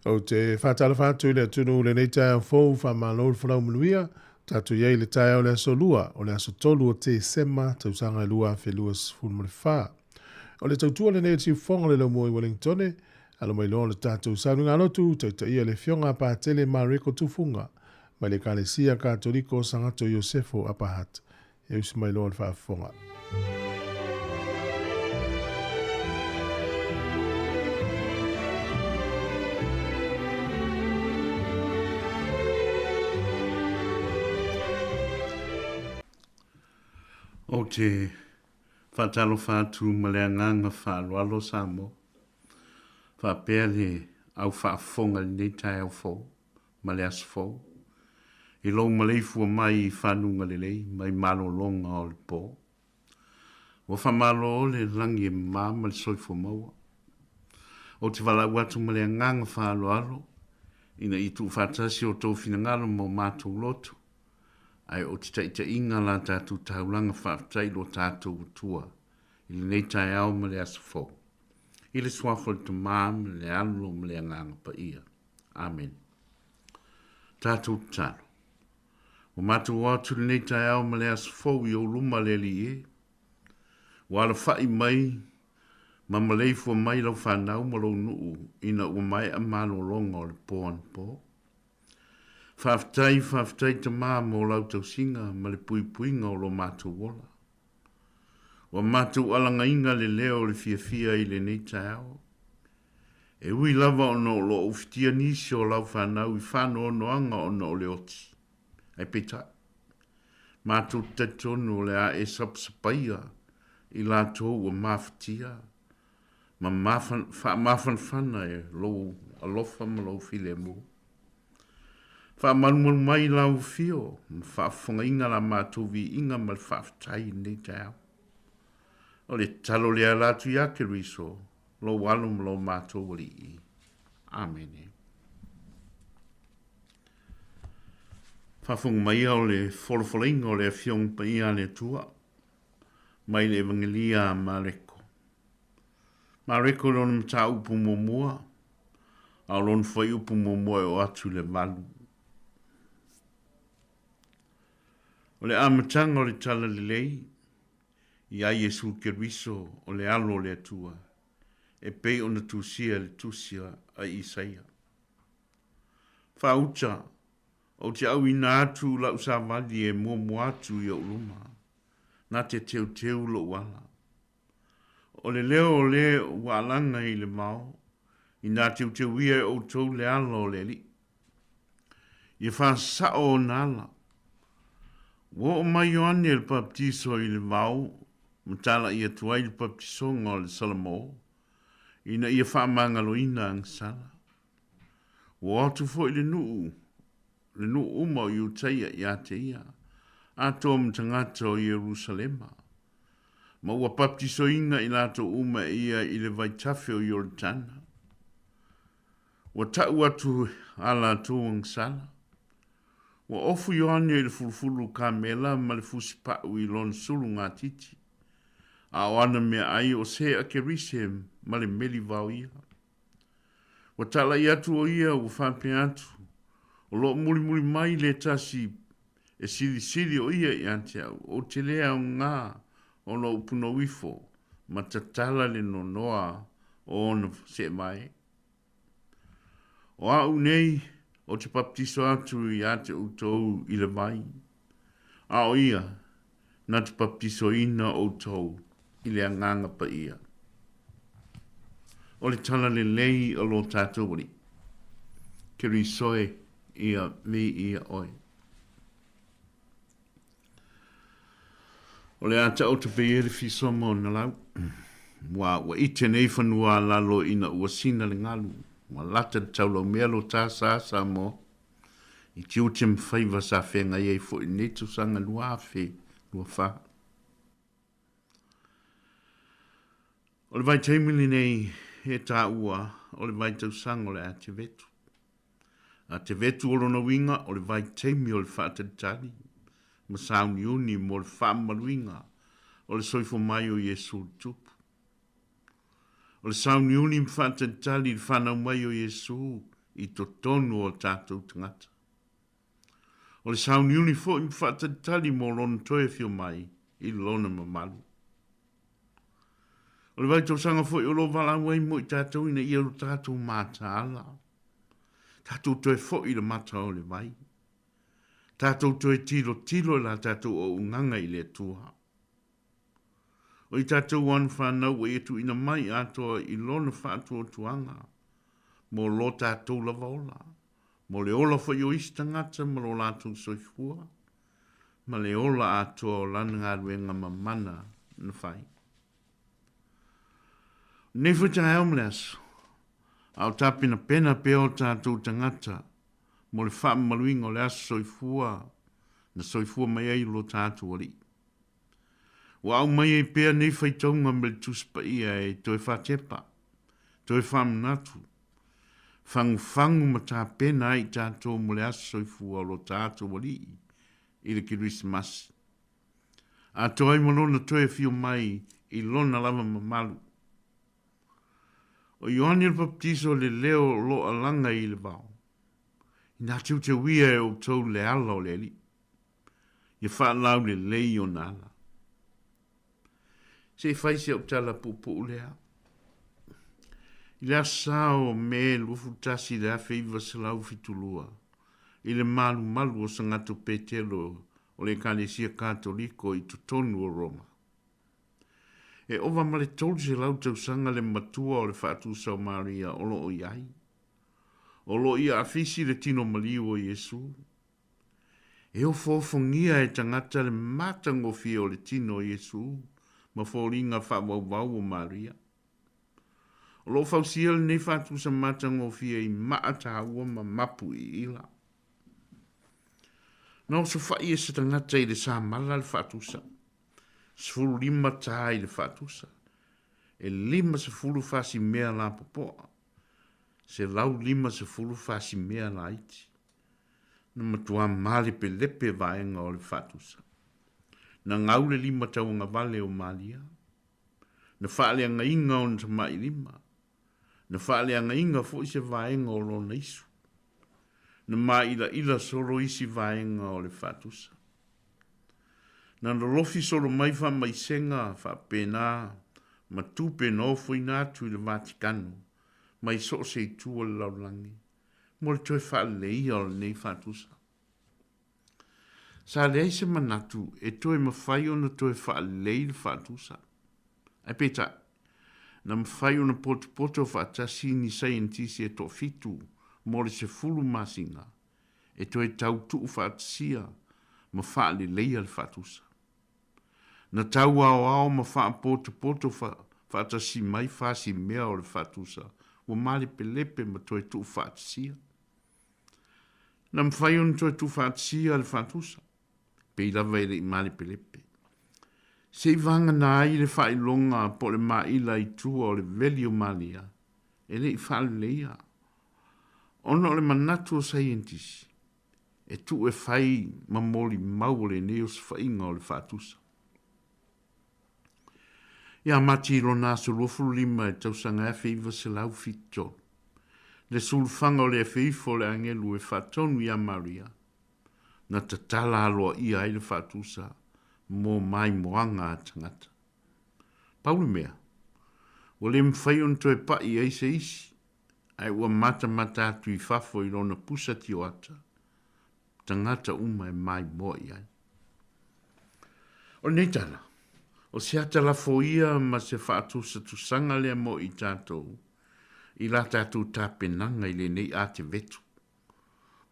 O te whātala whātui le tunu le nei tai au fōu whamalo le whanau manuia, tatu iei le tai au le aso lua, o le aso tolu o te sema, tausanga lua whelua sifun mo le whā. O le tautua le nei tiu whonga le lau moi Wellingtone, alo mai loa le tātou sanu ngā lotu, tauta ia le whionga pa tele mareko tufunga, mai le kalesia katoliko sangato Iosefo apahat, e usi mai loa le whaafonga. O te whatalo whātu maleanganga whāloalo Samo, whapea le au whaafonga le nei tai au fōu, male as fōu, i lou maleifu mai i whanunga le lei, mai malo longa o le pō. Wa whamalo o le rangi e māma le soifo maua. O te wala watu maleanganga whāloalo, ina i tu whatasi o tō whinangalo mo mātou lotu, ai o te taita inga la tātou taulanga whaatai lo tātou tua, i le nei tai au ma le aso fō. I le swafo le tamām le alo ma le anganga pa ia. Amen. Tātou talo. O mātou watu le nei tai au ma le aso fō i o luma le li e. Wala whai mai, ma maleifu mai lau whanau ma lau nuu, ina ua mai a malo longa o le pōan pō. Whaftai te mā mō lau tau singa ma le pui puinga o lo mātou wola. Wa mātou alanga inga le leo le fia i le nei tai au. E ui lava ono lo uftia nisi o lau whanau i whano ono anga ono o le oti. Ai peta. Mātou tetonu o le a e sapsapaia i lātou wa mawhatia. Ma mawhanwhana e lo alofa ma lo file mō. Whaamalu mai lau fio, whaafonga inga la mātou vi inga ma le whaafatai nei tai au. O le talo lea latu iake riso, lo walum lo mātou wali i. Amen. Whaafonga mai au le wholofolinga o le fiong pa ia le tua, mai le evangelia Mareko. Mareko lona mta upu momua, au lona whai upu momua o atu le malu. O le amatanga o le tala le lei, i a Yesu Keriso o le alo le atua, e pei ona tusia le tusia a Isaia. Whauta, o te au ina atu la usawali e mua atu i o luma, na te teu lo wala. O le leo o le walanga i le mau, i na teu ia o tau le alo le li. I wha sao nala, wo mai yoane il baptiso i le mau, mtala ia tuai il baptiso ngā le salamo, ina ia whaamangalo ina ang sala. Wo atu fo i le nuu uma o iutaia i ate ia, ato mtangata o Jerusalema. Ma ua baptiso inga i lato uma ia i le vaitafe o Jordana. Wa tau atu ala tu ang sala. Wa ofu yoane i le fulufulu kamela ma le fusipa ui lon sulu ngā titi. A oana mea ai o se a kerise ma le meli vau ia. Wa tala i atu o ia o whape atu. O lo muri mai le tasi e sili o ia i ante au. O te lea o ngā o lo upuna wifo ma tatala le no noa o ona se mai. O au nei o te baptiso atu i ate utou i le mai. A o ia, na te baptiso ina utou i le anganga pa ia. O le tala le lei o lo tātou wari. Keri soe ia me ia oi. O le ata o te peere fisomo na lau. Wa ite nei whanua lalo ina ua sina le ngalu. Wa lata taulo mea lo tā sa mo. I tiu te mwhaiva sa whenga iei fo i netu sanga lua whe lua wha. O le vai teimili nei he tā ua o le vai tau sanga o le a te vetu. A te vetu o lona winga o le vai teimi o le whaatatari. Ma sauni uni mo le whaamaluinga o le soifo mai o Yesu tupu. O le sauni uni mwhatatari le whanau mai o Yesu i to tonu o tātou tangata. O le sauni uni fo i whātatali mō lona toe fio mai i lona mamalu. O le vai tau sanga fo i olo wala wai mo i tātou ina i alo tātou mātāla. Tātou toe fo i le mata o le vai. Tātou toe tilo la tātou o unganga i le tuha. O i tātou wan whanau e tu ina mai atoa i lona whātua tuanga. Mo lo tātou la vaola. Mo le ola fo i o istangata mo lo lātou soifua. Ma le ola atoa o lana ngā ruenga mamana na whai. Nei futa e omleas. Au tapina pena peo tātou tangata. Mo le wha maluinga o le aso soifua. Na soifua mai ai lo tātou ali. Wa au mai e pea nei whaitaunga me le tuspa ia e toi whatepa. Toi whamanatu. Fangu ma tā pena ai tātou mo le aso soifua lo tātou ali. I le Kirismasi. A toi malona toi fio mai i lona lava mamalu. O Ioani le Baptiso le leo lo alanga i le vau. Ina tiu te wia e o tau le ala o le li. Ia whaalau le lei o nala. Se whaise o tala pupu lea. I le asao me lufu tasi le afe iwa salau fitulua. I le malu o sangato petelo o le kalesia katoliko i tutonu o Roma. E ova ma le tolu se lau tau sanga le matua o le whaatu sau Maria o lo o iai. O lo ia afisi le tino maliu o Yesu. E o fofongia e tangata le matango fia o le tino o Yesu. Ma fōringa whawau o Maria. O lo fausia le nei whaatu sa matango fia i maata ua ma mapu i ila. Nau so whai e sa tangata i le sa mala le whaatu sa. Sfulu lima tā i le whaatu sa. E lima sa fulu whasi mea la popoa. Se lau lima se fulu fasi mea la iti. Na matua mali pe lepe vaenga o le whatusa. Na ngaule lima tau nga vale o malia. Na whaale anga inga o nta mai lima. Na whaale anga inga fo ise vaenga o lona isu. Na mai ila solo isi vaenga o le whatusa. Na rolofi solo mai wha mai senga wha pena. Ma tupe no fui natu i le Vatikano. Mai so se tu o laulangi. Mo le toi wha lei o nei whatusa. Sa lei se manatu e toi mawhai o na toi wha lei le whatusa. Ai peta, na mawhai o na poto whatasi ni scientisi e to fitu mo le se fulu masinga. E toi tau tuu whatasia ma wha le lei al whatusa. Na tau ao ma wha poto whatasi mai whasi mea o le whatusa. Wa mali pelepe ma toi tu whaatsia. Na mwhai on toi tu whaatsia al whaatusa. Pe i lawa i mali pelepe. Se i vanga na ai le whai longa po le maila i tua o le veli o malia. E le i whale leia. Ono le manatu o scientist. E tu e whai mamoli mau le neos whainga o le whaatusa. Ia mati lo na so lofu lima e tau sanga e feiva se lau fitjo. Le sulfanga o le feifo le angelu e fatonu ia Maria. Na tatala aloa ia i le fatusa mo mai moanga a tangata. Paulu mea, o le mwhai on toi pa i eise isi. Ai ua mata atu i fafo i lona pusa ti o ata. Tangata uma e mai moa i ai. O neitana. O se ata la foia ma se whaatu sa tu sanga lea mo i tātou. I la tātou tāpenanga i le nei ate vetu.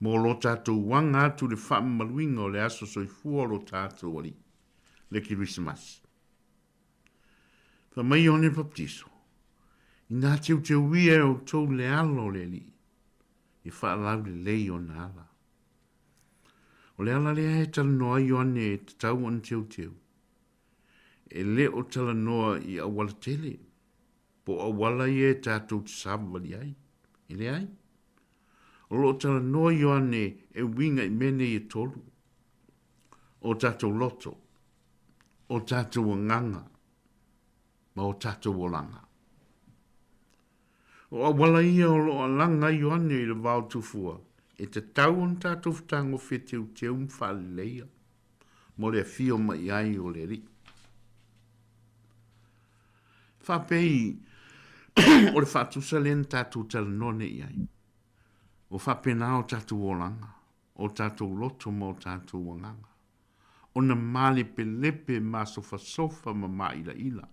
Mo lo tātou wanga atu le whaamaluinga o le aso soifua lo tātou ali. Le Kirismasi. Fa mai o ne Baptiso. I nā teu te uia o tau le alo le li. I whaalau le lei o nā ala. O le ala lea e tala noa i o ane e tau an teu. E le o tala noa i awala tele. Po awala i e tātou te sabali ai. I le ai. O lo tala noa i ane e winga i mene i tolu. O tātou loto. O tātou nganga. Ma o tātou olanga. O wala ia o lo langa i ane i le vau tufua. E te tau on tātou whango wheteu te umwhaleia. Mo le fio mai ai o le ri. Whapei o le whatusa len tātou tala none i ai. O whapena o tātou o langa. O tātou loto mo tātou wanganga. O na male pe lepe ma sofa ma maila ila.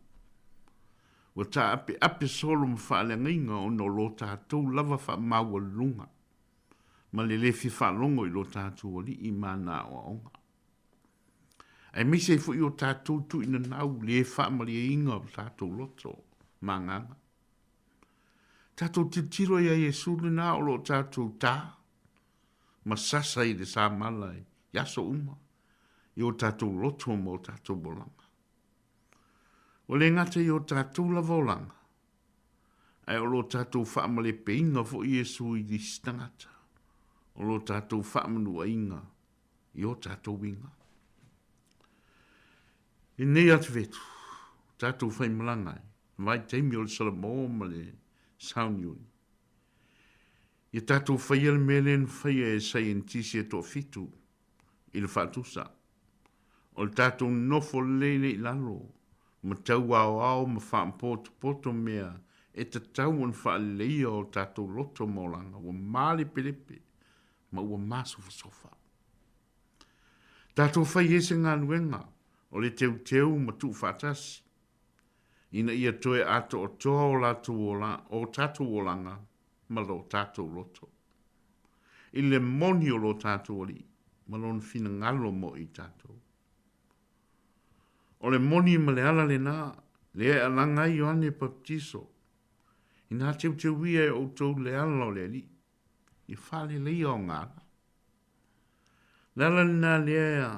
O ta ape solo ma whaale ngainga o no lo tātou lava wha maua lunga. Ma le lefi whalongo i lo tātou o li i mana o onga. Ai mise fu i o tātou tu ina nau le wha ma le inga o tātou loto ma nganga. Tātou titiro ia Yesu le na o lo tātou tā. Ma sasa i le sa malai. Yaso uma. I o tātou loto mo tātou bolanga. O le ngata i o tātou la volanga. Ai o lo tātou whaamale pe inga fo Yesu i di stangata. O lo tātou whaamanu a inga i o tātou inga. I nei atu vetu, tātou whai malangai, vai teimi o le salamo ma le sauniuni. I tātou whai ele melen whai e scientisi e tō fitu i le whatusa. O le tātou nofo lele i lalo. Ma tau au ma whaampoto mea e te tau on whaaleia o tātou loto molanga o male pelepe ma ua masofa sofa. Tātou whai ese ngā nuenga o le teu ma tu whatasi. Ina ia toe ato o toa o tātou olanga ma lo tātou loto. I le moni o lo tātou oli ma lon fina ngalo mo i tātou. O le moni ma le ala le nā, le e alanga i Ioane Baptiso. I nā teu wia e o tau le ala o le li. I whale le o ngāra. Le ala le nā le ea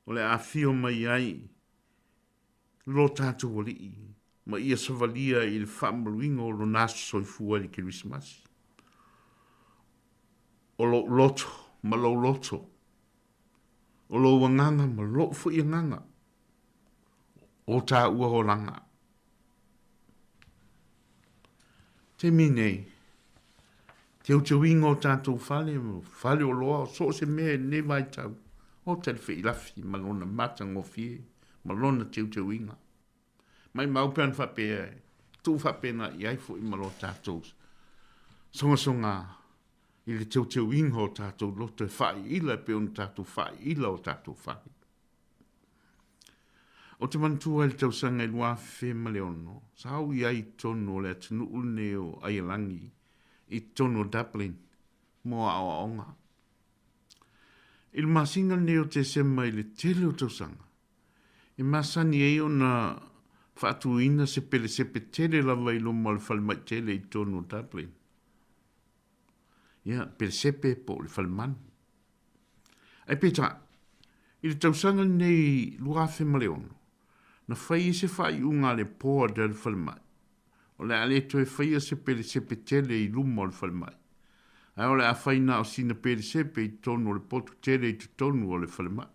o le awhio mai ai. Lo tātou o li i. Ma ia savalia i le whamaluinga o lo naso soifua li Kirismasi. O lo loto, ma lo loto. O lo wanganga, ma lo fu i nganga. O tā ua o langa. Te minei, te winga o tātou whale o loa, o so se mea ne vai tau. O te whi lafi, malona mata ngofie, malona te winga. Mai maupean whapea, tū whapena i aifu i malo tātou. Songa, i le te winga o tātou loto e whai ila pe on tātou whai ila o tātou whai. O te mantua le tausanga i lua whema leono, sa au i ai tono le atunu ulneo ai langi, i tono Dublin, moa awa onga. Il masinga neo te sema i le tele o tausanga. I masani e o na whaatuina se pele sepe tele lava i loma le whalmai tele i tono Dublin. Ia, pele sepe po le whalmanu. Ai peta, i le tausanga nei lua whema leono. Na whai se whai unga le poa del whalmai. O le ale toi whai se pele sepe tele i luma o le whalmai. Ai o le a whai na o sina pele sepe i tonu o le potu tele i tonu o le whalmai.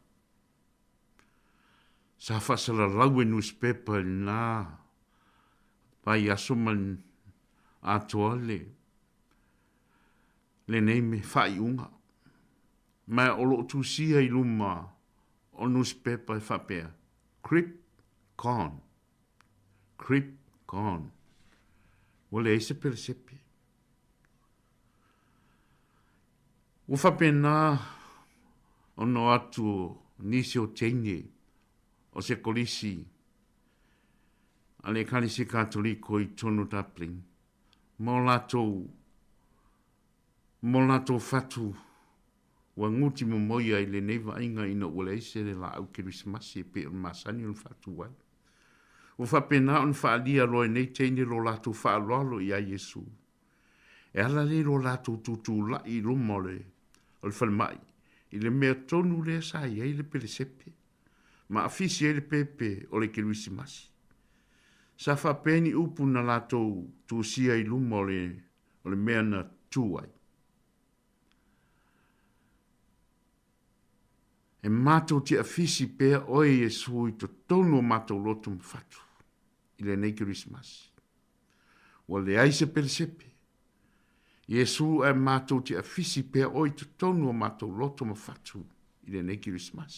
Sa whasala lau e newspaper na pai asoman atoa le neime whai unga. Mai o lo tu sia i luma o newspaper e whapea. Creep con. Wale eise pere sepe. O whapena o no atu nisi o teine o se kolisi ale kalisi katoliko i tonu Dublin. Mo lato fatu wa nguti mo moia i le neva inga ina wale eise le la au Kirismasi pe o masani o fatu wai. O whapena on whaalia roi nei teine lo lato whaalolo i a Yesu. E ala le lo lato tutu la i rumore o le whalmai. I le mea tonu le sa i le pele sepe. Ma afisi e le pepe o le Kirismasi. Sa whapeni upu na lato tu sia i rumore o le mea na tuai. E mātou te afisi pēr oe Yesu i to tono mātou loto mwhatu. I le nei Kirismasi. Wa le ai se pelesepe. Iesu e mātou te afisi pe oi te tonu o mātou loto ma fatu i le nei Christmas.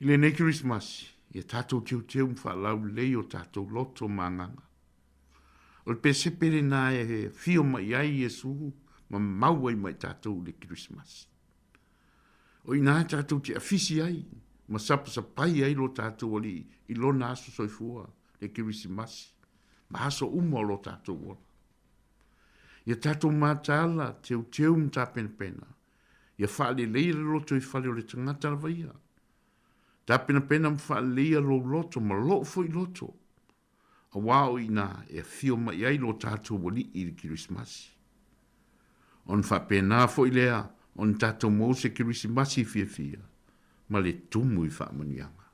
I le nei Christmas, ia tātou teu mwhalau lei o tātou loto manganga. O le pelesepe le nā e fio mai ai Iesu ma mau ai mai tātou le Christmas. O i nā tātou te afisi ai, ma sapai ai lo tātou ali i lona aso soifua le Christmas. Ma aso umo lo tātou ola. Ia tātou mātala teu mta pena. Ia whaale leia le loto i whale o le tangata la vaia. Tā pena mwhaale leia lo loto, ma lo fo i loto. A wao i nā e fio mai ai lo tātou wali i le Christmas. On wha pena fo i lea, on tātou mou se Christmas i fia. Ma le tumu i wha manianga.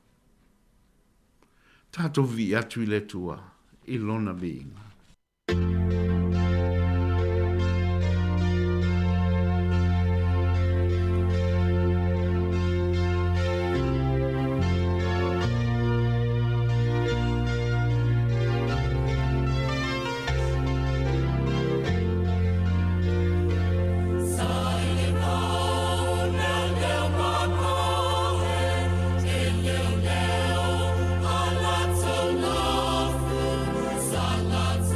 Tātou vi atu i le tua, i lona veinga. Lots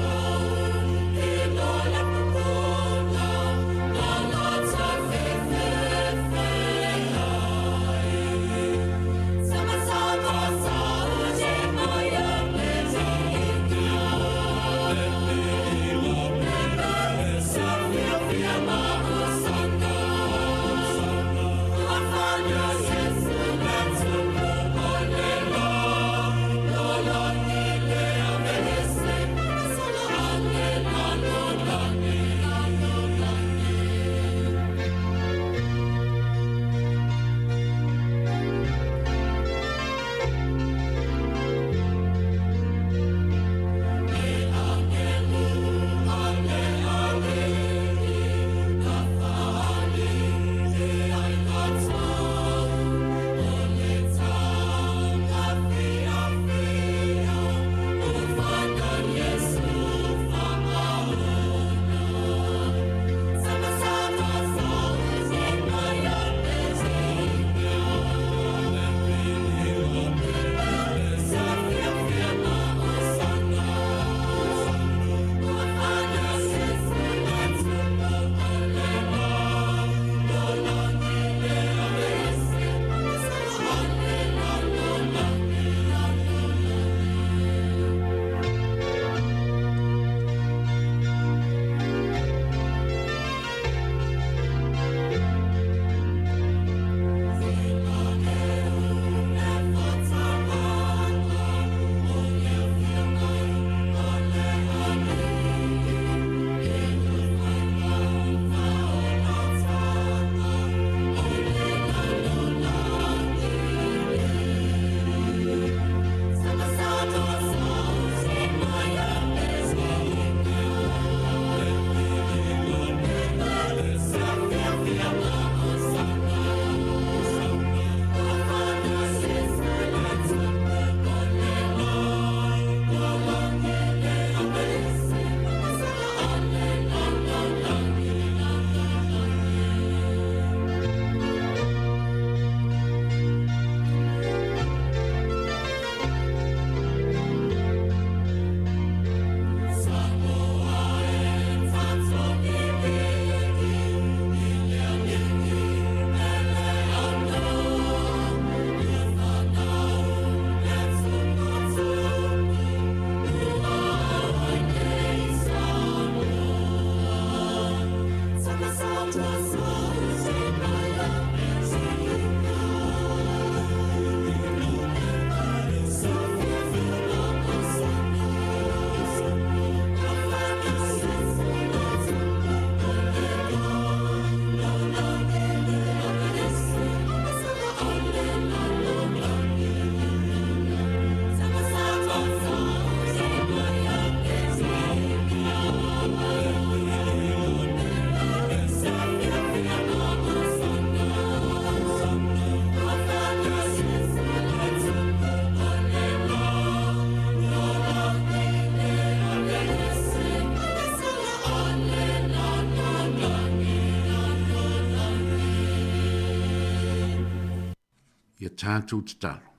tātou te talo.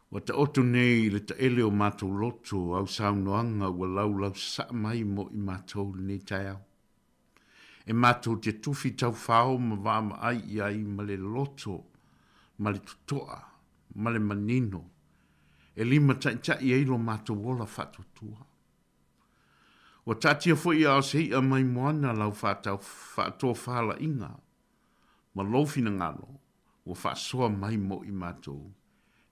Wa ta oto nei le ta ele o mātou loto au saunoanga ua lau sa mai mo i mātou nei tai au. E mātou te tufi tau whao ma wāma ai i ai ma le loto, ma le tutoa, ma le manino. E lima ta i eilo mātou wola whatutua. Wa tatia fo i au se ia mai moana lau whatoa whala inga. Ma lofina ngalo, wa whasoa mai mo i mātou.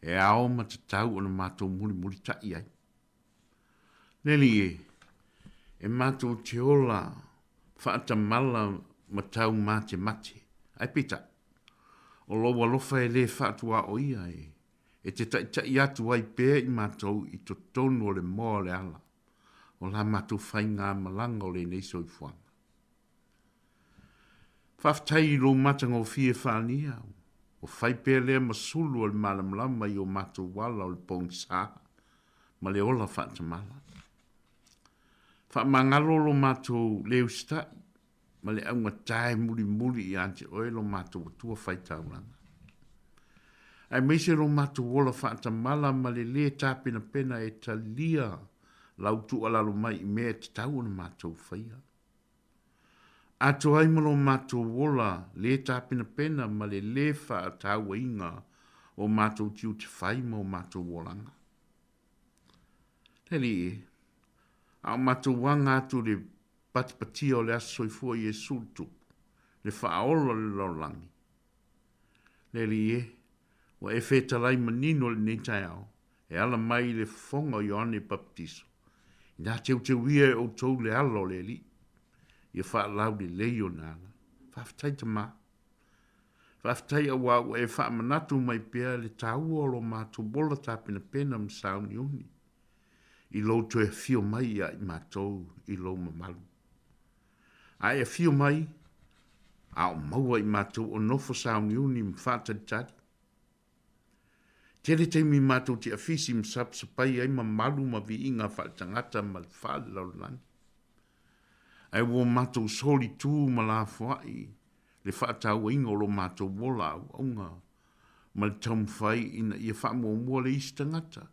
E ao ma te tau o na mātou muri ta i ai. Neli e mātou te ola whaata mala ma tau mate. Ai pita, o loa lofa e le whaatua o ia e. E te tai atu ai pē i mātou i to tonu o le moa le ala. O la mātou whai ngā malanga o le neiso i fuanga. Whaftai i lo matanga o fie whānia. O whai pē lea masulu o le malamlama i o mātou wala o le pong sā. Ma le ola whaata mala. Whaamangalo lo mātou leo stai. Ma le aunga tae muri i ante oe lo mātou tua whai tauranga. Ai meise lo mātou wola whaata mala ma le tāpina pena e talia lau tu alalo mai i mea te tau na mātou whaia. Ato ai malo mātou wola le tāpina pena ma le whaatau inga o mātou tiu te whai ma o mātou wolanga. Teli a mātou wanga atu le patipatia o le aso i fua i e sultu, le whaola le laulangi. Leli wa e whetalai manino le netai au, e ala mai le fonga i Ioane Baptiso. Nā te wia o tau le alo le li, i whaalau le leio nāna. Whaftai ta mā. Whaftai a wā e whaamanatu mai pia le tāua o lo mātou bola tāpina pena msauni uni. I lo to e fio mai a i mātou i lo mamalu. A e fio mai, a o maua i mātou o nofo sauni uni mwhata tari. Tere te mi mātou te afisi msap sapai ai mamalu ma vi inga whaatangata ma le whaale laulangi. Ai wo mātou soli tū ma la fuai, le whaatau inga o lo mātou wola au aunga, ma le taumwhai ina ia whaamua mua le istangata,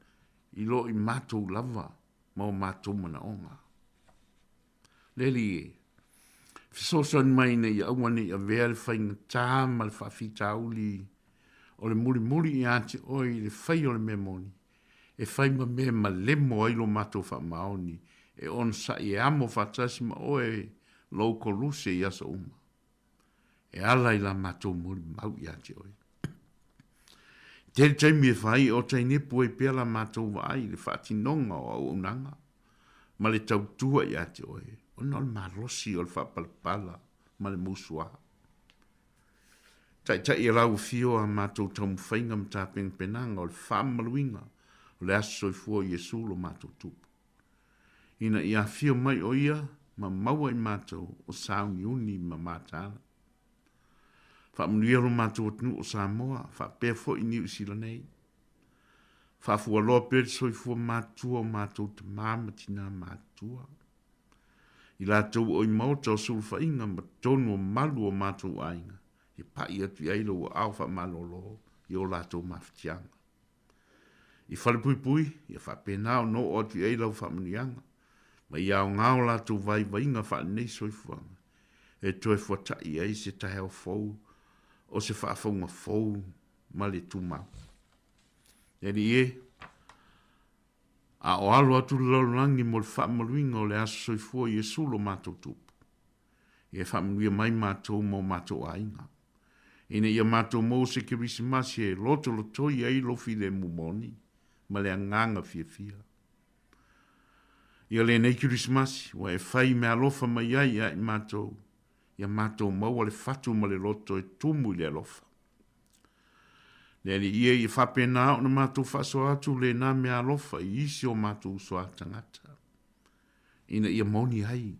i lo i mātou lava, ma o mātou mana onga. Leli fisosan mai ne ia awane ia vea le whainga tā ma le whawhita uli, o le muri i ate oi le whai o le memoni, e whai ma lemo ai lo mātou wha maoni, e on sa i amo whatasi ma oe loko luse i asa uma. E ala i la mātou muri mau i ate oi. Tere taimi e whai o tai nepu e pēla mātou vai le whaatinonga o au unanga, ma le tautua i ate oi, o nol marosi o le whapalapala, ma le musua. Tai e lau fio a mātou tamu whainga mta penanga o le whaamaluinga o le aso i fua Iesu lo mātou tupu. Ina ia fio mai o ia ma maua i mātou o sauni uni ma mātana. Whaamunia lo mātou atunu o Samoa, whaapea fo i New Zealand nei. Whaafua loa pere so i fua mātua o mātou te māmatina mātua. I lātou o i mauta o sulwhainga ma tonu o malu o mātou ainga. I pa i atu i ailo o au wha malolo i o lātou mawhitianga. I whalepui, i a whapena o no o atu i ailo wha munianga, ma i au ngāo lātou vai vainga wha nei soifuanga, e toi whata i ai se tahe o fau, o se whaafonga fau, ma le tūmau. Eri a o alo atu laulangi mo le whaamaluinga o le aso soifua i e sulo mātou tupu. I e whaamaluia mai mātou mo mātou ainga. Ina ia mātou mou se kirisimasi e loto lotoi ai lofi le mumoni, ma le anganga fia. Ia le nei kirisimasi, wa e whai me alofa mai ai i mātou, ia mātou mau le fatu ma le loto e tumu le alofa. Le li ia i whapena o na mātou whaso atu le nā me alofa i isi o mātou soa tangata. Ina ia moni ai,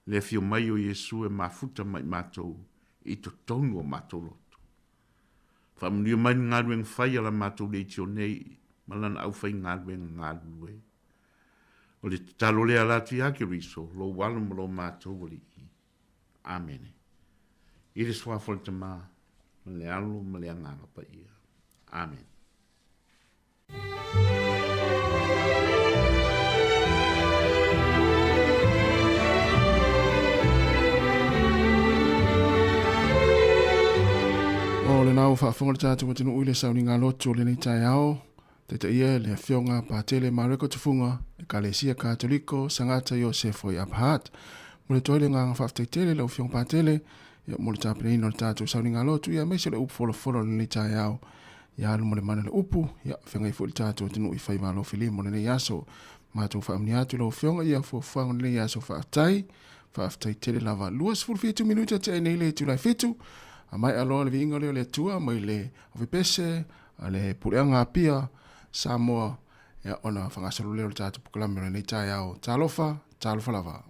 le fio mai o Iesu e mafuta mai mātou, i to tonu o mātou loto. Whamunia mai ngārueng whai ala mātou le tio nei, malan au whai ngārueng ngārue. O le talo lea latu i ake riso, lo walu mo lo mātou wali i. Amen. I le swafol te mā, ma le alo, ma le anganga pa ia. Amen. O le nau whaafonga le tātua tino uile sauni ngā lotu o le nei tai ao, te te ia le whionga pātele mareko tufunga, e ka le sia katoliko, sangata Iosefo i Abhat. Mo le toile ngā whafteitele le whionga pātele, ia mo le tāpene ino le tātua sauni ngā lotu, ia meise le upu folo le nei tai ao, ia alu mo le mana le upu, ia whionga i fu le tātua tino i whai malo fili mo le nei aso, mātou whaamni atu le whionga, ia fuafanga le nei aso whafteitele lava luas fulfitu minuta te nei le tulai fitu, a mai aloa le vinga leo le tua, mai le ovipese, a le pureanga pia, Samoa, ea ona whangasaru leo le tātu pukalame nei tai au, talofa lava.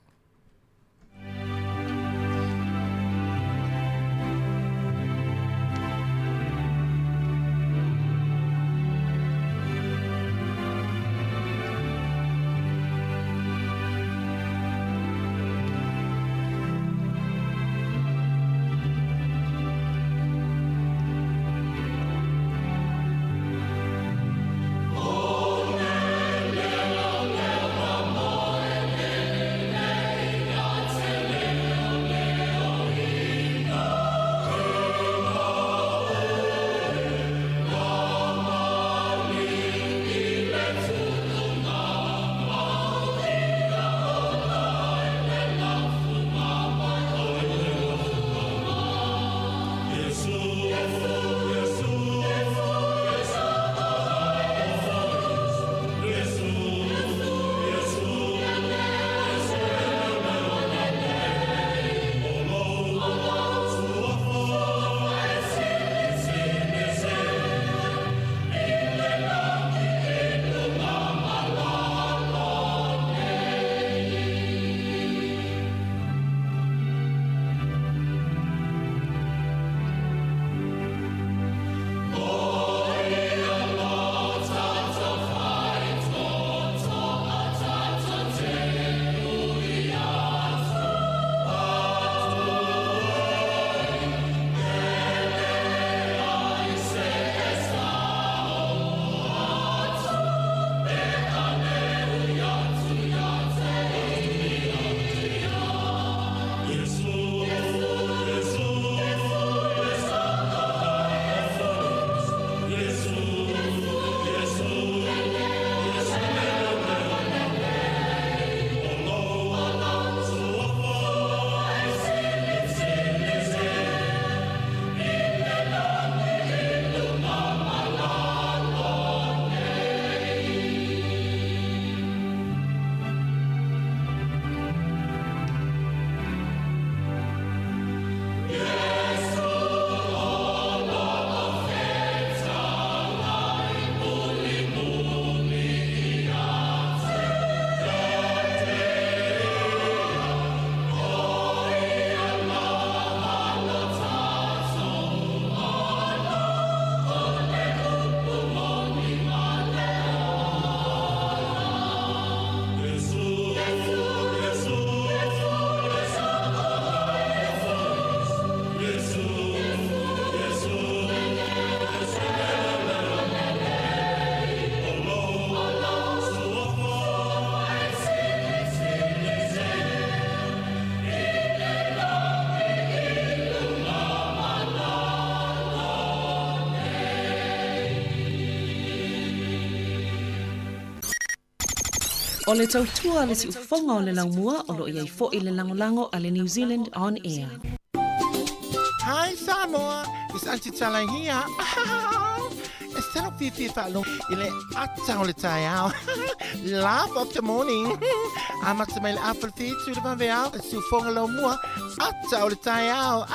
O le tautua le si ufonga o le laumua o lo iai fo i le langolango a le New Zealand On Air. Hi Samoa, it's Auntie Chala here. It's time to be follow ile ata o le tai ao. Laugh of the morning. I'm at my apple feet to the bamboo. Si ufonga laumua ata o le tai ao.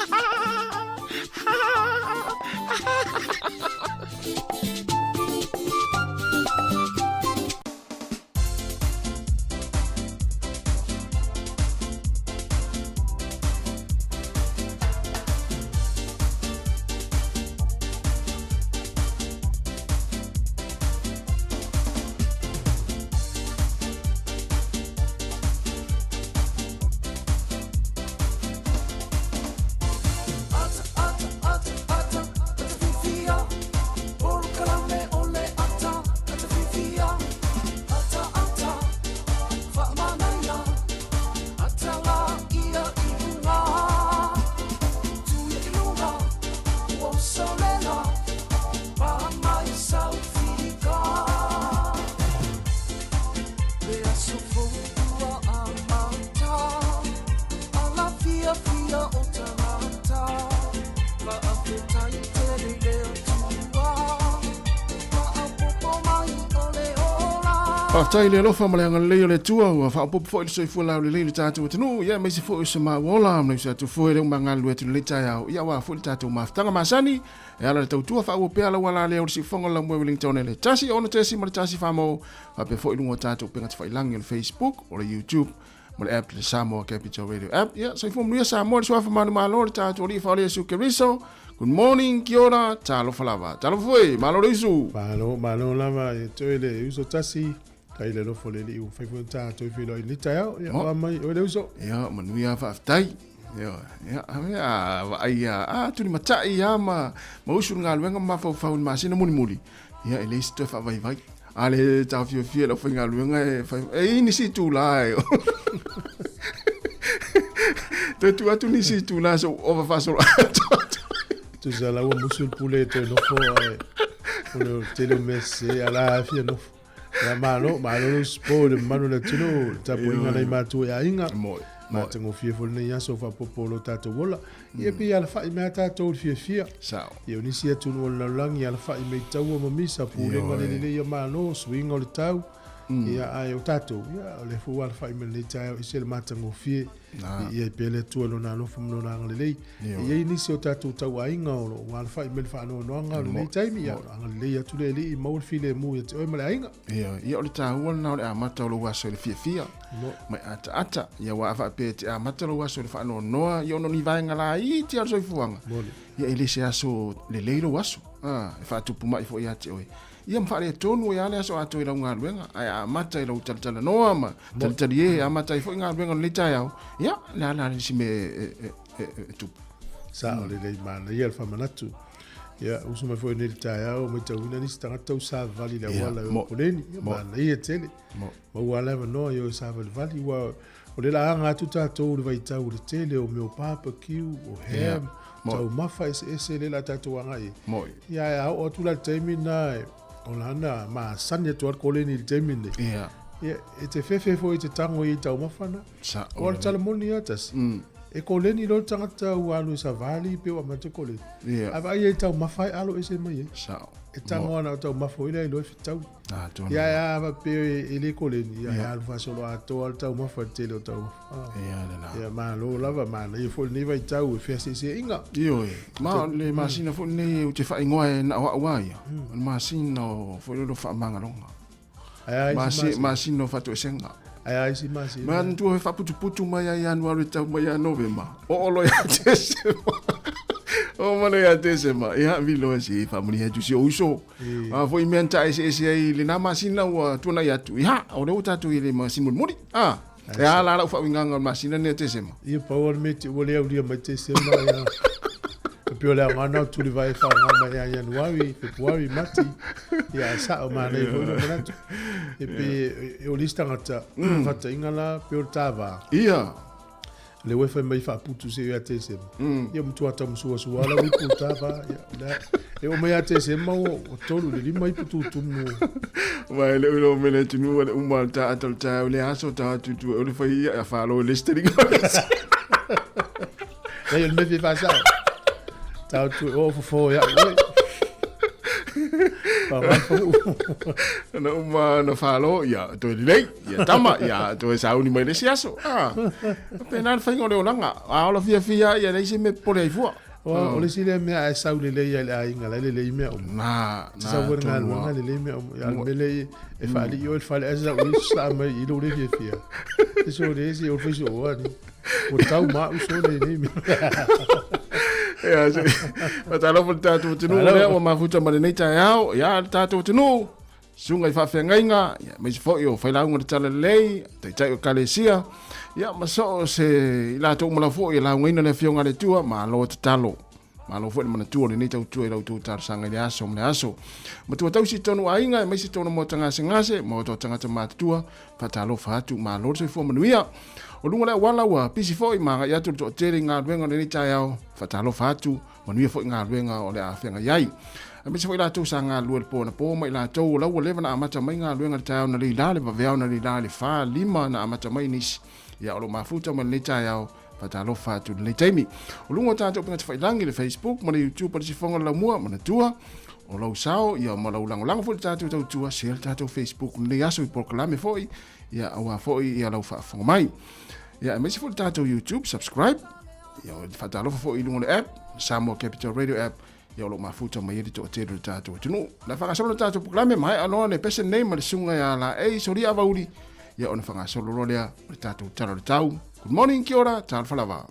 After le lofa malanga le le tua wa fa pop fo so fu la le tatu tunu ya me se fo so ma wola me se tu fo le manga lu tu le ta ya wa fo tatu ma tanga masani ya la tu tua fa o pe ala wala le o si fonga la mo Wellington le tasi ona tasi ma tasi fa mo fa pe fo lu tatu pe ngat fa lang le Facebook o le YouTube mo le app le Samoa Capital Radio app ya so fo mo ya Samoa so fa ma lo tatu ri fa le su keriso. Good morning, kia ora, talo falava. Talo foi, malo risu. Malo lava, toile, uso tasi. Kai le lofo le li u fai ta to fi lo ni ta ya mai o le uso ya manuia fa tai ya ai tu ni matai ya ma usu ngal wenga ma fa ma sina muli ya ele sto fa vai ale ta fi lo fa ngal wenga e ni si tu la tu atu ni si tu la so over fa so tu za la o musul puleto no fo o tele messe ala fi no ya malo sport manu le tino tapo inga nei matu ya inga ma tengo fiefo nei ya so fa popolo tato wola e pe ya fa me tato fie sao ye ni sia tu no lang ya fa me tau mo misa pu le ngale le ya malo swing o le tau ya ai o tato ya le fu al fa me le tau se le matango fie ye pe le tu no na no fu no na ngale ye ni sia tato tau ainga o al fa me fa no nga le taimi ya ngale ya tu le li mo file mu ye o me ainga ya o le tau na le amata lo wa so le fie mai ata ya wa fa pe te amata lo wa so le fa no yo no ni vai ngala i ti al so fuanga ya ile se aso le leilo waso fa tu puma i fo ya te oi ia mfa le tonu ya le so ato ila nga luenga ai amata ila utaltala no ama taltali e amata i fo nga luenga le tayao ya la si me tu sa o le mana ia fa manatu ya usu me fo ni tayao me tau ni sta tau sa vali la wala o le ni mana ia tele mo wala no yo sa vali wa o le la nga tu tato le vai tau le tele o meu papa kiu o hem tau mafa ese le la tato anga e ya o tu la termina Olana ma sanya tu ar koleni temine. Yeah. Yeah, ite fefe fo ite tango i tau mafana. Sa. Or talamoni atas. E koleni lo tangata walu sa vali pe wa mate koleni. Yeah. Aba ye tau mafai alo ese mai. Sa. E tango ana tau mafo ile lo fitau. Ah, tu. Ya ba pe ile koleni ya alfa solo ato al tau mafa tele tau. Ya ma lo lava ma le fo ni vai tau fe se inga. Yo ma le masina fo ni u te fa ingoa na wa ya. Masina fo lo fa manga longa. Masina fa to senga. Ai si masi. Man tu fa putu mai ya January tau mai ya November. O lo ya tese. O mana ya tese ma. Ya vilo si family ya tu uso. Fo imenta ese le na masina wa tu na ya tu. Ya o le utatu ile masina muri. Ya la fa winganga masina ne tese ma. Ia power mate o le auria mai tese ma ya. Pio le ngana tu le vai fa ngana ya January, February mati. Ya sa o mana e ho na tu. E pe o lista ngata ngata ingala pio tava. Ia. Le wefa mai fa putu se ya tese. Ia mtu ata msuwa suwala wi pu tava ya. E o mai tese ma o tolu le mai putu tumu. Vai le ulo mele tunu o uma ta atalta le aso ta tu o le fa ia fa lo listing. Dai il me fi fa sa. Tau tu o fo ya. Na uma na falo ya to le ya tama ya to sa uni mai le siaso pena fa ngole onanga ala fia ya le se me pole fu o le sile me a sa uni le ya la inga le me na sa wor ngal le me ya mele e fa li yo fa le sa uni sa mai i lo le fia so le si o fi so ani o tau ma u so le me ya se patalo volta tu tunu le o mafuta mane nei ta ya tatu tunu sunga fa fengainga ya me fo yo fa la ngur tala lei te o kalesia ya maso se ila to mala fo ila ngina le fionga le tua ma lo talo ma lo fo mana tu le nei tau tu ila tu tar sanga le aso ma tu tau si tonu ainga me si tonu mo tanga singase mo to tanga tama tua patalo fa tu ma lo se fo manuia o lunga la wala wa pisi foi ma ya tu to tele nga wenga ni chayao fatalo fatu manuia foi nga wenga o le afenga yai a pisi foi la tu sanga luel po na po mai la to la wala na amata mai nga wenga chayao na le va vea na le fa lima na amata mai nis ya o mafuta ma le chayao fatalo fatu le taimi o lunga ta to pinga foi langi le Facebook ma le YouTube pa si fonga la mua ma na tua o lau sao ia ma lau lango fo tātou tautua share tātou Facebook nei aso i proklame foi ia awa foi ia lau whaafonga mai ia mesi fo tātou YouTube subscribe ia whaatalofa foi i lungo le app Samoa Capital Radio app ia lo mafuta mai edi to te tātou tunu na whakasolo tātou proklame mai aloa ne pese nei ma le sunga ia la sori avauri ia ona whakasolo lea le tātou tala le tau. Good morning, kia ora, tāle whalawa.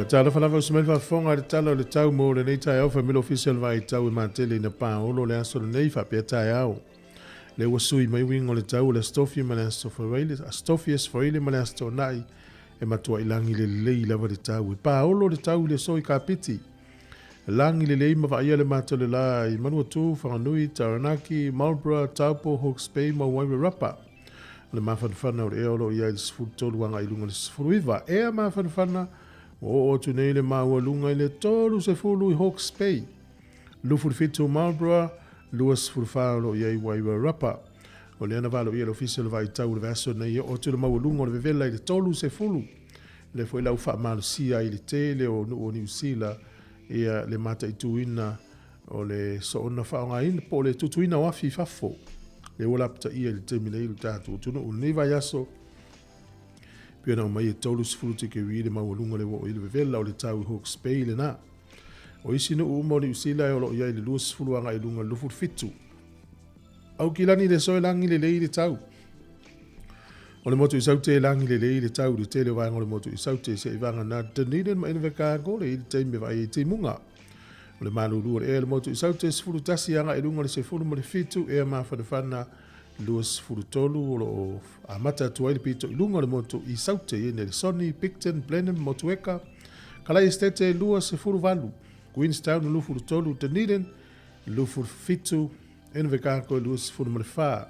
Tala whalawa o semel whafonga le tala o le tau mo le nei tai au family official vai tau I mantele na paolo le aso le nei whapea tai au. Le wasui mai wingo le tau le stofi ma le aso whaile, a stofi es whaile ma le aso nai e matua ilangi le lei lava le tau. Paolo le tau le soi ka piti. Langi le lei ma vaia le mato le la I Manuatu, Whanganui, Taranaki, Marlborough, Taupo, Hawke's Bay, ma Wairarapa. Le mawhanwhana o le eolo I ai le sifuru tolu wanga I lunga le sifuru iwa. Ea mawhanwhana o tu nei le maua lunga I le tolu se fulu I Hawke's Bay. Lufu le fitu Marlborough, lua sifuru whalo I ai Wairarapa. O le ana valo ia le ofisa le vai tau le vaso nei o tu le maulunga o le vevela i le tolu se fulu. Le foi lau wha malusia i le tele o New Zealand ia le mata i tuina o le soona whaonga ina po le tutuina o afi fafo. Le ola pata ia le temi le ilu tātu tunu o nei vai aso. Pia na o mai e tolu se fulu te ke wi le maulunga le wo i le vevela o le tau i Hawke's Bay le na. O isi no umo New Zealand o lo ia i le luas fulu anga i lunga lufu fitu. Au kilani le soe langi le lei le tau. O le motu i saute langi le lei le tau le tele wanga o le motu i saute se i vanga na Dunedin ma ina veka ko le i le teime vai i te munga. O le malulu o le ea le motu i saute se furu tasi anga i lunga le se furu mo le fitu ea ma whanawhana luas furu tolu o lo amata tuai le pito i lunga le motu i saute i ne le Sony, Picton, Blenheim, Motueka. Kalai estete luas se furu valu. Queenstown lu furu tolu Dunedin, lu furu fitu ena veka ko luas furu mo le faa.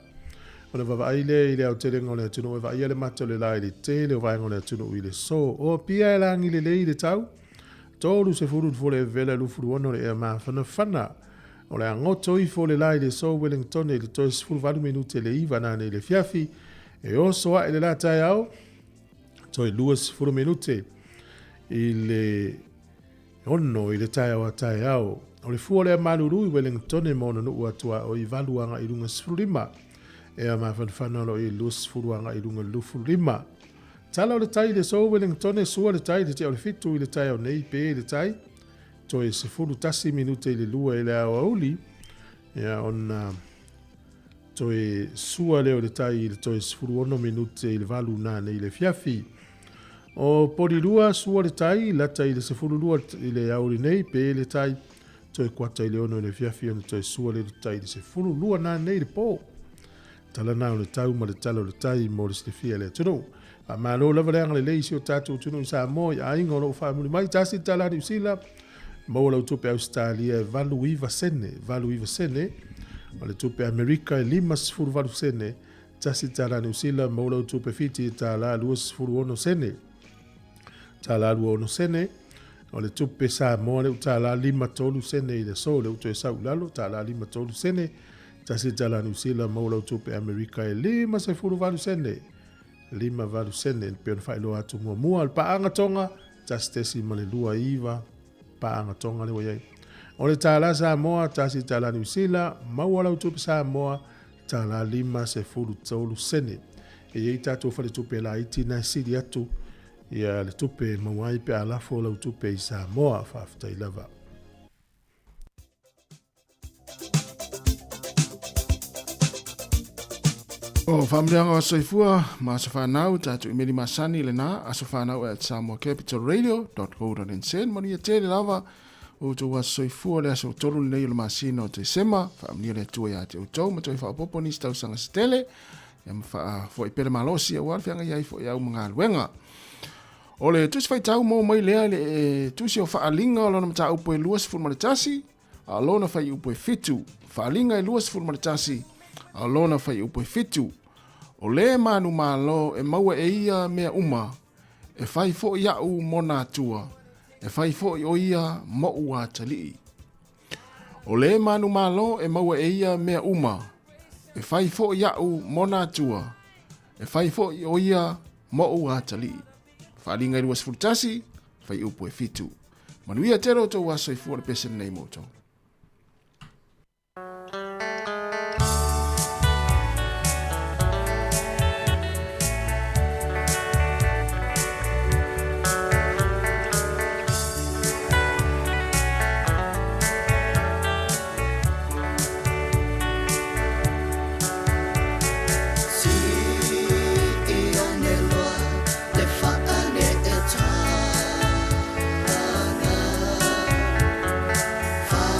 O le vavaile i le au telenga o le atunu e vaia le mata le lai le tele o vaenga o le atunu i le so. O pia e langi le lei le tau. Tolu se furu fule e vela lu furu ono le ea maa whana. O le angoto i fule lai le so Wellington e le toi se furu valu minute le iwa nane le fiafi. E o soa e le la tai au. Toi luas furu minute i le ono i le tai au a tai au. O le fua le maluru i Wellington e mono nu atua o i valuanga i lunga sifuru lima. Ea mawhanwhana lo i luas furuanga i lunga lufu lima. Tala o le tai le so Wellington e sua le tai le te o le fitu i le tai o nei pe le tai. To e se furu tasi minute i le lua i le au auli. Ea ona to e sua leo le tai i le to e se furu ono minute i le valu nane i le fiafi. O pori lua sua le tai lata i le se furu lua i le auli nei pe le tai. To e kwata i le ono i le fiafi ona to e sua le tai i le se furu lua nane i le po. Tala na o le tau ma le tala o le tai mo le stefia le tunu. A malo lava leanga le leisi o tatu tunu i sa mo i ainga o lo whaamuri mai tasi tala ni usila. Mo lau tupe Australia e valu iwa sene. O le tupe Amerika e 5 valu sene. Tasi tala ni usila mo lau tupe fiti e tala 2 sene. Tala 2 sene. O le tupe sa mo le tala 5 sene i le so le uto e sa ulalo tala 5 sene. Tasi tala New Zealand maulau tupe Amerika e 5 valu sene. 5 valu sene. Peon whaelo atu mua al paanga tonga. Tasi tesi male lua iwa. Paanga tonga le wayai. O le tala Samoa. Tasi tala New Zealand. Maulau tupe Samoa. Tala 5 sene. E yei tatu whale tupe la iti na siri atu. Ia le tupe mawai pe alafo lau tupe i Samoa. Whaftai lava. O whamreanga o soifua, ma so whanau, tatu imeri masani le nā, a so whanau at samoacapitalradio.co.nz, mani e tere lava, o tō wa soifua le aso toru nei o le masina o te sema, whaamnia le tua ia te utau, ma toi whaopopo ni stau sanga stele, ia ma fo i pere malosi a wal, whianga iai fo i au mga aluenga. O le tusi whai tau mō mai lea le tusi o whaalinga o lona mata upo e luas fulma le tasi, a lona whai upo e fitu, whaalinga e luas fulma le tasi, a lona whai upo e fitu. O le manu malo e maua e ia mea uma, e whai fo i au mona atua, e whai fo i o ia mo ua talii. O le manu malo e maua e ia mea uma, e whai fo i au mona atua, e whai fo i o ia mo ua talii. Whaalinga i ruas furtasi, whai upo e fitu. Manuia tero tō waso i fuare pesen nei moto. Fa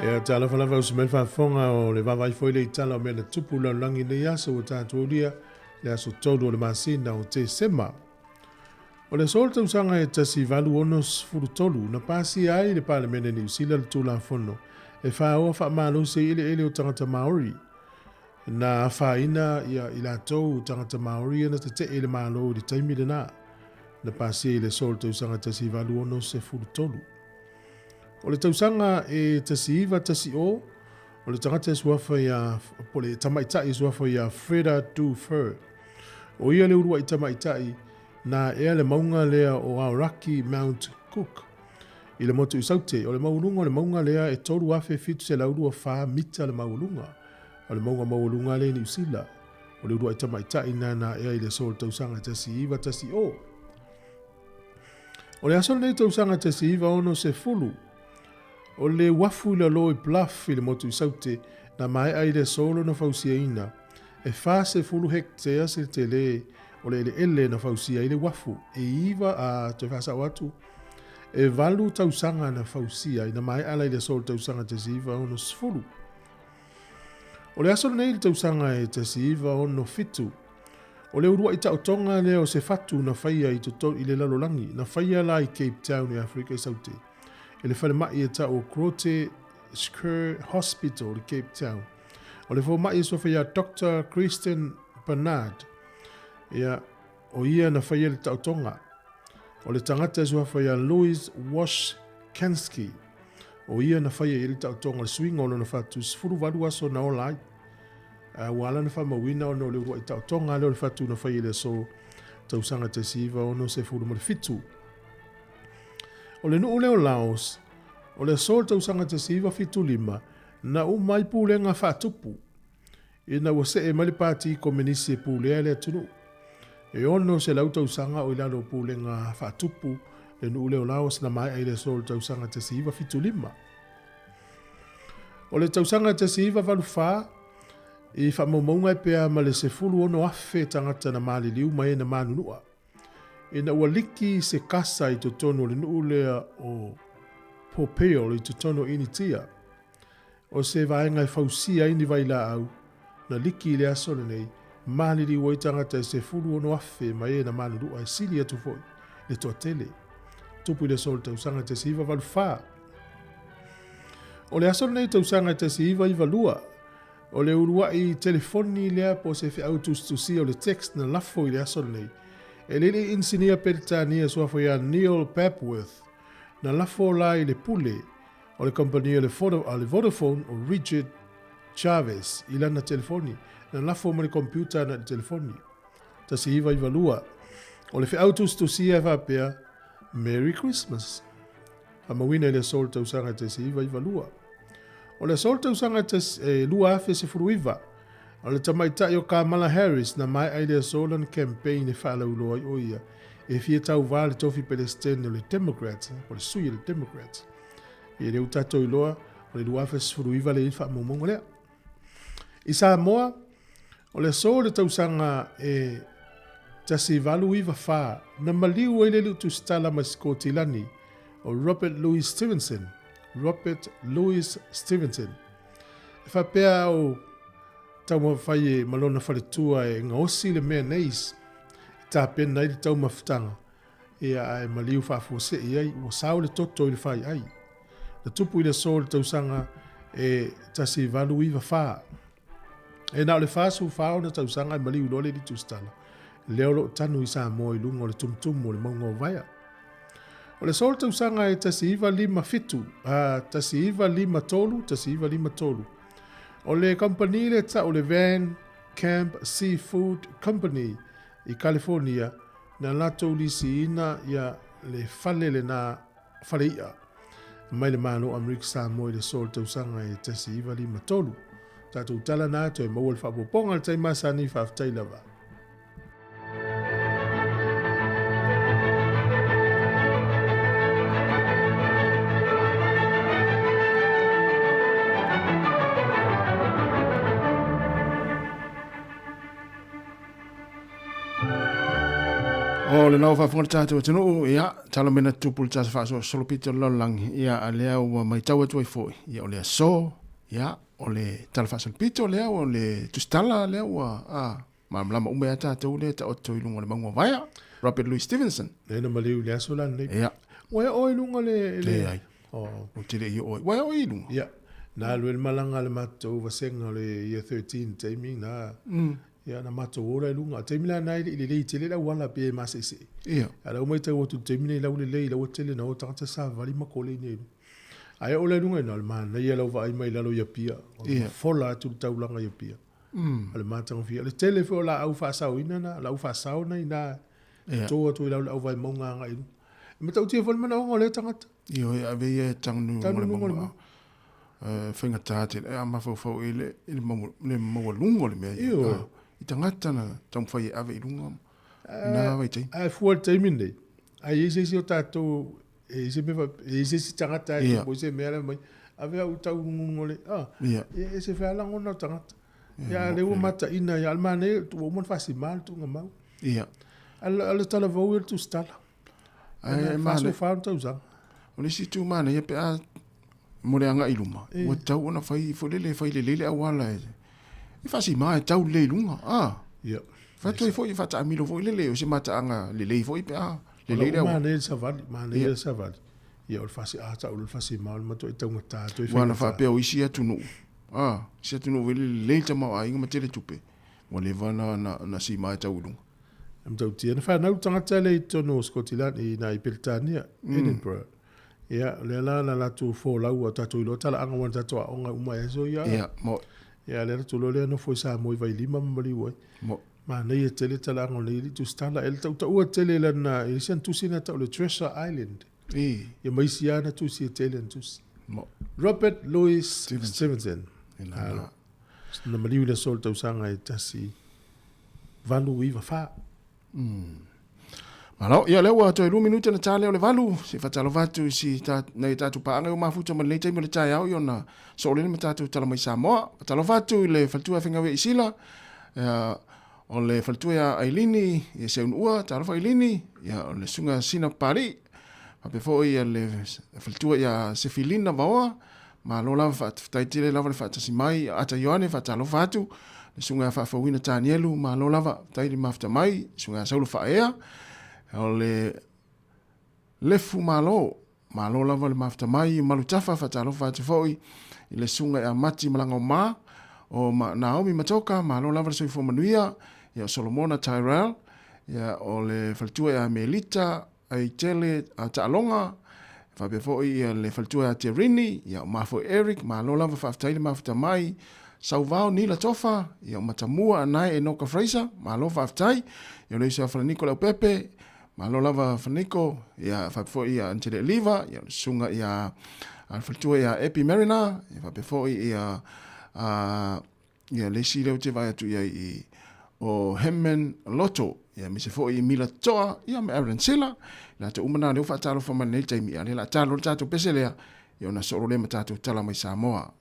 E tala falava o semel whaafonga o le vavai foi le itala o mele tupu la langi le aso o tātua lia le aso tolu o le masina o te sema. O le sol tau sanga e tasi valu onos furu tolu na pasi ai le pale mene ni usila le tula fono e wha oa wha malo se ele o tangata Maori. Na wha ina ia ila tau tangata Maori na te ele malo di taimi le na. Na pasi le sol tau sanga tasi valu onos e furu tolu. O le tausanga e tasi iwa tasi o le tangata suafa ia po le tamaitai suafa ia Freda Du Fur. O ia le urua i tamaitai na ea le maunga lea o Aoraki Mount Cook. I le motu i saute o le maulunga le maunga lea e toru afe fitu se laurua wha mita le maulunga. O le maulunga le ni usila. O le urua i tamaitai na ea i le sol tausanga tasi iwa tasi o. O le aso le tausanga tasi iwa ono se fulu. O le wafu le loi bluff i le motu i saute na mai ai le solo na fausia ina. E fa se fulu hektea se te le o le ele na fausia i le wafu. E iwa a te fasa watu. E valu tausanga na fausia i na mai ala i le solo tausanga te siva ono sfulu. O le aso nei le tausanga e te siva ono fitu. O le urua i tautonga le o se fatu na faia i i le lalolangi. Na faia la i Cape Town i Afrika i saute. E le whare mai e ta o Crote Skur Hospital i Cape Town. O le whare mai e sofa ia Dr. Kristen Bernard. Ia o ia na whaia le tautonga. O le tangata e sofa ia Louis Washkansky. O ia na whaia i le tautonga le swinga o na whatu sfuru waru aso na o lai. Wala na whamawina o le urua i tautonga leo le whatu na whaia le so tausanga te siva o no se furu mo le fitu. O le nuu leo Laos, o le sol tausanga te siva fitu lima, na mai pule ngā whātupu. E na wase e mali pāti komenisi e pule le tunu. E ono se lau tausanga o ilalo pule ngā whātupu, le nuu leo Laos na mai ai le sol tausanga te siva fitu lima. O le tausanga te siva valu whā, i whamaunga e pēa ma le se fulu ono afe tangata na mali liu mai na manunua. E na ua liki se kasa i to tono le nuu lea o Popeo i to tono ini tia. O se vaenga i fausia ini vai la au, na liki le asole nei, mali li waitangata e se fulu ono afe ma e na manunua e sili atu foi, le toa tele. Tupu i le sol tausanga te siva valu wha. O le asole nei tausanga te siva i valua, o le urua i telefoni lea po se fe autustusi o le text na lafo i le asole nei. E lele insinia peritania suafo ia Neil Papworth na lafo la i le pule o le kompania le Vodafone o Richard Chavez i lana telefoni na lafo ma le computer na telefoni. Ta si iwa iwa lua. O le fe autus tu si eva pea Merry Christmas. A mawina i le sol tausanga te si iwa iwa lua. O le sol tausanga te lua afe se furu iwa. O le tamaitai o Kamala Harris na mai ai le solan campaign e whaalau loa i oia e fia tau vale tofi Palestine o le Democrats, o le sui le Democrats. E reu tato i loa o le luafes furu iwa le ifa momongo lea. I Samoa, o le so le tausanga e tasi valu iwa wha na maliu e le lutu stala ma skotilani o Robert Louis Stevenson. E whapea o tau mawhai e malona whaletua e ngā osi le mea neis. Tā pena i le tau mawhitanga. E a e maliu whaafuose i ai, o sao le toto i le whai ai. Na tupu i le so le tausanga e tasi valu iwa wha. E nao le whaasu whao na tausanga e maliu lole li tustala. Leo lo tanu i Samoa i lunga o le tumtum o le maunga o vaia. O le so le tausanga e tasi iwa lima fitu, tasi iwa lima tolu. O le company le ta o le Van Camp Seafood Company i California na lato lisi ina ia le fale le na fale ia. Mai le mano Amerika Samoa i le sol tausanga e tasi iwa lima tolu. Tatou tala na to e maua le whapoponga le taimasani whaftai lava. O le nau whafunga tātou tino ia, tala mena tupul tāsa whaso solopito lolang ia a lea ua mai tau atu ai fōi. Ia o lea so, ia o le tala whasolopito lea o le tustala lea ua malama umea tātou lea ta oto i lunga le maunga vaia. Robert Louis Stevenson. Lena maliu lea solan nei. Ia. Wai oi lunga le... Le ai. O tire i oi. Wai oi lunga. Ia. Nā lue le malanga le matou vasenga le year 13 taimi nā. Ia na matou ora lunga. Taimi la nai le le tele la wala pe masese. Ia. Ala umai tau tu taimi nei la le la tele na o tangata sa vali makole nei. Ai o le lunga na le man. Ia la vai mai la lo ia pia. Ia. Fola tu taulanga ia pia. Ale matang fia. Le tele fo la au fa sao ina na, la au fa sao nei na. Toa tu la au vai maunga ngai. Me tau tia fo mana o le tangata. Io ave ia tangnu ngole. Whainga tāte, a mawhau i le maua lungo le mea. I tangata na tamwhai e awe i lunga. Nā wai tei. Ai fua taimi nei. Ai ese o tātou, ese si tangata e po se mea le mai. Awe au tau lungo le. Ese whea lango na tangata. Ia le ua mata ina, ia almane, tu o mon fasi mal tu ngamau. Ia. Ale tala vau e tu stala. Ai faso whaun tau zang. O le si tu mana, ia pe a moreanga i luma. Ua tau ona whai lele awala e. I whasi mai tau le lunga. Ia. Whatu e fwoi whata amilo fwoi lele o se mata anga lele fwoi pe a. Lele awala. Mane e savali, mane e savali. Ia o le whasi a tau le whasi maul mato e tau ngata. Wana whapea o isi atunu. Si atunu wele lele tamau a inga matele tupe. Wa le vana na si mai tau lunga. Am tau tia. Na whanau tangata le i tono Scotland i na i Peltania, Edinburgh. Ia, le la latu fo lau a tatu ilo tala anga wana tatu a onga uma e so ia. Ia, mo. Ia, le ratu lo le ano fo sa moi vai lima mamali uai. Mo. Ma nei e tele tala anga le ili tu stala. Ele tau ua tele lana, ili sian tusi na tau le Treasure Island. Ia maisi ana tusi e tele an tusi. Mo. Robert Louis Stevenson. Na maliu le sol tau sanga e tasi valu iwa faa. Malo, ia lewa to 2 minuta na tale o le valu, se fatalo vatu si nei tatu paanga o mafuta ma leite mo le tai au yona so le matatu tala mai Samoa, fatalo vatu le faltua finga we isila. O le faltua ya Ailini, ia se unua talo fa Ailini, ia o le sunga sina pari. Pa befo ia le faltua ya Sefilina vaoa, ma lo lava fataitile lava le fatasi mai ata Yohane fatalo vatu. Sunga fa wina Tanielu ma lo lava taili mafta mai sunga saulu fa ea o le fu ma lo lava le mafta mai malutafa fa talo fa tfoi ile sunga ya mati malanga ma o Naomi Matoka ma lo lava so fo manuia ya Solomona Tyrell ya o le faltua ya Melita ai tele ata alonga fa befo ia le faltua ya Terini ya mafo Eric ma lo lava fa taili mafta mai Sauvao ni la tofa, ia matamua anai e noka Fraser, malo whaftai, ia leisa whaniko lau pepe, malo lava whaniko, ia whapefo ia Antele Liva, ia sunga ia alfatua ia Epi Marina, ia whapefo ia leisi leo te vai atu ia i o Hemmen Lotto, ia misefo i Mila Toa, ia me Aaron Silla, la te umana leo whatalo whamanei taimi, ia la talo tato peselea, ia ona soro le matatu tala mai Samoa.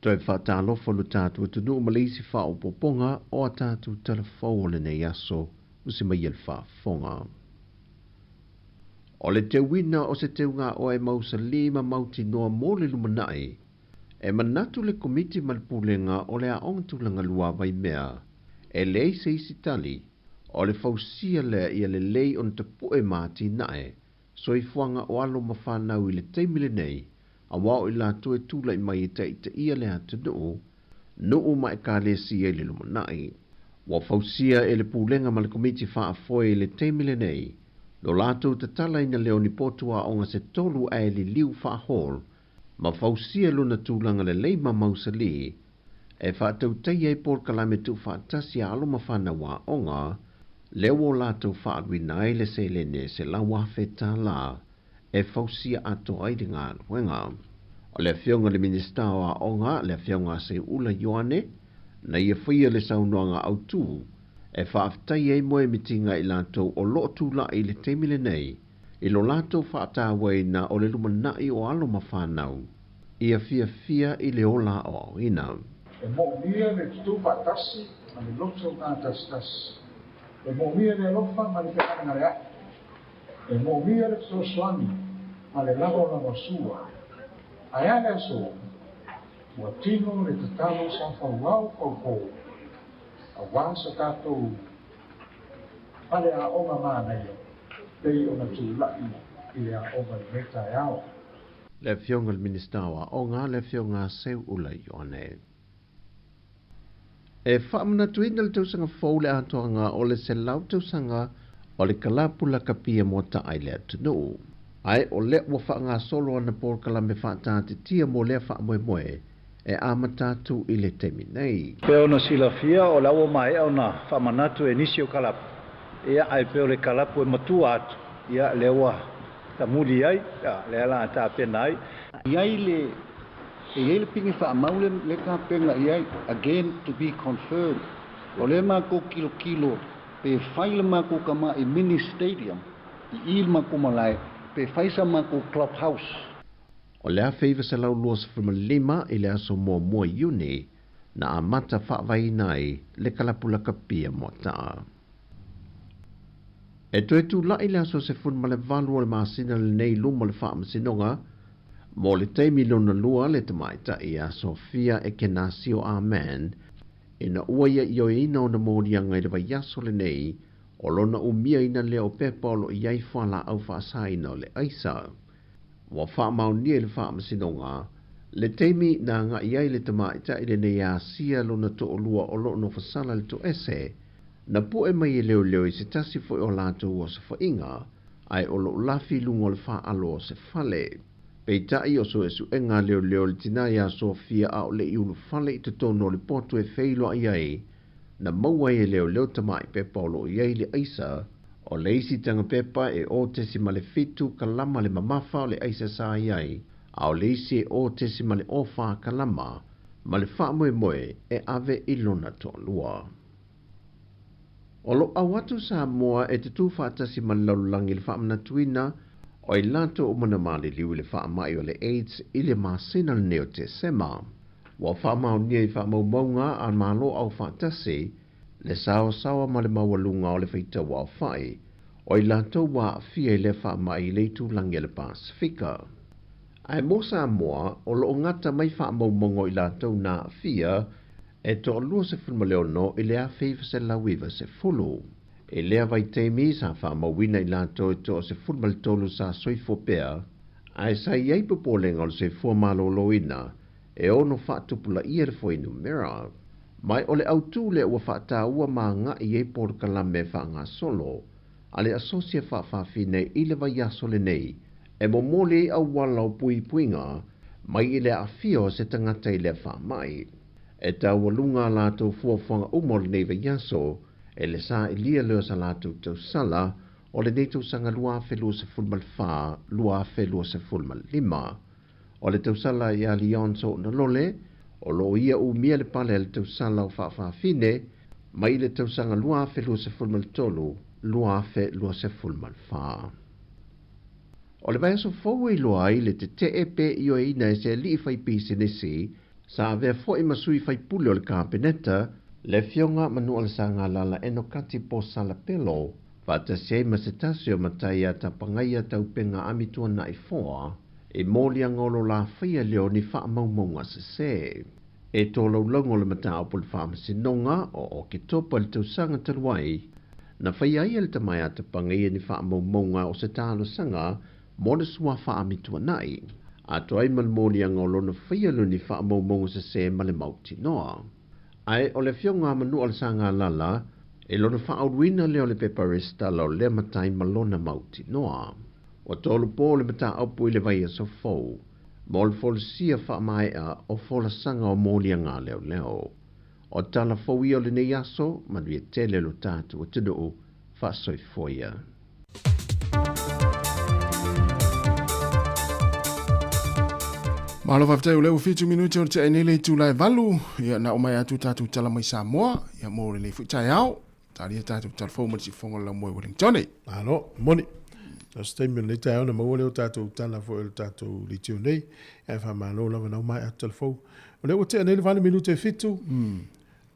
Toi whātālofo lu tātou tunu malisi whao poponga o a tātou telefo le nei aso usi mai el whafonga. O le te wina o se te unga o e mausa lima mauti noa mole lumanai, e manatu le komiti malpulenga o le aongtulanga lua vai mea, e lei se isi tali, o le fausia lea ia le lei on te poe mati nae, so i fuanga o alo mawhanau i le teimile nei, a wao i la tue tula i mai ita ia le atu nuu mai ka le si e le lumanai. Wa fausia e le pulenga ma le komiti wha foe le teimile nei, lo lato te tala ina leo ni potua o nga se tolu e li liu wha hol, ma fausia luna tūlanga le leima mausali, e wha tau tei e por kalame tu wha tasi a alo mawhana wa onga, leo o lato wha adwina e le se lene se la wafeta la, e fausia ato aide ngā ruenga. O le fionga le minista wa onga, le fionga se ula yoane, na ia whaia le saunoanga au tū, e whaaftai e moe mitinga i lato o lo tūla i le teimile nei, i lo lato whaatawai na o le lumanai o alo mawhanau, ia fia i le ola o ina. E mo mia le tutu whaatasi, ma le loto ngā tas. E mo mia le lofa, ma le pekana ngarea. E mo mia le sosuani, ma le lago sua. Aia le aso, ua tino le tatalo sa whauau pou. A wasa tātou pale a onga mānei, pei o na tūlai i le a onga le meta e ao. Le fionga le minista wa onga, le fionga seu ula yoane. E whaamana tuina le tausanga fau le atoanga o le se lau tausanga o le kalapula kapia mo ta ai le atunu. Ai o le ua whaanga solo ana por kalame whaatati tia mo le whaamoe e amatatu i le temi nei. Peo na silafia o lawa mai au na whamanatu e nisi o kalapu. Ia ai peo le kalapu e matua atu. Ia lewa ta muli ai, le ala ta pena ai. Iai le pingi whaamaule le ka penga iai, again to be confirmed. O le mako kilo, pe whaile mako kama i mini stadium, i il mako malai, pe whaisa mako clubhouse. O lea feiva se lau lua sifurma lima i le aso mua iuni na amata whaavai nai le kalapula kapia mo taa. E toe tu lai le aso sifurma le valu o le maasina le nei luma le wha masinonga, mo le teimi lona lua le tamaita i a Sofia e Kenasio Amen, ina uaia i o ina o na mōrianga i le vaiaso le nei, o lona umia ina leo pepa o lo iai whala au whaasaina o le aisa. Wa whaamau nia le whaamasinonga, le teimi na ngā iai le tamaita i le nei a sia lona to o lua o lo no fasala le to ese, na po e mai e leo i se tasi fo o lato o se whainga, ai o lo lafi lungo le wha alo o se fale. Pei tai o so e su enga leo le tina ia Sofia a o le iulu fale i te tono le potu e feilo a iai, na maua e leo tamai pepa o lo iai le aisa, o le isi tanga pepa e o tesi ma le fitu kalama le mamafa o le aisa sa iai, a o le isi e o tesi ma le ofa kalama, ma le wha moe e ave ilona to lua. O lo awatu sa moa e te tu whaatasi ma le laulangi le wha amna tuina, o i lato o mana mali liu le wha mai o le AIDS i le masina le neo te sema. Wa wha mau nia i wha mau maunga a malo au whaatasi, le sawa ma le mawalunga o le whaita wa whai, o i lato wa fia i le wha mai le tūlangi le Pasifika. Ai mo sa moa, o lo ngata mai wha mau mongo i lato na fia, e to lua se fulma leo no i le a feiva se lawiva se fulu. E lea vai teimi sa wha mawina i lato e to se fulma le tolu sa soifo pea, ai sa iei popolenga o se fua malo loina, e ono wha tupula ia le foinu mera. Mai ole autu le ua whaata ua maa nga i e por kalame wha ngā solo, ale asosia wha fine i le vai aso le nei, e mo mole au wala o pui puinga, mai i le a fio se tangata i le wha mai. E ta walunga lato fuafanga umol nei vai aso, e le sa i lia leo sa lato tau sala, o le neto sanga lua fe lua se fulmal wha, lua fe lua se fulmal lima. O le tau sala i a Lionso na lole, o lo ia u mia le pale le tau sala o wha fine, mai le tau sanga lua fe lua se fulmal tolu, lua fe lua se fulmal wha. O le vai aso fau i loa i le te epe i o ina e se li fai pisi nesi, Sa vea fo i masui fai pule o le kapeneta, le fionga manu o le sanga lala eno kati po sala pelo, vata sei masetasi o matai a tapangaya tau penga amitua na i foa, e moli angolo la fia leo ni wha maumonga se se. E tō laulango le mata o pul wha masinonga o ke topa le tausanga taruai, na whaia ia le tamai a tapangaya ni wha maumonga o se tālo sanga, mo le sua wha amitua nai. A toai malmoli angolo na whaia lo ni wha maumonga se se male mauti noa. Ai o le fionga manu o le sanga lala, e lona whaauruina leo le peparista lau le matai malona mauti noa. O tolu po le mata aupu i le vai so fau. Mo le folisia wha mai a o fola sanga o moli anga leo leo. O tala fau i o le nei aso, manu i tele lo tatu o tino o wha soi foia. Malo whaftai o leo whitu minuti o te enele tu lai valu. Ia na o mai atu tatu tala mai Samoa. Ia mo le futai au. Tari tatu talfo mo si fonga la mo Wellington. Alo, moni. Na statement le tai ona mo le tatu tala fo el tatu li tune. E fa malo la na mai atu talfo. O le o te enele vale minuti fitu.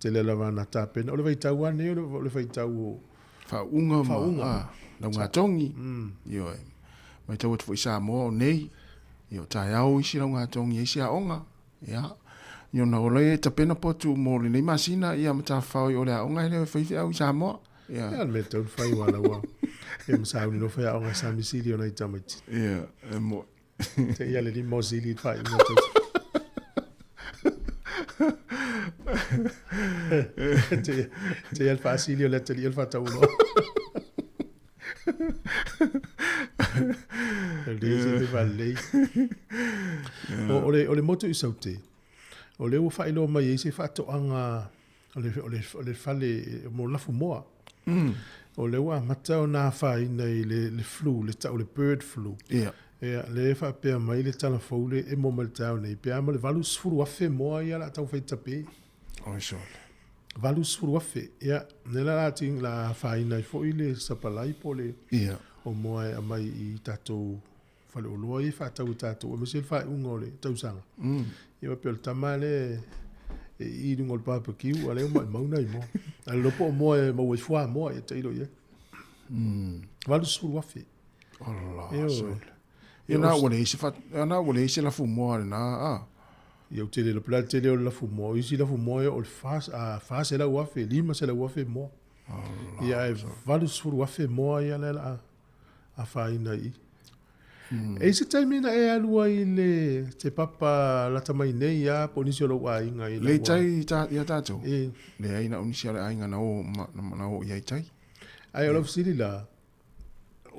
Te le lava na tapen. O le vai tau ane o le vai tau fa unga ma. Na nga tongi. Yo. Mai tau fo Samoa nei. Yo tai au isi la nga tongi isi a onga. Ya. Yo na ole ta pena potu mo le masina ia mata fau o le onga le fai au Samoa. Ya. Ya me tau fai wala wa. E msa ni no fai onga sa misili ona itamati. Ya, mo. Te ia le di mozili fai no. Te ia fasilio le te ia fa uno. Ele vale. Ole moto isaute. Ole o failo mai ese fato anga ole fale mo lafu moa. Ole wa mata na fa ina le flu le ta le bird flu. Yeah. Le fa pe mai le tala fole e mo mal ta ne pe ama le valus furu afe moa ia la tau feita pe. Oh so. Valus furu afe. Ya, nela la ting la fa ina fo ile sapalai pole. Yeah. O moa e mai i tatou fale o loa i whātau i tatou o mesel whae unga o le tausanga. I wa pēl tamale i rungo le pāpakiu a leo mai mauna i moa. A le lopo o moa e maua i fua moa i teiro i e. Walu suru wafi. Allah. Ia nā wale isi la fu moa le nā a. Ia o tele lo pila tele o la fu moa. Isi la fu moa e o le fās e la wafi. Lima se la wafi moa. Ia e walu suru wafi moa i a le la a whaina i. E se taimina e alua i le te papa la tamai nei ia ponisi o lo wa inga i le tai ia tātou. Le aina unisi ale ainga na o iai tai. Ai o la fusili la.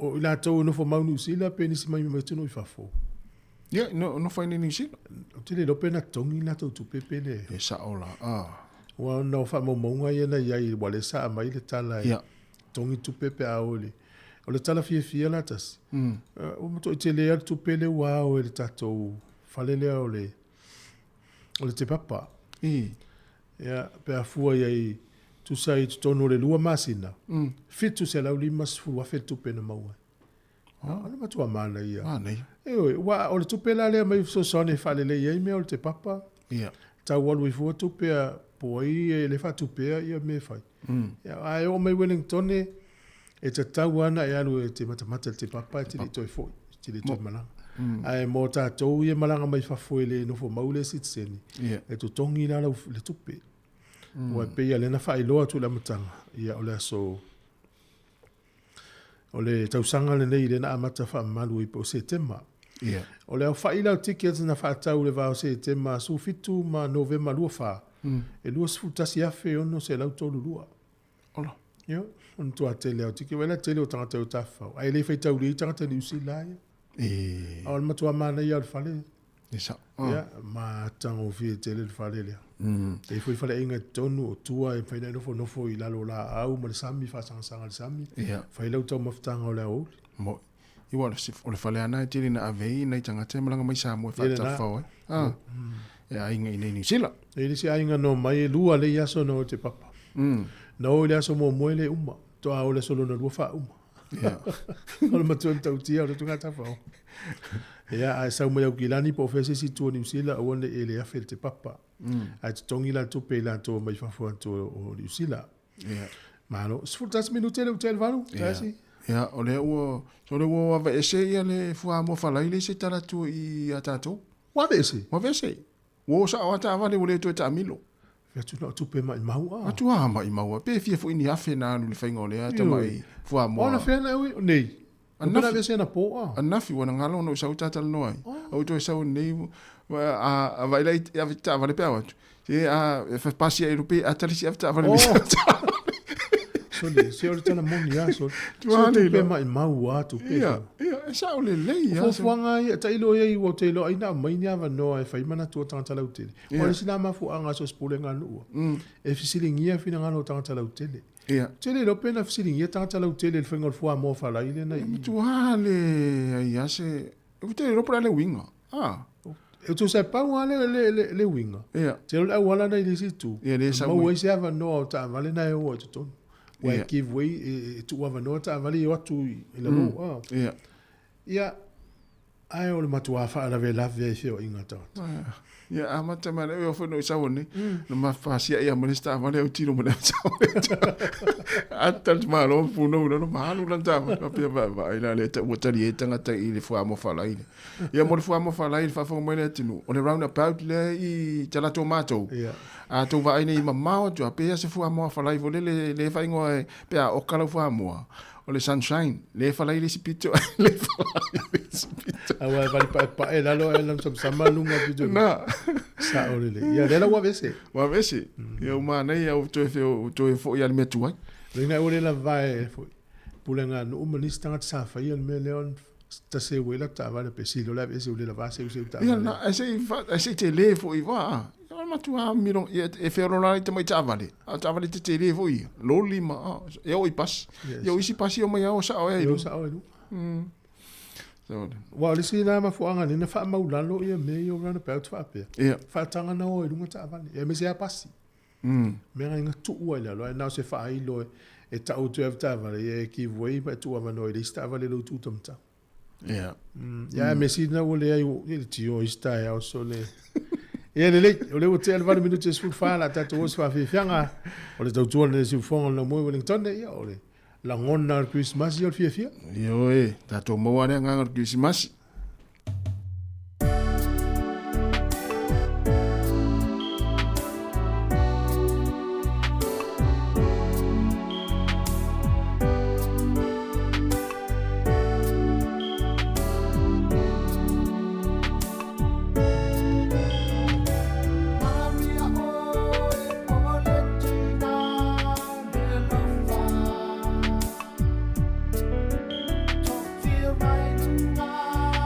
O ila tau no fo maunu usila pe nisi mai mai tunu i fafo. Ia, no fai ni usila. O tele lo pena tongi na tau tupepe le. E sa ola, Wa na fa mo monga ia na ia i wale sa mai le tala. Ia. Tongi tupepe a ole. O le tala fia la tasi. O mato i te lea tu pele ua o e le tatou falelea o le te papa. Ia, pe a fua i tu sai tu tono le lua masina. Fitu se lau lima sfuru a fetu pena maua. Ana matua mana ia. Nei. Ewe, o le tu pela lea mai so sone falele ia i mea o le te papa. Ia. Tau walu i fua tu pea po i e le fa tu pea ia me fai. Ia, ai o mai Wellington e te tau ana e alu e te matamata te papa e te li toi foi, te li toi malanga. Ai mo tātou i e malanga mai fafoi le nofo maule sitseni. E tu tongi la le tupe. O e peia le na whai loa tu la matanga. Ia o le aso. O le tausanga le nei le na amata wha malu i po se tema. O le au whai lau tiki atu na whaatau le vao se tema su fitu ma novema lua wha. E lua sfutasi afe ono se lau tolu lua. Ola. Yo, on tua tele au tiki wela tele o tangata o tafau. Ai le fai tau li tangata ni usi lai. Au matua mana ia le fale. Isa. Ya, ma tango fi tele le fale le. E foi fale inga tonu o tua e fai nofo i lalo la au ma le sami fa sanga le sami. Fai lau tau maftanga o le au. Mo. I wala si o le fale ana e tiri na avei nei tangata malanga mai sa mo e whaatafau. E ainga i nei ni sila. E lisi ainga no mai lua le yaso no te papa. No le aso mo moele uma. To a ole solo no lua fa uma. Ia. O le matua tau tia o le tunga tafao. Ia, ai sau mai au kilani po fese si tua New Zealand o le ele afe te papa. Ai te tongi la tu pe la tu mai fafua tu o New Zealand. Ia. Malo, sfutas minute le utel valu, kasi. Ia, o le ua, so le ua wa ese ia le fua mo falai le se tala tu I atato. Wa vese. Wa vese. Wo sa o ata vale o le tu ta milo. Ia tu na tu pe mai mau a. Atu a mai maua. Pe fia fu ini afe na lu le fainga o le ata mai fua mo. Ona fena ui, nei. Ana vese na po a. Anafi wana ngalo no sa uta tala noai. O to sa nei a vai lai a vita vale pe awatu. Se a fa pasi e rupe atali si afta vale mi. So le, se ori tana moni a, so tu pe mai mau a tu pe. Ia, sa o le lei a. Fofuanga ia, ta ilo ia I wo te ilo, aina mai ni ava noa, e whaimana tua tangata lau tele. O le sina mafu anga so spule ngā nua. E fisilingia fina ngā no tangata lau tele. Ia. Tele lo pena fisilingia tangata lau tele, le whainga fua mo whala ile na I. Tu hale, ia se, e te ropura le winga. Ah. E tu sai pau le winga. Ia. Te lo au wala na ili si tu. Ia, le sa mau wei se ava noa o ta vale na e o e tutonu. Wai give way e tu ava noa ta vale o atu I la lo. Ia. Ia, ai o le matua wha ala ve lawe e feo inga tata. Ia, a mata mana e ofo no sa wone. No ma fasia ia monesta vale o tiro mona sa. Atal ma lo puno no ma no lanta ma pe va ila le ta wotali e tanga ta I le fua mo fala ile. Ia mo le fua mo fala ile fa fo mo le tinu. On the roundabout le I tala tomato. Ia. A to va ine I mamao to pe se fua mo fala I vole le fa ingo pe a o kala fua mo. O le sunshine, le fala ile si pito, le fala ile si pito. Awa vale pa e lalo e lam sama lunga pito. Na. Sa o le. Ia le la wa vese. Wa vese. Ia uma nei ia to e fo ia me tuai. Ringa o le la vai fo. Pulenga no umanista ngat sa fa ia me leon ta se wela ta vale pe si lo la vese o le la va se ta. Ia na ese te le fo I va. Ma tu a miro e ferro la te mai tavale. A tavale te le fo I. Lo lima. E o I pas. E o isi pasi o mai o sa o e. Yo sa o e. So. Wa le sina ma fo anga ni na fa maulalo ia me yo rana pa tu ape. Ia. Fa tanga na o e lunga ta vale. E me se a pasi. Me nga tu o le lo na se fa ai lo e ta o tu e ta vale e ki voi pa tu ava no e sta vale lo tu tamta. Ia. Ya me sina o le ai o ti o sta ya o so le. Ia le o le hotel vale minuto se fa la ta to so fa fianga. O le tau le se fon no mo Wellington ia o le. La ngona Christmas yo fia. Yo ta to mo ane nga Christmas. Feel right now.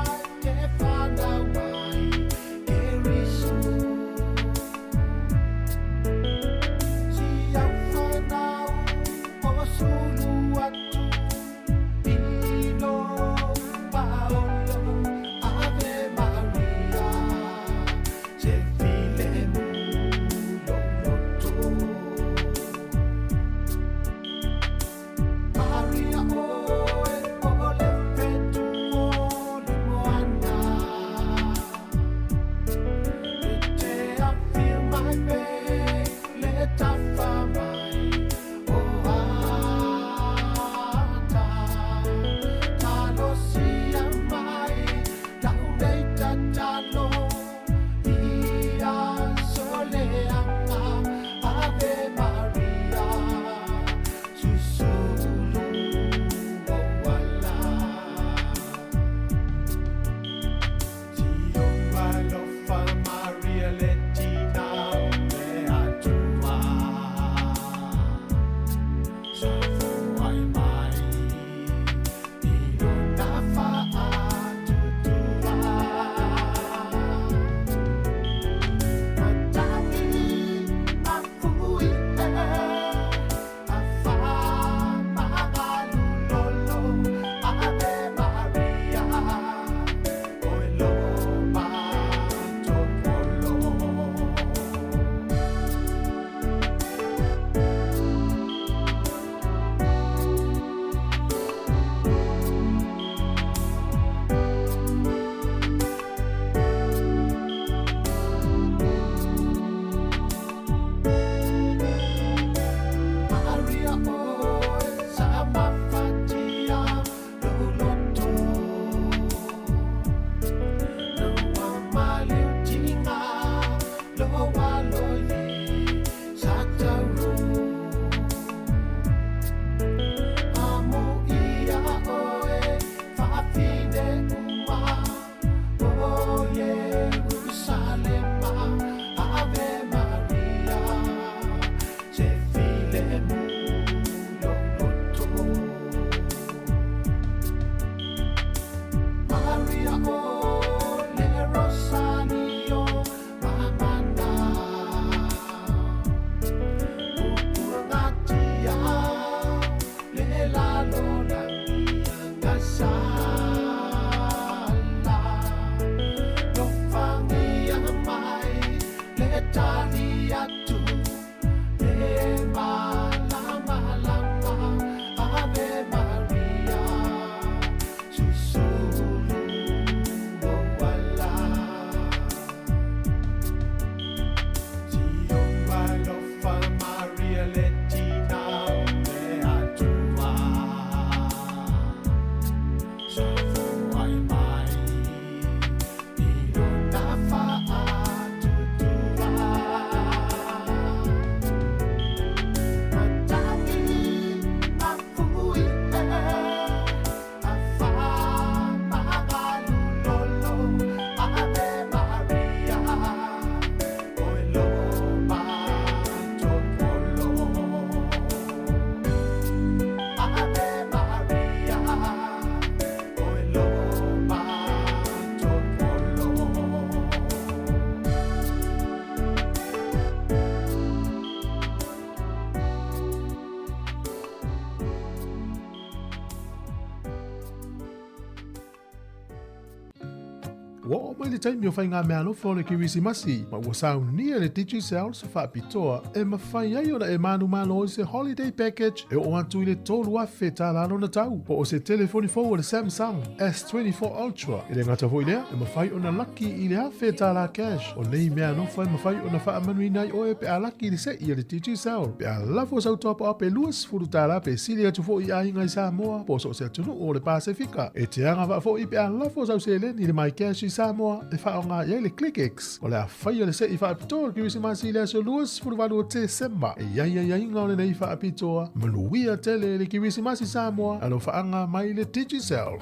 Wa mai le taimi o whai ngā mea alofa o le Kirisimasi. Ma ua sau nia le Digicel se whaapitoa e mawhai ai ona e manu malo o se holiday package e o atu i le tolu afe tā lalo na tau. Po o se telefoni fau o le Samsung S24 Ultra. I le ngata hoi lea e mawhai ona laki i le afe tā la cash. O nei mea alofa e mawhai ona wha amanu i nai o e pe a laki i le se i le Digicel. Pe a lafo sau topa a pe luas furu tā la pe sili atu fo i a inga i Samoa. Po so se atunu o le Pasifika. E te anga wa fo i pe a lafo sau se len i le mai cash i Samoa e wha o ngā iai le ClickX. O le a whai o le se i wha apitoa Kirisimasi i le aso luas furu walu o te semba. E iai inga o le nei wha apitoa. Manuia tele le Kirisimasi Samoa alo wha anga mai le Digicel.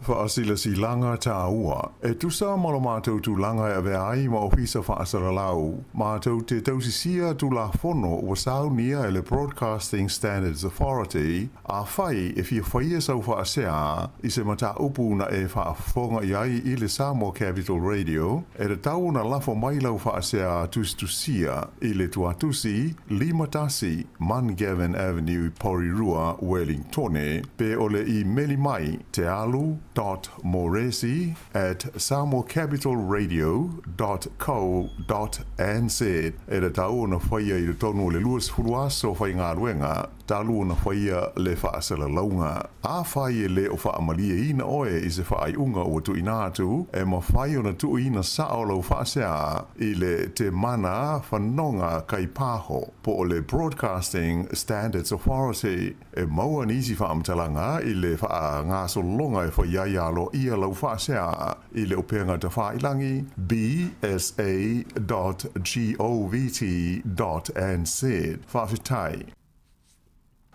Whaasila si langa tā ua. E tusa malo mātou tu langa e ave ai ma ofisa whaasara lau. Mātou te tausisia tu la fono ua sau nia e le Broadcasting Standards Authority a whai e fia whaia sau whaasea i se mata upu na e whaafonga i ai i le Samoa Capital Radio e le tau na lafo mai lau whaasea tustusia i le tuatusi Limatasi Mangavin Avenue Porirua Wellingtone pe ole i meli mai te alu .moresi@samoacapitalradio.co.nz e le tau na whaia i le tonu le luas furuaso whai ngā ruenga talu na whaia le whaasala launga. A whai e le o whaamalia ina oe i se whaai unga o tu inatu e ma whai o na tu ina sao lau whaasea i le te mana whanonga kai pāho po o le Broadcasting Standards Authority e maua nisi whaamtalanga i le wha ngā solonga e whaia ialo ia lau whaasea i le upenga te whailangi bsa.govt.nz whawhitai.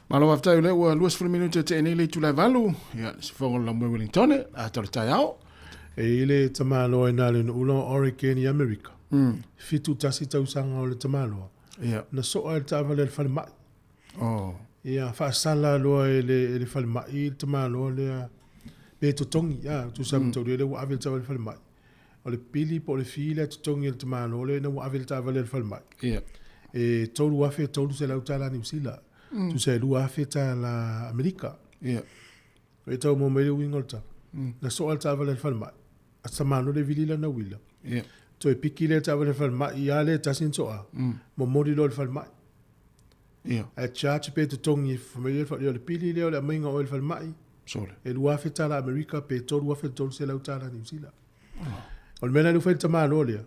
Malo aftai le ua luas furu minuta te enele tu lai valu. Ia, si whongo la mwe Wellingtone, a tole tai au. E ile tamaloa ina le ulo Oregon i Amerika. Fitu tasi tausanga o le tamaloa. Ia. Na soa e tāwale le whale mai. Oh. Ia, whaasala loa e le whale mai i tamaloa lea pe totongi. Ia, tu samtau le ua awel tāwale le whale mai. O le pili po le file totongi le tamaloa le na ua awel tāwale le whale mai. Ia. E tolu afe tolu se lau tāla New Zealand. Tu se lua afeta la Amerika. Ia. E tau mo mele wingolta. Na so al tava le falma. Asamano le vilila na wila. Ia. To e piki le tava le falma i ale tasin soa. Mo mori lo le falma. Ia. A charge pe to tongi familia le pili le le mainga o le falma. Sole. E lua afeta la Amerika pe to lua afeta tolu se lau tala New Zealand. O mena lu feta ma lo le.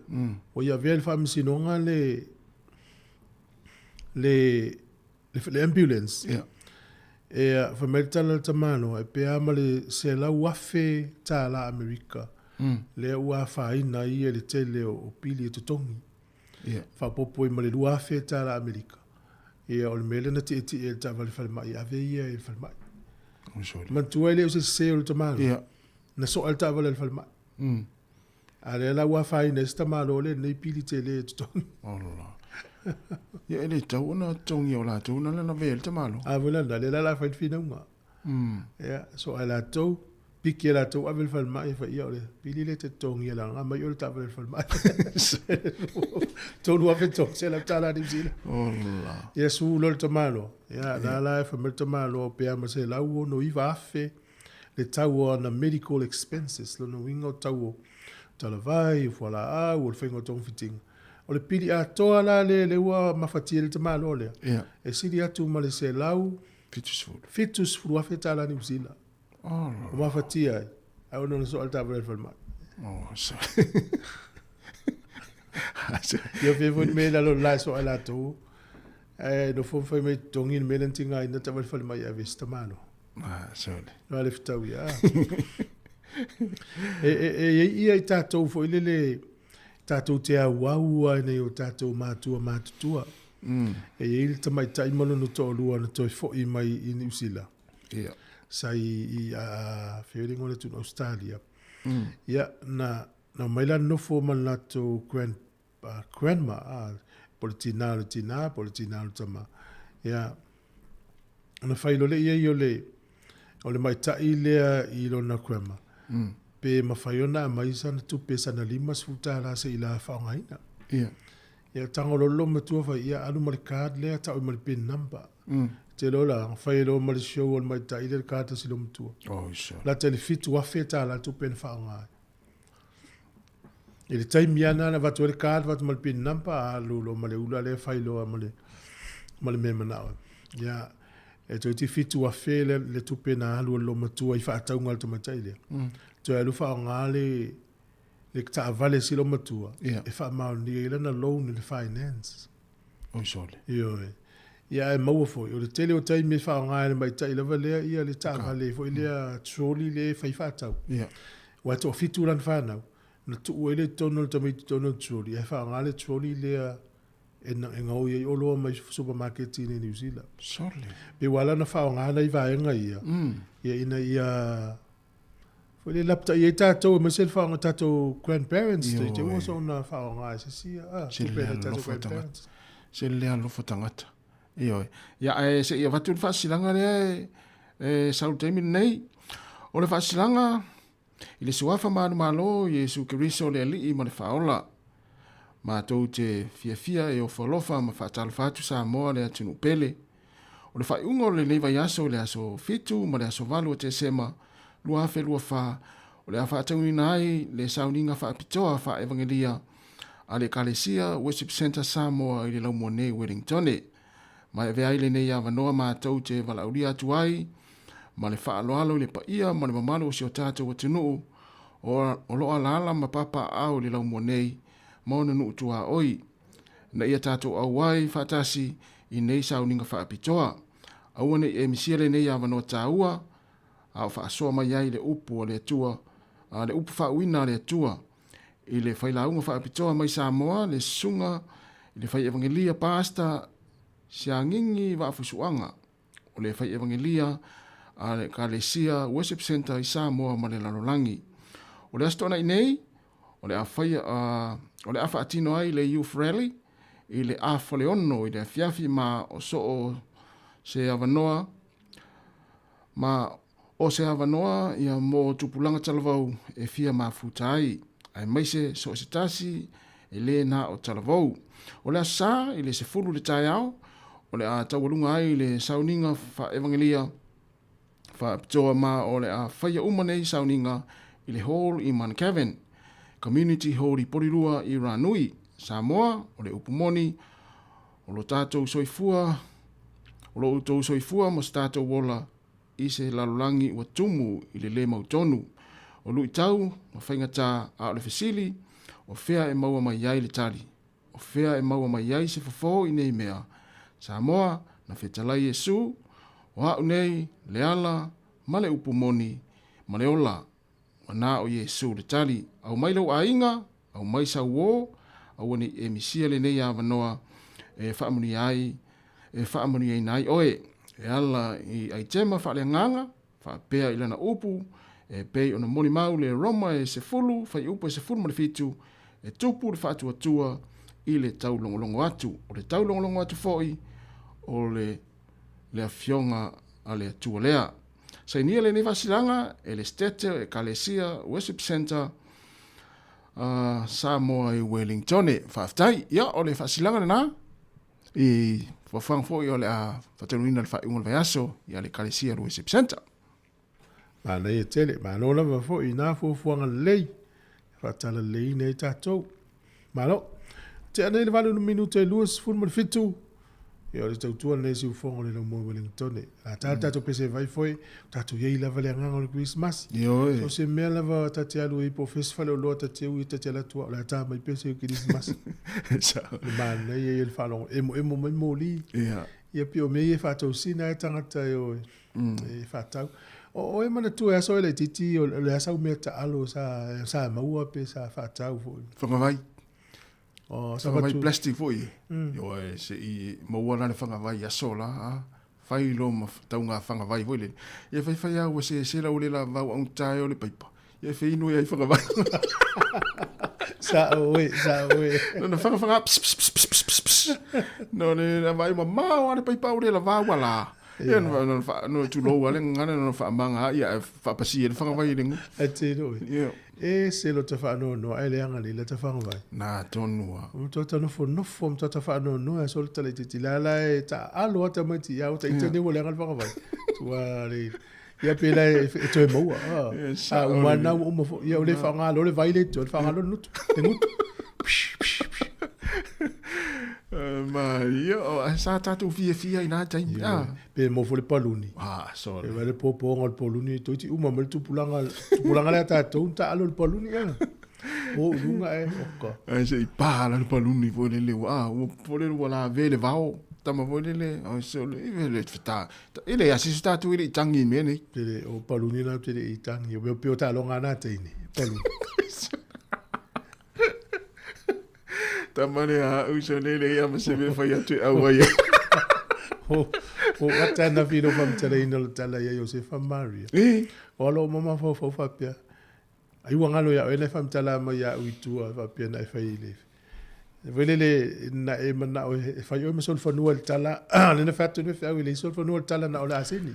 O ia vel fam sinonga le ambulance. Yeah. E whameritala tamano e pe ama le se la wafe tā la Amerika. Le ua whaina i e le tele o pili e tutongi. Yeah. Whapopo i ma le wafe tā la Amerika. E o le mele na te e tā wale whalemai. Ave ia e whalemai. Mantua ele o se o le tamano. Yeah. Na so al tā wale whalemai. A le la ua whaina e se tamano le nei pili tele e tutongi. Allah. Ia ele tau na tongi o la tau na lana vele te malo. A vela na le la whaid fina unga. Ia, so a la tau, piki la tau avel whalmai e whaia o le, pili le te tongi e la nga, mai o le tavel whalmai. Tonu a whetong, se la tala New Zealand. Ola. Ia su lo le tamalo. Ia, na la e whamel tamalo pe ama se lau o no iwa afe, le tau o na medical expenses, lo no ingo tau o talavai, whala a, o le whaingo tong fitinga. O le pili a toa la le ua mawhatia le tamalo lea. Ia. E siri atu ma le se lau. Fitus furu afe tala New Zealand. Oh. O mawhatia ai. Au no so alta vare falma. Oh, so. Ia fevo ni me la lo la so ala tu. No fo foi me tongi me lentinga ina ta vare falma ia vista mano. Ah, so. No le fitau ia. Ia i tātou fo ilele tātou te auaua nei o tātou mātua. E il tamai tai mono no tō lua na toi fo i mai i New Zealand. Ia. Sai i whiwhiringo le tūna Australia. Ia, na maila nofo man lato grandma, politina le tama. Ia, na whailo le ia i o le mai tai lea i lo na grandma. Pe mawhaiona a maisa na tupe sana lima sfutara se ila whaongaina. Ia. Ia tangololo matua whai ia anu mali card lea tau i mali pin number. te lola fai lo ma le show o mai tai le kata si lo mtua Oh, so. la te le fitu wa feta la tu pen fa nga ile tai miana na vatu le kata vatu mal pin nampa lu lo ma le ula le fai lo ma le mema na ya e to ti fitu wa fe le tu pen na lu lo matua i fa tau ngal tu matai le to e lu fa nga le ta vale si lo matua e fa ma ni le na loan le finance Oh, so. Yo. Ya e mau fo, o le tele o tai me fa nga le mai tai lava le ia le ta vale fo ile troli le fai fa tau. Yeah. Wa to fitu lan fa na. Na tu o ile tono to me tono troli. E fa nga le troli le en ngau ye o lo mai supermarket in New Zealand. Sorry. Be wala na fa nga na i va nga ia. Ya ina ia fo le lapta ye ta to me sel fa nga ta to grandparents te o so na fa nga se si Se le grandparents. Se le alo fotangata. Iyo. Ya se ia vatu fasilanga le sau temi nei. O le fasilanga ile suafa manu malo Yesu Keriso le ali ma le faola. Ma tou te fia e o falofa ma fatal fatu sa moa le atunu pele. O le faiunga o le leiva yaso le aso fitu ma le aso valu te sema lua fe lua fa. O le afa ataunina ai le sauninga fa apitoa fa evangelia a le Kalesia Worship Center Samoa i le Laumone Wellingtone. Ma e vea ile nei a vanoa ma tau te valauria atu ai, ma le whaaloalo le paia, ma le mamalo o si o tātou o tenu, o loa lala ma papa au le Laumone, ma ona nuu tua oi. Na ia tātou au ai whaatasi i nei sauninga whaapitoa. Au ane e misia le nei a vanoa tāua, au whaasoa mai ai le upu o le atua, le upu whauina le atua, i le whailaunga whaapitoa mai Samoa, le sunga, i le whai evangelia pasta, sia ngingi waafusuanga. O le whai evangelia, a le Kalesia Worship Center i Samoa ma le Lalolangi. O le astona i nei, o le afa atino ai le Youth Rally, i le afa le ono, i le fiafi ma o so o se avanoa, ma o se avanoa ia mo tupulanga talavau e fia ma futai. Ai maise so se tasi e le na o talavau. O le asa i le se fulu le tai au, o le a tawalunga ai le sauninga fa evangelia, fa pitoa ma o le a whaia umanei sauninga i le hall i Mankaven, community hall i Porirua i Ranui, Samoa, o le upumoni, o lo tātou soifua, o lo utou soifua mo tātou wola i se lalolangi ua tumu i le mautonu. O lui tau, ma whaingata a o le fesili, o whea e maua mai iai le tali. O whea e maua mai iai se fafo i nei mea. Samoa, na whetalai Yesu, o hau nei, le ala, ma le upumoni, ma le ola, wa nā o Yesu le tali. Au mai lau a inga, au mai sa uo, au ane e misia le nei a wanoa, e whaamuni ai nai oe. E ala i aitema whaale nganga, whaapea ilana upu, e pei ona moli mau le Roma e se fulu, fai upo e se fulu ma le fitu, e tupu le whaatu atua i le tau longolongo atu. O le tau longolongo atu foi, o le afionga a le atua lea. Sa inia le nevasilanga, e le stete e Kalesia Worship Center, Samoa i Wellingtone. Whaaftai, ia o le vasilanga na, i wafang foi o le a whataruina le whaiunga le vaiaso, i le Kalesia Worship Center. Ma nei e tele, ma no lava fo i nā fuafuanga lei. Whatala lei nei tātou. Ma lo, te anei le walu minuto e luas fun mal fitu. E o le tautua nei si ufonga le Laumone Wellingtone. La tātou pese vai foi, tātou yei lava le anganga o le Christmas. So se mea lava tate alu i po festival o loa tate ui tate ala tua. La tā mai pese o Christmas. Ma nei e le whalongo. Emo mai mōli. Ia pio mei e whatou sina e tangata e o e whatau. O e mana tu e aso ele titi o le asau mea ta alo sa maua pe sa whatau foi. Whangawai. Whangawai plastic foi. Yo e se i maua nane whangawai aso la. Whai lo ma taunga whangawai foi le. Ia whai au se la ule la vau ang tae o le paipa. Ia whai inu e ai whangawai. Sa oe. Nona whanga pss. No ne na vai ma mau ane paipa ule la vau ala. Ia no tu lo wale ngana no fa manga ia fa pasi ele fanga vai lengo. Ate no. E se lo te fa no ai le anga le te fanga vai. Na tonua. O to ta no fo to ta fa no e sol tele te la e ta alo ta mai ti ya o ta te wo le anga fanga vai. Tua le ia pela e to mo ah. O mana o mo ia o le fanga lo le vai le to fanga lo no. Ma ia sa tatu fia ina tai pe mo fo le paluni so e vale po ngol paluni to ti uma mel tu pulanga le ta to ta alo le paluni o lunga e oka se pa la le paluni fo le o fo le wala vele vao tama fo le so le vele fta ele assista tu ile tangi mene le o paluni na te le tangi o pe o ta longa na te ni paluni Tamane a usonele ia masebe fa ia tu awaia. O wata na fino fam tele ina tala ia Josefa Maria. O lo mama fo fa pia. Ai wanga lo ya ele fam tala ma ya uitua fa pia na fa ile. Vele na e mana o fa yo me sol fa no tala le na fatu ne fa ile sol fa no tala na ola asini.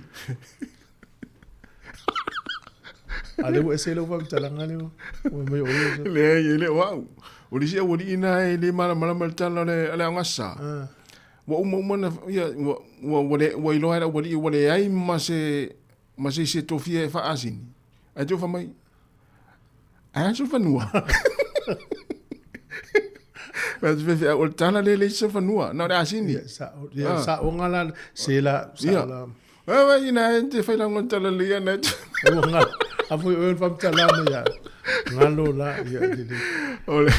Ale o ese lo fam tala ngale o me o le wow. O lisia o ina e le mala tala le angasa. Wa umona ia wa ilo era wa le ai ma se tofia fa asini. A tu fa mai. A so fa nua. Mas ve o tala le so fa nua. Na asini. Sa o ngala sela. Wa ina te fa la ngotala le na. O ngala. Afu o fam tala ya. Ngalo la ia dili. Ole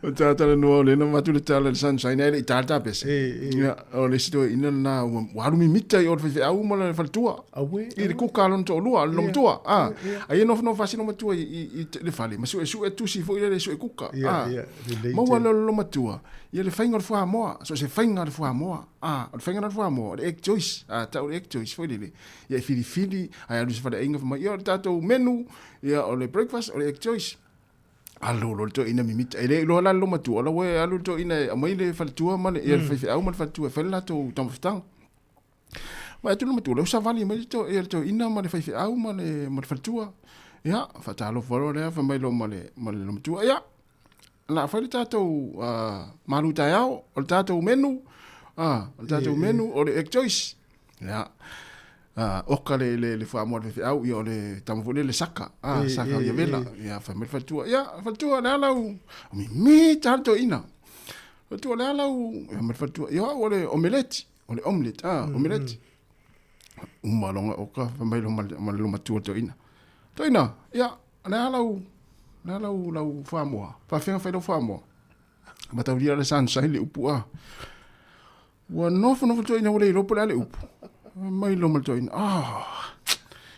o tata no le no matu le tala sunshine ele tata pese. Ia o le sito ina na waru mi mita o fe au mala fa tua. Awe. I ku kalon to lua lo tua. Ai no fasino matua i le fale, ma su e tu si fo ile su e kuka. Ma wala lo matua. Ia le fainga fo mo, so se fainga fo mo. O fainga fo mo, e choice. Ta o e choice fo ile. Ia fili ai alu se fa inga fo ma ia tato menu, ia o le breakfast o le choice. Alo lo to ina mimita ele lo la lo matu ala we alu to ina mai le faltua ma le fa au ma faltua fa la to tamftang ma tu no matu lo sa vali mai to ina ma le fa au ma le faltua ya fa ta lo foro le fa mai lo ma le lo matu ya la fa le tato malu ta yao o tato menu o tato menu o le choice ya oka le fa mo fe au yo le tamo le saka saka ya vela ya fa me fatua la mi tanto ina fatua la ya me fatua yo ole omelette omelette malonga oka fa me lo matua to ina ya la fa mo fa fe lo fa mo mata ulia le sunshine le upu wa no to ina ole lo pula le upu mai lo mal join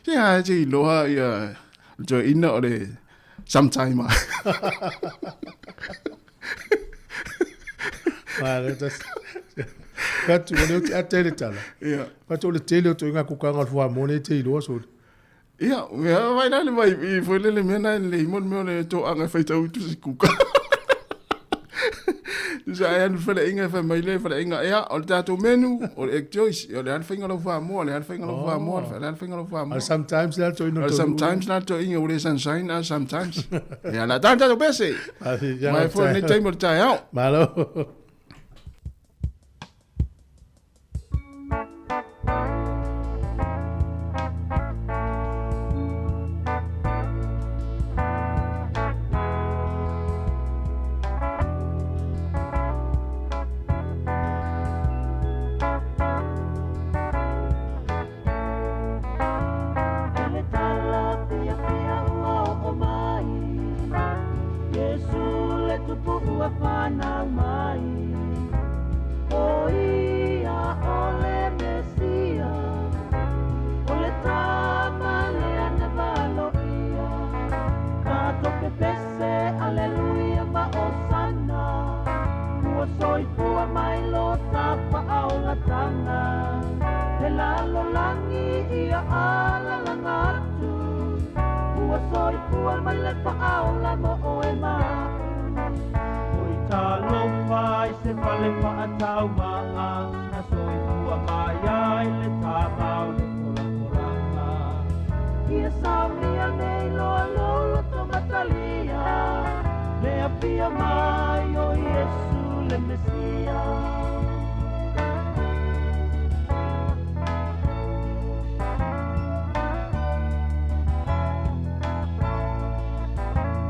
ya ji lo ya join no le sometime vale tu no te atele tala ya tu le tele to nga ku ka nga fo mo ne te lo so ya vai na le vai i fo le mena le mon me le to anga faita u tu ku ka Dus hij had voor de inge van mijn leven, de inge, ja, al dat menu, al ik choice, ja, de vinger of waar more, de vinger of waar more, de vinger of waar more. Sometimes not to inge. Sometimes not to inge, hoe is een zijn, sometimes. Ja, nou dan dat ook best. Maar voor niet helemaal te jou. Malo. Se pale pa atau maas na soy tua kaya ile taba pia mai o Yesu le Mesia.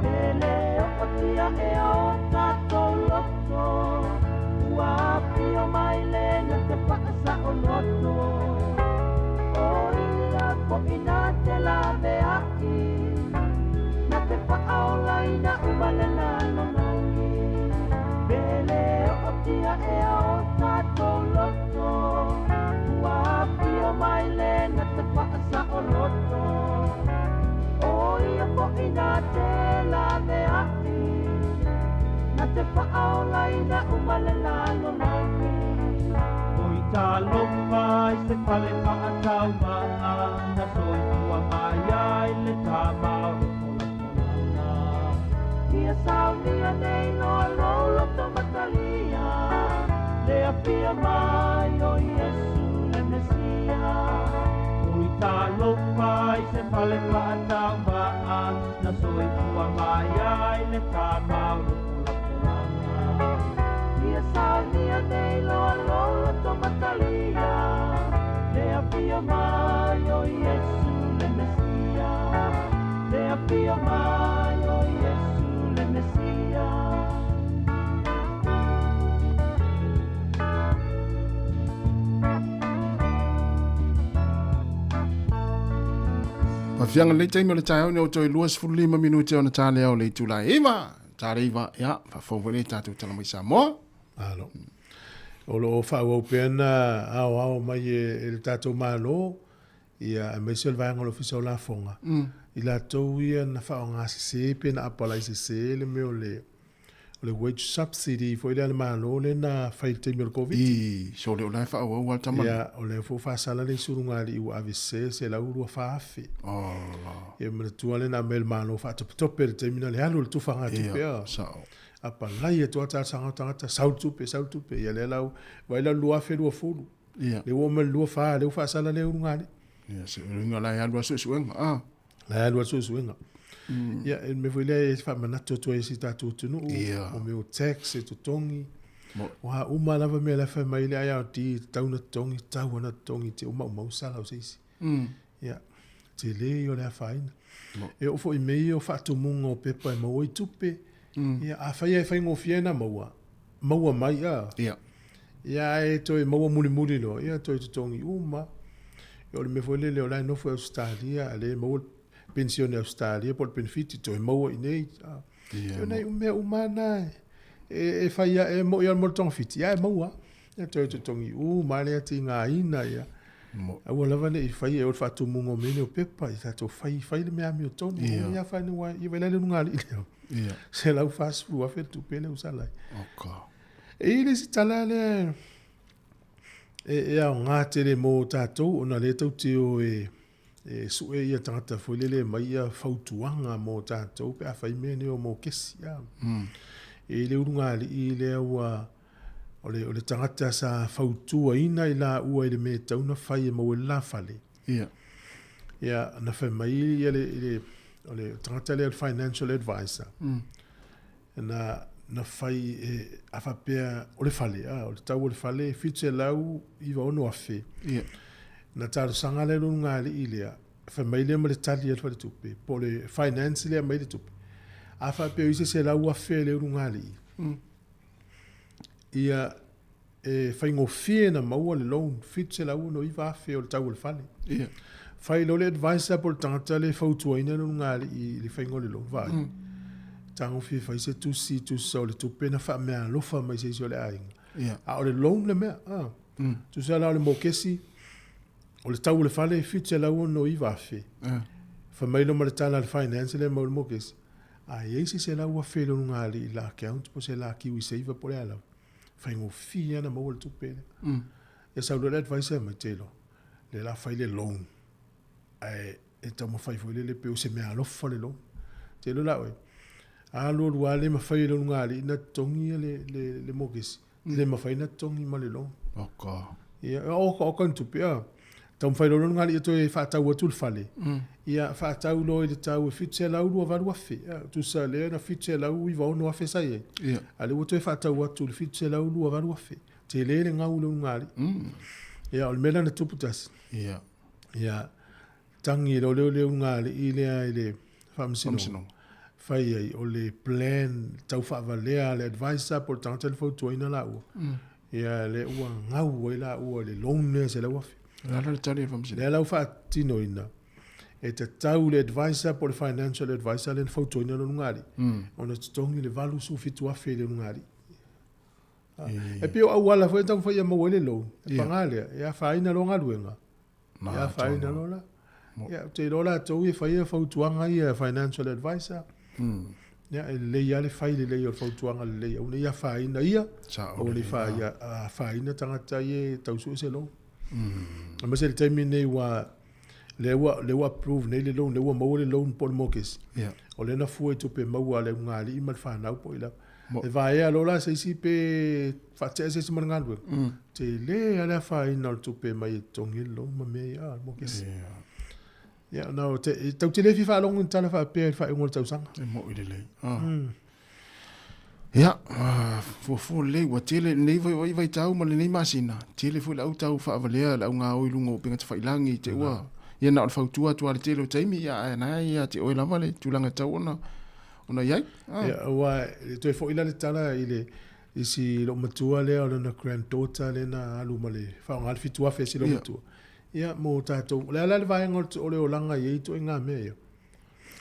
Pele o tia e o tatou loto, ua pia mai le na te whaasa o loto. O ina ko ina te la meaki, na te whaaolaina umalena no nangi. Pele o tia e o tatou loto, ua pia mai le na te whaasa o loto. O ia ko ina te la meaki, na te whaaolaina umalena no nangi. O i tā lopa i se pale whaatau maa, na soi tua mai ai le tā maoro kola kolana. Ia saunia nei no lolo to matalia, lea pia mai o Yesu le Mesia. O i tā lopa i se pale whaatau maa, na soi tua mai ai le tā maoro kola kolana. Ia saunia nei no lolo to matalia, lea pia mai o Yesu le Mesia. Lea pia mai o Yesu le Mesia. Pafianga le taimi o le tai au ne o toi 25 minuti o na tale au le tula iwa. Tale iwa, ia, whawhawhele tātou tala mai sa moa. Alo. O lo whau pena au mai e le tātou malo, ia a meisel vanga lo fisa o la fonga. I la tau ia na whao ngā se pena apala i se le me o le wage subsidy fo ile malo le na whai te mil COVID. I, so le o lai whao au al tamana. Ia, o le fo whaasala le surunga li ua avise se la urua whaafi. Ia mele tua le na mel malo whaatope le te mina le alu le tufanga tupe. Ia, sao. Apa lai e toa tā sanga tangata sautupe ia le lau waila lua fe lua fulu le ua me lua wha le ufa sala le urungani ia se urunga lai alua suenga lai alua suenga ia me wile e wha manato toa e si tātou tunu o me o tax e to tongi wa uma lava me la wha mai le ai au ti tauna tongi tauana tongi te uma sala o seisi ia te le o le a whaina e ofo i mei o whaatumunga o pepa e maua i tupe ia a fai e fai ngofiena maua mai ia e toi maua muli no ia toi tutongi uma o le me foi le o lai no foi Australia le maua pensione Australia por benefit toi maua inei ia nei me umana e fai e mo ia mo tong fit ia maua ia toi tutongi uma le tinga ina ia a wala vane i fai e o fatu mungo mene o pepa i tato fai le mea mi o tonu ia fai ni wai i wele le nungali ia se lau fasu ua fe tu pele usalai e ile si tala le e a ngā tere mō tātou ona le tau te o e sue ia tangata foi le mai ia fautuanga mō tātou pe a fai mene o mō kesi e le urungali i le ua o le tangata sa fautua ina i la ua i le me tauna fai e mau e la fale. Ia, na fai mai i o le tangata le financial advisor. Na fai e awhapea o le fale, o le tau o le fale, fitse lau i wa ono afe. Na tāru sanga le runga i lea, fai mai le ma le tali e le tupe, po le finance le mai le tupe. A whapea i se lau afe le runga i. Ia e fai ngofie na maua le loan fitse la uno i vafe o le tau le fale. Fai lo le advisor po le tangata le fautua ina no ngali i le fai ngole loan vai. Tango fie fai se tusi o le tupe na wha mea lofa mai se o le ainga. A o le loan le mea. Tu sa la o le mokesi o le tau le fale fitse la uno i vafe. Fa mai lo ma le tala le finance le ma o le mokesi. A iei se la ua fele no ngali i la account po se la kiwi seiva po le alau. Fai ngofia na maua le tupele. E sa ule advice mai telo. Le la fai le loan. E tau mawhai fai le peo se mea alofa le loan. Telo la oi. A lua le mawhai le ngari ina tongi le mogesi. Le mawhai na tongi ma le loan. Oka. Ia, oka ntupe. Tau mwhai lolo ngali e toi whaatau atu le whale. Ia whaatau lo i le tau e whitu e lau lua valu afe. Tu sa lea na whitu e lau i vaonu afe sai e. Ale o toi whaatau atu le whitu e lau lua valu afe. Te le le ngau leo ngali. Ia o le mela na tuputasi. Ia tangi lo leo ngali i lea i le whamsino. Whai ai o le plan tau whaavalea le advisor po le tangata le whautua ina la ua. Ia le ua ngau i la ua le loneliness e lau afe. Lala le tari e whamsino. Le lau whaatino ina. E te tau le advisor po le financial advisor le whautua ina lo ngari. O na tutongi le valu su fitu afe le ngari. E pio au wala fwe tau fwe ia mawele lo. E pangalea. Ia whaina lo ngaruenga. Ia whaina lo la. Ia te rola tau e whaia whautuanga ia financial advisor. Ia e le ia le whai le lei o whautuanga le lei. Une ia whaina ia. O le whaina tangata ia tau su se lo. Ma se le taimi nei wa le wa approve nei le loan, le wa mawele loan po le mokes. O le na fua i tupe maua le ngali i mal whanau po ila. E vai alo la se si pe fatea se si mangandu. Te le ala whaina o tupe mai tongilo ma me ia mokes. Ya no te tau te le fi fa long tala fa pe fa ngol tau sang. E mo i le lei. Ya, fo le wa tele nei vai tau ma le nei masina. Tele fo la au tau fa valea la nga o ilungo pinga te failangi te wa. Ia na fa tua tua le tele taimi ya na ia te o la vale tu langa tau ona yai. Ya wa te fo ila le tala ile isi lo matua le o na granddaughter le na alu male fa ngal fitua fe si lo matua. Ia mo tatou le ala le vai ngol o le olanga ye to nga me.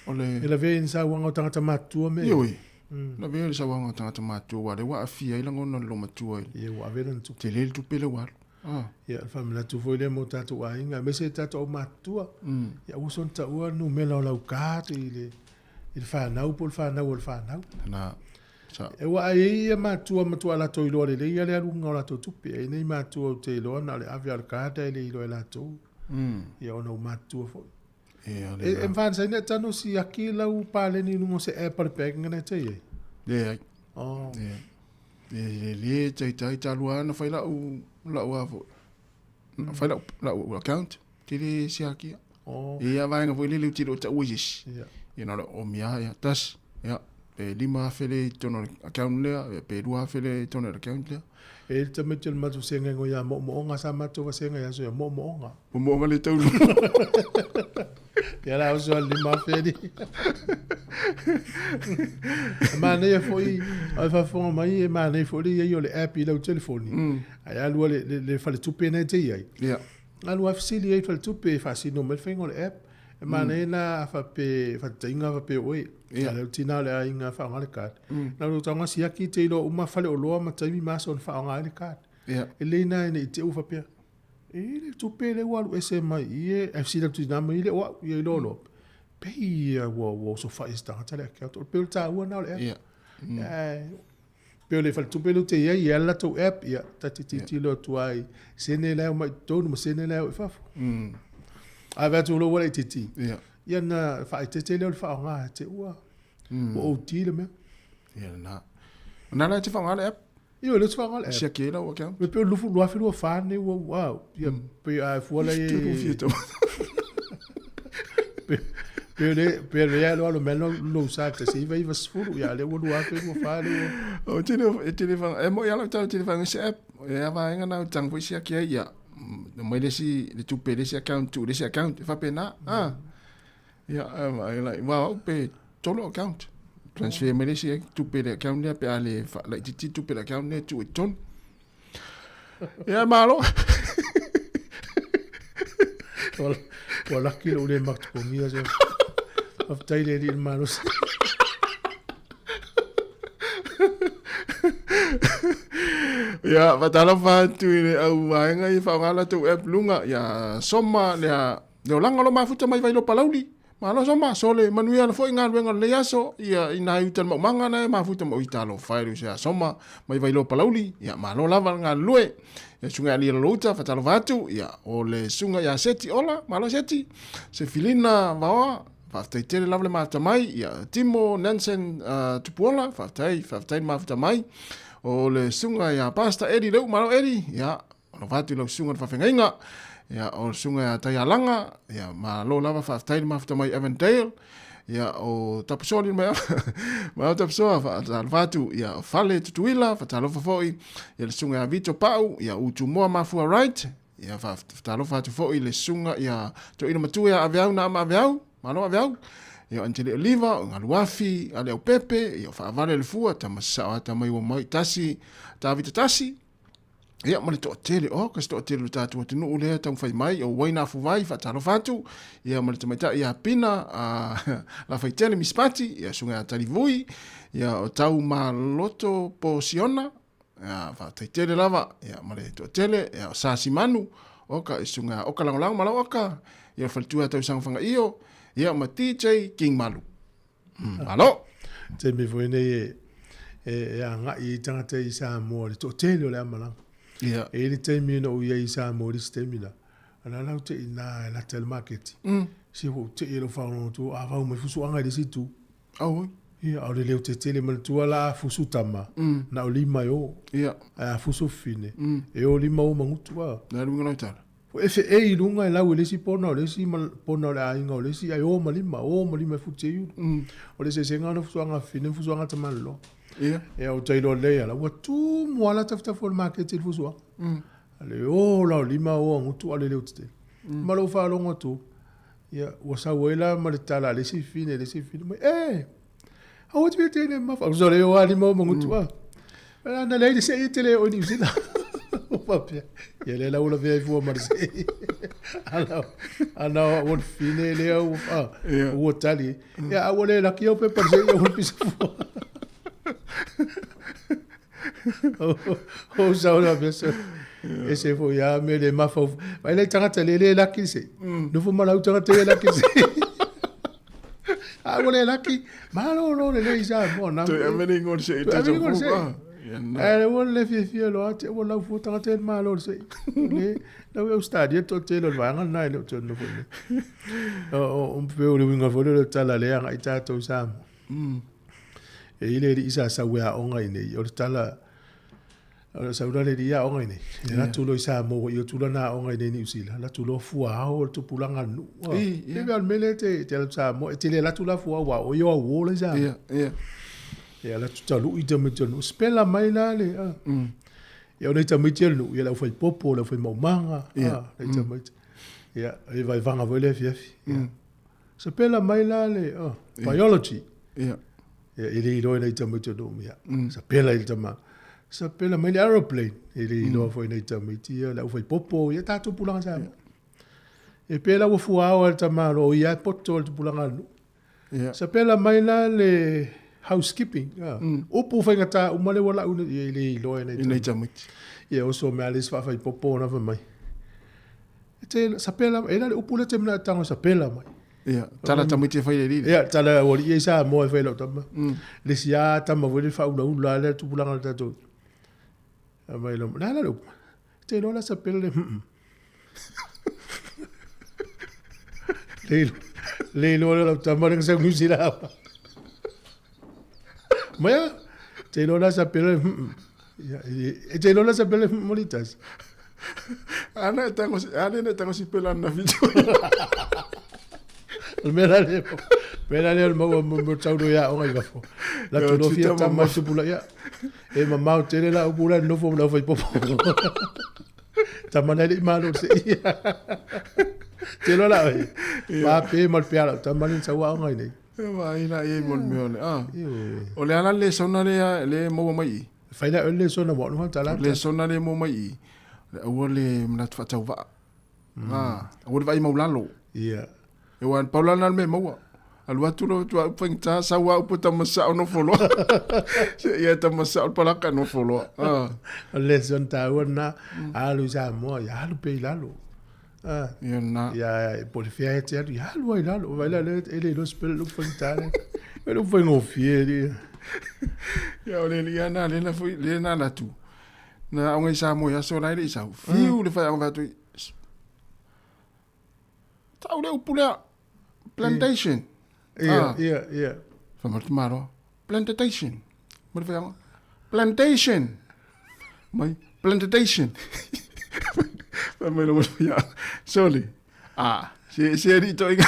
Ole ela ve insa wanga tangata matua me. Yoi. Na ve sa wanga tangata matua wa le wa afia ila ngona lo matua. Ye wa ve tu te le tu pele wa. Ia famila tu foi le mo tatou ainga me se tatou matua. Ia uson ta ua no me la ka ile il fa nau por fa nau el fa nau. Na e wa ia matua la to ilo le ia le alu ngola to tupi e nei matua te ilo na le avia al kata ile ilo la to ia ona matua fo e van sai net tano si akila u pale ni no se e par pe ngana te ye le tai taluana fai la u fo fai la u account tiri si akia ia vai nga fo le tiro ta uis ia na o mia ia tas ia pe lima fele tono account le pe dua fele tono account le e te metel matu senga ngo ya mo nga sa matu va senga ya so ya mo nga mo le tau ya la so lima fele ma ne foi fa fo mai ma ne foi io le app le telefoni ai lu le fa le tupe na te ai ya alu afsili ai fa le tupe fa si no me fengo le app ma ne na fa pe fa tinga fa pe oi ya le tina le inga fa ngale kat na lo tanga si aki te lo uma fa le olo ma taimi ma son fa ngale kat ele na ni te u fa pe ele tu pe le walu ese mai e fc le tina mai le wa ye lo pe wo so fa sta ta le ka to pe ta wa na le pe le fa tu pe lo te ye la to app ya ta ti lo tu ai se ne le ma to no se ne le fa ava tu lo wala titi ia na fa te le fa nga te ua o ti le me ia na te fa nga app io le fa nga app sia ke la o ka me pe lu fu lo fa ne wow ia pe a fu la pe le ya lo melo lo sa te si vai va fu ya le wo lo fa lo fa le o te fa e mo ya la te fa nga app ya va nga na tang fu sia ke ia mai le si le tu pe le si account tu le si account fa pena ya like wow pe tolo account transfer mai le si tu pe le account le pe ale fa like ti tu pe le account le tu ton ya malo wala kilo le mak ko mia so of taile di malos ya batala fa tu ile au ainga I fa ngala tu app lunga ya soma le olanga lo mafuta mai vai lo palauli malo soma sole manuia na foi ngal wenga le yaso ya ina utan mo manga na mafuta mo italo fairu ya soma mai vai lo palauli ya malo lava ngal lue ya sunga ali lo uta fatalo vatu ya ole sunga ya seti ola malo seti se filina va faftai tele lava le mata mai ya Timo Nansen tupuola faftai mafuta mai o le sunga ya pasta eri leu malo eri ya no vatu lo sunga fa fengainga Ia o sunga tai alanga, ia ma lo lava whaftai ma fta mai Avondale, ia o tapusori mai ma o tapusoa whatu, ia o whale tutuila, whatalofa foi, ia le sunga Vito Pau, ia utu moa mafua right, ia whatalofa hatu foi le sunga, ia to ina matua ia aveau na ama aveau, malo aveau, ia Angeli Oliva, ngā luafi, ale au pepe, ia whaavale le fua, tamasao ata mai wa mai tasi, ta Vita tasi, ia mali to tele kas to tele tatu tunu ule tang fai mai o waina fu vai fa talo fatu ia mali tamaita ia pina la fai tele mispati ia sunga tali vui ia o tau ma loto posiona ia fa tele lava ia mali to tele ia sa simanu oka sunga oka lang malo oka ia fa tua tau sang fanga io ia ma TJ King Malu alo te me voine e anga I tangata I sa mo to tele le amala. Yeah. E ni te mi no ia isa mo ri stemina. Ana la te ina la tel market. Si ho te ero fa no tu ava mo fusu anga de situ. Oh. Ia o le te tele mal tu ala fusu tama. Na o lima yo. Ia. A fusu fine. E o lima o mangutu wa. Na lu ngona tala. O efe e lunga la o le si pona o le si mal pona la inga o le si ai o malima futu yu. O le se senga no fusu anga fine fusu anga tamalo. Ia. E au tailo le ala wa tu mo ala tafta for market il fusua. Ale o la lima o ngutu ale le utste. Malo fa longo tu. Ya wa sa wela ma le tala le si fine ma a o te ne ma fa so le o ali mo ngutu a. Ala na le se itele o ni sila. O papia. Ya le la o la ve fu ma se. Ana o fine le o o tali. Ya o le la ki o pe pa se o pisa fu. O sauna besa ese fo ya me le mafa vai le tangata le la kise no fo mala tangata le la kise a wole la ki malo no le isa mo na to ameni ngol se ita jo fu e wole le fi lo ate wala fo tangata malo se le la o stadio to te lo va na le to no fo o pe o le winga fo le tala le nga ita to sam e ile isa sa wea onga ine o tala o sa ura le dia onga ine la tulo isa mo o tulo na onga ine ni usila la tulo fua o tu pulanga nu e be al melete te sa mo te le la tulo fua wa o yo wo le sa ya la tutalu ite me tonu spela mai la le ya o le tamitelu ya la foi popo la foi manga le tamit ya e vai vanga vole fiafi spela mai la le biology ele ilo nei tamito do mia sa pela il tama sa pela mai aeroplane ele ilo foi nei tamiti la foi popo ia tatu pulanga sa e pela wo fua o tama ro ia poto pulanga sa pela mai la le housekeeping o pu foi ngata o male wala una ele ilo nei tamiti ia o so me alis fa popo na fa mai te sa pela ela o pula temna tango sa pela mai ia tala tamiti fai le ia tala o ia sa mo fai lo tama le sia tama vo le fa ula le tu pulanga ta to mai lo la lo te lo la sa pele le lo la tama le sa musira mai te lo la sa pele ia te lo la sa pele molitas ana tango si pela na video Mera le mo tau ya o ngai gafo. La tu fia ta mai tu pula ya. E mama te le la o pula no fo la fai popo. Ta mana le malo se. Te lo la. Ma pe mal piala ta mana sa wa ngai nei. Ma ina e mol me o le ala le sona le mo mai. Fai la le sona mo no ta la. Le sona le mo mai. O le mna fa tau va. O le vai mo lalo. Ia. E wan paulana me mo alwa tu lo tu pengta sa wa puta masa no folo ya ta masa palaka no folo le son ta ona alu sa mo ya lu pe lalo ya na ya por fia te ya lu lalo vai la ele lo spel lu pengta e lu foi no fieri ya ole ya na le na foi le na la tu na onga sa mo ya so lai sa fiu le fa va tu ta ole upula plantation. Yeah. Van Maro. Plantation. Wat wil je Plantation. My plantation. Me lo ya. Soli. Si eri to inga.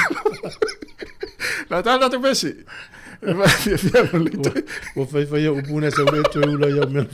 La tala te pesi. Va fia no le. Wo fai o puna sa le to ula ya me.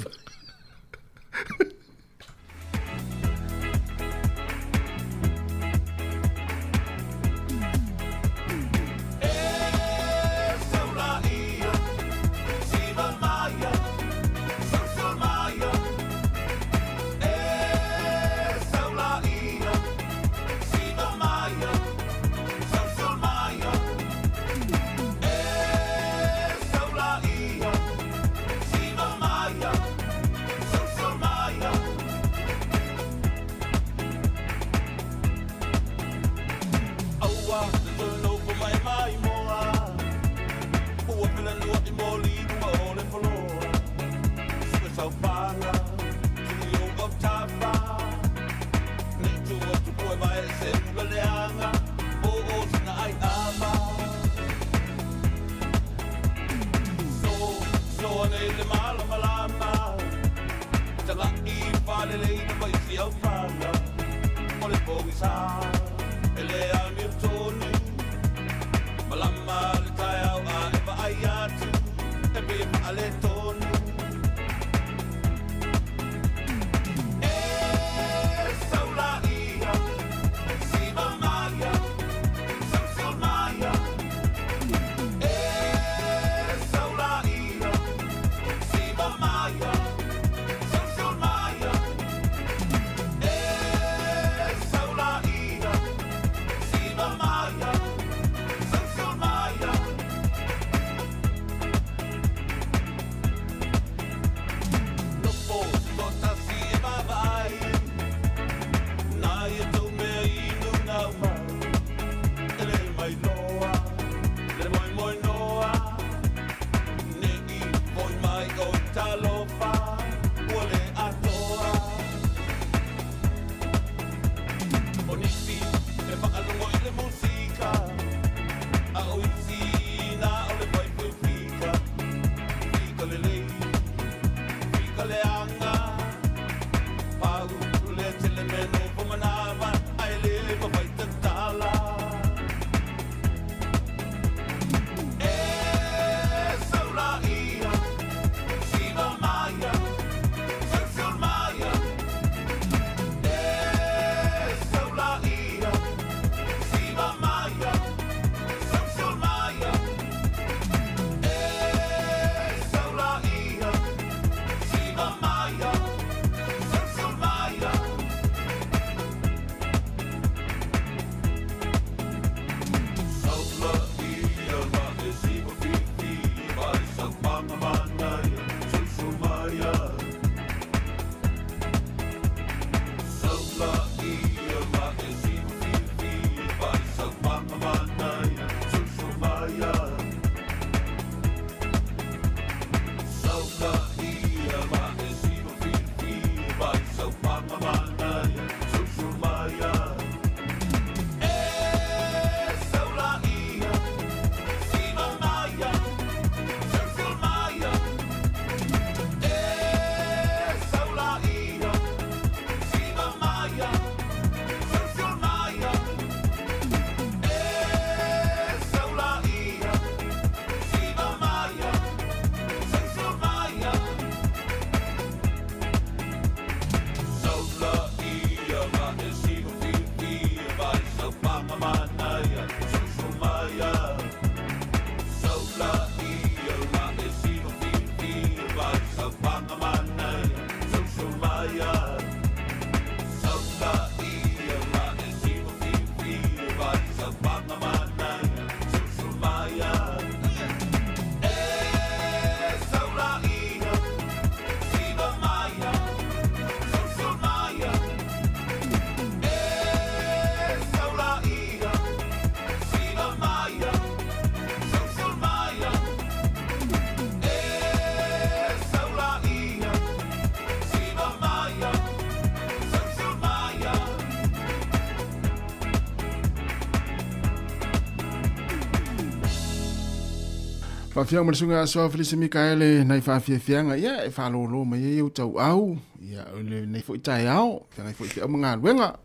Whawhia marasunga soa Felisa Mikaele nei whawhiawhianga ia e whalolo mai e au tau au ia le nei fo i tai au tanga fo i te au mga luenga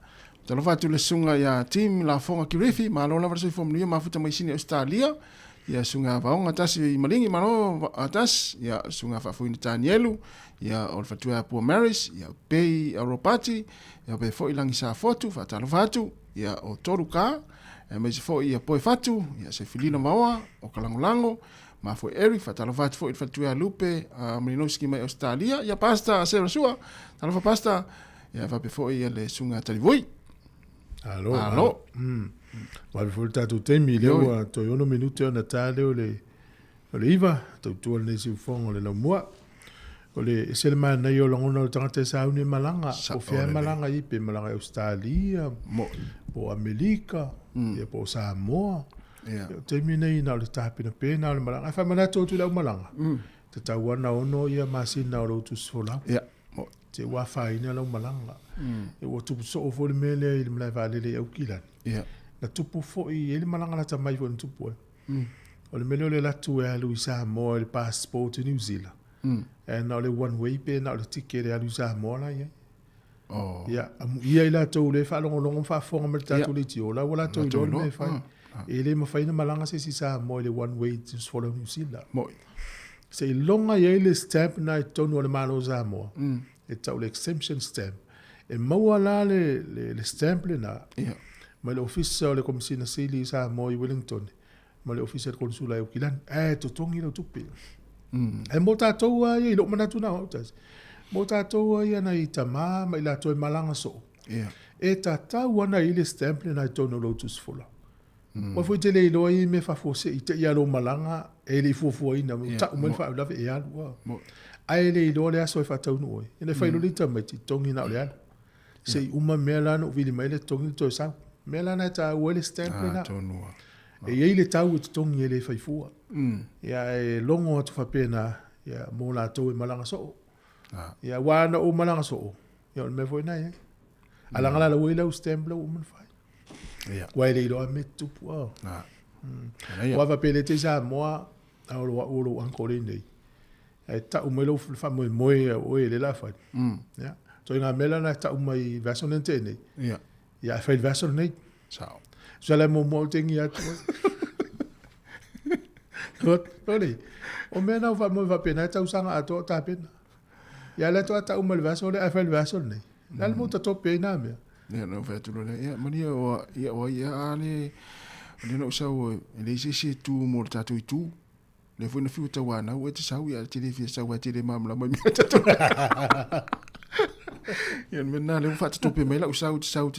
Talo fatu le sunga ya team la fonga Kirifi, malo la verso form ni mafuta mai sini Australia. Ya sunga vaonga atas i malingi malo atas ya sunga fafu ni Danielu ya olfatu ya Poor Maris ya pei Europati ya pe fo ilangi sa fotu fatalo fatu ya o toruka e me fo ya poi fatu ya se filino mawa o kalangolango ma fo Eric fatalo fatu ya Lupe Mlinoski mai Australia ya pasta se sua talo pasta ya va pe fo ya le sunga talivoi. Alo. Wa volta tu te milio to yono minuto na tale ole iva to tu le si fongo le no mo ole selma na yo longo no tanga sa uni malanga o fia malanga i pe malanga Australia mo o Amerika e po Samoa te mine na le tapi na pe na le malanga fa mana to tu le malanga te tawana ono ia masina o tu sola mo te wa fa ina lo malanga e o tu so o le mele i le vale le au kila na tupu fo i ele malanga la tamai fo tupu o le mele le la tu e lu Samoa le passport New Zealand and now the one way pay now the ticket ya lusa mola ya ia ila to le fa longo fa fo ngam ta to le tio la wala to do me fa ele ma fa ina malanga se si sa mo le one way to follow New Zealand mo se longa ya le stamp na to no le malo za mo e ta le exemption stamp e mo wala le stamp le na ma le officer le commissioner sili sa mo i Wellington ma le officer consula e kilan to tongi lo tupi e mo tātou ia i lo manatu na hautas. Mo tātou ia na i tama ma i la toi malanga so. E tātou ana i le stamp na i tono lotus fola. Wa fui te le ilo i me fa fose i te ia lo malanga e le fufu ina. Ta umel fa ulave e alu. Ai le ilo le aso e fa tau nuoi. E le whailu lita mai ti tongi na ole alu. Se i uma mea lana o vili mai le tongi toi sau. Mea lana ta ue le stamp na. E iei le tau e tongi e le whaifua. Ia e longo atu whapena ia mō la tau e malanga so. Ia wana o malanga so. Ia me foi nai. Alanga la wei lau stembla o man fai. Wai le ilo a me tupu au. Wa whapene te sa moa au lo ankore nei. E ta umelo fa moe o e le la fai. Ia. So inga mela na ta umai vasonente nei. Ia fai vason nei. Sao. So la mo tengi atu. Oli. O mena o fa mo va pena ta usanga ato ta pena. Ya la to ta umal vaso le afel vaso ne. La mo ta to pena me. Ya no fa tu le ya mani o ya ale le no sa o le si tu mo ta tu. Le fu no fiu ta wana o te sa ya te le fi sa wa te le mamla mo ta to. Ya mena le fa to pe me la usa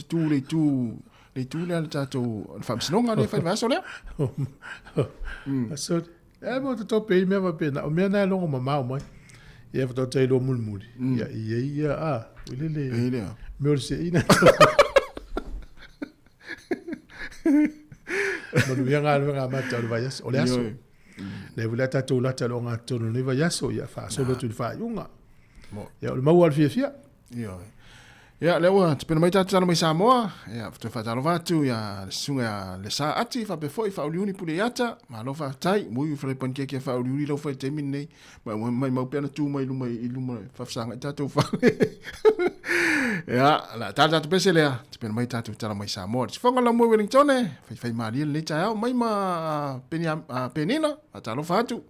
tu le tu. Le tu le tato fam snonga le fa vaso le. So e mo to pe me va pena o me na longo mama o mai. E fa to te lo mulmuli. Ya ia le. Me o se ina. Mo lu yanga lu nga mata lu vayas o le aso. Le vula tato la talo nga tono le vayas o ya fa so lo tu fa yunga. Ya o mau al fia. Ya lewa te pena mai tala mai Samoa ya te fa talo vatu ya sunga le sa ati fa pe foi fa uliuni pule yata ma lo fa tai mo yu fa panke ke fa uliuni lo fa te min nei mai mau pena tu mai lu fa sanga tatu fa ya la tala te pese le te pena mai tala mai Samoa te fonga la mo Wellington fa mali le ta mai ma penina talo fatu.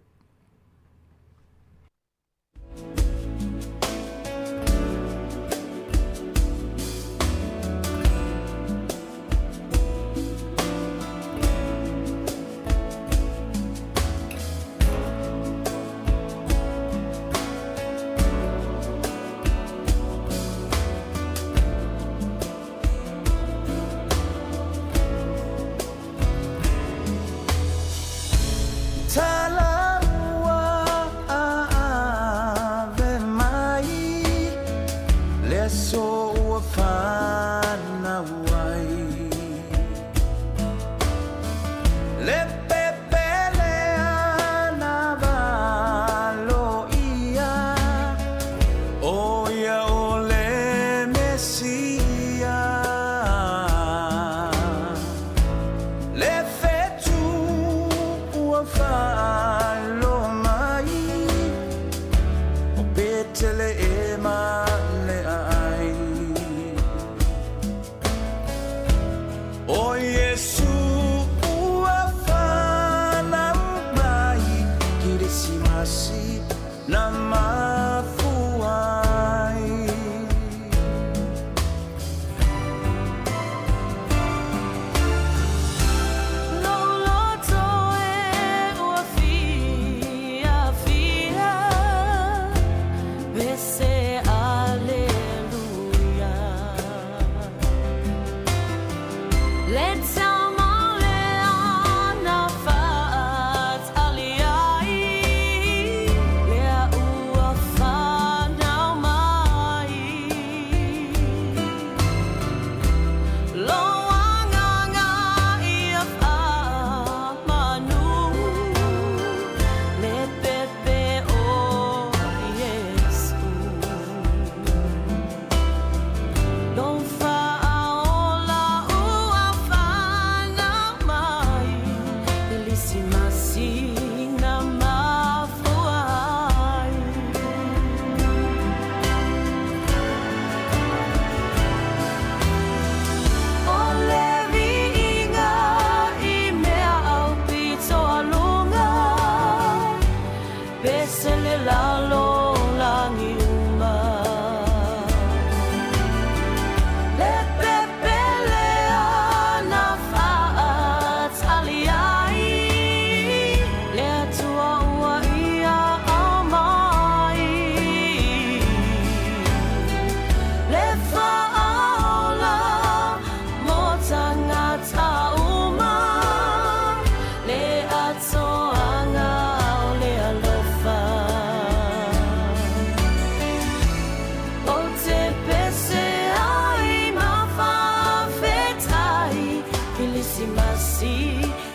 Tala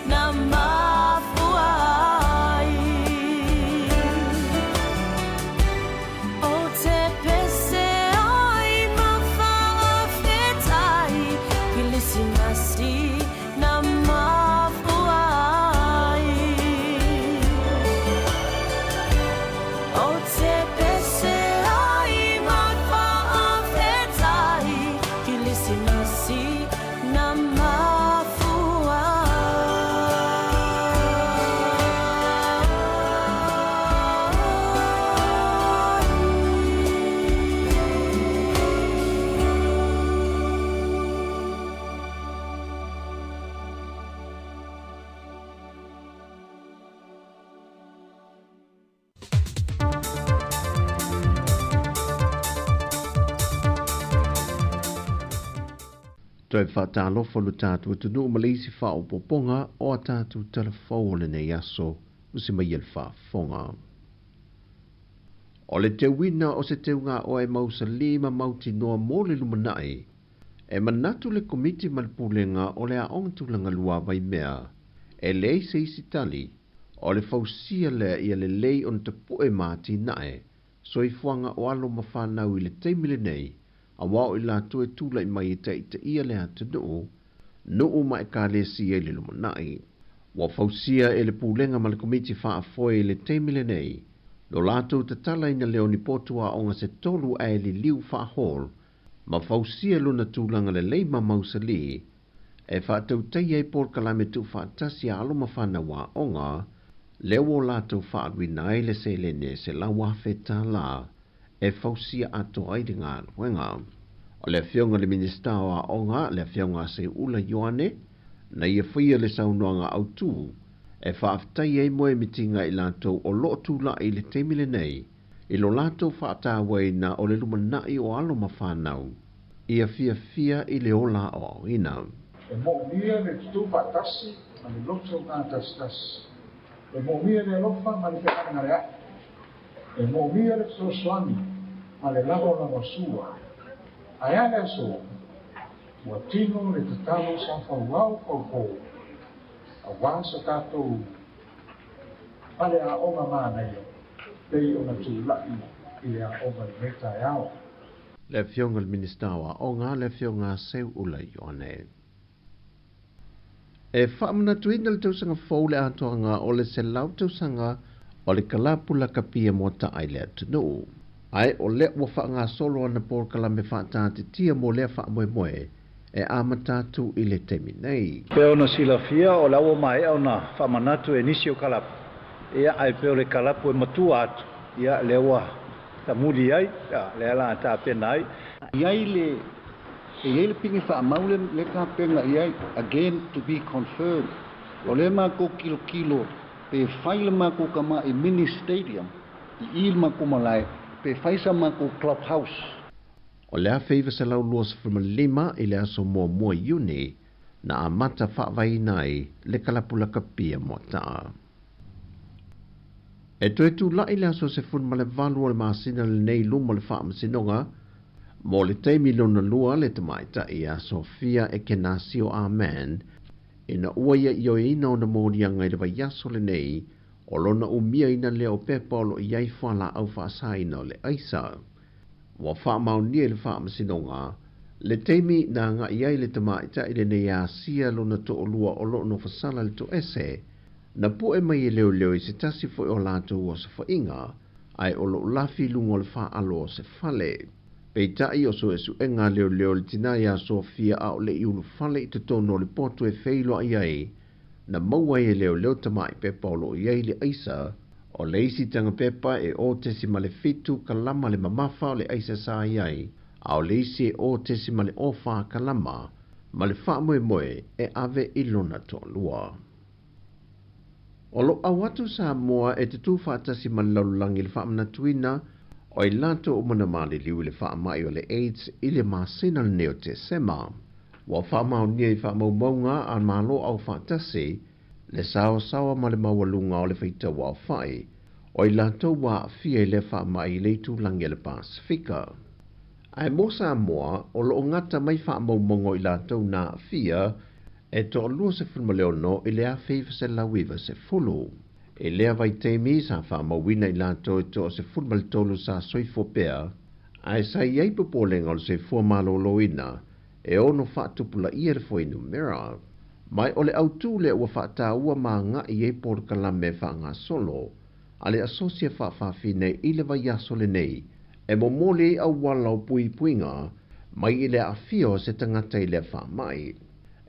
na mafuai o te pese ai mawhaafetai kilisi nasi na mafuai o te pese ai mawhaafetai kilisi nasi na Toi whaatalofa lu tātua tunu malisi wha o poponga o a tātua telefone nei aso usi mai el whaafonga. O le te wina o se te unga o e mausa lima mauti noa mole lumanai e manatu le komiti malpulenga o le aongtulanga lua vai mea e lei se isi tali o le fausia lea ia le lei on te poe mati nae so i fuanga o alo mawhanau i le teimile nei a wao i la tue tula i mai te ia lea te nuu mai ka le si e le lumanai. Wa fausia e le pulenga ma le komiti wha foe le teimile nei lo lato te tala ina leo ni potua o nga se tolu e li liu wha hol ma fausia luna tūlanga le leima mausali e wha tau tei e por kalame tu wha tasi alo ma whana wa onga leo o lato wha adwina e le se lene se la wafeta la e fausia ato aide ngā ruenga. O le fionga le minista wa onga le fionga se ula yoane na ia whaia le saunoanga au tū e whaaftai e moe mitinga i lato o lo tūla i le temile nei i lo lato whaatawai na o le lumanai o alo ma whanau ia fia i le ola o ina. E mo mia le tutu patasi ma le loto ngā tas. E mo mia le lofa ma le peana ngarea. E mo mia le sosoani ma le lavo na masua. Aia le so, ua tino le tatalo sa whauau pou. A wasa tātou, ale a oma mānei, pei o na tūlai i le a oma i meta e ao. Le fionga le minista wa onga le fionga seu ula yoane. E whaamuna tuina le tausanga fau le atoanga o le se lau tausanga o le kalapula kapia mo ta ai le atunu. Ai o le ua whaanga solo ana por kalame whaatate tia mo le wha moe e amatatu i le temi nei. Peo na silafia o lawa mai au na whamanatu e nisi o kalapu. Ia ai peo le kalapu e matua atu. Ia lewa ta muli ai, le ala ta pena ai. Iai le pingi wha maule le ka penga iai, again to be confirmed. O le mako kilo, pe whaile mako kama i mini stadium, i il mako malai, pe whaisa mako clubhouse. O lea feiva se lau luas lima i le aso mua iuni, na a mata whaavai nai le kalapula kapia mo taa. E toi tu lai le aso se fun ma le valu o le maasina le nei luma le wha masinonga, mo le teimi lona lua le tamaita i a Sofia e Kenasio Amen, ina uaia i o ina o na mōrianga i le vai aso le nei, o lona umia ina leo pepa o lo iai whala au whaasaina o le aisa. Wa whaamau nia le whaamasinonga, le teimi na nga iai le tamaita i le nei a sia lona to o lua o lo no fasala le to ese, na po e mai e leo i se tasi fo o lato o se whainga, ai o lo lafi lungo le wha alo o se fale. Peitai o so e su enga leo le tina ia Sofia a o le iulu fale i te tono le poto e feilo a iai, na maua e leo tamai pepa o lo iai le aisa, o le isi tanga pepa e o tesi ma le fitu kalama le mamafa o le aisa sa iai, a o le isi e o tesi ma le ofa kalama, ma le wha moe e ave ilona to lua. O lo awatu sa moa e te tu whaatasi ma laulangi le whaamna tuina, o i lato o mana mali liu le whaamai o le AIDS i le masina le neo te sema. Wa whaamau nia i whaamau maunga a malo au whaatasi, le sawa ma le mawalunga o le whaita wa whai, o i lato wa fia i le whaamai le tu langi le Pasifika. Ai mo sa moa, o lo ngata mai whaamau mongo i lato na fia, E to lua se fulma leo no i lea feifa se la wiva se fulu. E lea vai teimi sa wha mawina i lato e to se fulma le tolu sa soifo pea, ai sa iei popolenga o se fua malo loina, e ono whaatupula ia le foinu mera. Mai ole autu le ua whaata ua maa nga i ei por kalame wha ngā solo, ale asosia whaafine i le vai aso le nei, e mo mole au walau pui puinga, mai i le afio se tangata i le wha mai.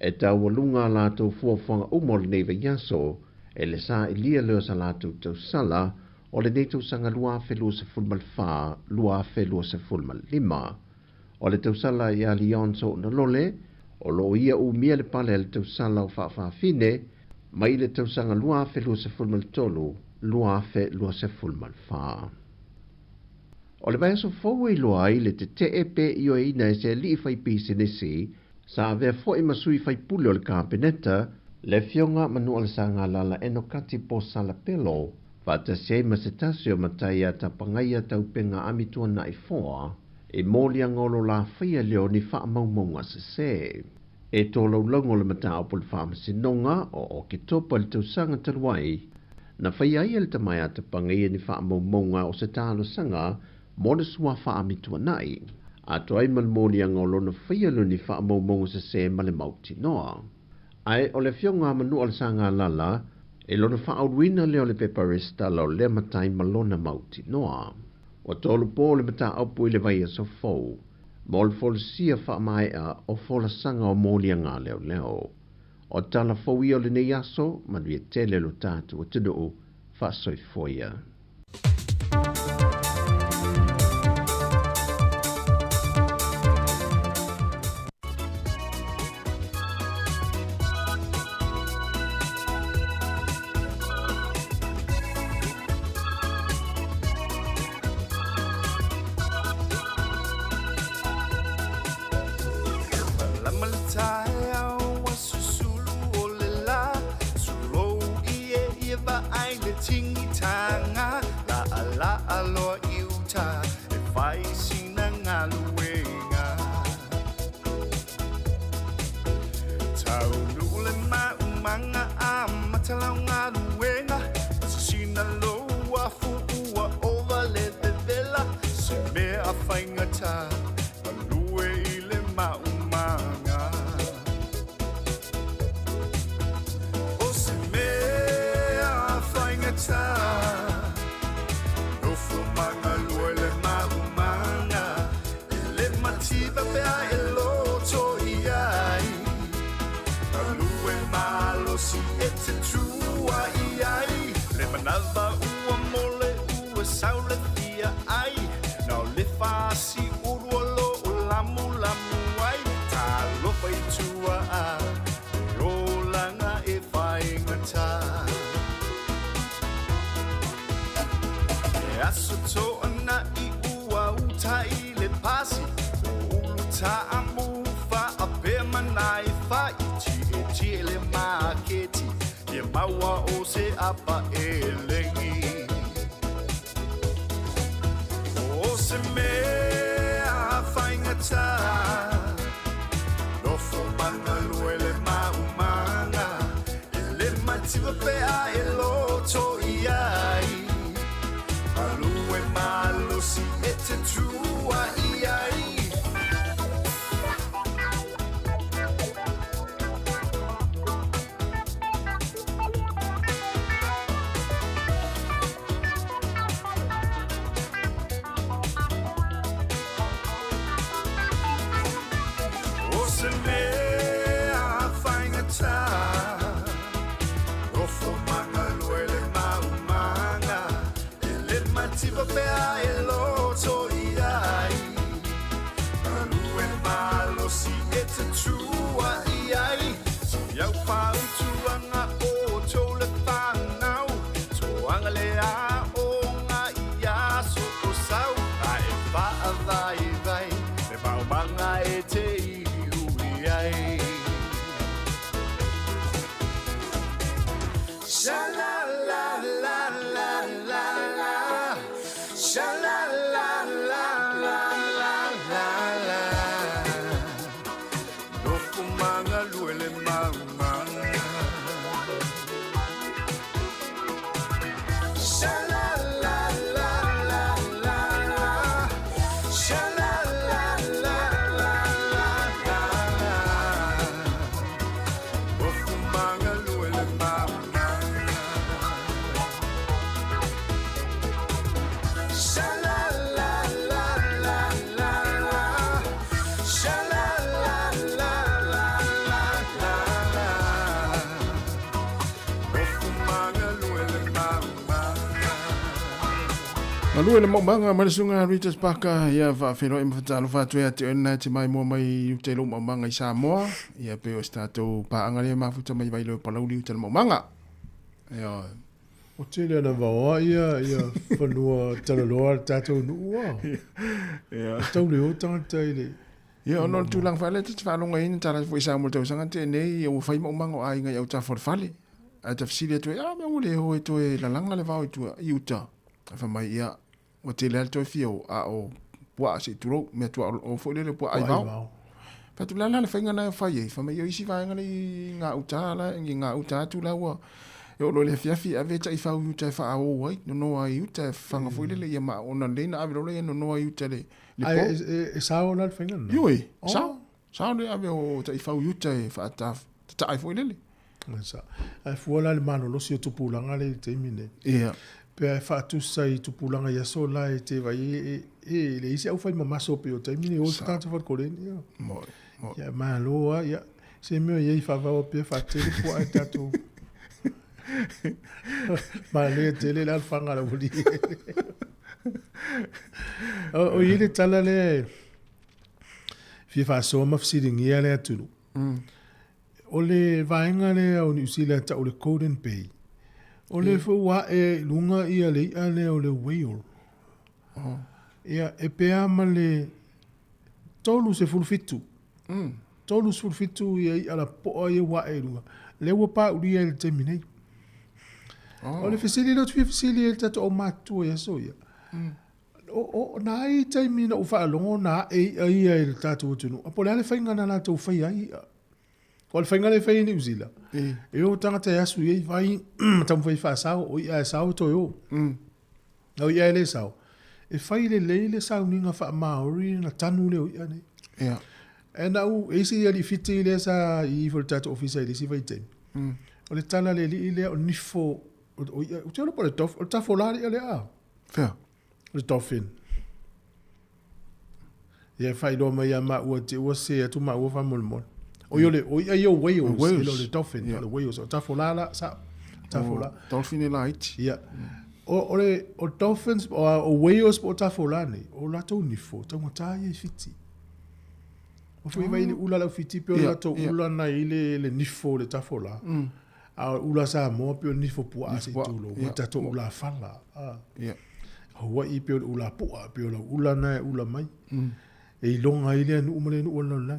E tau walunga lātou fuawhanga umol nei vai aso, e le sa i lia leo sa lātou tau sala, o le nei tau sanga lua fe lua se fulmal wha, lua fe lua se fulmal lima. O le tau sala i a Lionso na lole, o lo ia u mia le pale le tau sala o whaafine, mai le tau sanga lua fe lua se fulmal tolu, lua fe lua se fulmal wha. O le vai aso fau i loa i le te epe i o ina e se li fai pisi nesi, sa avea fo i masui fai pule o le kāpeneta, le fionga manu o le sanga lala eno kati po sala pelo, vata se masetasi o matai a tapangai a taupenga amitua na i foa, e mōlia ngolo la fia leo ni wha maumonga se se. E tō laulango le mata o pul wha masinonga o ke topa le tausanga taruai, na whaia ia le tamai a tapangai ni wha maumonga o se tālo sanga, mōna sua wha amitua nai. A toai malmoni angolo na whaia lo ni wha maumonga se male mauti noa. Ai o le fionga manu o le sanga lala, e lona wha auruina leo le peparista lau le matai malona mauti noa. O tolu po le mata aupu i le vai aso fau, mo le folosia wha mai a o fola sanga o mōlia ngā leo leo. O tala fau i o le nei aso, manu i tele lo tātu o tino o wha soifoia. Mga luele mang Alua le maumanga marasunga Richard Parker ia whawhero e mawhatalo whātua te ena te mai mua mai te lo maumanga I Samoa ia pe o stato paanga le mafuta mai vai lo palauri uta le maumanga ia o te lea na waoa ia whanua talaloa tātou nuua ia tau leo tangata ile ia ono tulang whale te whalonga ina tala fo I Samoa tau sanga te nei ia whai maumanga o ainga iau ta whale a ta fsiri atu mea ule ho e toe lalanga le vau itua I uta fa mai ia o te lea toi fio a o pua se turo me tua o fo le pua ai vau fa tu lala le fainga na fai fa mai isi vai ngale nga utala nga uta tu la wa e o le fiafi ave ta I fa uta fa o wai no ai uta fanga fo le ia ma ona le na ave le no ai uta le e sa o la fainga na yoi sa le ave o ta fa uta fa ta ai fo le sa ai fuala le mano lo si tu pulanga le te mine ia pe fa tu sai tu pulanga ya so la te vai le isi au fai mama so pe o te mine o sta te fa koleni mo ya ma lo ya se me ye fa va o pe fa te po ai tatu ma le te le la fanga la buli o ile tala le fi fa so ma fsi ngia le atu o le vaenga le o New Zealand ta o le Golden Bay. O le fua e lunga ia le ale o le whale. Ia e pea ma le tolu se fulfitu. Tolu se fulfitu ia I ala po ia wa e lunga. Le wa pa uri e le teminei. O le fesili lo tui fesili e tato o matua ia so ia. O na ai taimina o wha alongo na ia e le tato o tunu. Apo le ale whainga na la tau whai ai ko le fainga le fai New Zealand e o tangata yasu ye vai tam fai fa sao o ia sao to yo o ia le sao e fai le sao ninga fa maori na tanu le o ia ne ia e na u e si ali fiti le sa I voltato officer le si vai tem o le tala le o nifo o ia o telo por le tof o tafolari le a fair le tofin ia fai do mai ma o te o se tu ma o fa mol o yo whales le dolphin le whales o tafolala sa tafola dolphin light ia o dolphins o whales o tafolani o la to nifo to mata ye fiti o foi vai le ula la fiti pe o la to ula na ile le nifo le tafola a ula sa mo pe o nifo pu a se tu lo ta to ula fala ia o I pe o ula pu a pe o ula na ula mai e longa ile no umale no ula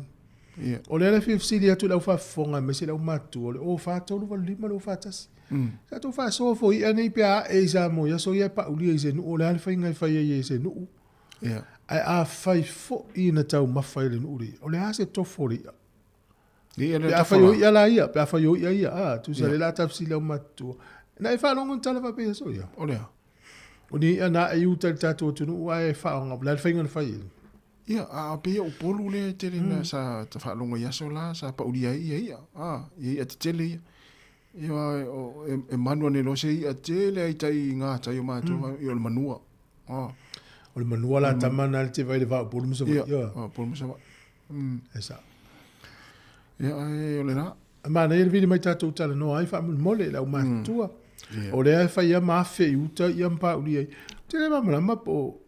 o le fi fsili atu la fa fonga me se la matu o fa tolu va lima lo fa tas sa to fa so fo I ani pe a e za mo ya so ya pa uli se no le fa ngai fa ye se no ia a fa fo I na tau ma fa le no ri o le a se to fo ri ia le fa yo ya la ia pa fa yo ia tu se la ta fsili la matu na fa longo tala fa pe so ya o le o ni ana e uta tatu tu no ai fa nga la fa ngai fa ye ia a pe o polu le te na sa ta fa longa ya so la sa pa uri ai ia ia te tele ia o e manua ne lo se ia tele ai tai nga tai o ma to o le manua o le manua la tamana te vai le va polu mo so ia polu mo so esa ia ai o le na ma ne vidi mai tatu tala no ai fa mole la ma tua o le ai fa ia ma fe uta ia pa uri ai te le ma po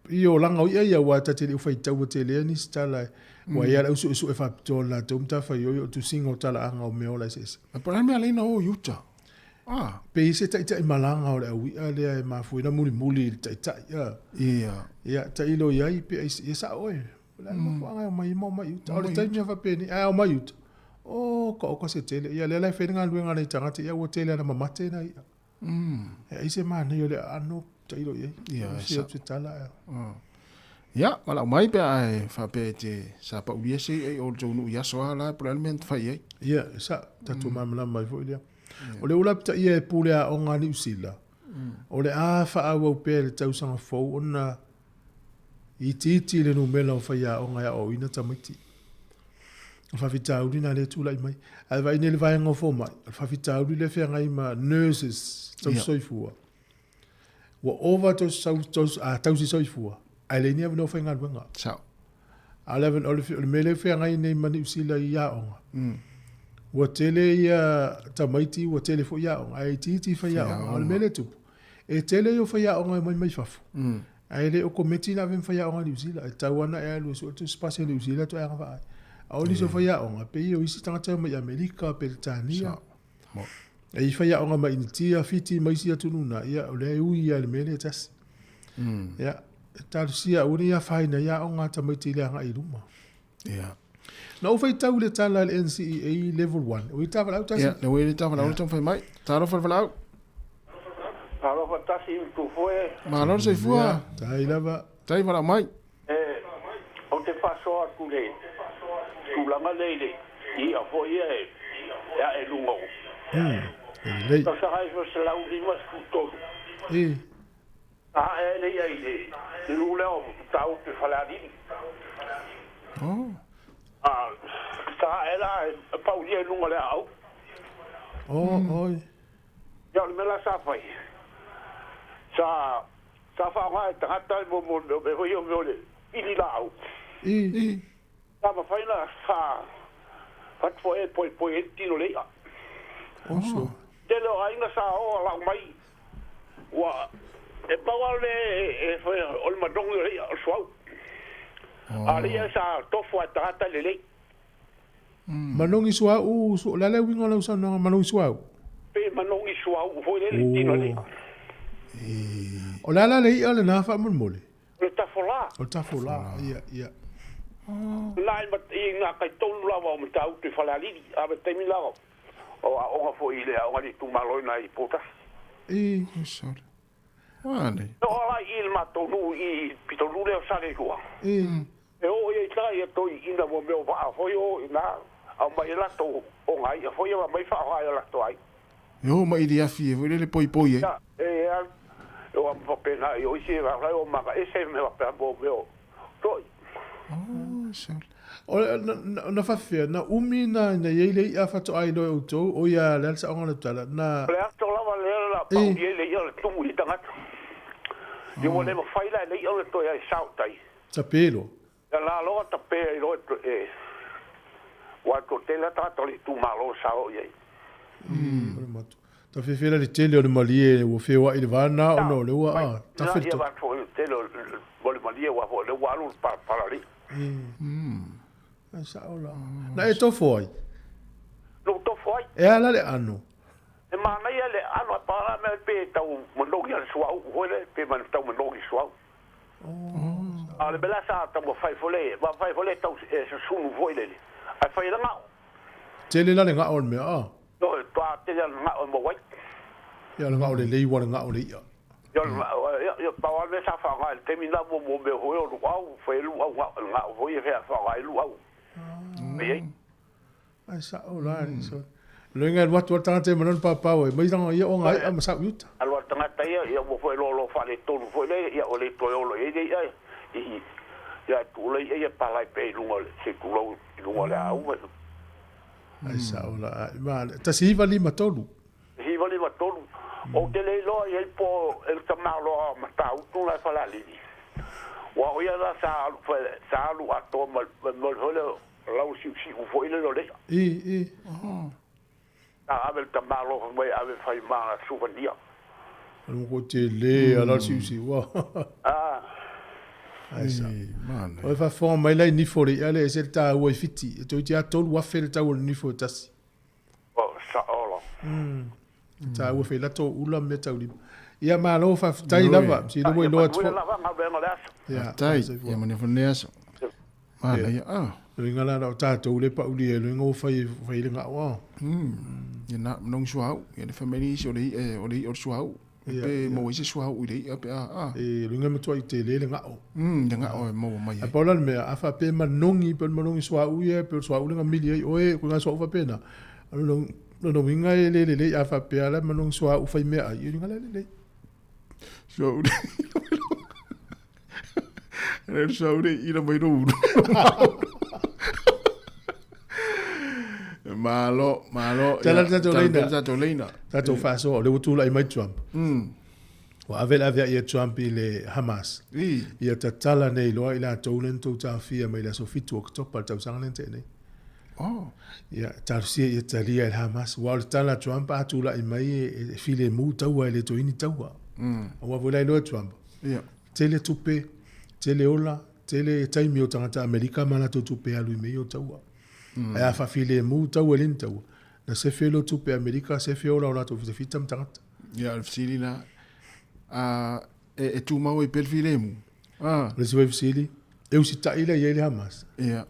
io langa o ia wa ta te fai tau te le ni stala wa ia usu e fa tola to mta fa yo tu singo tala anga o me ola ses pa me ale no yuta pe se ta malanga o le wi ale ma fu na muli ta ia ta ilo ia I pe ia sa oi la ma fu anga mai yuta o le ta mi fa pe ni o mai yuta ko se tele ia le fe nga luenga le tanga te ia o tele na mama te na ia e se ma ne yo le ano ta ilo ia se tala ia wala mai pe ai fa pe te sa pa ulia se ai o tonu ia so ala probablemente fa ia ia sa ta tu mamla mai fo ia o le ula pita ia e pule a o ngani usila o le a fa a wau pe le tau sanga fo ona I titi le numela o fa ia o ngai o ina tamiti o fa fita uri na le tula I mai ai vai ne le vai ngofo mai o fa fita uri le fe ngai ma nurses tau soifua wa over to tau si soifua ai le nia no fa ngai wanga sao a le mele fe ngai nei mani usila ia onga wa tele ia tamaiti wa tele fo ia onga ai titi fa ia onga o le mele tupu E tele yo faya onga mai fafu. Ai le o komiti na vem faya onga New Zealand. E tawana e alu so tu spasi New Zealand to anga vai. Aoli so faya onga pe yo isi tanga tama i Amerika pe Tania. E i faya onga mai initia fiti mai sia tununa ia o le ui ia le mele tas. Ia talu sia uni ia faina ia onga tamai te leanga i luma. Ia. Na o fai tau le tala le NCEA level 1. O i tawa lau tasi? Ia, na wei le tawa lau tau fai mai. Taro fai lau. Taro fai tasi tu foe. Malor se fua. Tai lava. Tai wala mai. O te whasoa kule. Kulanga leile. Ia foe ia e. Ia e lungo. Lei. Ta sa hai se lau di mas kutolu. E le ia i le. Luleo tau te whaladini. Oh. Sa ela pau ia lunga le au. Oi. Ya le mela sa fai. Sa fa wa ta ta mo me ho yo me le. Ili la au. Sa ma fai la sa. Fat fo e poi tino le. So. Te lo ai na sa o la mai. Wa e pa wa le e fo o le madong le so. Alia sa tofu atata lele. Manongi sua u so la le winga la usa no manongi sua. Pe manongi sua u foi le tino le. O la le ia le na fa mole. Le tafola. O tafola. Ia. Lai mat inga kai tonu la wa mta u te fala li ave te mi la. O foi le o ali tu malo na i pota. Sorry. Vale. No ala il matonu i pitolu le sale ko. E o ia trai e toi ina mo meu va foi o na a mai la to o ngai foi o mai fa ai la to ai. Yo mai dia fi e le poi e. Eu am fa pena eu se va o ma ese me va per bo meu. Toi. Sorry. O na fa fe na umi na yele ia fa to ai do to o ia le sa ngala tala na. Le to la va le la pa yele ia tu i tanga. Yo mo le fai la le ia to ia sautai. Sa pelo. La lo ta pe lo wa to te la ta to tu malo sa o ye. Ta fe le tele o le malie o fe wa ile vana o no le wa ta fe to. Ya va to te lo le malie wa le wa lu pa li. Sa ola. Na e to foi. No to foi. E ala le ano. E ma na ia le ano para me pe tau mo no ia sua o le pe man tau mo no sua. Ale bela sa ta mo fai fole tau e sunu voile. Ai fai la ngau. Tele la nga on me a. No, toa te la ngau mo wai. Ya la ngau le lei wa nga o le ia. Yo pa wa me sa fa ngal te mi la mo me ho yo lu au fai lu au ngau vo ye fa ngai lu au. Ai sa ola so. Lo ngal wat tante manon papa we mai dang ia o ngai am sa yuta. Alwa tanga tai ia mo foi lo fa le tonu foi le ia o le to lo ye ia tu le ia pa lai pe lunga se tu lo lunga le au. Ai sa ola ma ta si va li matolu. Si va li matolu. O te le lo ia po el tamalo ma ta tu la fa la li. Wa o ia la sa lu ato mo ho lau si u foi le lo le. Ave tamalo mai ave fai ma souvenir. Ano ko te le ala si wa. Ai sa. Man. O fa fo mai lai ni fo le ale se ta o fiti. E to ia tolu wa fel ta o ni fo tas. O sa ola. Ta o fe la to ula me ta uli. Ia ma lo fa tai lava, si lo voi lo at. Ja, tai. Ja, ma ne fo neso. Ma la ia. Ringa la ta to le pa uli e ngo fai le nga wa. Ya na nong suau, ya le family so le o suau. Pe mo ise suau u le pe E ringa me to i te le nga o. Nga o mo mai. A paula me a fa pe manongi pe manongi suau ye pe suau le nga mili o e ko nga suau fa pena. Ano no winga le a fa pe ala manongi suau fai me ai ringa le. So Era so de ira mai ro. Malo. Tato leina. Tato faso le utu lai mai Trump. Wa avela ia Trump le Hamas. Ia tatala nei loa ila taulen tu ta fia mai la sofitu oktopa tau sangen tene. Ia tarsia ia talia el Hamas. Wa tala Trump atu la mai file mu tau le to ini tau. Ua vula ino Trump. Tele tupe, tele ola, tele taimi o tangata Amerika mana to tupe alu me o taua. Ai fa file mu taua len taua. Na se felo tupe Amerika se fe ola ola to fita mtangata. Ya fsili na e tu mau e pelfile mu. Le se fsili e usi taila ye le Hamas. Ya.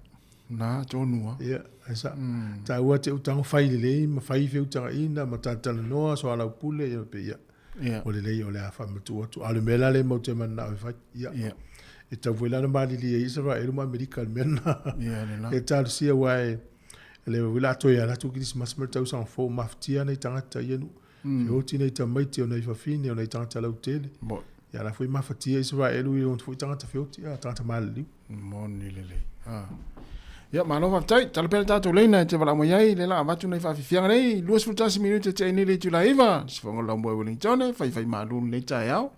Na tonua. Ya, esa. Ta ua te utang faile le ma fai fe utang ina ma tantala noa so ala pule ya pe ya. O le lei o le afa matua tu ale mela le mo te mana o fa ya. E ta vuela na mali le Israel ma Amerika mena. E ta sia wai le wila to ya la tu Christmas ma tau san fo maftia nei tangata yenu. Yo tina ita mai te ona fa fine ona tangata la utele. Ya la foi mafatia Israel u on foi tangata fe ya tangata mali. Mo ni le. Ya malo va tai tal per tato leina te vala mo yai le la vatu nei fa fianga nei 2 minutos te nei le tula iva se fongo la mo Wellington fai malun le tai au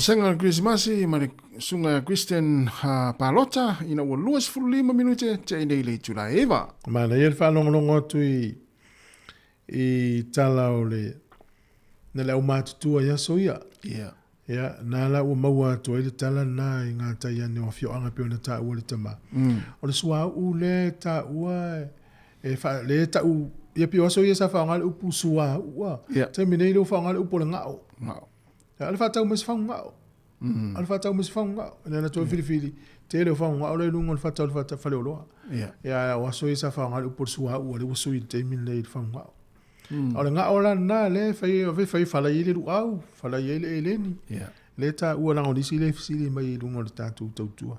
Sanga Christmas ma sunga Christian palota ina ua 25 minute te nei le tula eva. Ma na ia fa longo tu I tala o le na le au matutua ia so ia. Yeah. Ia, nā la ua maua atu ele tala nā I ngā tai ane o fio anga pio na tā ua le tama. O le sua u le tā ua le tā u ia pio aso ia sa whaonga le upu sua ua. Te minei leo whaonga le upu le ngao. Ale whatau mesi whaonga ngao. Ale whatau mesi whaonga ngao. Nena toi whiri. Te leo whaonga ngao le lungo le whatau whale oloa. Ia o aso ia sa whaonga le upu le sua ua le wasui te minei le whaonga ngao. O le ngao la nā le whai whala i le ruau. Whala i le eleni. Le tā ua lango nisi le fisili mai I lungo le tātou tautua.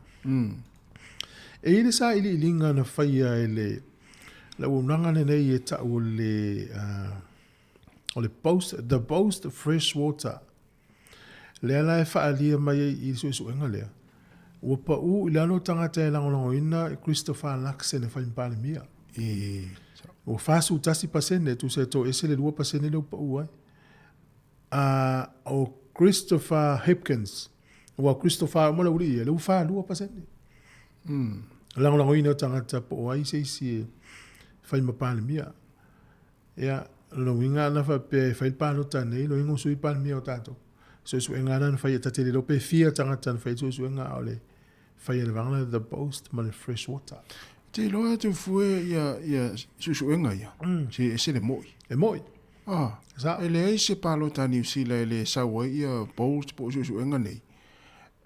E ile sa ili ilinga na whaia e le la unanga nei e ta o le the Boast Fresh Water. Le ala e whaalia mai I so enga lea. Ua pa u ilano tangata e lango ina Christopher Luxon e whaimpale mia. O fasu tasi pasene tu se to ese le 2% le pa u ai. O Christopher Hipkins. O Christopher mola uri le ufa 2%. Lango ina tangata po ai se si fai mapale mia. Ia lo winga na fa pe fai palo tane lo ingo sui pal mia o tato. So enga na fai tatele lo pe fia tangata fai so enga ole. Fai le vangla the Boast ma le fresh water. Te loa tu fue ia susu enga ia. Se le moi. E moi. Sa ele ai se palo tani usila ele sawa ia Boast po susu enga nei.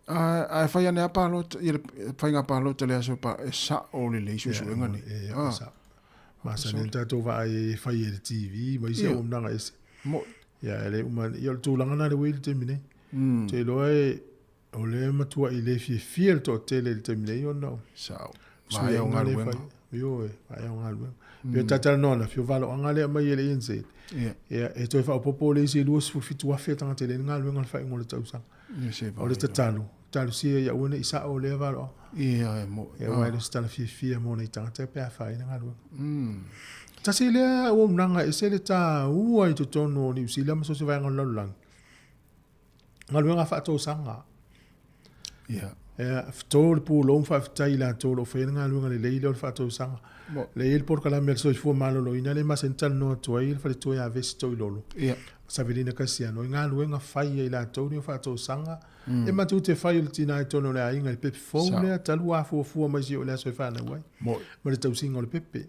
Ai fai ane palo ia fai nga palo tele aso pa sa ole le susu enga nei. Masa nel tato vai fai le TV, ma isi o mnanga ese. Ia ele ia tu langa na le wheel te mine. Te loe o le matua I le fia to tele le te mine yo no. Sao. Vai o ngale fai. Yo vai o ngale. Pe tata no na fio valo ngale mai ele inse. Ia e to fa popo le isi luas fu fitu afia tanga tele ngale ngal fai ngol tau sang. O le tatalo. Talo sia ia una isa o le valo. Ia mo. Ia vai le stala fia mo nei tanga te pe fai ngalo. Tasi le o mnanga ese le ta ua I tono ni usila ma so se vai ngol lang. Ngalo nga fa to sanga. Ia. Ftol pu lo fa tai la to lo fe ngalo ngale le le fa to sanga. Le il por kala mel so fu malo lo ina le ma sental no to il fa to ya vesi to lolo. Ia. Savelina Kasiano ngalo nga fai la to ni fa to sanga. E ma tu te fai il tina tono le ainga il pepe fo le talua fu ma si o le so fa na wai. Ma le tau singa le pepe.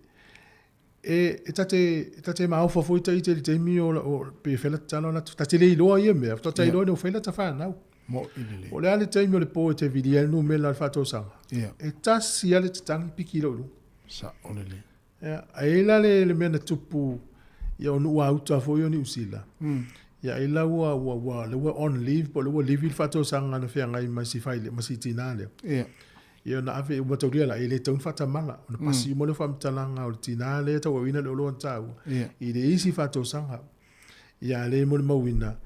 E tate ma ofa foi tai te mi o pe fela tano na tate le lo ia me to tai lo no fela ta fa na mo ile o le ale tai mi le po te video no me la fa to sa e tasi ale tang pikilo sa onele e la le me na tupu ia no wa uta foi ni usila ia ila wa le on leave po le leave il fa to sa na fe ngai ma si fa ile ma si tinale ia na ave o matoria la ele tau fata mala na pasi mo le fam talanga o tina le to wina le lo tau I le isi fato sanga ia le mo le mawina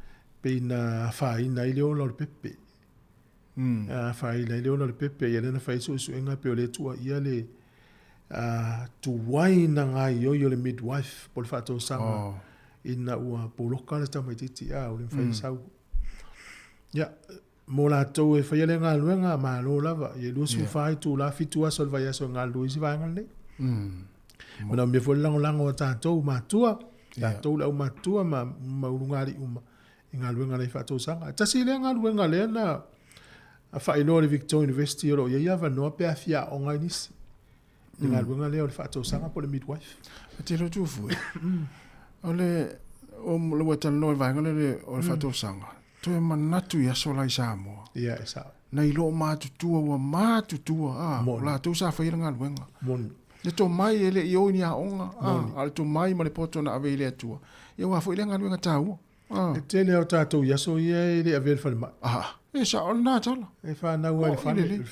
pe na fa ina ile o lo pepe fa ina ile o lo pepe ia na fa so enga pe le tua ia le tu waina ngai yo le midwife por fato sanga ina ua poloka le tamatiti o le fa sau ia mo la to e fa ile nga luenga ma lo lava ye lu su fa tu la fitua sol va ya so nga lu si va ngale ona me fo lango ta to ma tua ta to la ma tua ma ulungari uma nga luenga le fa to sanga ta si le nga luenga le na a fa ino le Victoria University ro ya va no pe afia o nga nis nga luenga le fa to sanga po le midwife te lo tu fu ole o lo watan no va ngale o fa to sanga to e manatu ia so lai Samoa. Ia e sa. Nei lo matutua ua matutua. La tau sa whaira ngā luenga. Moni. Le to mai ele I o ni a onga. Ale to mai ma le poto na ave ile atua. Ia wa whaira ngā luenga tāua. E tele o tātou iaso ia ele a vele whale mai. E sa o nā tala. E whanau a le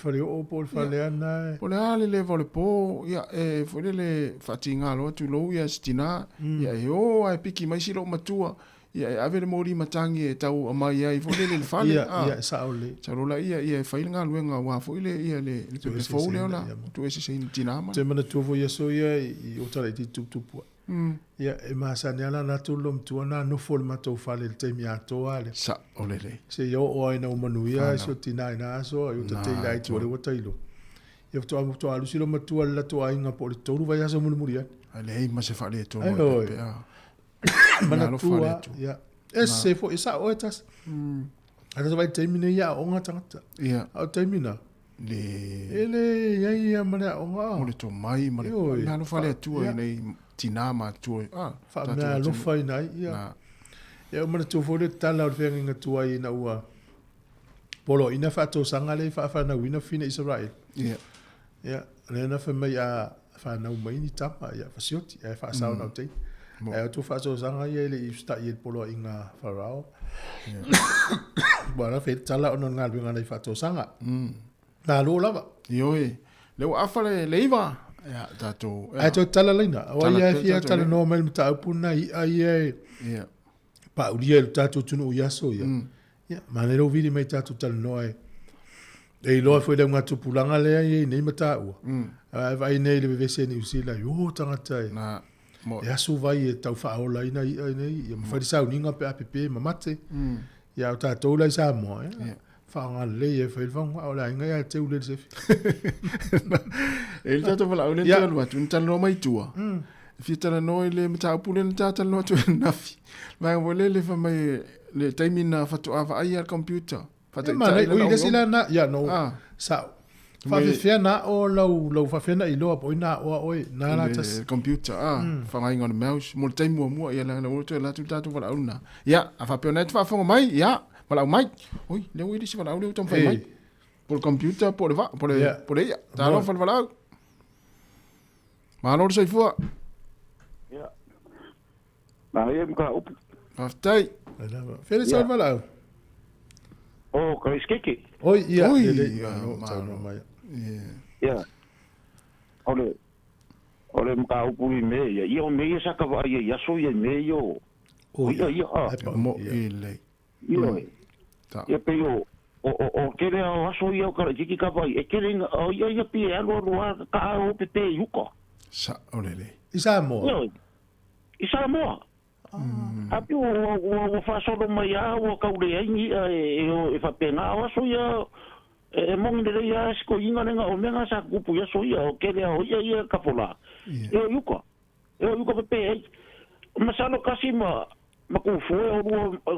whale o po le whale ana. Po le ale le vole po. Ia e whale le whati ngā loa tu lo ia stina. Ia e o ai piki mai silo matua. Ia ave mori matangi e tau mai ai fo le fale ia sa ole charola ia fai nga luenga wa fo ile ia le pe fo le ona tu ese sin tinama te mana tu vo yeso ia I o tala ti tupu ia e ma sa nela na tu lom tu na no fo ma to fale te mi ato ale sa ole le se yo o ai na o manuia so tina na so eu te te lai tu le o tailo ia to alu silo ma tu ala to ai nga po le toru vai aso mun muria ale ma se fale to mana tua ia ese fo isa o etas Ata sa vai taimina ia o ngā tangata. Ia. Au taimina. Ele ia mane o ngā. Mole tō mai, mole. Mea lofa le atua i nei tina ma atua. Wha mea lofa i nei, ia. Ia mane tō fōre tala o whenga inga tua i na ua. Polo, ina whato sanga le whaafana wina whina Israel. Ia. Ia, rena whamai a whanau mai ni tama, ia, whasioti, ia whaasau nau tei. Ia, tō whato sanga ia le i sta i polo i ngā wharao. Wara whet tala ono ngā luenga nei whato sanga. Nā lo lava. Ioi. Leo awhare leiva. Ia, tātou. Ai tō tala leina. Awa ia fia tala no mai mta upuna i ai e. Ia. Pa uria tātou tunu i aso ia. Ia, manero viri mai tātou tala no ai. Ei loa foi le ngā tupulanga lea i nei mata ua. Ai vai nei le vevese ni usila. Yo, tangata e. Nā. E aso vai e tau whaola ina i ai nei. Ia mawharisau ninga pe apepe mamate. Ia o tātou lai sa moa. Ia. Whaanga le e whailwhanga o la inga ia te ule sefi. E le tātou wala au le te alua tu ntala no mai tua. Fia tala no i le mta upule na tātala no tu e nafi. Mai wale le wha mai le taimina whatu awa ai al computer. Mana ui le sila na ia no. Sao. Whawhewhia na o lau whawhena i loa po i nā oa oi. Nā nā tas. Computer, whangai ngā mouse. Mo le taimua mua ia la uroto e la tu tātou wala au na. Ia, a whapeo nei te whafonga mai, ia. Wala au mai. Oi, leo i risi wala au leo tom whai mai. Po le computer, po le ia. Tā lo whala au. Mahalo le soifua. Ia. Nā ia mga upu. Maftai. Where sa wala au? O, ka iskeke. Oi, ia. Oi, mai. Ia. Ole mga upu i me. Ia o me ia saka wa ia so ia me yo. Ia. Mo i lei. Ia. Ia pe yo. O kere o aso ia o kara jiki ka vai. E kere o ia pe alo ka o pe yuko. Sa olele. Isa mo. Isa mo. Api o fasolo mai a o ka ule ai e fa pena o aso ia e mongere ia sko inga nga o menga sa kupu ia so ia o kere o ia ka pola. E yuko. E yuko pe masalo kasima makufu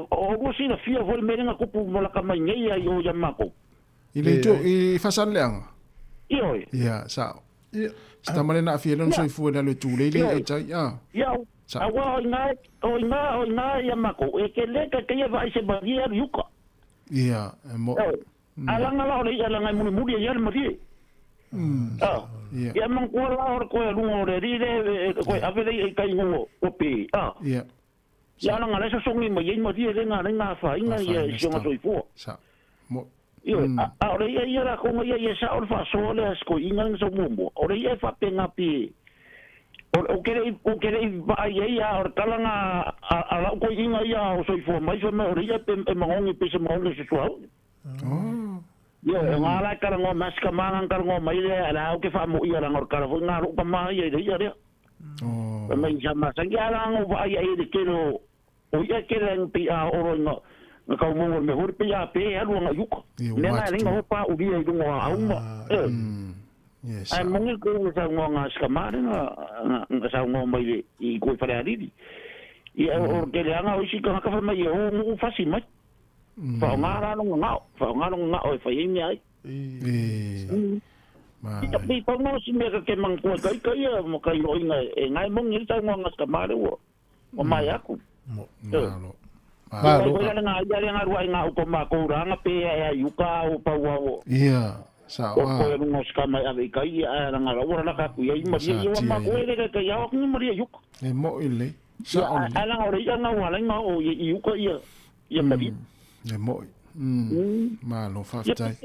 o sina fia vol merenga kupu malaka mai ngai ai o yamako. Ile to i fasan leang. Ioi. Ia, sa. Sta male na fia lon soi fu na le tu le le tai ya. Ya. Awa nga yamako e ke le ka ke vai se badia yuko. Ia, mo. Alanga la ole alanga muri ya mari. Ia. Ya man ko la or ko lu ore ri de ko avele kai ngo opi. Ia. Ya nga la so songi mo yin mo di le nga fa inga ya shonga soi fu. Sa. Mo. Io, ora ia la ko ia sa or fa so le sko inga so mo. Ora ia fa penga pi. O kere vai ia or talanga ala ko inga ia o soi fu mai so me ora ia pe mangongi pe se mangongi se so. Yo, ngala kara ngo maska mangan kara ngo mai le ala o ke fa mo ia ngor kara fu ngaru pa mai ia ia. Oh. Mai jama sangia la ngo vai ia de kero o ia kere pi a oro no ka mo me hor pe ia pe alu nga yuko. Ne na ringa pa u dia i ngo a uma. Yes. Ai mo ngi ko sa ngo nga ska mare nga sa ngo mai i ko fa ali. Ia o ke le nga o si ka fa mai o fasi mai. Fa ngara no nga o fa yimi ai. Ma. Tapi pa mo si me ka mang ko kai mo kai lo inga e ngai mo ngi sa ngo nga ska mare o. O mai aku. Mo. Ko nga ia nga ruai nga ko ma ko ranga pe ya yuka o pa wa. Ia. Sa wa. Ko no ska mai ave kai ya nga ora la ka ku ia ma ia ma ko ele ka ya ko ni maria yuka. E mo ile. Sa on. Ala ora ia nga wala nga o yuka ia. Ia maria. E mo. Ma lo fa tai.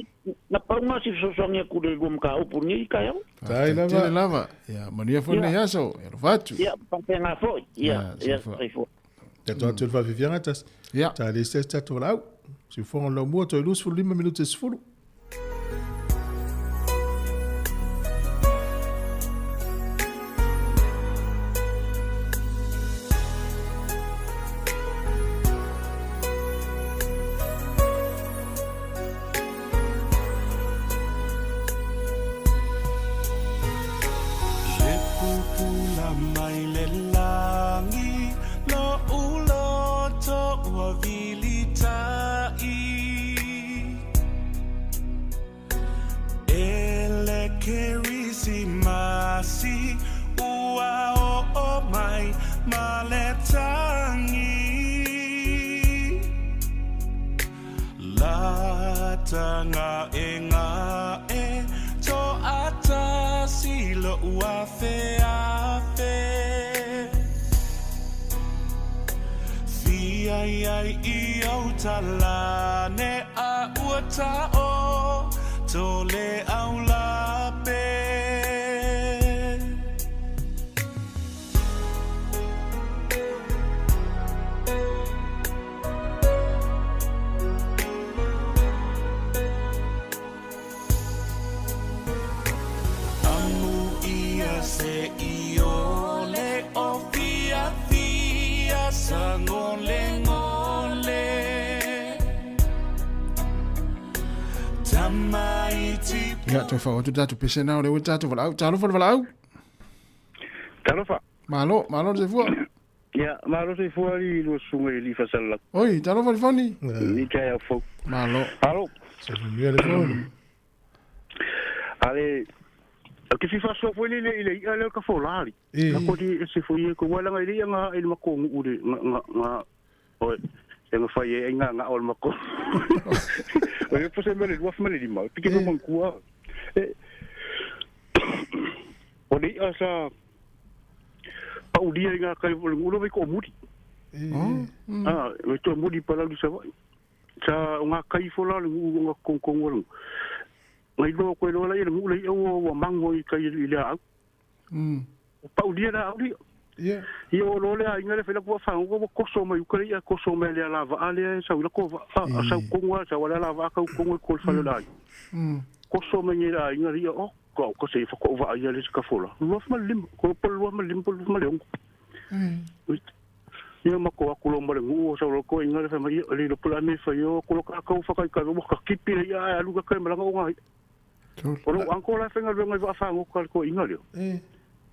Na pa ma si so so nge ku le gum ka o puni ka ya. Tai lava. Ya maria fo ne ya so. E fatu. Ya pa penga fo. Ya fo. Ja tu tu va vivia atas. Ja. Ta le stes ta tu lau. Si fo on lo mo to lus fu 5 minutos fu. Mai le langi lo ulo to wa vilita i masi ua o mai maletangi la tanga e to ata silo ua fe fia ai I au talane a uata o tole au la pe amu ia se iole o fia sangole Ya, tu fa, tu datu pese na o tatu falau, talo falau. Talo fa. Malo se fua. Ya, malo se fua li lo sunga li fa sala. Oi, talo fa foni. Ni kai fo. Malo. Halo. Se via le foni. Ale ke fi fa so fo le ale ka fo lali. Ko di se fo ye ko wala ngai nga il ma ko ngure nga oi. Yang fai nga ol ma ko. Oi, po se mele wa family di ma. Pike no man kuwa. Odi asa paudia nga kai ulo mai ko mudi. To mudi pala di sa sa nga kai fola nga kongkong wa. Ngai lo ko lo la ye ngule o mango I kai ila. Paudia da audi. Yeah. Yo lo le ai ngale fela ko fa ngo ko so mai ko ya ko so mai le lava ale sa ko sa ko wa sa wala lava ka ko ko fa le dai. Ko so mai ira ngari o ko se fa ko va ya le ka fola. Lo fa lim ko pol lo ma lim pol ma le. Yo ma ko ko lo ma le ngo sa lo ko ngale fa mai le lo pol me fa yo ko ka ka fa ka mo ka kipi ya lu ka ma nga ngai. Ko anko la fa ngai va fa ngo ko ngale.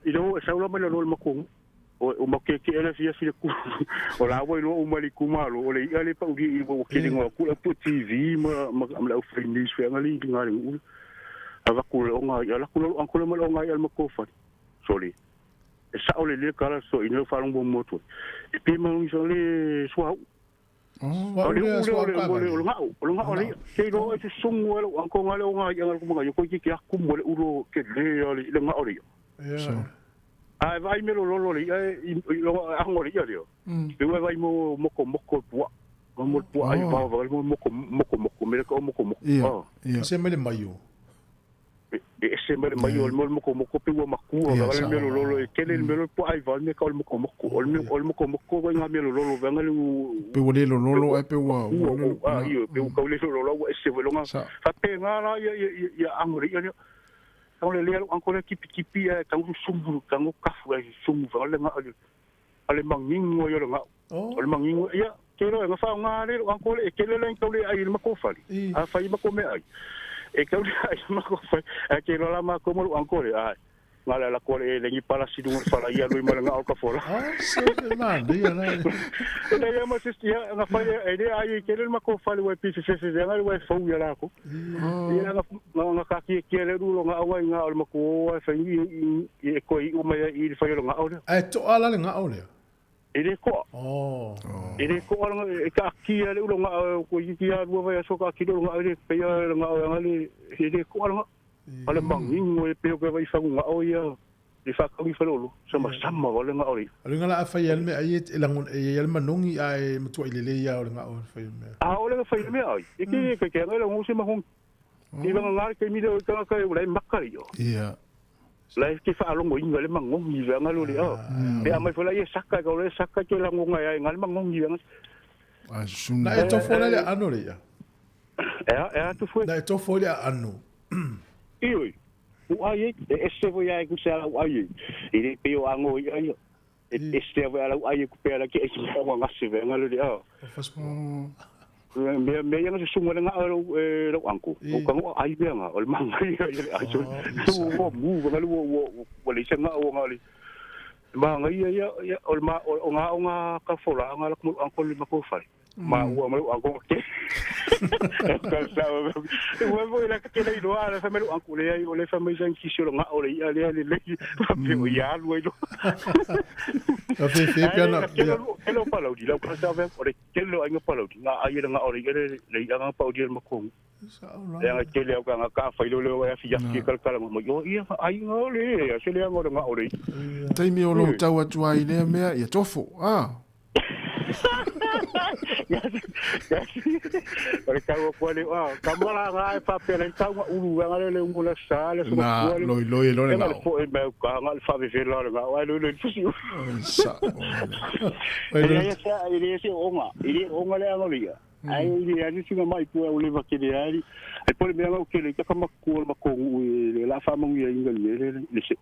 Ilo sa lo ma le lo ma ko o makeke ele fia ku o la wo no o mali kumalo o le ale pa ugi o kele ngo ku pu TV ma la friendly fe ngali ngali u ava ku o nga ya la ku o anko ma o nga ya ma ko fa soli sa o le kala so ino fa ngo moto e pe ma ngi so le so o le o nga o le ke no e sungo o anko nga le o nga ya ko ma yo ko ki ku mo le ulo ke le nga o le ai vai me lo le a ngori ya dio pe vai mo tua mo tua ai va mo me ko mo se me le mayo se me le mayo mo pe mo maku va me lo ke le me lo po ai va me ko mo ko nga me lo va nga lu pe wo le lo e pe wo io pe ko le lo se vo nga fa pe nga la ya angori ya Kau le leo angko le kipi kau sumbu kau kafu ai sumbu ale nga ale mangingo yo nga ale mangingo ya kero nga fa nga le angko le kele le kau le ai ma ko fali a fa ma ko me ai e kau le ai ma ko fa e kero la ma ko mo angko le ai nga la ko le ngi pala si du fa ya lo ma nga ka fora so man dia na ya ma sistia nga fa e ai kele ma ko fali we pi se nga we fo ya la ko ya nga ka ki kele du nga wa nga al ma ko fa ngi ko I o ma I fa yo nga o ai to ala nga o le ere ko ere ko nga ka ki ale u nga ko ki ya du va ya so ka ki do nga ere pe ya nga le ere ko nga ale mangingo e pe ko vai fa nga o ya e fa ka fa lo sama wala nga ori ale nga la fa yel me ai elangon e yel manongi ai mtu ile ya o nga o fa yel me ole nga fa yel me ai e ke nga la ngo se ma hon I nga ke mi do ka ula makari yo ia la ke fa lo ngo ingale mangongi nga lo le e mai fa la ye saka ka le saka ke la ngo nga ngal mangongi nga na e to fora le ano le ya tu foi na e to fora ano Ioi, o ai e se voi ai ku sa o ai e pe o ango ai e se voi ala ai ku pe ala ke e mo nga se ve nga lo di me yang se sungo nga ro anko o ka ngo ai be nga o manga ai so o mu nga lo o le se nga o nga le ma nga ya o nga ka fola nga la ku anko le ma ko fai Ma ua malu angko ke. Ua mo ila ke nei doa la famelu angko le ai o le famelu sang kisio nga o le ia le pe o ia lu ilo. Fe piano. Hello palo di la ka sa ve o le kelo ai palo di nga ai nga o le le nga pa o di ma ko. Ya ke le nga ka fa ilo le wa fi ya ki kal kala mo yo ia ai nga o le se le nga o le. Tai mi o lo tau atu ai le mea ia tofo. Ora tau ko le kamala nga e pa pele tau ulu nga le ngula sale so na loi lo nga fo e me ka nga fa ve ve lo nga wa lo fusi sa ile se onga le angolia ai ile ani singa mai pu o le vakile ai e pole me nga o kele ka ma ko le la fa mo ia ingali le se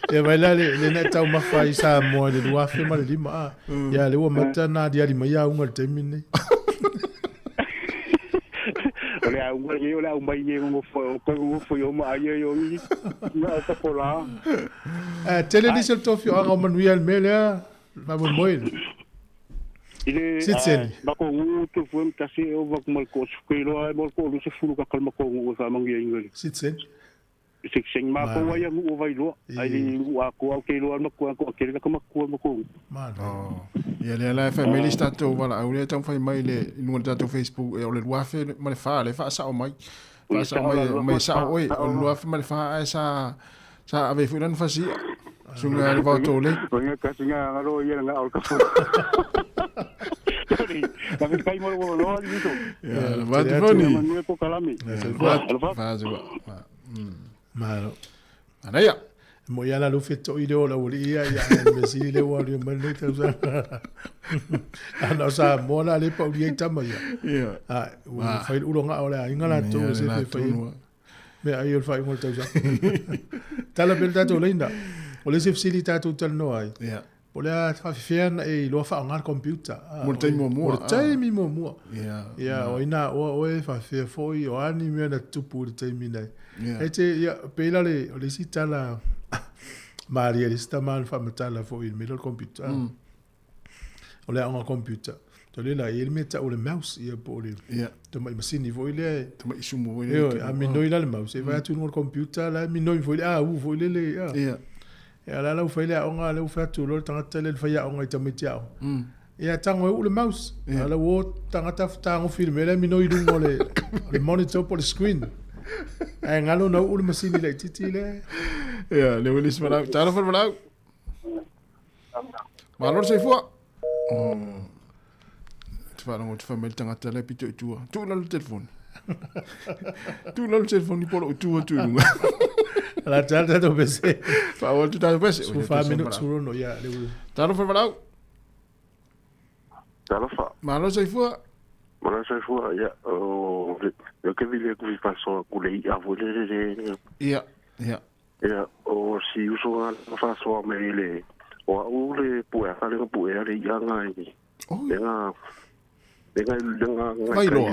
e vai la le na tau mafai sa mo le lua fe ma le lima ya le wa mata na dia lima ya unga te mine ole a unga ye ole a mai ye ngo fo yo ma ye yo ni na ta pola tele ni se tofio anga manuel mele ma mo moi ile ma ko ngu to fo ta se o va ko ko skelo ai mo ko lu se fulu ka kalma ko ngu sa mangi ingali sitsen sing ma ko wa yang u vai lo ai wa ko ke lo ma ko ke ka ma ko ma ko ia le la family stato wala au le tau fai mai le no tato facebook e o le wafe ma le fa sa o mai fa sa mai sa oi o le wafe ma le fa sa ave fu dan fa si sunga le va to le nga ka singa ngalo ia nga o ka fu la vez kai mo lo ni to ya va de foni ma ko kalami fa malo anaya mo ya la lufe to ido la uri ya me si le wa le man le ta ana sa mo la le pa uri ta ma ya fa u lo nga ola ingala to se fa me ai el fa ngol ta ta la belta to linda o le se facilita to tal no ai ya o le fa fian e lo fa ngar computer mo tai mo ya o ina o e fa fe foi o ani me na tupu te mina ete ya pela le sita la Maria lista mal fa metala fo il middle computer o le un computer to le la il meta o le mouse ia po le to mai machine vo ile to mai sumo ile a mi no ile le mouse va tu no computer la mi no vo u vo ile ya la u fa ile onga le u fa tu lo tanga tele fa ya onga ta metia ia tango o le mouse ala wo tanga ta tango filme le mi no i dungo le monitor po le screen ai ngalo no o le machine le titi le ja le wil is maar uit telefoon maar uit maar lor se fua twa no twa mel tanga tele pito tu no telefon tu no telefon ni polo tu la tata do bese fa o tu ta bese su fa minutos solo no ya le telefoon maar uit telefoon maar lor se fua Mana saya fua ya yo ke vile ku faso ku le ia volere ya o si uso na faso me le o le pu a le pu e le ia ngai denga vai lo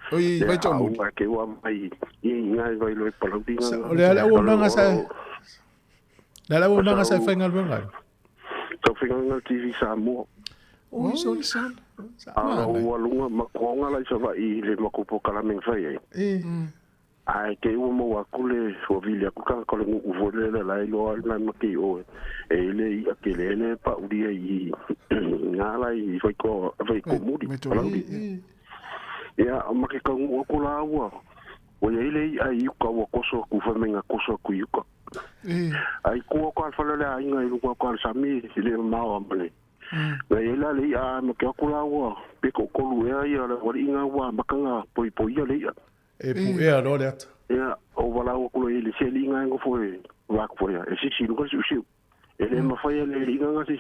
oi vai to mo ke wa mai ngai vai lo pa lo dinga le ala o nanga sa la o nanga sa fa ngal ngal so fa ngal TV sa mo o so san o lunga makonga la sa vai le makopo kala men fai ai ke o mo akule so vile ku ka ko le volele la lo na maki o e le ia ke le pa uri ai ngala i foi ko muri ya ma ke ka ngo ko la wa o ye le ai ko wa ko so ku fa menga ko so ku yuko ai ko fa le ai ngai ko sa mi le ma o male na ela le a mo ke ko la wa pe ko lu e ai ala wa inga wa makanga poi le e pu e a lo le ya o wala o ko le se linga ngo foi wa ko ya e si lu ko si ele ma foi le linga nga si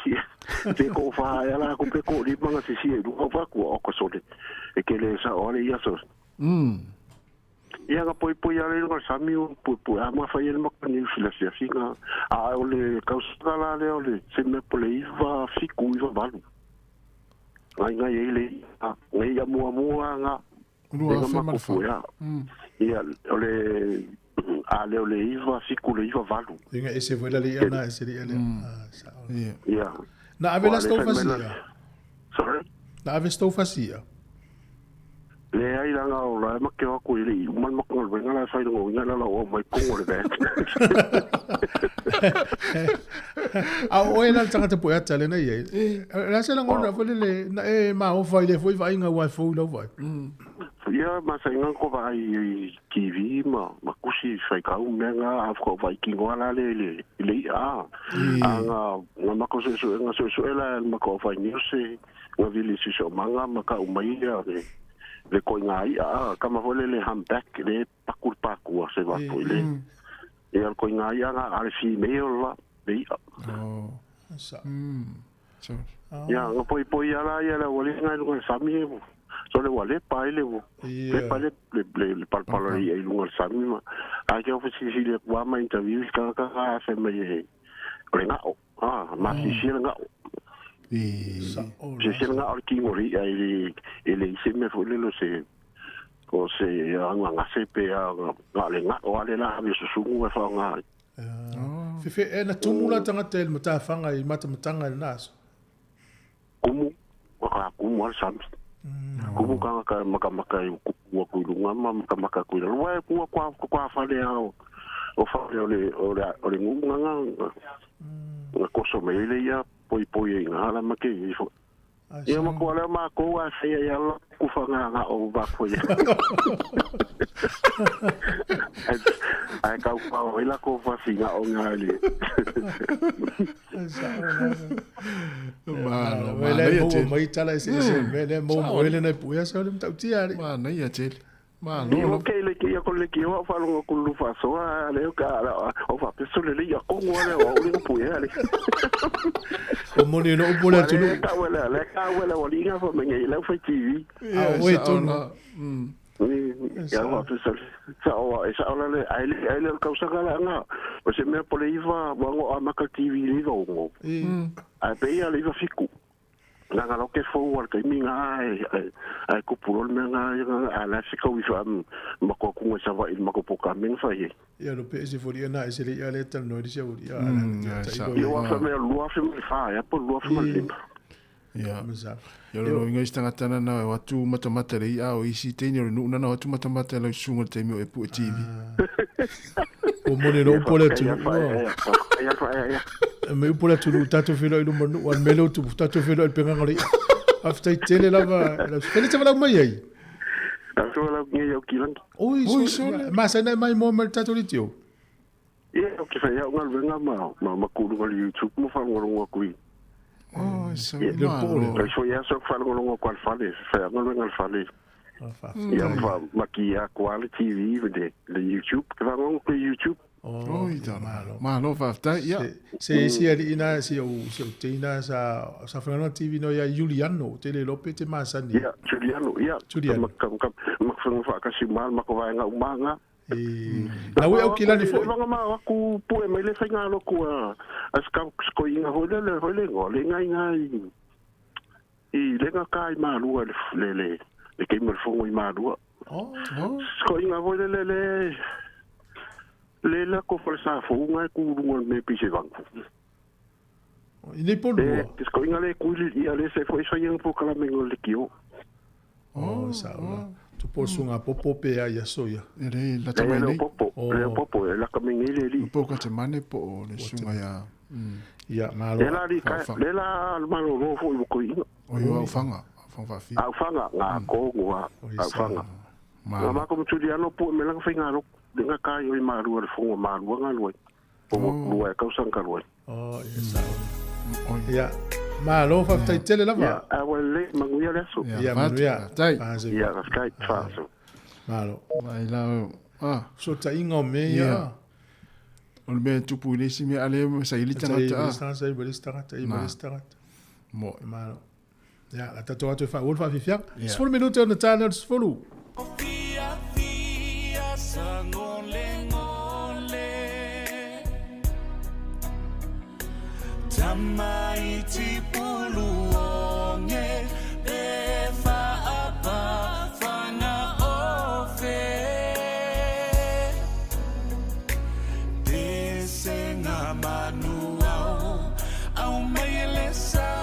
pe ko fa ya la ko pe ko li manga si du ko fa ko ko so le e ke le sa o le ya so ya ga poi ya le ko sa mi o pu a ma fa ya ma ko ni si la si nga a o le ka sa la le o le se me po le va fi ku va valu ai nga ele a ngai ya mo nga Lua fa mal fa. Ia ole ale ole iva fiku le iva valu. Inga ese foi la liana ese dia. Ia. Na ave la stau fasia. Sorry? Na ave stau fasia. Le ai langa o la ma ke ko ile man ma ko venga la sai ngo ngala la o mai ko le bet. A o ena tanga te poia tale na ye. La se la ngona fo le na e ma o foi le foi vai nga wa fo lo vai. Ya ma sai nga ko vai TV ma kusi sai ka u menga af ko vai ki ngala le a. Anga ma ko se nga so ela ma ko vai ni se nga vili si so manga ma ka u mai ya le ko ngai kama vole le hamback le paku se va poile e al ko ngai al fi meio la be sa ya no poi ala ya la vole ngai lo sami so le vole paile le paile le palpalo e lo sami ma a que ofici le wa ma interview ka se me renga ma si nga se nga arki mori ele se me foi lo se o se nga se pe nga le nga o ale la me susungu e fa nga fe na tumula tanga tel mata fanga I mata matanga nas kumu al sam kumu ka maka ku ku lunga maka ku lo wa ku fa le o fa le ngunga nga ko so me le ya poi ngala make ifo ia ma ko ala ma ko a se ya lo ku fa nga o ba ko ya ai ka pa o ila ko fa singa o ngali ma wele mo mai tala se wele mo wele na pu ya se le mtautia ma na ya tel ma no ke le ke ya ko le ke o fa lo ko lu fa so ale ka o fa pe so le ya ko ngole o le pu ya le o mo ni no o bola tu le ka wala o linga fa me ngai la fa TV we tu no ya wa pe so sa le ai le ka sa kala nga o se me po le iva wango a maka TV le ngo a pe ya le iva fiku nga lo ke fo wa ke mi nga ai ko puro me nga ala se ko wi fa ma ko ku sa va il ma ko po ka men fa ye ya lo pe se fo na se le ya le tal no di se uri ya yo wa fa me lo fa me fa ya po lo fa me ya yo lo ngai stanga tana na wa tu mata le ya o isi te ni no na wa tu mata le sunga te mi e pu TV o mo ne no pole tu me pole tu tato filo I no wan melo tu tato filo el penga ngari after tele lava fele te vala mai ai tato la ngi yo kilang oi so ma sa na mai mo tato li tio o ke fa ya ngal venga ma ku no YouTube mo fa ngoro ku so le pole so ya so fa ngoro ku al fale fa ngal fale ya fa makia quality TV de YouTube que va ngoro ku YouTube malo fa ta ya se ina si o te ina sa fa TV no ya Juliano te le lope te ma sani ya Juliano kam fa ka si mal ma ko va nga umanga na we o kila ni fo ma ku pu e me le fa nga lo ku ska ko inga hole ngole ngai le nga kai ma lu le ke me fo ngoi ma lu ko inga hole le la ko fa sa fo nga ku lu me pi se banku ini po lu ko inga le ku le se fo so yang po kala me ngol kio sa tu po sunga popo pe ya soya ele la tamai le popo la kamingi le po ka te mane po le sunga ya malo le la malo ro fo ko inga o yo fanga fi fanga nga ko wa fanga ma ko tu dia no po me la finga ro denga ka yo ma ru ro fo ma ru nga lo po lo ka sang ka lo ya malo fa tai tele la va le manguia le so ya manguia tai ya sky fa so malo mai la so ta inga me ya on me tu pu le si me ale sa ili tanga sa i mo malo ya la tato tu fa wolfa fi fiak sfol minuto on tana sfolu Tamaiti puluonge Efa apa fana ofe Desenga manuao Au mailesa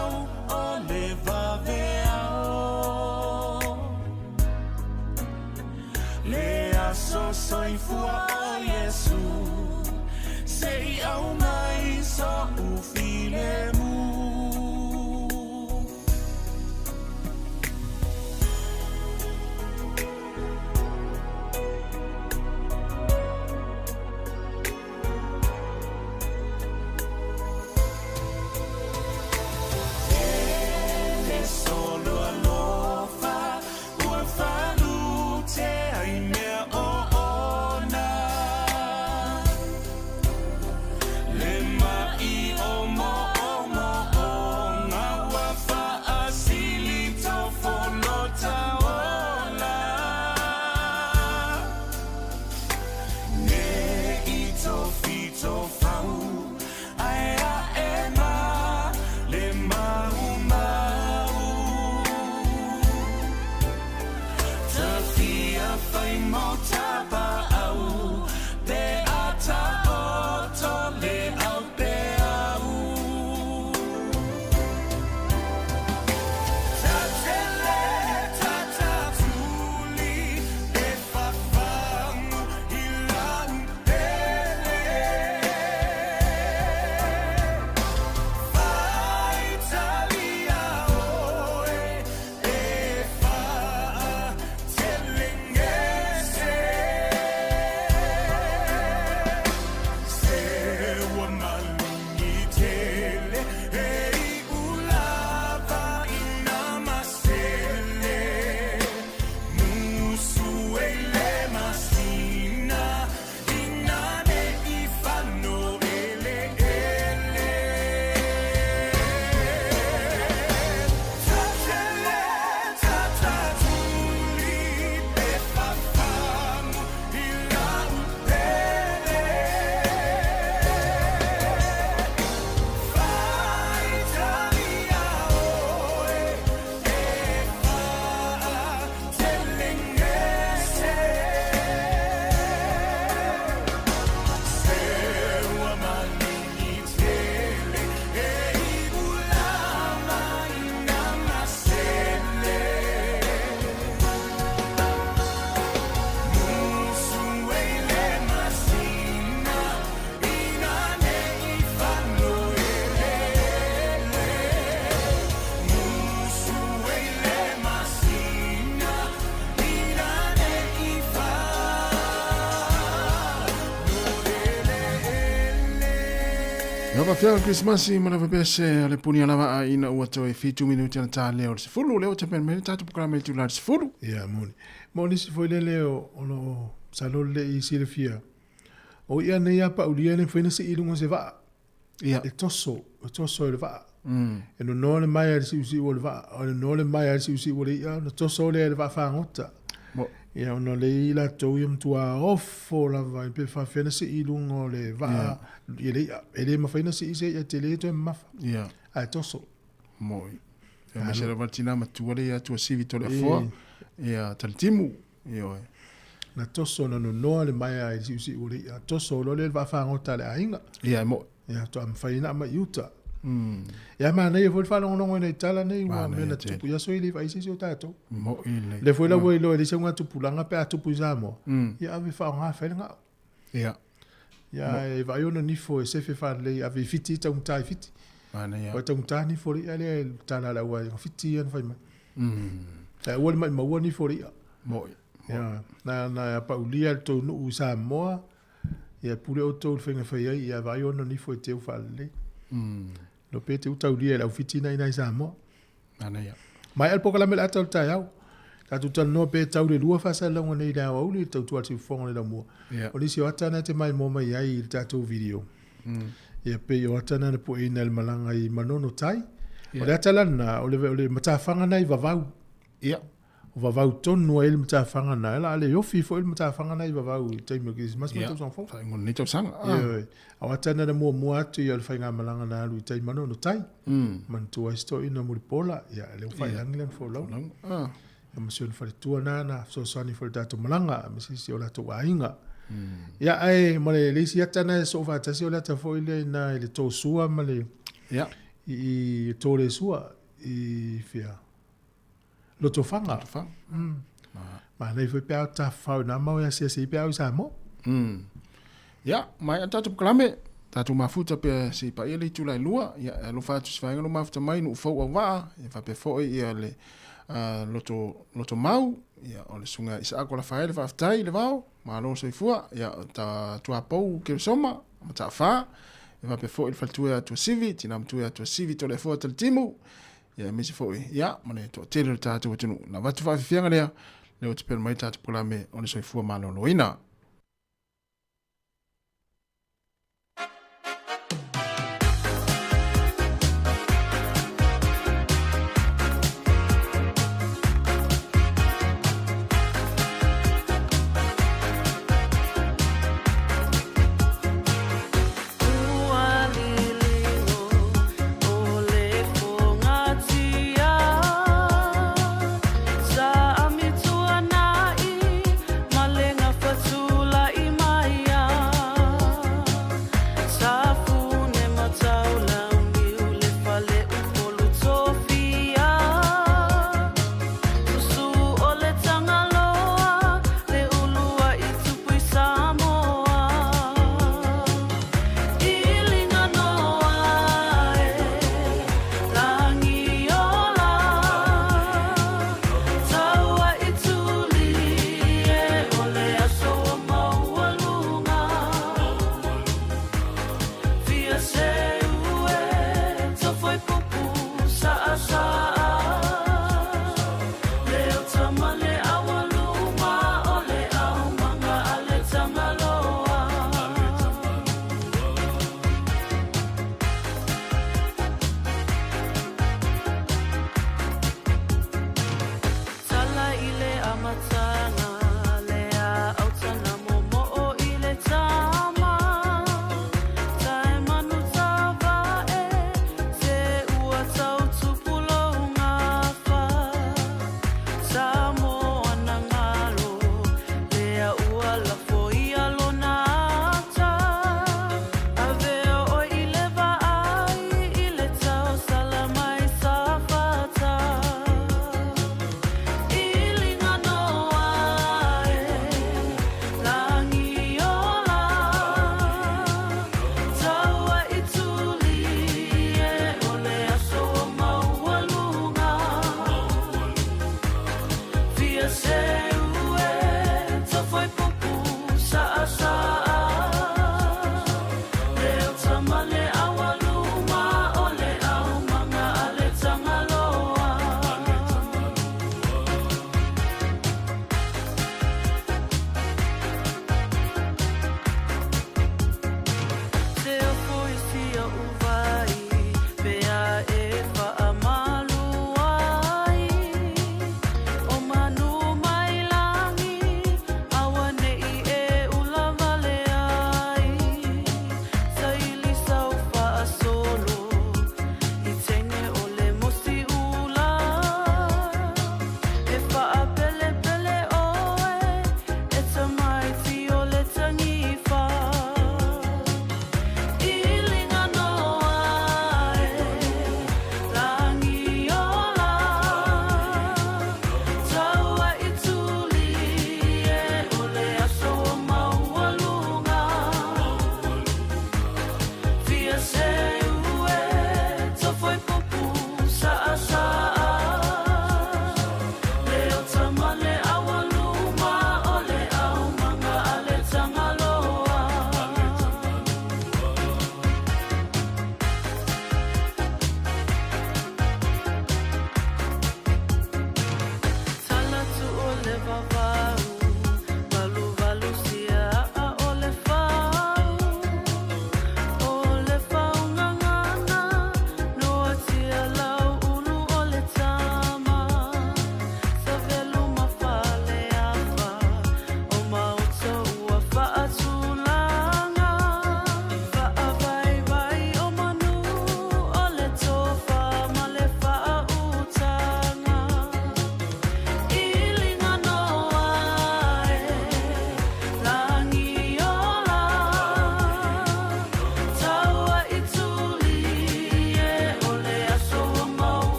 Nova fianga Christmasi mana vepese ale punia lava ina ua toi 2 minuti na tale o se fulu leo te pen meni tatu programa tu la se fulu. Ya moni. Moni se foi leo ono salole I Silvia. O ia ne ia pa ulia ne foi na se ilungo se va. Ya. E toso le va. E no nole mai al si usi o le va. O no le mai al si usi o le ia no toso le va fa ngota. Ia ono le ila toium tua offo la vai pe fa fena se ilungo le va. Ele ma faina se ise ia tele to mafa. Ia. Ai toso. Moi. Ya ma sera vatina ma tuale ya tua sivi tole fo. Ia taltimu. Ia. Na toso no le mai ai si usi uri. Toso lo le va fa ngota le ainga. Ia mo. Ia to am faina ma yuta. Ya ma nei foi fa no nei tala nei wa mena tupu ya so ile vai si o tato. Mo ile. Le foi la voi lo ile se nga tupu langa pe tupu zamo. Ya ave fa nga fa nga. Ia. Ya e vai ono ni fo se fe fa le ave fiti ta un tai fiti. Mana ya. O ta un tai ni fo ri ale tala la wa fiti an fa ma. Ta wol ma wo ni fo ri. Mo. Ya na pa ulia to no usa mo. Ya pule o to fenga fa ya vai ono ni fo te fa le. Lo pete uta ulia la fitina ina isa mo. Mana ya. Mai al pokala mel atal ta yau. Ta tu tal no pe tau le lua fa sa la ngone da o le tu tu fong le da mo. O le si ata na te mai mo mai ai ta tu video. Ya pe yo ata na po ina el malanga I manono tai. O le ata na o le mata fanga nai va vau. Ya. O va vau ton no el mata fanga na la le yo fi fo el mata fanga nai va vau tai mo ki mas mo son fo. Fa ngone to sang. Ya. O ata na mo atu yo fa nga malanga na lu tai manono tai. Man tu sto ina mo pola ya le fa anglen fo lo. Ya masion fa tu na so sani fo dato malanga misi si ola to ainga. Ya ai male le si ata na so fa ta si ola ta fo ile na ile to sua male. Ya. I to le sua I fia. Lo to fanga. Ma nei foi pe ta fa na ma ya si pe sa mo. Ya, mai tatu klame. Tatu mafuta pe si pa ile tu lai lua. Ya lo fa tu sfa no mafuta mai no fo wa. Ya fa pe fo ia le loto mau. Ya ole sunga isa akola fa ile fa tai le vao. Ma lo se fua ya ta tu apo ke soma. Ma ta fa. Ya fa pe fo il fa tu ya tu sivi, tinam tu ya tu sivi to le fo tel timu. Ya mi se fo ya, mane to tele tatu tunu. Na va tu fa fianga le. Le te per mai tatu klame ole se fua ma lo ina. Sa amitua nai malenga fatu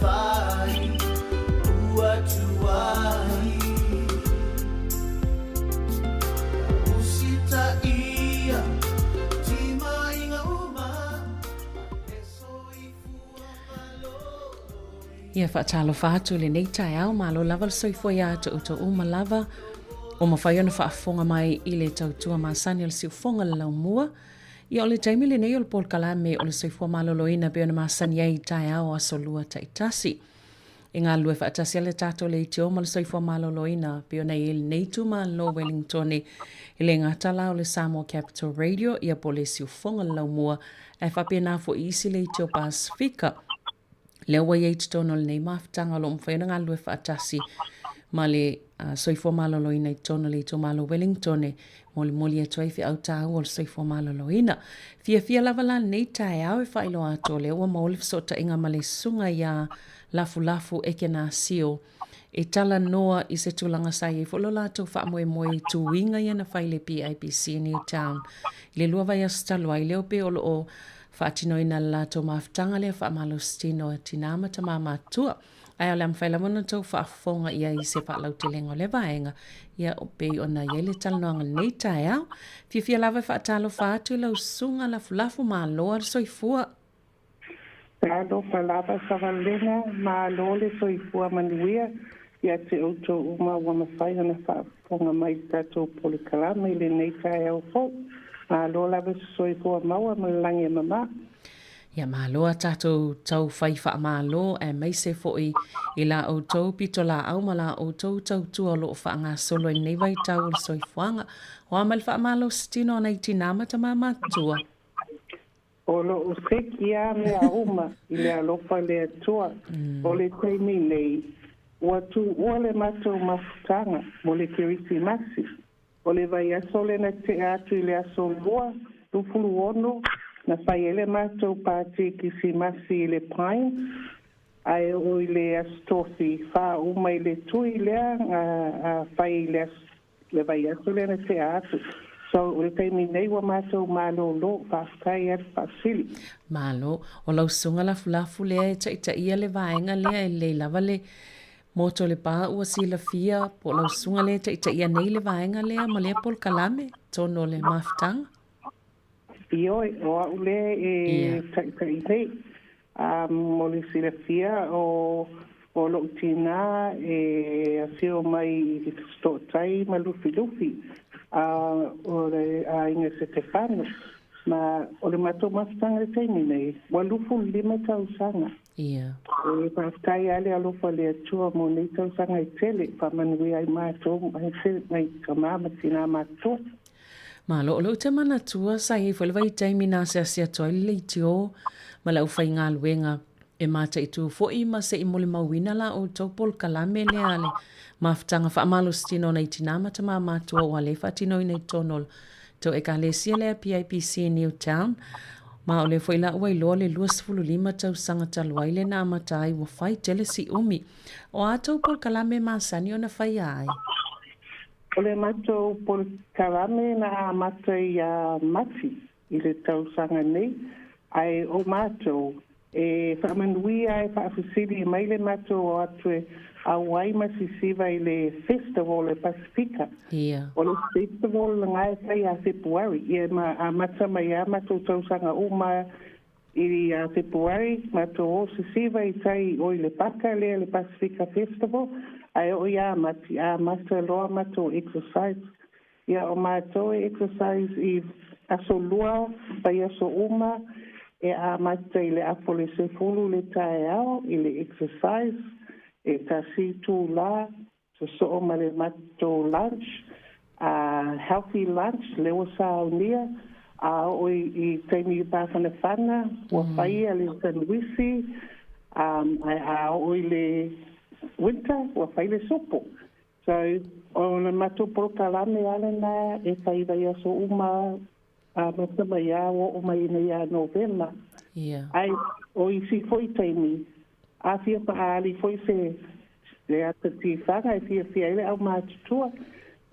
fai ua tuai usita ia tima inga uma Ia whaatalo whaatu le nei tai au malo lava le soifo ia te uto uma lava o mawhai ona whaafonga mai i le tautua maasani o le siufonga le laumua. Ia o le taimi le nei o le Paul Kalame o le soifo maloloina pe ona maasani ai tai au aso lua taitasi. I ngā lue whaatasi ale tato le iti oma le soifo maloloina pe ona i le nei tuma lo Wellington i le ngatala o le Samoa Capital Radio ia po le siufonga le laumua e whapena fo isi le iti o Pasifika. Leo wa yei tono le nei mafutanga lo mwhaina ngā lue whaatasi ma le soifo maloloina i tono le ito malo Wellington e moli e toifi au tāu o le soifo maloloina. Fia lava la nei tae au e whailo ato leo wa maole fisota inga ma le sunga ia lafu e ke nā sio e tala noa i se tūlanga sai e wholo lātou wha moe tuinga ia na whaile PIPC Newtown. Le lua vai astalua i leo pe olo o whaatinoina lātou mafutanga lea whaamalo stino a tinama ta mātua. Ai o le amwhaila mona tau whaafonga ia i se whaalau te lengo le vaenga. Ia o pei ona iele talanoanga nei tae au. Fia lava whaatalo whaatu lau sunga lafu maa loa soifua. Talo palava savalena maa loa le soifua manuia. Ia te auto uma wa mawhai ana whaafonga mai tato Paul Kalame le nei tae au fo. Maa loa lava soifua maua malangi mama. Ia māloa tātou tau whaiwha mālo e meise fo'i i la o tau pito la au ma la o tau tau tua lo wha ngā solo i nei vai tau o soifuanga. O amal wha mālo stino nei tinama ta mātua. O lo o sekia me a uma i le alofa le atua o le teimi nei. Ua tu ua le matou mafutanga mo le kirisi masi. O le vai aso le na te atu i le aso lua, tufulu ono, na whai ele mātou pāti ki si masi i le pain, ai o i le astofi, wha uma i le tui lea, a whai le vai aso le na te atu. So, o le teimi nei wa mātou mālo lo, whaakai ar whaasili. Mālo, o lau sunga lafu lea e taita ia le vaenga lea e le lava le moto le pā ua si la fia, po lau sunga lea taita ia nei le vaenga lea ma lea Paul Kalame, tono le mafutanga. Ioi, o au le e tai nei, mo le silafia o lo tina e asio mai i sto tai ma lufi, o le a inga Stefano, ma o le mato mafutanga le taimi nei, wa lufu lima tau sanga. Ia. E paftai ale alofa le atua mo nei tau sanga i tele, pa manui ai mato, mai kamama tina mato. Ma lo te mana tua sai e whalewai taimi nā se asia toi le tio ma lau whai ngā luenga e mata i tu fo i ma se i mole mawina la o tau Paul Kalame le ale mafutanga whaamalo stino nei tinama ta mātua o ale whatino i nei tonol tau e ka lesia lea PIPC Newtown ma o le whai la ua i loa le 25 tau sanga taluaile na amatai wa whai tele si umi o a tau Paul Kalame masani o na whai ai. O le matou Paul Kalame na mata i a mati i le tausanga nei, ai o matou e whamanuia e whaafusiri mai le matou o atu e a waima sisiva i le festival e Pasifika. Yeah. O le festival ngai kai a February, i a mata mai a matou tausanga uma i a February, matou o sisiva i tai o i le paka le Pasifika Festival, ai o ia mati a mata loa mato exercise ia o mato exercise i aso lua pai aso uma e a mata i le apole se fulu le tae au i le exercise e ta si tu la so o ma le mato lunch healthy lunch le o sa unia a o i taimi i pāwhana whana o whai a le sanwisi a o i le winter wa faile sopo. So o le mato Paul Kalame ale na e kai vai aso uma mata mai a o mai nei a novela. Yeah. Ai o i si foi taimi a fia pa ali foi se le ata ti whanga e fia ele au mātutua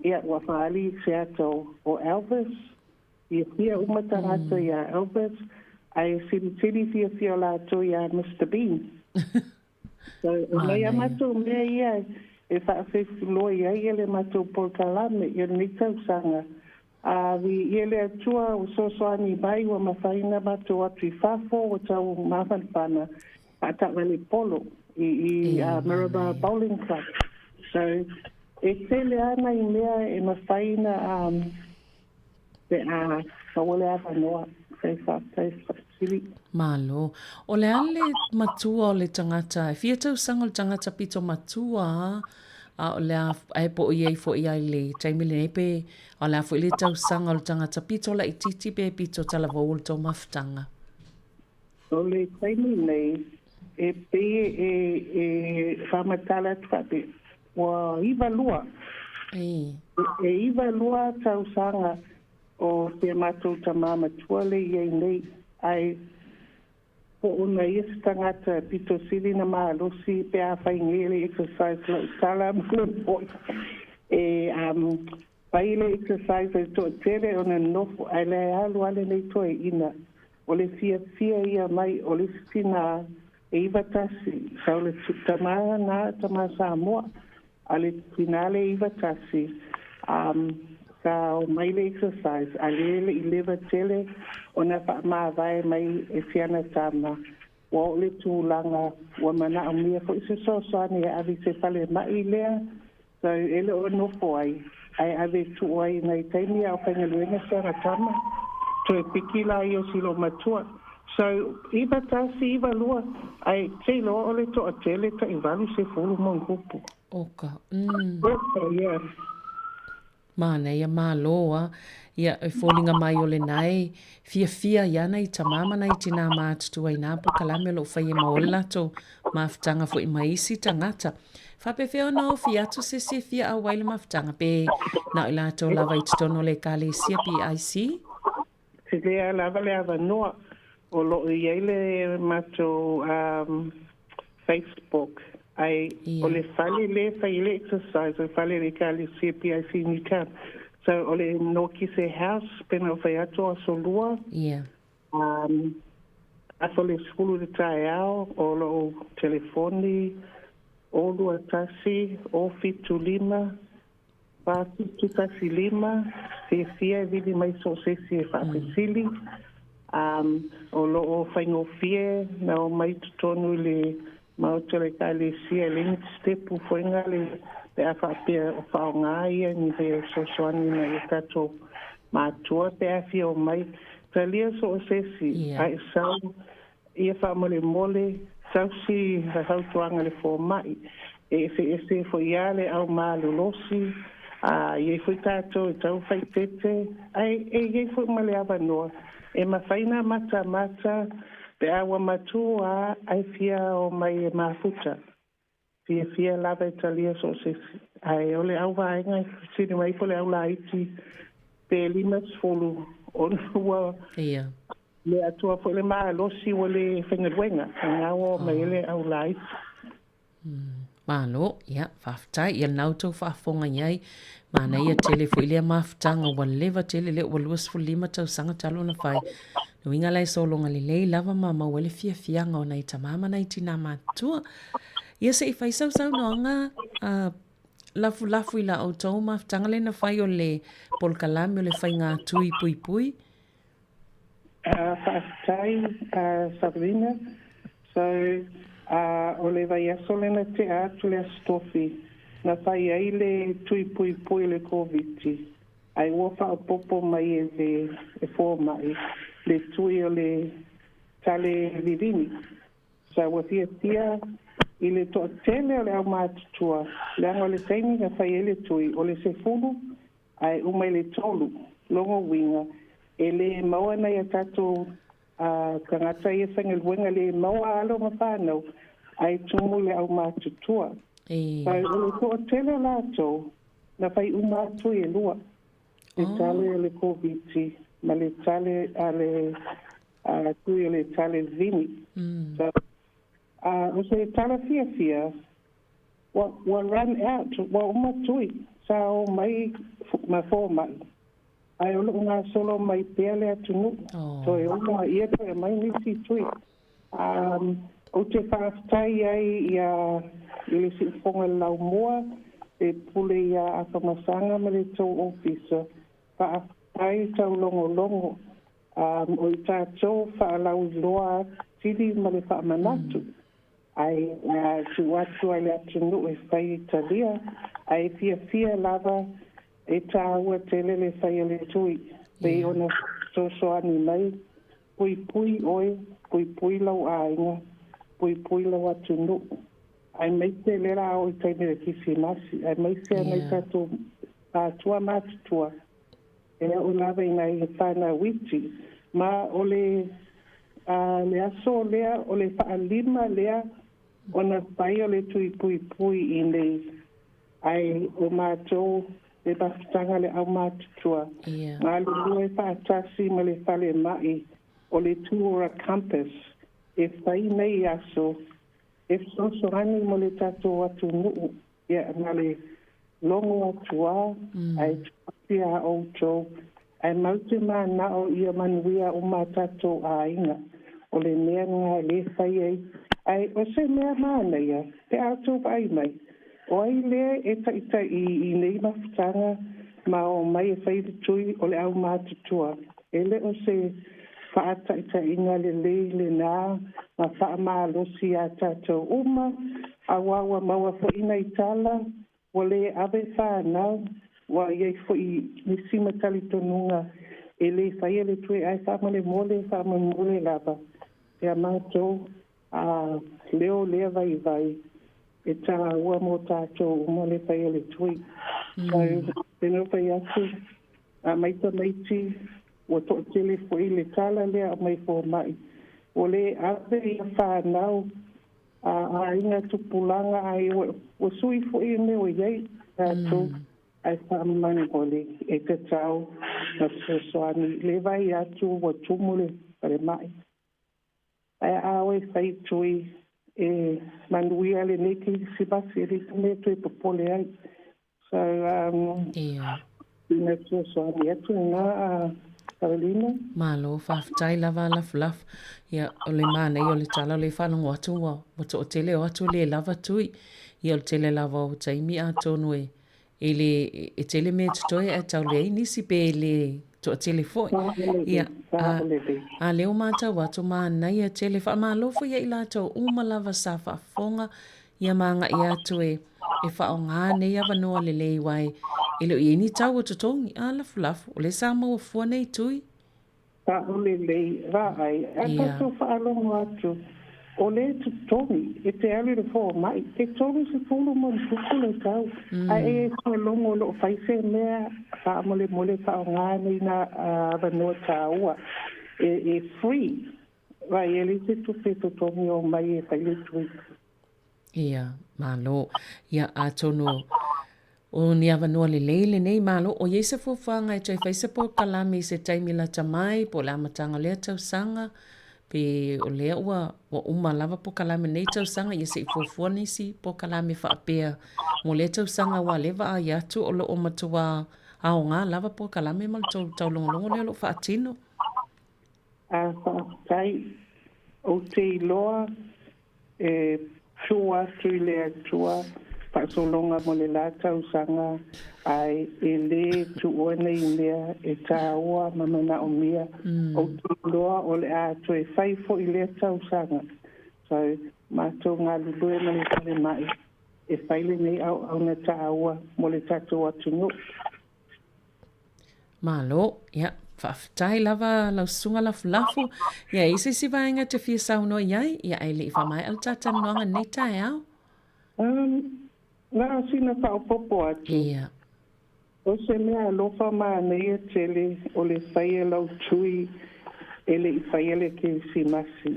ia wa whaali se ato o Elvis ia fia uma tangata ia Elvis ai siri fia la ato ia Mr. Bean. Ona ia mātou mea ia e whaafefuloa ia ia le mātou polkalame ia ni tausanga. Ia le atua o sosoani mai ua mawhaina mātou atu I whafo o tau mawhanpana a tāwale polo I Maraba Bowling Club. So, e tele ana I mea e mawhaina te a kawale awa noa sei whaafiri. Malo. O le ale matua o le tangata, e fia tausanga o le tangata pito matua, a o le ai po iei fo iai le taimi le nepe, o le a fo i le tausanga o le tangata pito la ititi pe pito talavo o le tau maftanga. O le taimi nei, e pe e whamatala tuape, wa iwa lua. E iwa lua tausanga o te mātou tamama tuale iei nei, ai po una isi tangata pito siri na maalosi pe a whaingele exercise la utala malapoi. Paile exercise e to tere o na nofo, ai le alu ale nei toe ina. O le fia ia mai, o le sina e iwa tasi, sa o le tamara na tamara Samoa, a le finale iwa tasi, sa o mai le exercise, a le I lewa tele, o na maawai mai e fiana tama, wa o le tūlanga, wa mana o mia fo isi sosoani e avi se pale mai lea, so ele o nofo ai ave tu ai nei taimi au whaingaluenga sara tama, to e pikila I o silo matua. So, iwa tasi, iwa lua, ai te loa o le to a tele ta I walu se fulu mon kupu. Oka. Oka, yeah. Mana ia māloa, ia e fōlinga mai o le nai, fia iana I tamama na I tina mātutu ai nāpu kalame lo whai e maola to maftanga fo I maisi tangata. Whapewheo no fiatu se fia a waile maftanga pe na I lato lava I tutono le kālesia PIC? Te lea lava le awa noa o lo I eile mato Facebook. O le fale le whaile exercise, o fale le kālesia PIC ni ka. So o le noki se house, pena o whai ato a solua. Yeah. Afo le skulu de tae au, o lo telefoni, o lua tasi, o fitu lima, pati tutasi lima, se fia vidi mai so se e whapesili. O lo o whaingo fie, na o mai tutonu le mautele kālesia, le stepu whainga le pe a whapea o whaonga ia ni pe sosoani na I tato mātua pe a fia o mai. Ta lia so o sesi, ai sau, ia whamole mole, sau si hautuanga le fo mai, e se fo iale au mālu losi, ia fo tato e tau whai tete, ai ia fo male awa noa, e mawhaina mata, pe awa matua, ai fia o mai e mafuta. Fia lava e talia so se ai ole au vaenga sini mai pole au laiti pe limas folu on wa le atua pole ma losi ole fengewenga nga o mai le au laiti malo ia faftai ia nauto fafonga nyai mana ia tele fo ile maftanga wa leva tele le walus fo lima tau sanga talo na fai no inga lai so longa le lava mama wele fia nga ona ita mama na itina matua. Ia se I whai sau noanga lafu I la autou maftanga le na whai o le polkalame o le whai ngā tui pui. Whaatai, Sabrina. So, o le vai aso le na te atu le astofi. Na whai ai le tui pui le COVID. Ai wofa o popo mai e fō mai. Le tui o le tale virini. So, wafia I le to tele o le au mātutua, le anga le teimi ka whai ele tui, o le se fulu, ai umai le tolu, longo winga, e le maua nei a tatou ka ngata I e whangel wenga le maua alo ma whanau, ai tumu le au mātutua. Pai o le to tele lato, na whai umatu e lua, le tale o le COVID, ma le tale a le tui o le tale vini. So, o se tala fia, wa run out, wa umatui, sa o mai fō mai. Ai o ngā solo mai pēle atunu, so e o mai ia to e mai nisi tui. o te whaafitai ai ia le si whonga lau moa e pule ia a whamasanga ma le tau ofisa whaafitai tau longo o i tātou whaalau loa tiri ma le whaamanatu ai tu atu ai le atunu e whai Italia ai fia lava e tāua te lele whai le tui pe ona soani mai pui oi pui lau ainga pui lau atunu ai mai te lera o i taime le kisi masi ai mai se mai tātou tua matutua e o lava ina i whana witi ma o le aso lea o le whaalima lea ona pai o le pui i nei ai o mātou le bafutanga le au matutua ngā le lua e whaatasi ma le whale mai o le Tura Campus e whai nei aso e sosorani mo le tātou atu nuu ia ngā le longo atua ai tuapia outou ai maute mā nao ia manuia o mā tātou a inga o le mea ngā le whai ai o se mea mana ia te autou pai mai o ai lea e taita i nei mafutanga ma o mai e whai tui o le au mātutua e le o se whaataita inga le le nā ma whaamalosi a tātou uma a wawa maua fo ina i tala o le ave whanau wa iei fo i nisima tali tonunga e le whai e le tue ai whamale mole lava e a mātou a leo lea vai e tā ua mō tātou uma le whai e le tue tēnō whai atu a maita maiti o to tele foi le tala le mai fo mai o le ave ia whanau a inga tupulanga ai o sui foi me o iei tātou ai whaamani ole e te tau na soani le vai atu o tumule pare mai ai awe whai tui e manuia le neki si basi e rita me tui popole ai so ina soani atu nga Carolina. Malo whaftai lava laf. Ia o le mana i o le tala le whanongo atu wa. Wato o tele o atu le lava tui. Ia o tele lava o taimi a tonu e. E tele me tutoe e tau le nisi pe le to tele foi. Ia a leo mata watu mana ia tele wha malofo ia ila tau uma lava sa whafonga. Ia manga ia atu e whaonga ne ia wanoa le lei wai. Ilo i ni tau o tutongi a lafu o le sa mau fua nei tui. Ta o le lei rai, a tato whaalongo atu. O le tutongi, e te ali le fō mai, te tolu se fulu mo tuku le tau. A e whaalongo lo whaise mea, wha mole whao ngāne na wanoa tā ua. E free, rai e li te tupe tutongi o mai e whaile tui. Ia, malo, ia a tonu o ni avanua le leile nei malo o iese fofanga e tai faise po kalame se taimi la tamai po la matanga lea tausanga pe o lea ua o uma lava po kalame nei tausanga iese i fofua nisi po kalame whaapea mo lea tausanga wa leva a iatu o lo o matua ao ngā lava po kalame mal tau longolongo lea lo whaatino. A whaatai o te iloa e tua tui lea tua Pasolonga mo le lata usanga ai ele tu one ilea e taua mamana o mia o loa o le a tu e faifo ilea ta usanga so mato ngā lulue ma le tale mai e faile nei au na taua mo le tato atunu. Malo, ia, whaftai lava lausunga lafu ia isi si vaenga te fia sauno iai ia ele i whamai al tata noanga nei tae au? Nā sina whaopopo atu. Ia. O se mea lofa maa nei tele o le whaia lau tui ele i whaia le ke si masi.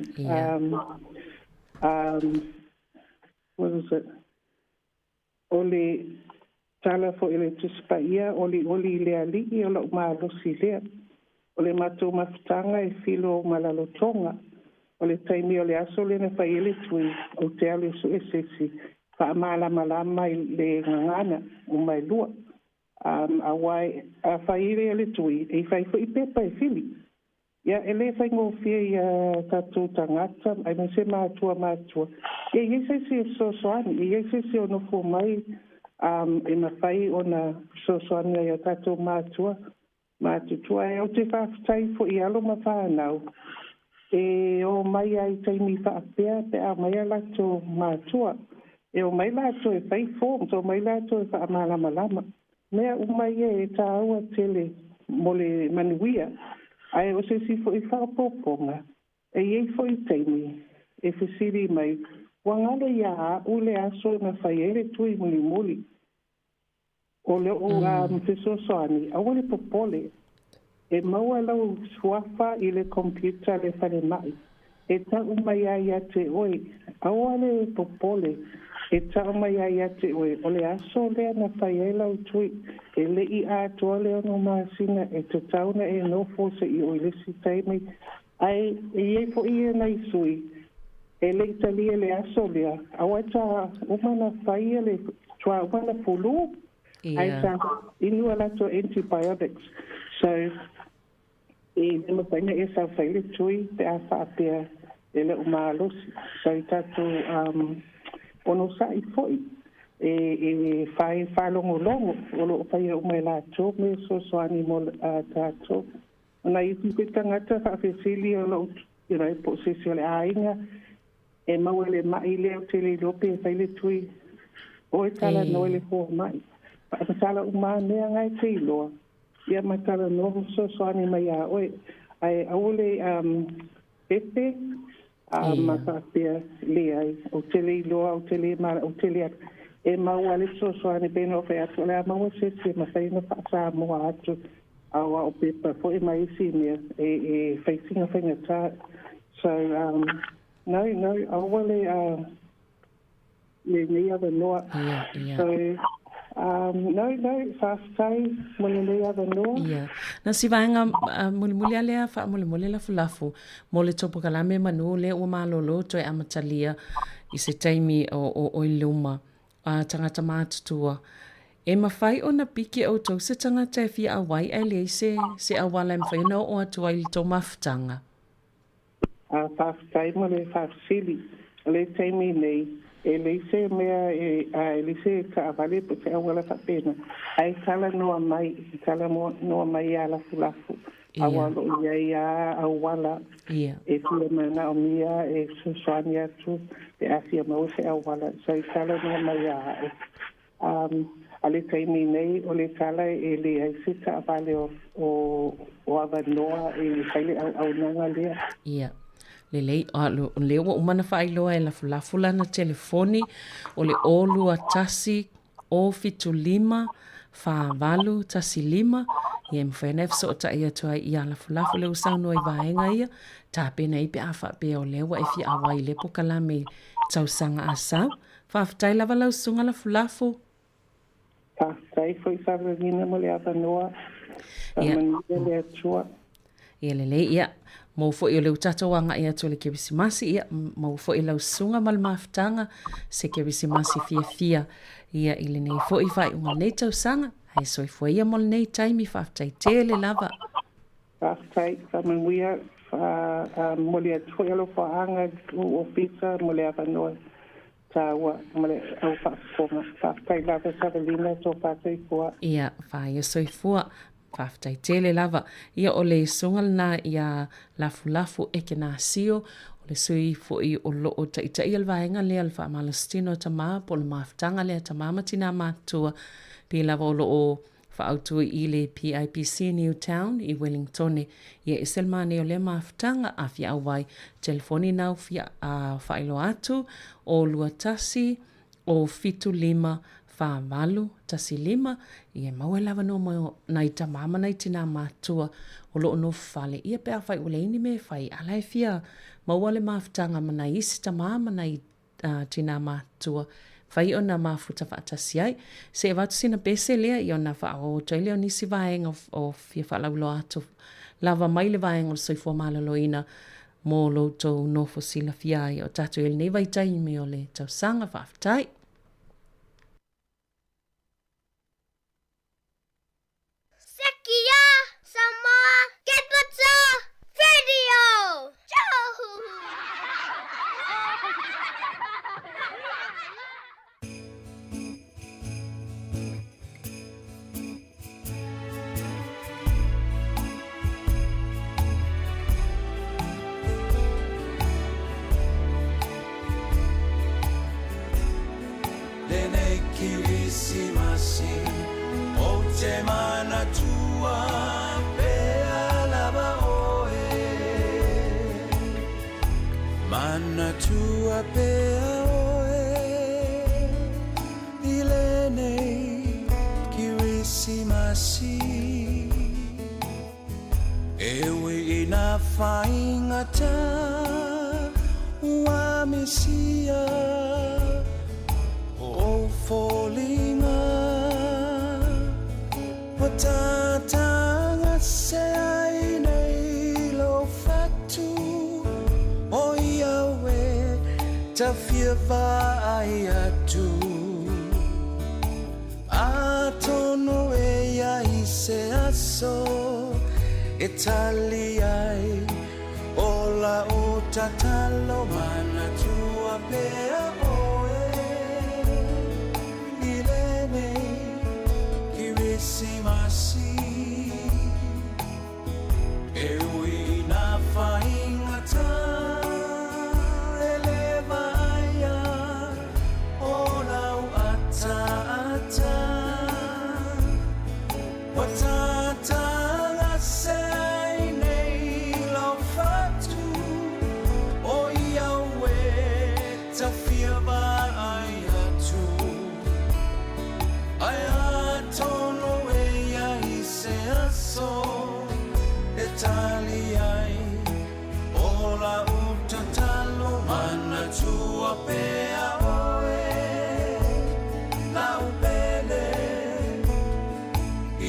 What is it? O le tala fo ele tuspa ia, o le oli lea ligi o lau maa losi lea. O le matou mafutanga e filo malalotonga. O le taimi o le aso le na whaia le tui o te alu su e sesi. Malama i le ngangana o mai lua. A wai a whaire le tui, e whai fo i pepa e fili. Ia, ele whai ngō whia i tātou tangata, ai me se mātua. Ia, i se se sosoani, i se se ono fō mai, e na whai o na sosoani ai o tātou mātua. Mātutua, e o te whaafitai fo i alo ma whānau. E o mai ai taimi whaapea, pe a mai a lato mātua. E o mai lato e whai fōm, so mai lato e whaamalama. Mea umai e tā aua tele mole manuia. Ai o se si fo i whaapoponga, e iei fo i teimi, e whisiri mai, wangale ia ule aso na whaiere tui muli. O leo o te sosoani, awale popole, e maua lau suafa i le computer le whare mai, e ta umai ai te oi, awale popole, e ta umai ai te oi, o le aso lea na whaiere lau tui, e le i atua leo no maasina e te tauna e no fose i oi lesi taimi. Ai, e fo i e nei sui, e le italia le aso lea, awata umana whaia le tua umana pulu, ai ta inua lato antibiotics. So, e le mapaina e sa whaile tui te a whaapea e le umalosi. So, i tatu ono sa i foi. E fai whalongo, o lo fai o mai lato, me so soani mo tato. Ona i kuke tangata whaafesili o lo, po sesi o le ainga, e maua le mai leo te le lope e whaile tui, o e tala no le fō mai. Patala uma mea ngai te iloa. Ia matala no so soani mai a oe. Ai aule epe, matapea le ai, o tele iloa, o tele mara, o tele atu. E maua le so soani beno fe atu, le a maua sesi, ma whaina whaasa moa atu, awa o pepa, fo e mai isi mea, e whaisinga whainga tā. So, no, awale le mea the noa. So, no, whaaftai, mole lea the noa. Ia. Na si vaenga muli alea, wha muli la fulafu, mole topo kalame manu le ua malolo toi amatalia i se taimi o iluma. Tangata mātutua. E mawhai o na piki au tau se tangata e fia awai ai le se awala e mwhai no o atua i tau mawhtanga. Whaafitai mo le whaafisili. Le taimi nei, e le se mea e le se ka awale po te awala whapena. Ai kala noa mai, noa mai a lafu. Awalo iai a awala. E fia mana o mia e susani atu. E afia mau se awala. So i kala noa mai a a le taimi nei o le kala e le ai se ka awale o awanoa e whaile au nanga lea. Ia. Lelei, le ua umana whailoa e lafu lana telefoni o le olu a tasi o fitu lima, whaavalu tasi lima, i e mwhenef so o ta ia toa i a lafu le usau noi vaenga ia, tā pena i pe a whapea o lewa e fi awai le pokala me tausanga asau. Whaafitai lava lau sunga lafu. Whaafitai fo i whaarangina mo le awanoa, whaamania le atua. Ia lelei, ia. Mau fo i o leu tatawanga ia to le kewisimasi ia, mau fo i lau sunga mal maftanga se kewisimasi fia ia ili nei fo i fai unga nei tausanga, ai soi fo ia mol nei taimi whaftai tele lava. Whaftai, whamanuia, mole atua alo whaanga o pizza, mole awanoa tawa, mole au whaftai lava savalina to pātai fua. Ia, whai soi fua. Whaftai tele lava. Ia o le sungal na ia lafu eke na sio. O le sui fo i o lo o taitai alvaenga le alfa malastino tama po le maftanga le tamama tina matua. Pi lava o lo o whaautua i le PIPC Newtown i Wellington. Ia iselmane o le maftanga a fia awai telefoni nau fia a whailo atu o luatasi o fitu lima whaavalu tasi lima i e maua lava no mo nai tamama nai tina mātua o loo no whale. Ia pēr whai uleini me whai alai fia maua le maftanga mana isi tamama nai tina mātua. Whai o na mafuta whaatasi ai. Se e watu sina pese lea i o na wha o taile o nisi vaenga o fia whalaulo atu. Lava mai le vaenga o soifua malaloina mō loutou no fosila fia i o tatu ele nei vaitai me o le tausanga whaftai. Samoa, get what's up? te mana tua pea lava oe. Mana tua pea oe. Ile nei kirisimasi. Ewe ina whaingata ua Mesia o fōlinga wa tātanga se ai nei lo fatu o Iawe ta whiawha ai atu a tono e ai se aso e tali ai o la o tatalo mana tua pea oe ile nei kirisimasi e ui na whaingata ele vaia o lau ata ata wa tatanga se Italiai ola utatalo mana tua pea oe la upele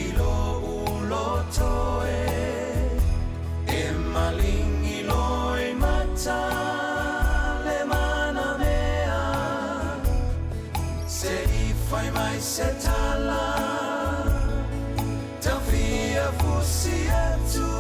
ilo ulotoe e malingi loi mata le mana mea se I fai mai se tala tawhia fusi atu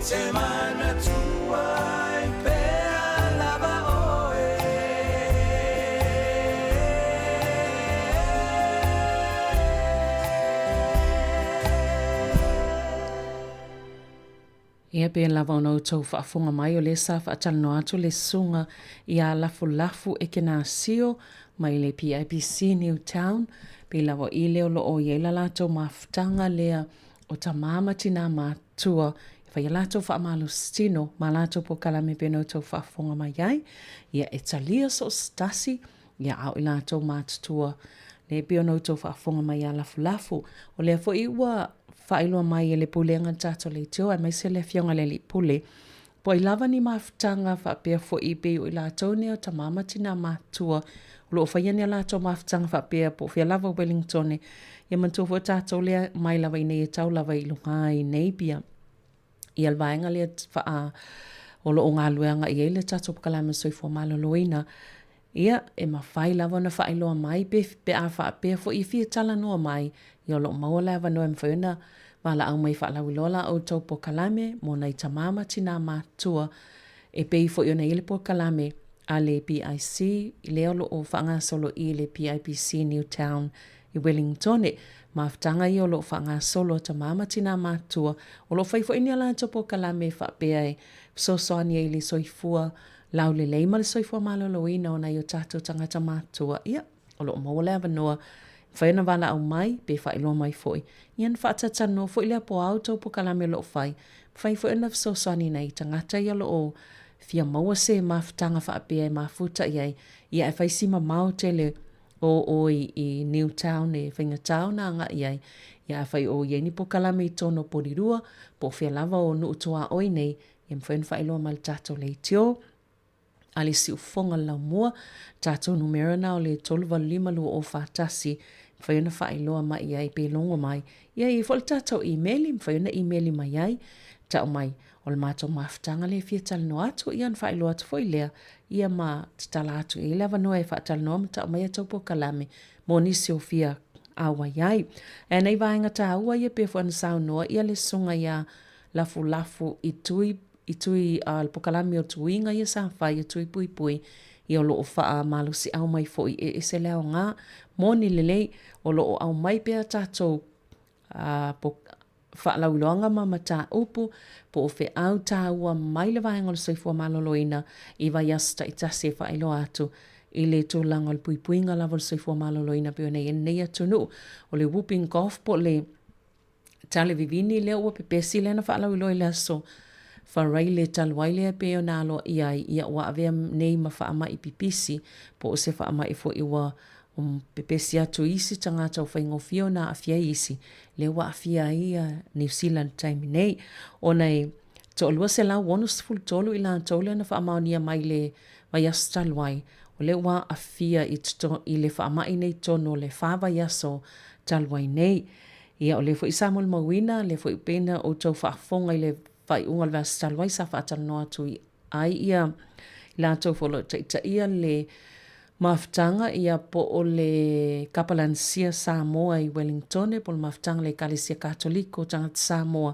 te mana tua pea lava oe. Ia pe lava ona outou whaafonga mai o le sa whaatalano atu le sunga i a lafu e ke nā sio mai le PIPC Newtown. Pe lava i leo lo o iela lato mafutanga lea o ta mamati nā mātua. Whai lato whaamalu stino ma lato po kalame pe no tau whaafonga mai ai. Ia e talia so stasi ia au i lato mātua. Le pe ono tau whaafonga mai a lafu. O lea fo iwa whailua mai e le pulenga tato le teo, ai mai se le fionga le li pule. Po i lava ni mafutanga whapea fo i pe o i lato neo ta mamati nā mātua. Lo whaiani a lato mafutanga whapea po whia lava Wellington. Ia mantua fo tato lea mai lava i nei e tau lava i lunga i nei pia. I alvaenga lea wha o lo o ngā luenga i ele tato pakalama soi fo maloloina. Ia e mawhai lava na whailoa mai pe a whapea fo i fia tala noa mai. Ia lo maua lava noa mwhauna wala au mai whaalawilola au tau po kalame mo nei tamama tina mātua e pei fo i ona ile po kalame a le PIC i leo lo o whanga solo i le PIPC Newtown i Wellington maftanga i o lo whanga solo tamama tina mātua o lo whaifo ini ala tau po kalame whapea e sosoani i le soifua lau le leima le soifua maloloina o nei o tātou tangata mātua ia o lo maua lava noa whaina wala au mai, pe whailo mai foi. Ian whaatata foi lea po au tau po kalame lo whai. Whai foi na fsosani nei, tangata ia lo o fia maua se mafutanga whaapea e mafuta iai. Ia e whai sima mau tele o i Newtown e whaingatau na anga iai. Ia e whai o ieni po kalame i tono porirua, po fia lava o nuutoa oi nei, ian whaina whailo mal tato le tio. Ale si ufonga lau mua, tato numera na o le 12 lua o whatasi, whaiona whailoa mai ai pe longo mai. Ia i whole tato e-maili, whaiona e-maili mai ai, tau mai, o le mātou mafutanga le fia talino atu, ian whailoa atu foi lea, ia ma tala atu e lewa noa e whaatalinoa ma tau mai atau po kalame, mo nisi o fia awa iai. E nei vaenga ta ua ia pe whana sao noa, ia le sunga ia lafu i tui al pokalami o tuinga ia sa whai o tui pui i o loo wha malu si au mai fo i e se leo ngā moni lelei o loo au mai pia tātou po wha lauloanga mama tā upu po o whi au tā ua mai le vaenga le soifua maloloina i vai asta i tase wha ilo atu i le tūlanga le puinga lava le soifua maloloina pio nei nei atu nu o le whooping cough po le tale vivini leo ua pepesi lena wha lauloi le aso wharai le talwaile pe o nalo iai ia ua avea nei ma whaama i pipisi po o se whaama i fo iwa pepesi atu isi tangata o whaingofio na afia isi le ua afia ia New Zealand time nei o nei to olua se lau wonus full tolu ila tolu na whaamaunia mai le mai as talwai o le ua afia i le whaama i nei tono le whaava yaso talwai nei ia o le fo i Samuel Mawina le fo i pena o tau whaafonga i le vai ungal vas talwai sa fatal no atu ai ia la to folo ta ia le maftanga ia po o le kapalansia Samoa i Wellington po le maftanga le kalesia katoliko tanga Samoa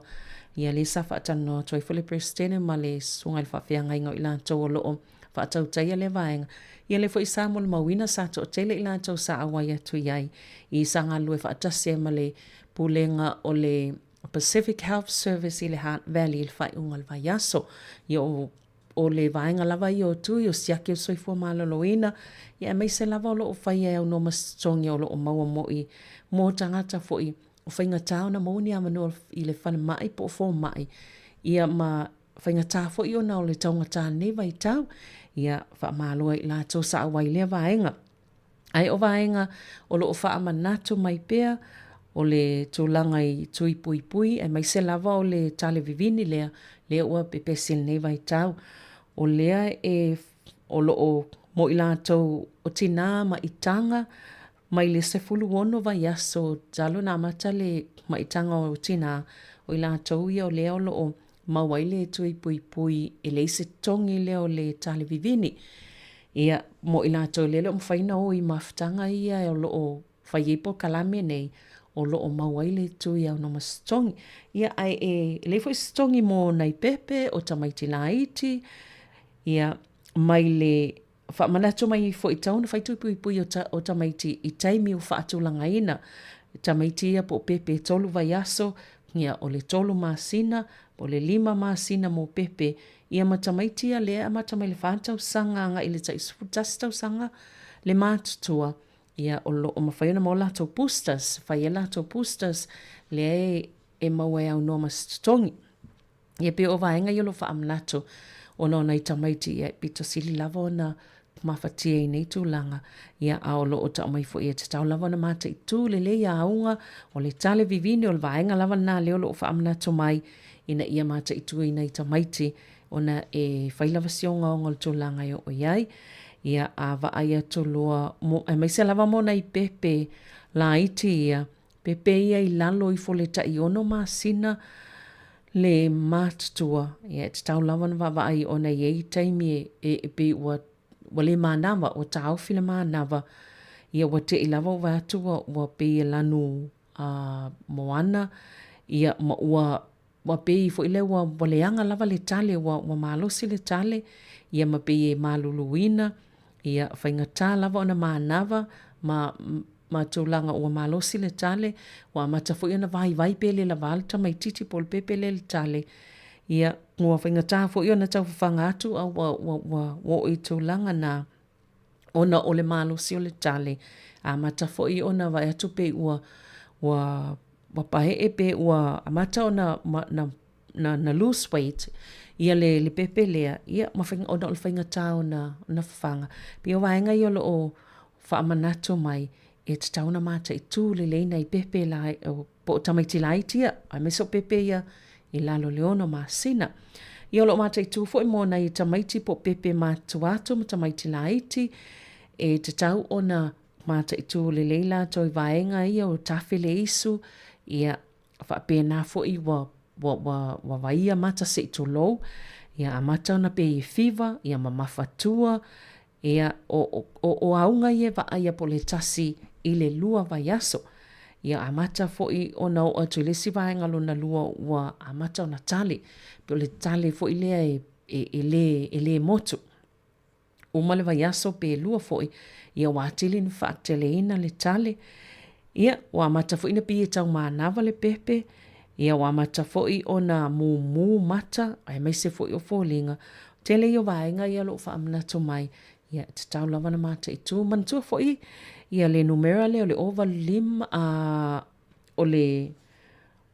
ia le sa fatal no atu fo le prestene ma le sungal fa fianga ingo ila to lo fatal ta ia le vaenga ia le fo i Samuel Mawina sa to tele ila to sa awai atu iai i sanga lue fatase ma le pulenga o le Pacific Health Service i le Hunt Valley il fai ungal vaiaso i o le vaenga lava i o tu i o siake o soifua maloloina i a meise lava o lo o fai e au no mastongi o lo o maua mo i mo tangata fo i o whainga tau na mauni a manu i le whana mai po o fo mai i a ma whainga tau fo i o na o le taunga tā ne vai tau i a wha maloa i la tō sa awai lea vaenga ai o vaenga o lo o wha amanatu mai pea o le tūlanga i tui pui e mai se lava o le tale vivini lea ua pepesil nei vai tau o lea e o lo o mo i lātou o tina ma itanga mai le se fulu ono vai aso jalo na mata le ma itanga o tina o i lātou ia o lea o lo o mawai le tui pui e le se tongi lea o le tale vivini ia mo i lātou le lo mwhaina o i maftanga ia o lo o whaiipo kalame nei o lo o mawai le tui au no mastongi. Ia ai e le fo stongi mo nai pepe o tamaiti laiti. Ia mai le whamanatu mai fo i tauna whai tui pui o tamaiti i taimi o whaatulanga ina. Tamaiti ia po pepe tolu vai aso. Ia o le tolu masina po le 5 masina mo pepe ia matamaitia le matamai le whātau sanga nga i le taisutastau sanga le mātutua ia o mawhaiona mo lato boosters, whai lato boosters le e maua au no mastutongi. Ia pe o vaenga i lo wha amnato o no nei tamaiti ia pito sili lava o na mawhatia i nei tūlanga ia aolo o ta mai fo ia te tau lava na mata i tū le le ia aunga o le tale vivini o le vaenga lava na leo lo o wha amnato mai ina ia mata i tū i nei tamaiti o na e whailava sionga o ngol tūlanga o iai ia a vaaya toloa e mai se lava mo nei pepe la iti ia pepe ia i lalo i fo le ta i ono masina le mātutua ia te tau lava na vaai o nei e taimi e pe ua le mānawa o tau fila mānawa ia wa te i lava o vātua ua pe i lanu moana ia ua pe i fo i le ua leanga lava le tale ua malosi le tale ia ma pe i maluluina ia whaingata lava o na mānawa ma tūlanga ua malosi le tale ua matafu i na vai pele la valta mai titi pol pepe le tale ia ua whaingata fo i na tau whanga atu au wa i tūlanga na ona o le malosi o le tale a matafu i ona vai atu pe ua pahe e pe ua amata o na lose weight ia le pepe lea ia mawhainga o na o whaingata o na whanga pe o vaenga i o lo o whaamanato mai e te tauna mata i tū le leina i pepe la po tamaiti la itia ai meso pepe ia i lalo leono masina i olo mata i tū fo i mōna i tamaiti po pepe matuato ma tamaiti la iti e te tau ona mata i tū le leila toi vaenga ia o tafe le isu ia whaapena fo i wa vaia mata se i tū lou ia a mata ona pe i fiva ia ma mafatua ia o aunga ia vaia po le tasi i le lua vai aso. Ia amata fo i ona o atu le si vaenga lo na lua ua amata ona tale. Pio le tale fo i lea e le motu. Uma le vai aso pe lua fo i. Ia watili ni whaatele ina le tale. Ia wa amata fo ina pi e tau maanawa le pepe. Ia wa amata fo i ona mu mata. Ai mai se fo i o fōlinga. Tele i o vaenga ia lo whaamnato mai. Ia te tau lava na mata i tū. Mantua fo i. Ia le numera le o le ovalu lima o le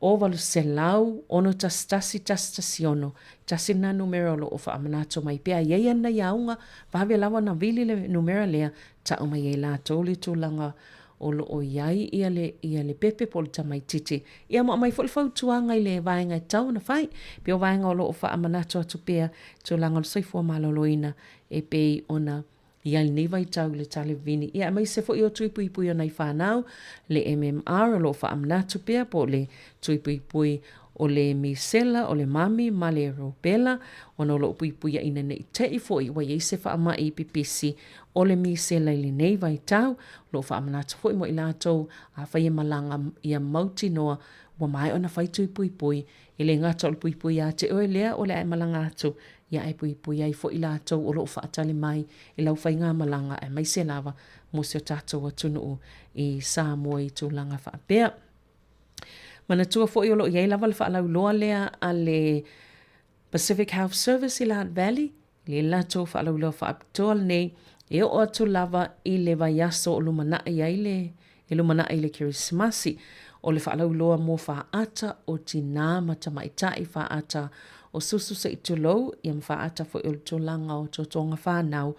ovalu selau ono tasi ono. Tasi na numera lo o whaamanato mai pia. Ia na iaunga vawe lawa na vili le numera lea ta o mai e la tōli tūlanga o lo o iai ia le pepe polita mai titi. Ia mo mai whulfau tuanga i le vaenga i tau na whai. Pio vaenga o lo o whaamanato atu pia tūlanga o soifua maloloina e pei ona ia ni vai tau le tale vini. Ia mai se fo i o tuipui o nei whanau, le MMR o lo whaamnatu pia po le tuipui o le misela, o le mami, ma le rubella, o no lo puipui a ina nei te i fo i wa i se whaama i pipisi o le misela i le nei vai tau, lo whaamnatu fo i mo i lātou a whai e malanga i a mauti noa wa mai ona whai tuipui i le ngata o le puipui a te oe lea o le ai malanga atu ia e pui ai fo i lātou o lo whaatale mai i lau whai ngā malanga e mai se lava mo se o tātou atunu i Samoa i tūlanga whaapea. Mana tua fo i o lo i ei lava le whaalau loa lea a le Pacific Health Service i Lahant Valley, le lātou whaalau loa whaapitoa nei e o atu lava i le vai aso o lumana i le Kirismasi o le whaalau loa mo whaata o tina matamaitai whaata o susu se i tulou, i am whaata fo i o tūlanga o totonga whanau,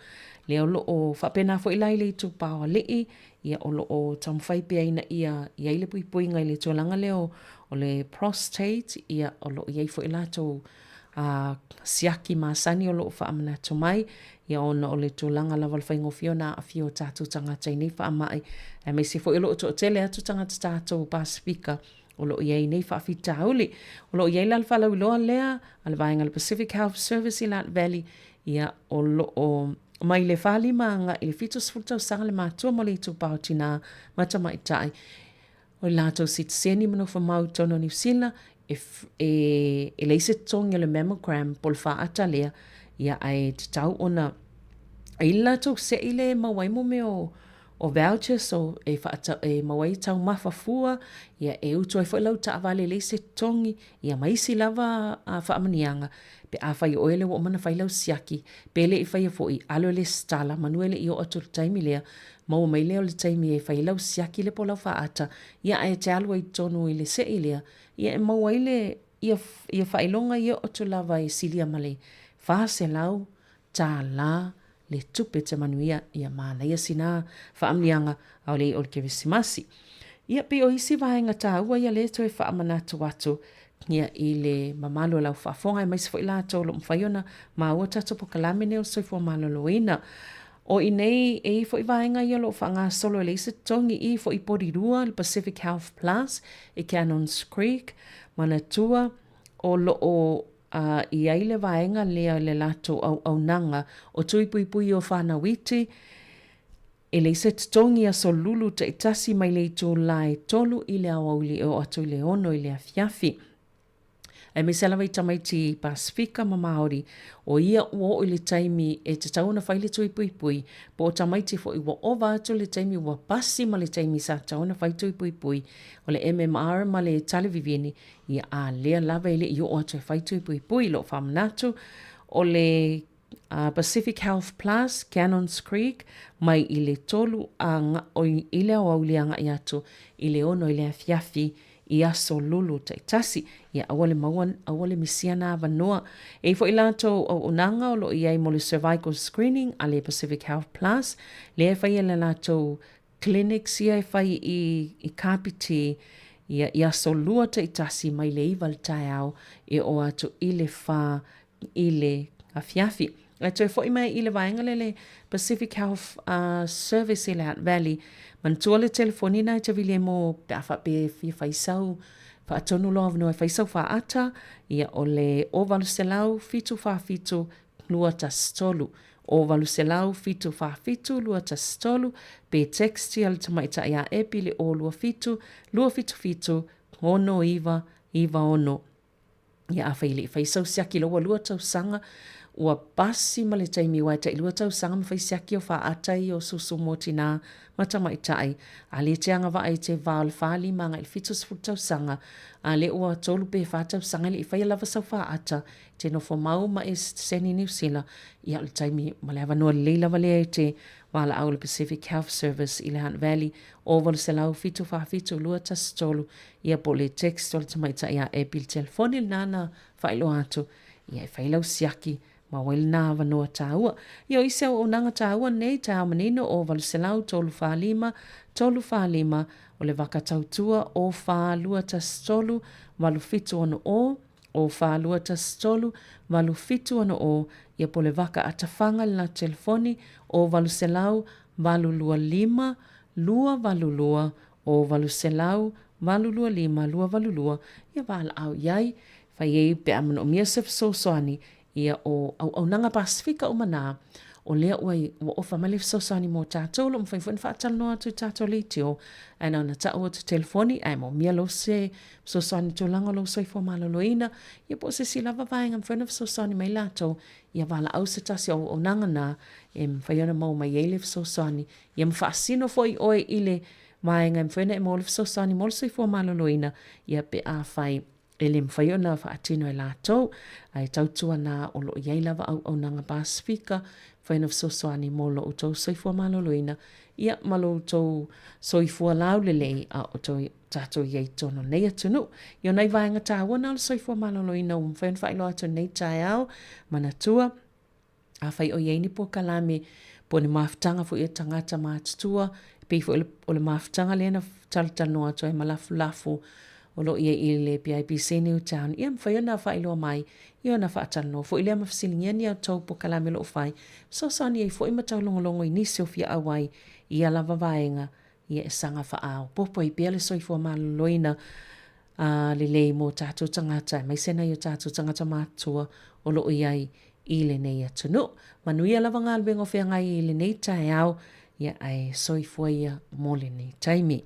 le o lo o whapena fo i laile i tūpāwa lii, ia o lo o tamwhai pia ina ia le pui ngai le tūlanga leo o le prostate, ia o lo iei fo i lato siaki masani o lo o whaamana tumai, ia ona o le tūlanga lava le whaingofio na a fio tātou tangata i nei whaamai, e me se fo i lo o to tele atu tangata tātou Pasifika, o lo iei nei whaafita hauli. O lo iei lal whalau loa lea, ale vaenga le Pacific Health Service i Lahant Valley, ia o lo o mai le whaalima i le fitos fultau sanga le mātua mo le itu pautina matamaitai. O le lātou sitaseni mano whamau tono New Zealand, e leise tongi le mammogram pol whaata lea, ia ai te tau ona i lātou se i le mawaimo me o o vouchers o e mawai tau mawhafua ia e utu ai whailau ta avale le se tongi ia maisi lava a whaamanianga pe a whai oele wa mana whailau siaki pe le i whai foi alo le stala manuele i o atu taimi lea mau mai leo le taimi e whailau siaki le polau whaata ia e te alua i tonu i le se ilea ia e mau aile ia whailonga i o atu lava e silia male whaase lau ta la le tupe te manuia ia mana ia sina whaamnianga au le o le keresimasi. Ia pe o isi vahenga tā ua ia le toi whaamanatu atu ia i le mamalo lau whaafonga e maisi fo i la tolo mwhaiona ma ua tatu po kalamine o soifua maloloina. O i nei e fo i vahenga ia lo whaanga solo le isi tongi i fo i porirua le Pacific Health Plus i Cannons Creek Manatua o lo o i aile vaenga lea le lato au nanga o tui pui pui o whanawiti e le se tongi a so lulu te itasi mai le tō lai tolu i le awauli o atu le ono i le afiafi. E me selawa i tamaiti Pasifika ma Māori o ia ua o le taimi e te tauna whaile tui pui pui po o tamaiti fo i ua ova atu le taimi ua pasi ma le taimi sa tauna whai tui pui pui o le MMR ma le talevivini ia a lea lava ele i o atu e whai tui pui pui lo whamanatu o le Pacific Health Plus Cannons Creek mai i le tolu o i le auaulianga i atu i le ono i le afiafi i aso lulu te tasi ia awale misiana avanoa e fo ilato o nanga o lo iai mo le cervical screening a le Pacific Health Plus le e fai le lato clinics ia e fai i kapiti ia i aso lua te tasi mai le iwa le taiao e o atu i le wha i le afiafi. E toi fo i mai i le vaenga le Pacific Health Service i le Hutt Valley man tua le telefonina i te vile mo pe awha pe fia whaisau wha atonu loa vano e whaisau wha ata ia o le o valu se lau fitu wha fitu lua ta stolu o valu se lau fitu wha fitu lua ta stolu pe texti al tamaita ia epi le o lua fitu fitu ono iwa ono ia a whaile whaisau siaki loa lua tau sanga ua pasi ma le taimi wai ta ilua tau sanga ma whaisiaki o wha atai o susu moti nā matama i tai. A le te anga wa ai te vāo le whaali ma ngai fitu sifu tau sanga. A le ua tolu pe wha tau sanga le i whai lava sau wha ata te no fo mau ma e seni New Zealand i au le taimi ma le hawa noa le lava le te wala au le Pacific Health Service i le Hutt Valley o valu se lau fitu wha fitu lua ta stolu ia po le text o le tamaita ia e pil telefoni nana whailo atu ia e whailau siaki ma wale nā wanoa tāua. Ia o ise o nanga tāua nei tāu manino o valu se lau tolu whālima o le waka tautua o whālua ta stolu valu fitu ono o whālua ta stolu valu fitu ono o ia po le waka atawhanga na telefoni o valu se lau valu lua lima lua valu lua o valu se lau valu lua lima lua valu lua ia vala au iai whai ei pe amano mia sef so soani ia o au nanga Pasifika o mana o lea ua o whamale fsosani mo tātou lo mwhaifuan whaatal noa tu tātou li tio ana na ta o tu telefoni ai mo mia lo se fsosani tu langa lo soifo maloloina ia po se si lava vaenga mwhaifuan fsosani mai lato ia vala au se tasi o nanga na e mwhaiona mau mai eile fsosani ia mwhaasino foi oe ile vaenga mwhaiona e mo le fsosani mo le soifo maloloina ia pe a whai ele mwhaiona whaatino e lātou, ai tautua nā o lo iei lava au nanga Pasifika, whaina fsosoani mo lo o tau soifua maloloina, ia malo tau soifua laulelei a o tau tātou iei tono nei atunu. Io nei vaenga tāua nā lo soifua maloloina o mwhaina whailo atu nei tai au, manatua, a whai o iei ni po kalame, po ni maafutanga fu ia tangata mātutua, pei fu o le maafutanga lena talutano atu e malafu lafu, o lo ia i le PIPC Newtown, ia mwhaiona whailoa mai, ia na whaatano, fo ilea mawhasilingia ni au tau po kalame lo whai, so sani ei fo ima tau longolongo i nisi o fia awai, ia lava vaenga, ia e sanga whaao, popo i pia le soifua maloloina, le lei mo tātou tangata, mai sena i o tātou tangata mātua, o lo iai i le nei atunu. Manuia lava ngalwengo fia ngai i le nei tai au, ia ai soifua ia mo le nei taimi.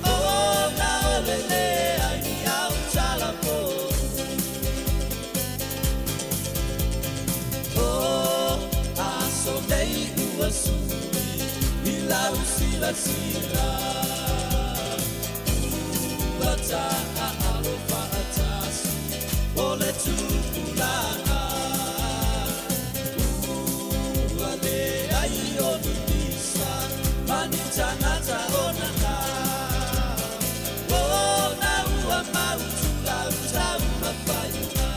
Oh, now, sila sila Bata alofa atasi Ole tupulana Ade ai odisa Manita nata onana Ona ua mautula utau mapayuna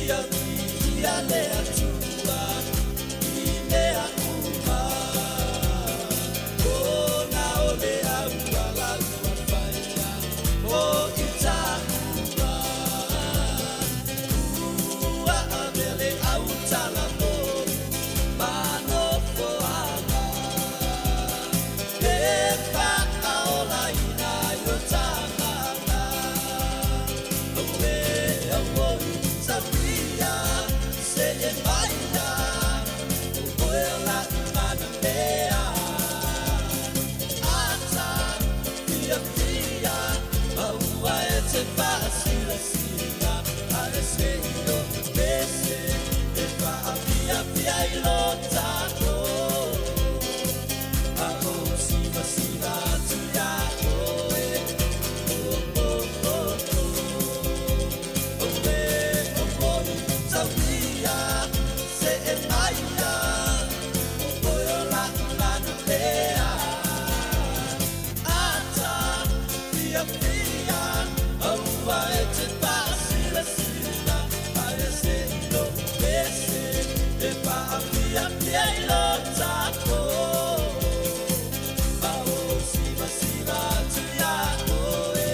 Ia lea tua Ia uma Ona ole aua la ua whaia O kita uma Ua avele au tala mo Mano foana E whaka ola ina yo tāngana Oe awoi Safia se e maia O la mana mea Ata fia fia Maua e te pasila sila Ale se io pese E fa fia fia I lota no A o siva siva tu ya oe Safia se e maia O la mana mea Ata fia fia Aua e te pasila sila Ae se ino pese E pa fia fia I lota ko A o siva siva tu ya oe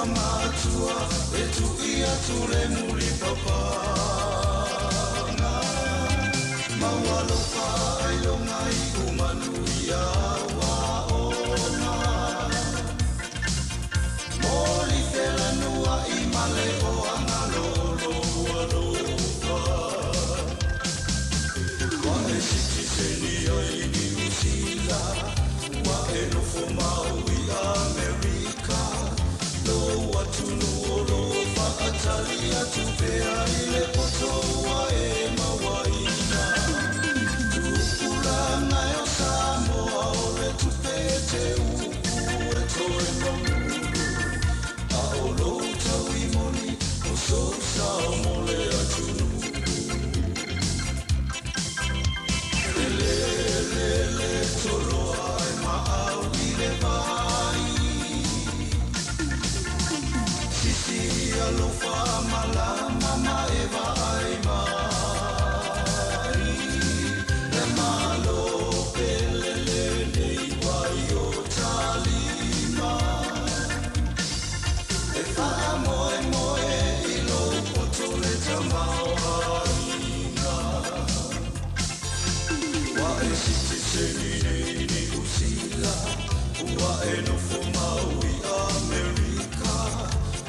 matua e tu ia tu le muri papanga mawalo pa ai longa I umanu ia wa ona moli fela nua I male o angalo lo lo pa wa e sitini ai ni usila wa e no fo maui America no watu nuolo fa atalia tu pea ile poto wa e mawaina tupula na yo Samoa ole tu pete u e toi mamuru a olo tawi moni o so sa mole atunu le tolo ai ma au ile vai sisi alofa mala mama eva ai mai le malo pelele nei guai o talima e fa moe moe ilo potole tamau haina wa e siti senine ni usila wa e no fo maui America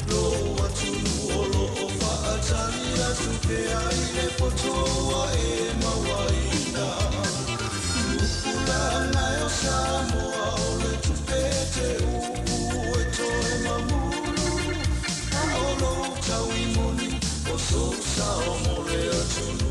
lo watu nuolo o fa atalia tu pea ile potoa e mawaina tupula na yo Samoa ole tu pete u e toe mamulu a olo tawi moni o so sa o mole atunu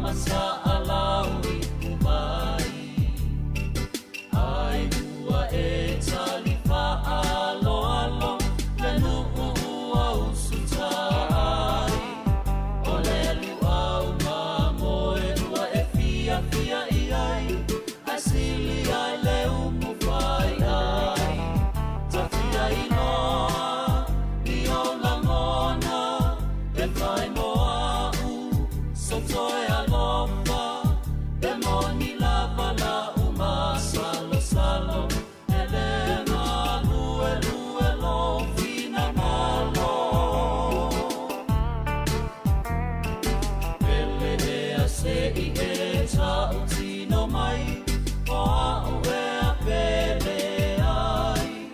masa alau I kumai Ai ua e talifa alo alo Lenu ua usutai O le luau ma moe ua e fia fia I ai Asili ai le umu fai ai Tafia I noa I o la mona E fai moa u Sotoe alofa E moni lava la uma Salo salo Ele malu elu elo Fina malo Ele e a se I e ta utino mai O a ue a pele ai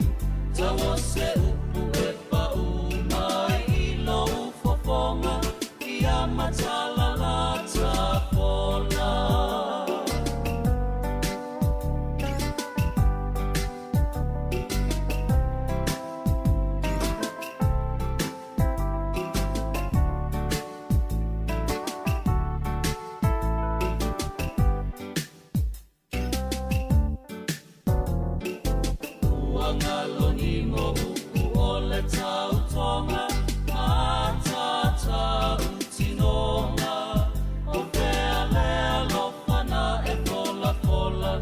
Tawa se upu e pa umai I lo ufofonga I a matala la tapola Uangalo ni mo upu o le tau tonga Matata utinonga O pea lea lofana e fola fola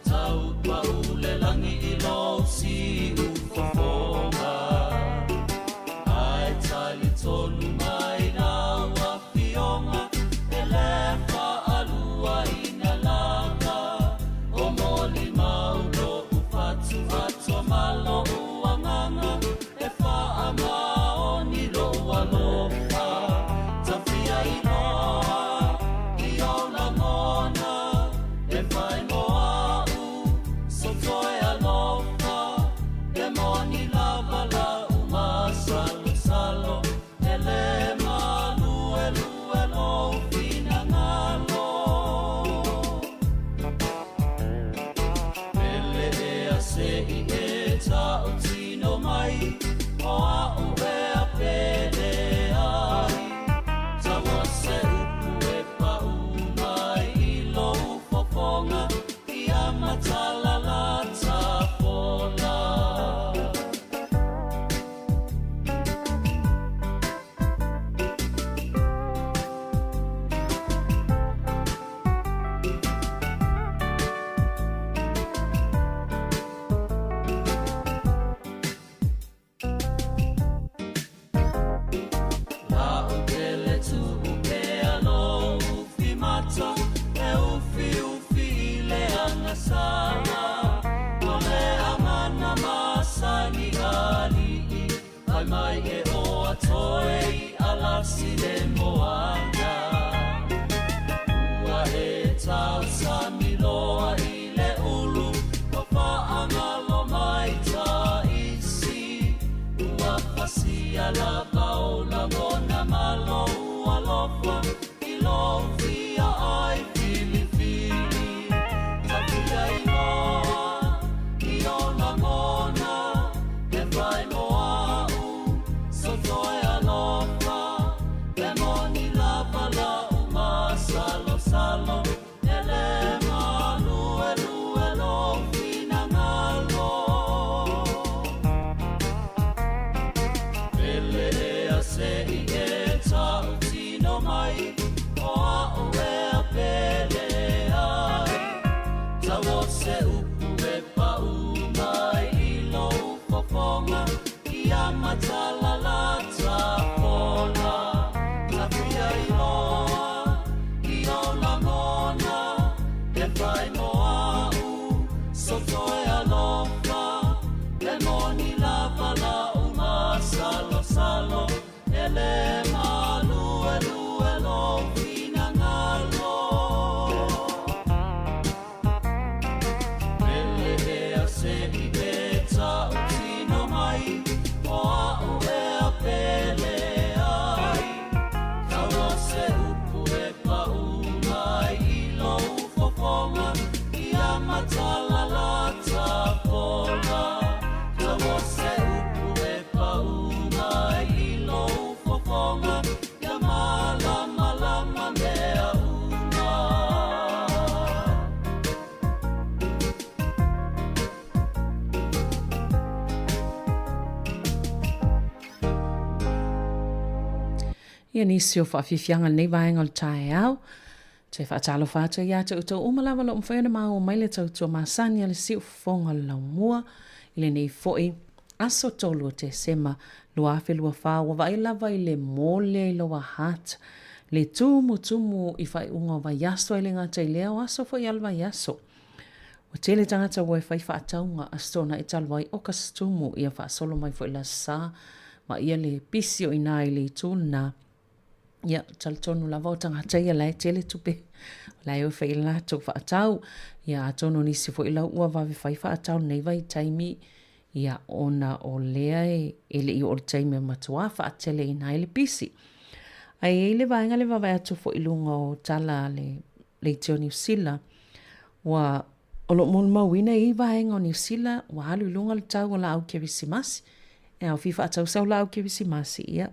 Tau pa ule langi I lo si ufofonga Ai tali tonu mai na ua fionga E le fa alua I na langa O moli maulo ufatu ato malo uanganga E fa amao ni lo alofa Tafia I loa I o la mona E fai moa u Sotoe alofa E moni lava la uma Salo salo E le malu elu elo Fina ngalo Ele e a se I e ta utino mai O a ue a pele ai Tawa se upu e pa umai I lo ufofonga I a matala la tapola La upele tu upe alo ufi mata E ufi ufi le angasala O le amana masani ali Ai mai e o atoe I alasi le moana Ua e tau samiloa I le ulu O whaangalo mai ta isi Ua pasia la baola mona malo ua lofa I lo fia ai fili fili Tafia I loa I o la mona E fai moa u Sotoe alofa E moni lava la uma Salo salo Ele malu elu elo Fina ngalo Ele e a se I e ta utino mai O a ue a pele ai Tawa se upu e pa umai I lo ufofonga I a matala la tapola Tafia I loa I o Ia nisi o whaafifianga nei vaenga o le tae au. Te whaatalo whātua ia te uto umalawa lo mwhaiona maa o maile tautua masani ale siu fonga lau mua. Ile nei foi aso tolu te sema lua afe lua wha wa vai lava i le mole i loa hat. Le tumu i whai unga wa yaso i le ngata i leo aso foi alwa yaso. O tele tangata wai whai whaataunga astona i talwai o kastumu ia whaasolo mai foi la sa ma ia le pisio ina i le tūna. Ia taltonu lava o tangata ia lai tele tupe. Lai o whai la tau whaatau. Ia atono nisi foi la ua wawe whai whaatau nei vai taimi. Ia ona o lea e le i o le taimi matua whaatele ina i le pisi. Ai e le vaenga le wawai atu fo ilunga o tala le teo New Zealand. Wa olo mol mawina i vaenga o New Zealand. Wa halu ilunga le tau o la au kia visimasi. E au fifa atau sau la au kia visimasi ia.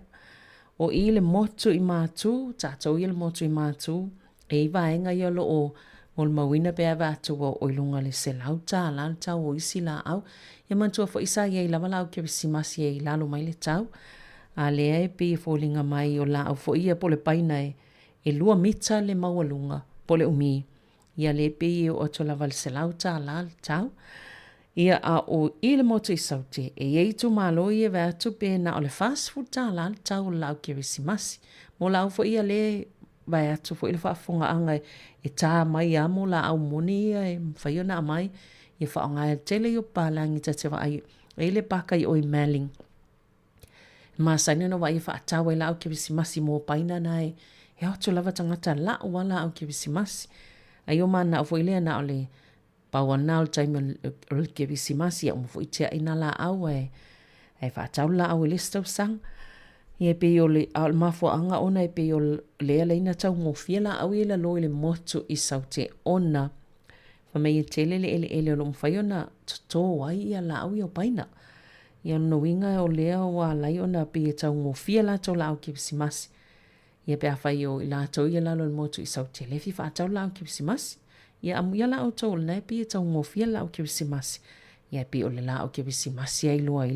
O i le motu i mātu, tātou i le motu i mātu. E i vaenga i alo o mol mawina pe ava atu o ilunga le se lau tā la le tau o isi la au. Ia mantua fo isa i lava la au kia visimasi e i lalo mai le tau. A lea e pi fōlinga mai o la au fo ia po le paina e lua mita le maualunga po le umi. Ia le pi o ato lava le se lau tā la le tau. Ia a o i le moto i saute e ei tu malo i e vatu pe na o le fast food tā la le tau la au kia visimasi. Mo la au fo ia le vai atu fo i le whaafonga anga e tā mai a mo la au moni ia e mwhaiona mai. Ia whaonga e tele i o pālangi ta te wai e le paka i oi mailing. Masani no wai whaatawa i la au kia visimasi mō paina nai. E hotu lava tangata la o wala au kia visimasi. Ai o mana o ilea na o le paua nao le taimi o le kia visimasi. Ia umu itea ina la au e whaatau la au i le stau sang. Ia pe o le au mafo anga ona e pe o lea le ina tau ngofia la au i la lo i le motu i saute ona. Whamei e tele le ele o lo mwhaiona tō wai ia la au i o paina. Ia no winga o lea o a lai ona pe e tau ngofia la tau la au kia visimasi. Ia pe a whai o i la tau ia lalo le motu i sau telefi whaatau la au kia visimasi. Ia amu ia la au tau nei pe e tau ngofia la au kia visimasi. Ia pe o le la au kia visimasi ai loa i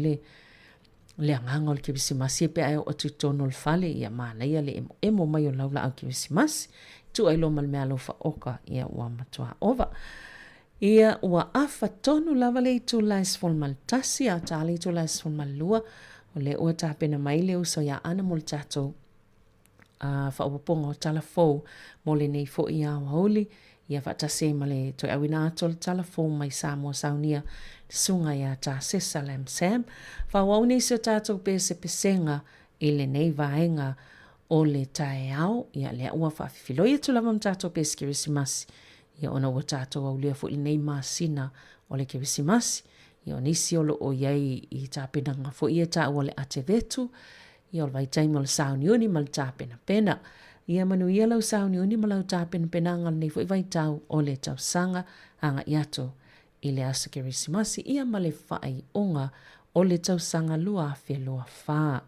le anganga o le kia visimasi e pe ai o tutono le fale ia maana ia le emo mai o lau la au kia visimasi. Tu ai lo malmea lo fa oka ia ua matua ova. Ia ua afa tonu lava le itu lais formal tasi a tali itu lais formal lua o le ua tāpena mai le uso ia ana mo le tatou whaupoponga o tala fou mo le nei fo ia o hauli ia whatase ma le toi awina ato le tala fou mai Samoa Saunia sunga ia tā sesa lem sam whawau nisi o tatou pese pesenga i le nei vaenga o le tae au ia le ua whawhifilo ia tu lava mtatou pese kirisimasi. Ia ona ua tātou au lea fo i nei māsina o le kevisimasi. Ia o nisi olo o iei i tāpenanga fo ia tā ua le ate vetu. Ia o le vaitaimi o le sauniuni ma le tāpena pena. Ia manu ia lau sauniuni ma lau tāpena pena anga nei fo i vaitau o le tau sanga anga iato. I le asa kevisimasi ia ma le whai onga o le tau sanga lua awhia lua whaa.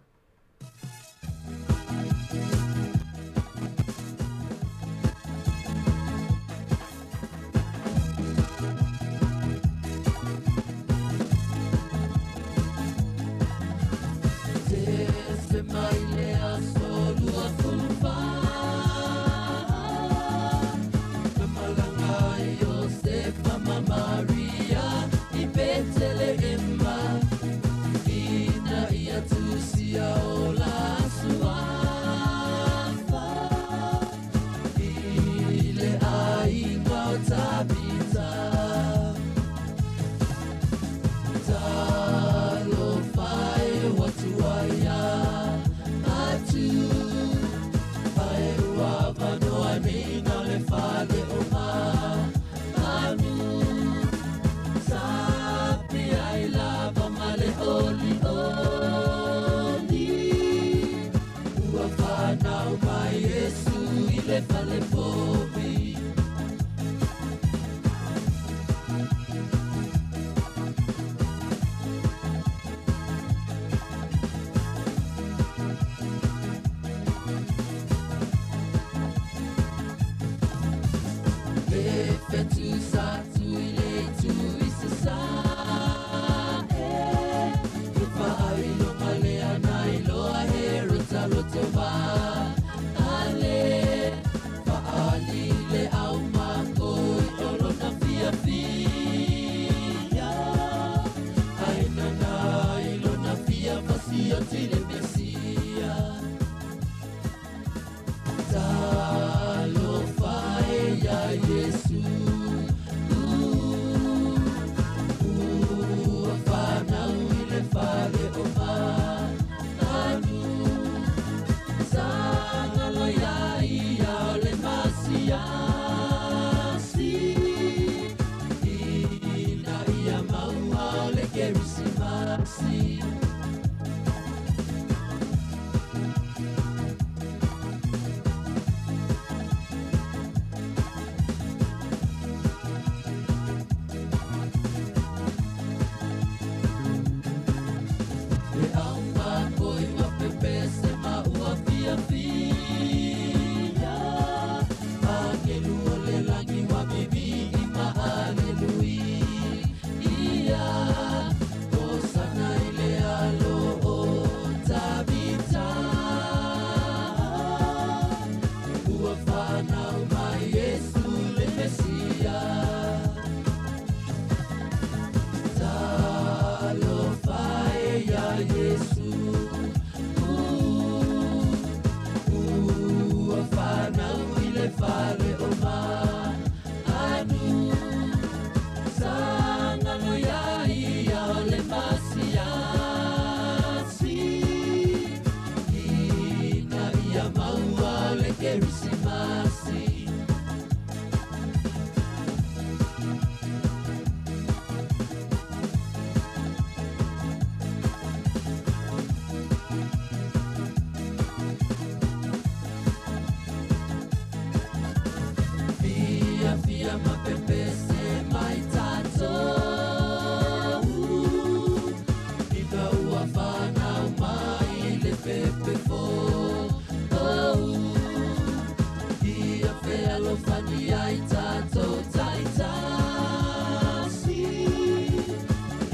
e alofani ai tātou taitasi.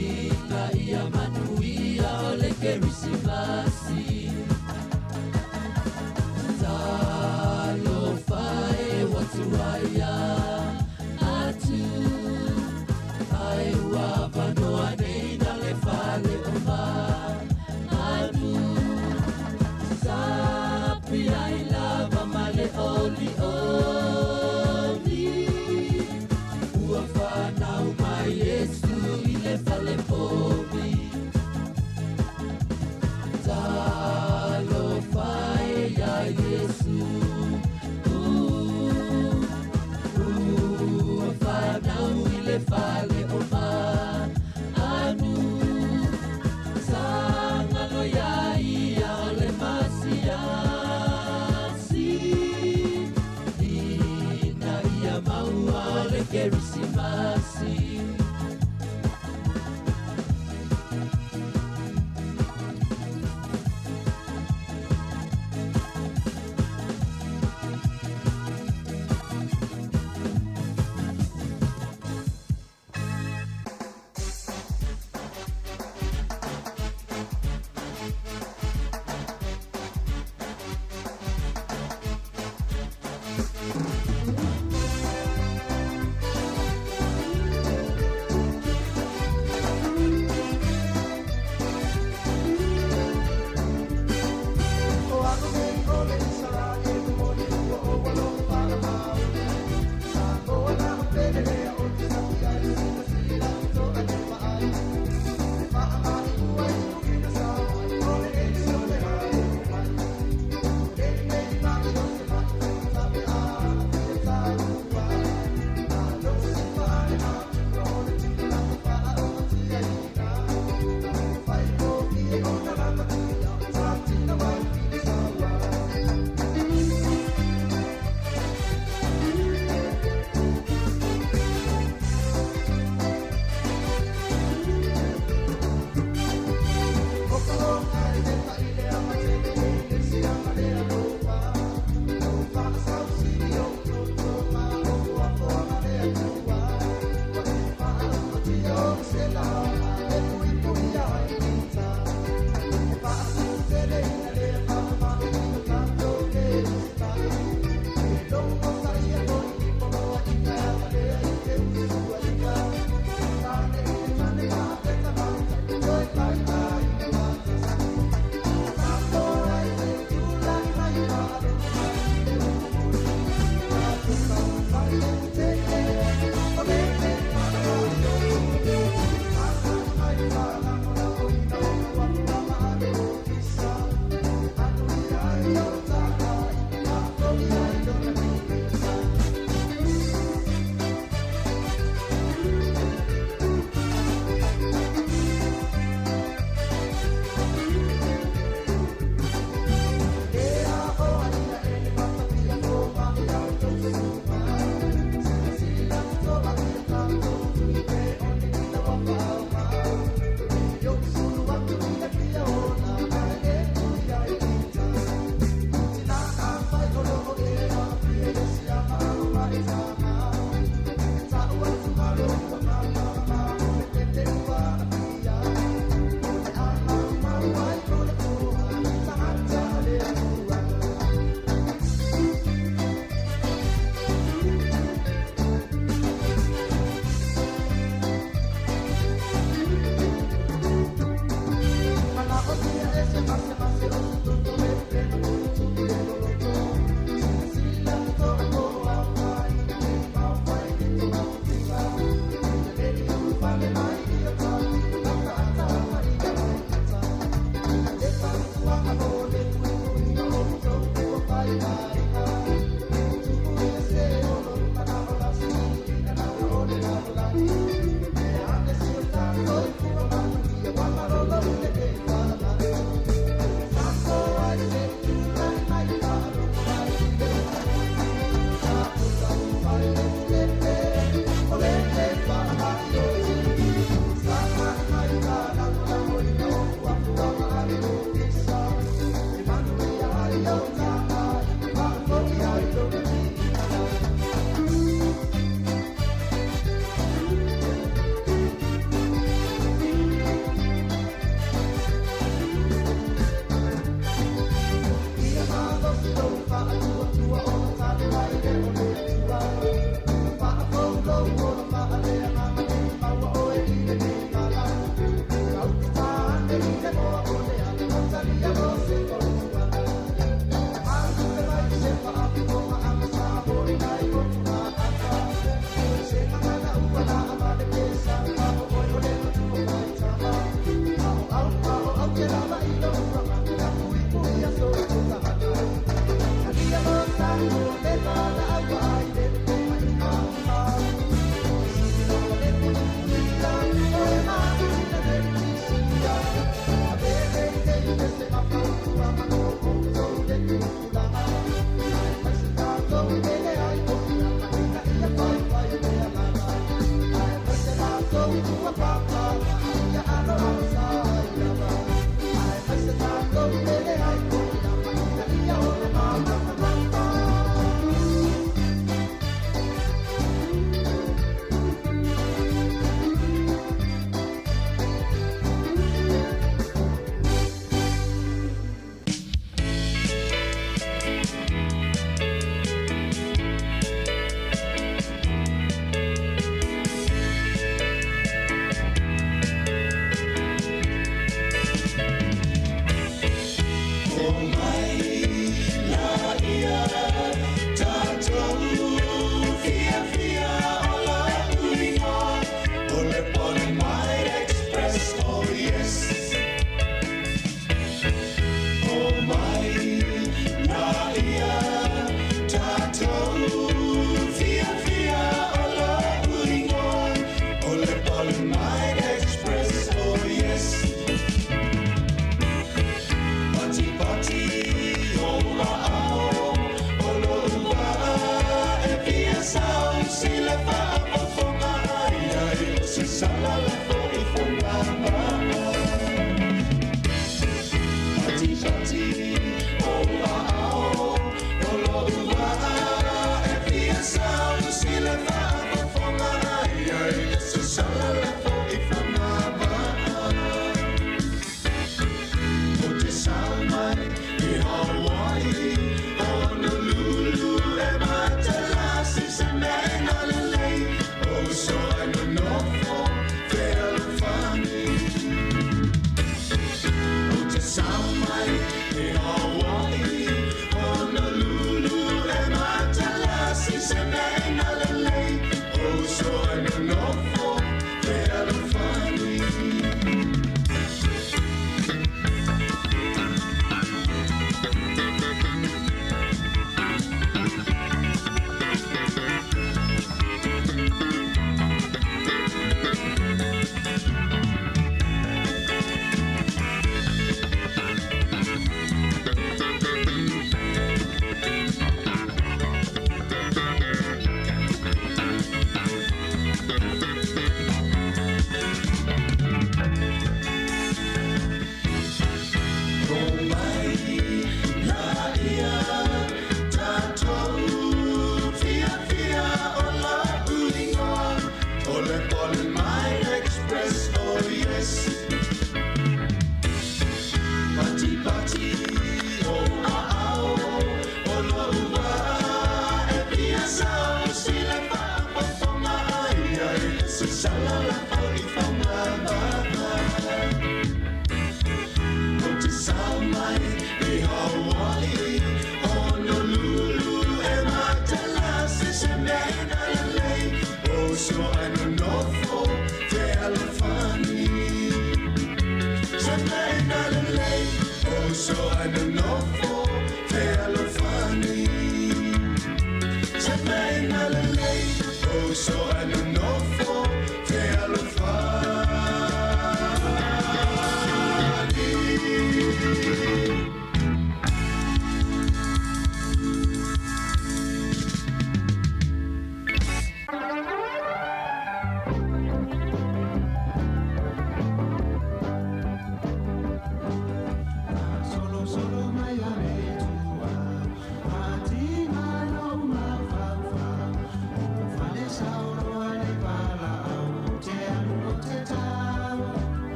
Ina ia manuia o le kerisimasi. Talofa e watu aia atu. Ai wapa noa nei na le fale o ma anu. Sapi ai lava male oli oli. Ua whanau mai Yesu i le fale pomi. Talo fai a Yesu. Ua whanau i le fale o ma anu. Sangalo ia ia o le masiasi. Ina ia maua o le kerisimasi.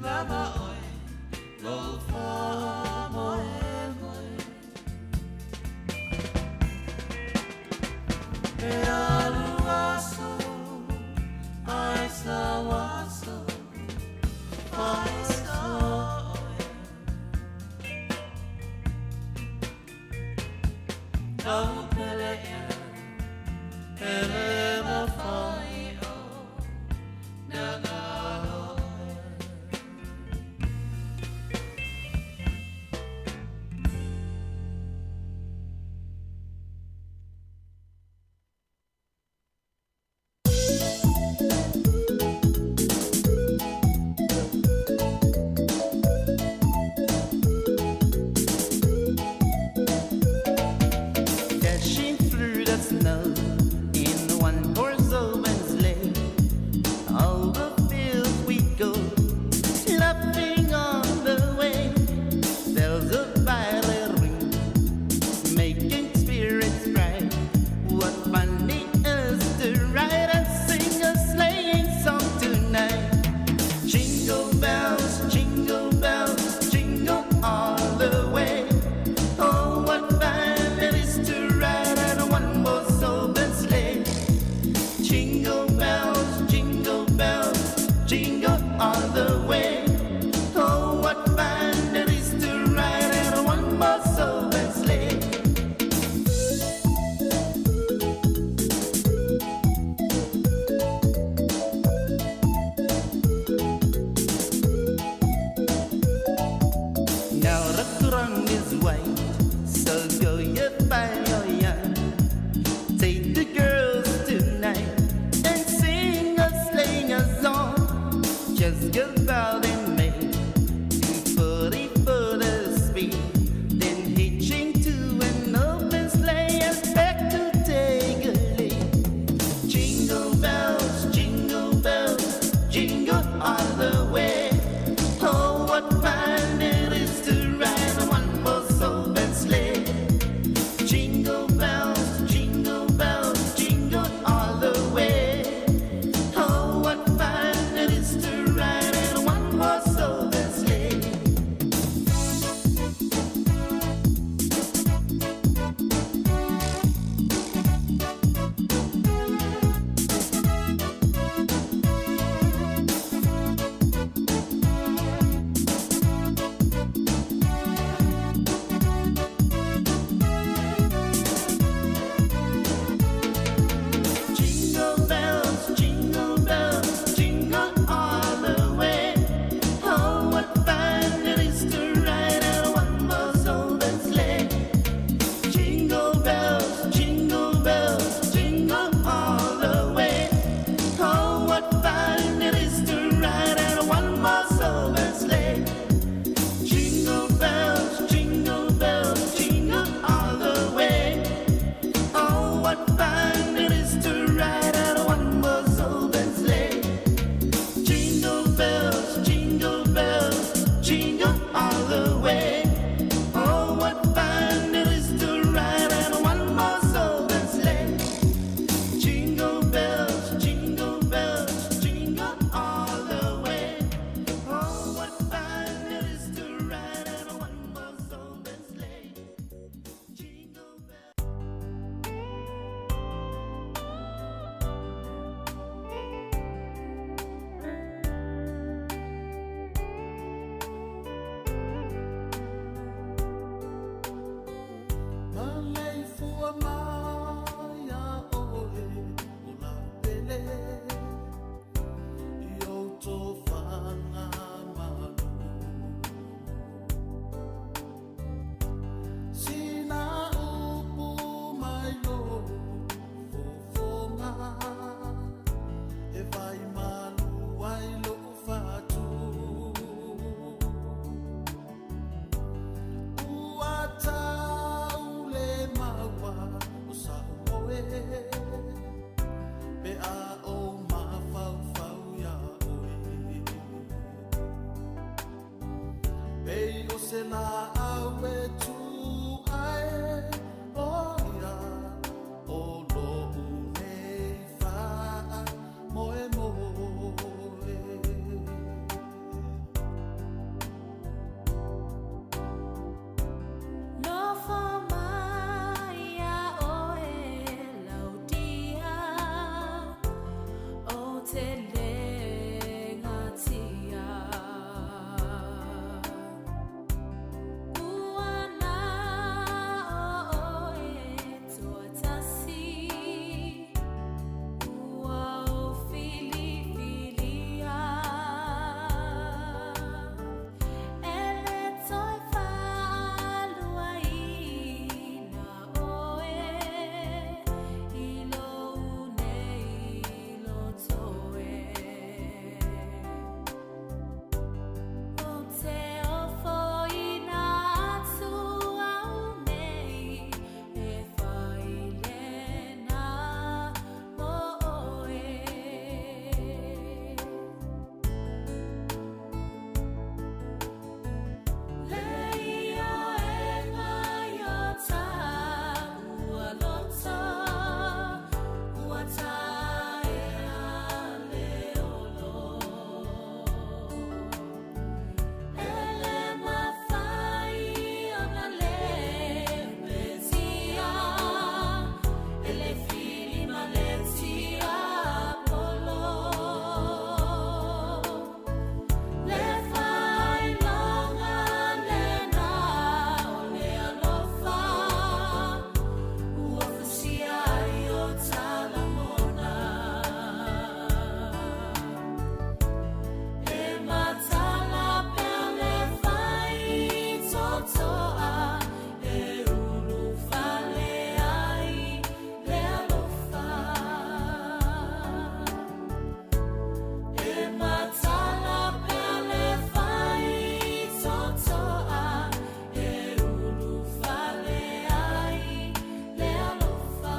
Lava oil, low for se la au e tu ai o ia o lo nei fa moe moe no fa mai a o e laudia o te lenga tia ua na o e tuatasi ua o filifilia ele toi falua ina oe ilo nei lo toe o te ofo ina atu au nei e whailena o oe Leia e mai o ta ua lota ua ta e a leolo ele mawhai ona le petia ele fili ma le tia apolo le fai longa le na o le alofa ua fusia i o talamona e matala pele fai totoa e ulu fale ai le alofa e matala pele fai totoa e ulu fale ai le alofa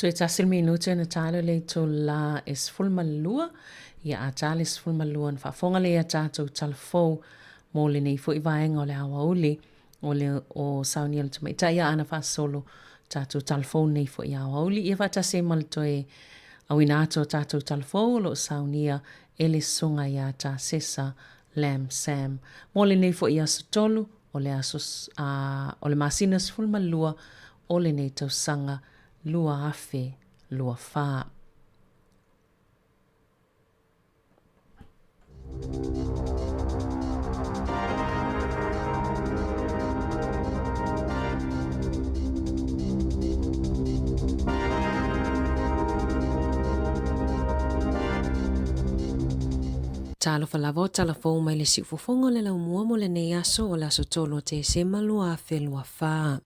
Tui tasil minute na talo le to la es fulmalua. Ia a tali es fulmalua na whafonga le a tato talfo mo le nei fo i vaenga o le awa uli. O le o sauniel tumaita ia ana whasolo tato talfo nei fo i awa uli. Ia whatase maltoe awinato tato talfo lo saunia ele sunga ia ta sesa lam sam. Mo le nei fo i asotolu o le asos o le masinas fulmalua o le nei tau sanga lua afe, lua wha. Talo falavo talafo mai le siufofonga le lau mua mo le nei aso o le aso tolo te sema lua afe, lua wha.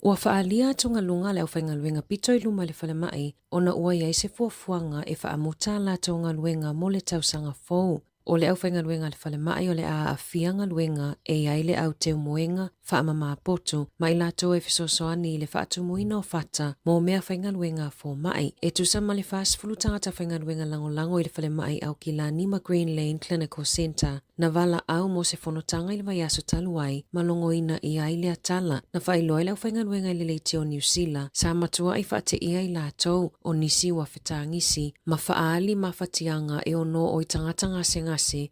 Ua whaalia tunga lunga le au whaingaluenga pito i luma le whalemai, ona ua iai se fuafuanga e whaamuta la tunga luenga mo le tausanga fou. O le au whaingaluenga le whalemai o le a awhianga luenga e iai le au teo moenga, whaamama poto, mai la to e fisosoani le whaatumuina o fata, mo mea whaingaluenga fo mai. E tusama le whaasfulu tangata whaingaluenga lango i le whalemai au ki la Nima Green Lane Clinical Center, na wala au mo se whanotanga i le vaiaso taluai, malongo ina i ai le atala, na whailoi lau whaingaluenga i le leite o New Zealand, sa matua i whaate ia i la tau, o nisi wa whetangisi, ma whaali ma whatianga e ono o i tangata ngase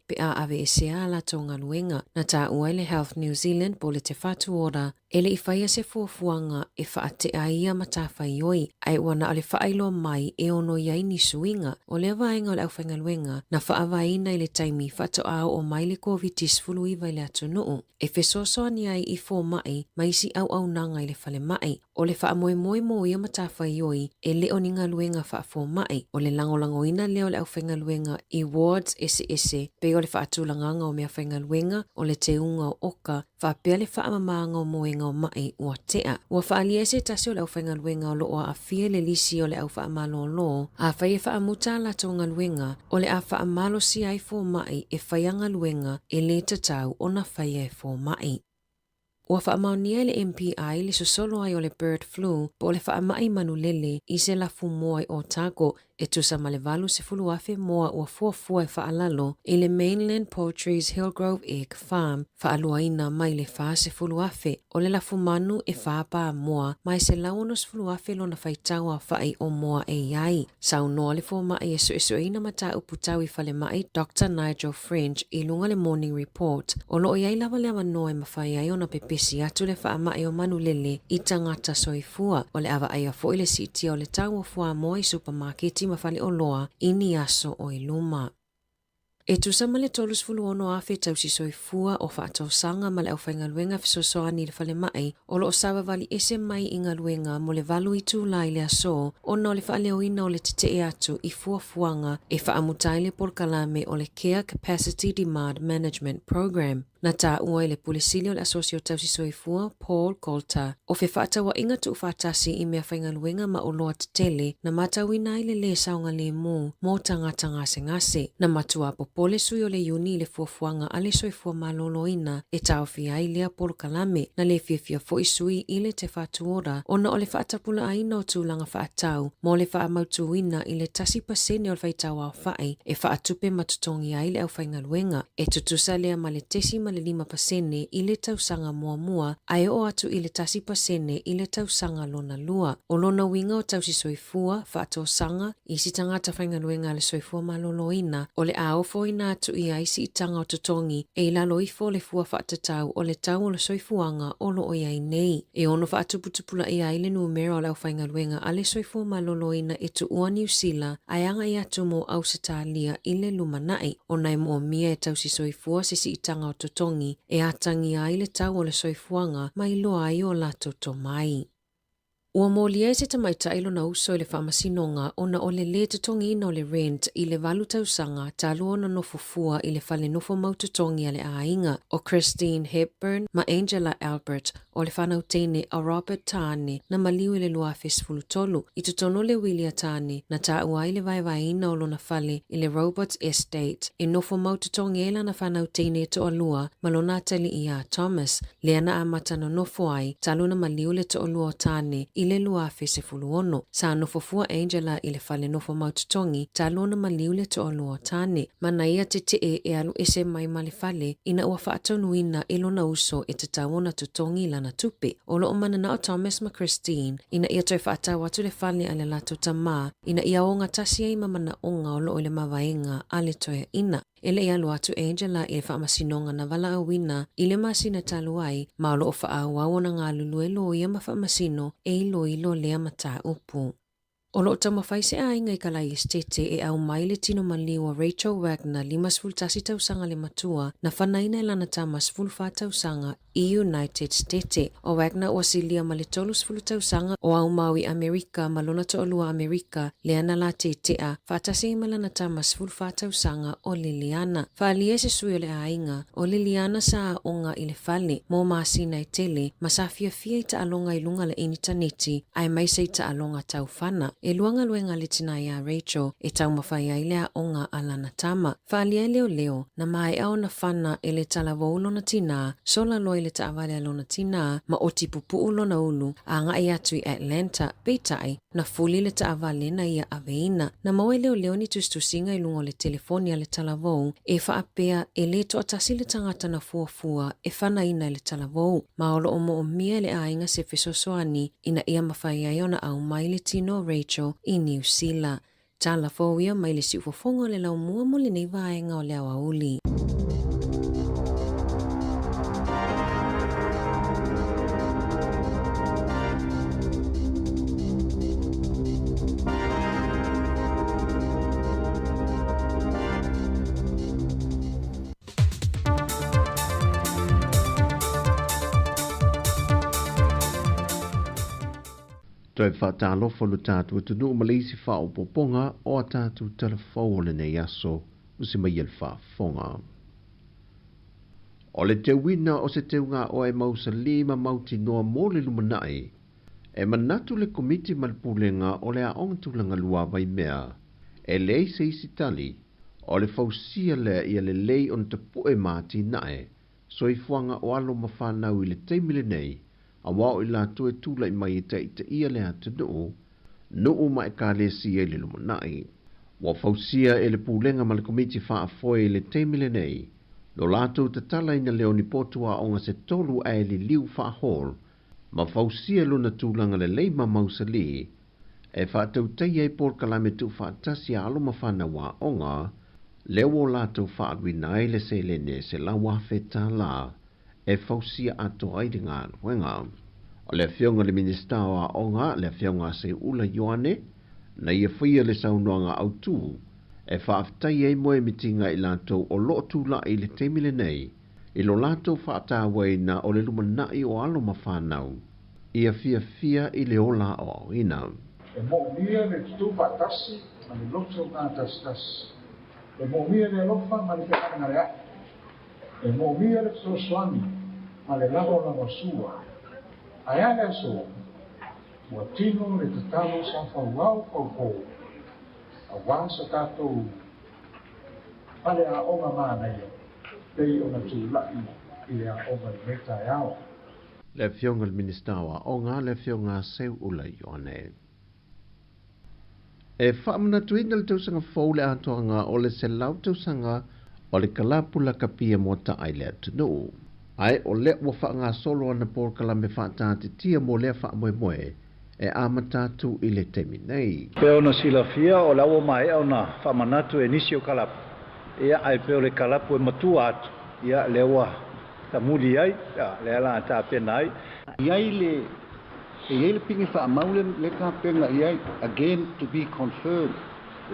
pe a ave e sea la tonga luenga, na ta uai le Health New Zealand po le te whatu ora, ele i whaia se fuafuanga e whaate a ia matawhai oi, ai wana ale whailo mai e ono iai ni suinga, o le avaenga o le au whaingaluenga, na whaavaina i le taimi whato au o mai le COVID-19 fulu iwa i le atunuu. E whesosoa ni ai i fō mai, maisi au nanga i le whale mai. O le wha moe mo ia matawhai oi, e leo ni ngā luenga wha fō mai. O le langolango ina leo le au whainga luenga i wards ese, pe o le wha atulanganga o mea whainga luenga, o le te unga o oka, wha pia le wha amamanga o moenga o mai ua tea. Ua wha alia se tasi o le au whainga luenga o loa a fia le lisi o le au wha amalo lo, a whai e wha amuta la tonga luenga, o le a wha amalo si ai fō mai e whaianga luenga e le tatau o na whai e fō mai. Ua whaamaunia le MPI le sosolo ai o le bird flu po le whaamai manulele i se lafu moai o tako e tusa malevalu se fuluafe moa ua fuafua e whaalalo i le Mainland Poultry's Hillgrove Egg Farm whaaluaina mai le wha se fuluafe o le lafu manu e whaapa moa mai se lauano se fuluafe lo na whaitaua whai o moa e iai. Sau noa le fo mai e suesueina mata uputau i whale mai Dr. Nigel French i lunga le Morning Report o lo iai lava le amanoa e mawhai ai o na pepesi atu le wha mai o manulele i tangata soifua o le awa ai a fo i le siti o le tau o fua moa i supermarket mafale o loa ini aso o iluma. E tusa male tolus fulu ono afe tausi soifua o whaatau sanga male au whaingaluenga fisosoani le fale mai o lo sawa vali ese mai ingaluenga mo le valu i tūlai le aso o na o le whaaleo ina o le tete e atu i fuafuanga e whaamutai le porkalame o le Care Capacity Demand Management Program. Na tā ua i le pulisili o le asosio tausi soifua Paul Coulter o fe whaatawa inga tu whaatasi i mea whaingaluenga ma o loa tele na matawina i le saunga le mo tangata ngase na matua popole sui o le uni le fuafuanga a le soifua maloloina e tau fia i lea porkalame na le fiafia fo i sui i le te whaatuora o na o le whaatapula aina o tūlanga whaatau mo le whaamautuina i le tasi pasene o le whaitau au whai e whaatupe matutongi ai le au whaingaluenga e tutusa lea ma le tesi le 5% i le tausanga mua ai o atu i le tasi pasene i le tausanga lona lua. O lona winga o tausi soifua, whaato sanga, i si tangata whaingaluenga le soifua maloloina, o le aofo ina atu i aisi i tanga o totongi, e ilalo i fo le fua whaatatau o le tau o le soifuanga o lo o iai nei. E ono whaatuputupula i ai le numero o lau whaingaluenga a le soifua maloloina e tu ua New Zealand, ai anga i atu mo au setalia i le lumanai, o nai mo mia e tausi soifua sisi i tanga o totongi e atangi ai le tau o le soifuanga mai loa ai o lato to mai. Ua molia e se tamaita ilo na uso i le whamasinonga o na o le le tutongi ina o le rent i le valu tausanga talu o na nofufua i le whale nofo maututongi a le ainga o Christine Hepburn ma Angela Albert o le whanautene a Robert Tane na maliu i le lua fesfulutolu i tutono le Willia Tane na ta ua i le vaivaina o lona whale i le Roberts Estate i nofo maututongi e la na whanautene to alua ma lona tali i a Thomas le ana amata no nofo ai talu na maliu le to alua o Tane i le lua fesefuluono. Sa nofofua Angela i le whale nofo maututongi ta lona maliu le to alua o Tane ma na ia te e alu ese mai ma le whale ina ua whaatonuina i lona uso e te tawona tutongi lana tupe. O lo o manana o Thomas ma Christine ina ia toi whaata watu le whale a le lato tama ina ia o ngatasi ai mamana onga o lo o le mawaenga a le toia ina. Ele ia lo atu Angela i le whaamasinonga na wala awina i le masina taluai ma o lo o whaawawona ngā lulue lo ia ma whaamasino e ilo lea mata upu. O lo tama whaise a inga i kalai estete e au mai le tino maliwa Rachel Wagner 5 tausanga le matua na whanaina ilana tama 10 tausanga i United States. O Wagner o asilia ma le 3 tausanga o au maui Amerika ma lona to olua Amerika le ana la tetea whaatasi i malana tama 10 tausanga o Liliana. Whaalia se sui o le ainga o Liliana sa onga i le whale mo maasina i tele ma sa fia i ta alonga i lunga le initaneti ai mai se i ta alonga tau whana. E luanga luenga le tina ia Rachel e tau mawhai ai lea onga alana tama. Whaalia leo na mai au na whana e le talavou lona tina sola loi le taawale lona tina ma o tipupu lona ulu a nga i atu i Atlanta peitai na fuli le taawale na ia aveina. Na mawe leo ni tustusinga i lungo le telefonia le talavou e whaapea e le to atasi le tangata na fuafua e whana ina le talavou. Maolo o mo o mia le ainga se fesosoani ina ia mawhai ai ona au mai le tino Rachel i New Zealand. Tala fōia mai le si ufofonga le lau mua mo le nei vaenga o le awauli. Toi whaatalofa lo tātua tunu o Malisi whao poponga o a tātua telefau le nei aso o se mai el whaafonga. O le te wina o se te unga o e mausa lima mauti noa mōle lumanai e manatu le komiti malpulenga o le aongtulanga lua vai mea e lei se isi tali o le fausia le ia le lei on te poe māti nae soifuanga o alo mawhanau i le teimile nei, a wao i lātou e tūlai mai i te ia le atu nuu ma e ka le si e le lumanai. Wa fausia e le pūlenga ma le komiti whaafoe i le teimile nei, lo lātou te tala ina leo ni potua o nga se tolu e li liu whaahol, ma fausia luna tūlanga le leima mausali, e whaatau teia i por kalame tu whaatasi a alo mawhana wa onga, leo o lātou whaadwina e le se lene se la wafeta la, e fausia ato aide ngā ruenga. O le fionga le minista wa onga, le fionga se ula Ioane, na ia whaia le saunoanga au tū, e whaaftai e moe mitinga i lātou o lo tūla i le teimile nei, i lo lātou whaatawai na o le lumanai o alo mawhanau, ia fia i le ola o ina. E mo mia le tutu patasi, ma le loto ngā tas. E mo mia le lofa, ma le pekana ngā rea. E mo mia le sosuani, ma le lavo na masua. Aia le so, ua tino le tatalo sa whauau kou. A wasa tātou, pale a onga mānei, pei o na tūlai i le a onga i meta e ao. Le fionga le minista wa onga, le fionga seu ula Ioane. E whaamana tuina le tausanga fau le atoanga o le se lau tausanga o le kalapula kapia mota ai le atunu. Ai o le ua whaanga solo ana por kalame whaatate tia mo le whaamoe e amatatu i le temi nei. Peo na silafia o lawa mai au na whamanatu e nisi o kalapu. Ia ai peo le kalapu e matua atu. Ia lewa ta muli ai, le ala ta pena ai. Iai le pingi wha maule le ka penga iai, again to be confirmed.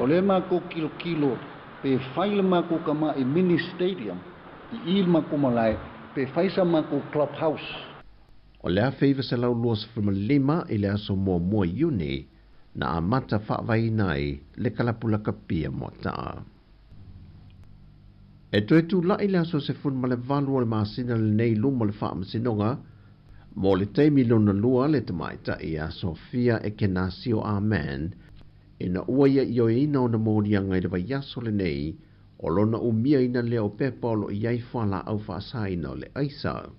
O le mako kilo, pe whaile mako kama i mini stadium, i il mako malai, pe whaisa mako clubhouse. O lea feiva se lau luas lima i le aso mua iuni, na amata whaavai nai le kalapula kapia mo taa. E toi tu lai le aso se fun male valu o le maasina le nei luma le wha masinonga, mo le teimi luna lua le tamaita i a Sofia e Kenasio Amen, ina uaia i o ina o na mōrianga i le vaiaso le nei, o lona umia ina leo pepa lo i ai whala au whaasaina o le aisa.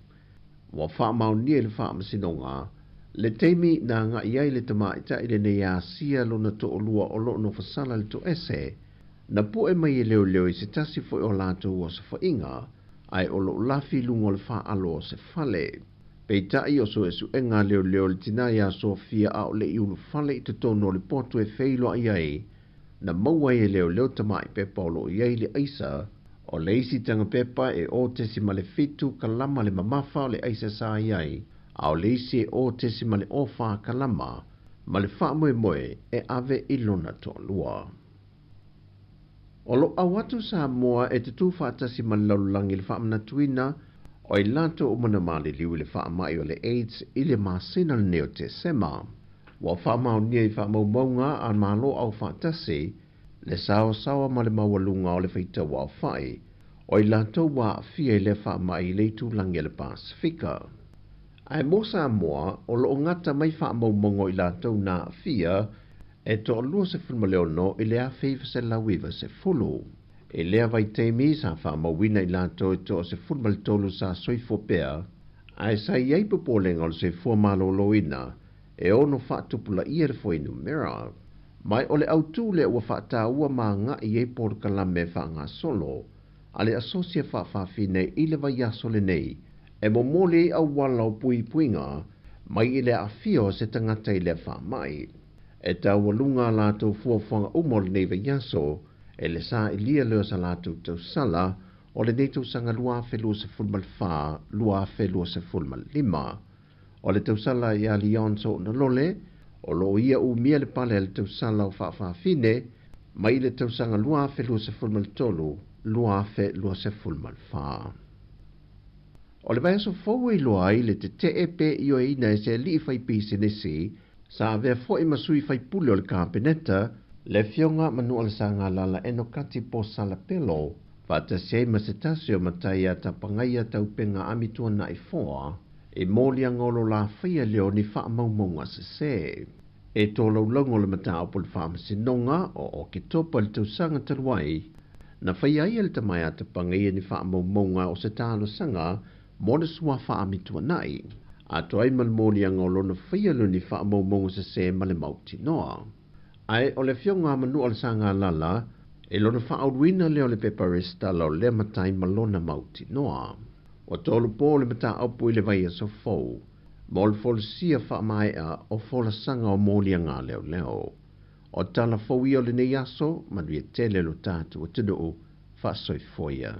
Wa whaamau nia le whaamasinonga, le teimi na nga i ai le tamaita i le nei a sia lona to o lua o lo no fasala le to ese, na po e mai e leo i se tasi fo o lato o se whainga, ai o lo lafi lungo le wha alo o se fale. Peitai o so e su enga leo le tina ia Sofia a o le iunu fale i te tono le poto e feilo ai ai, na maua e leo tamai pepa o lo i ai le aisa, o le isi tanga pepa e o tesi ma le fitu kalama le mamafa o le aisa sa ai, a o le isi e o tesi ma le ofa kalama, ma le wha moe e ave ilona to lua. O lo awatu sa moa e te tūwhaatasi ma laulangi le whaamana tuina, o i lato o mana mali liu le whaamai o le AIDS i le masina le neo te sema. Wa whaamau nia i whaamau maunga an malo au whaatasi, le sao ma le mawalunga o le whaita wa whai, o i lato wa fia i le whaamai le tūlangi le Pasifika. Ai mo sa moa, o lo ngata mai whaamau mongo i lato na fia, e to lua se fulma leo no i lea feiva se lawiva se fulu. E lea vai teimi sa whaama wina i lato e to se fulma le tolu sa soifo pea, ai sa iei popolenga o se fua malo loina, e ono whaatupula ia le foinu mera. Mai ole autu le ua whaata ua maa nga i e por kalame wha ngā solo, ale asosia whaafine i le vai aso le nei, e mo mole au wala o pui puinga, mai i le afio se tangata i le wha mai. E tau walunga lātou fuawhanga umor nei vaiaso, e le sa ilia leo sa lātou tau sala, o le neitau sanga luafe lua se fulmal wha, luafe lua se fulmal lima. O le tau sala i a Lionso na lole, o lo ia u mia le pale le tau sala o whaafine, mai le tau sanga luafe lua se fulmal tolu, luafe lua se fulmal wha. O le vaiaso fau i loa i le te epe i o ina e se li fai pisi nesi, sa avea foi masui fai pule o le kāpeneta, le fionga manu o le sanga lala eno kati po sala pelo, vata se masetasi o matai a tapangaia tau penga amitua na i foa, e mōlia ngolo la fia leo ni wha maumonga se se. E tō laulango le mata o pul wha masinonga o ke topa le tausanga taruai, Na whai ai ele tamai ata pangai ni wha maunga o se tālo sanga mo na sua wha amitua nai. Ato ai malmoni anga o lona whai alu ni wha maunga se male mauti noa. Ai o le fionga manu o le sanga lala e lona wha auruina leo le peparista lau le matai malona mauti noa. O tolu po le mata aupu i le vai so fau. Mo le folisia wha mai a o fola sanga o moli anga leo leo. O tala fau i o le nei aso, manu e tele lo tātu o tino o wha soifoia.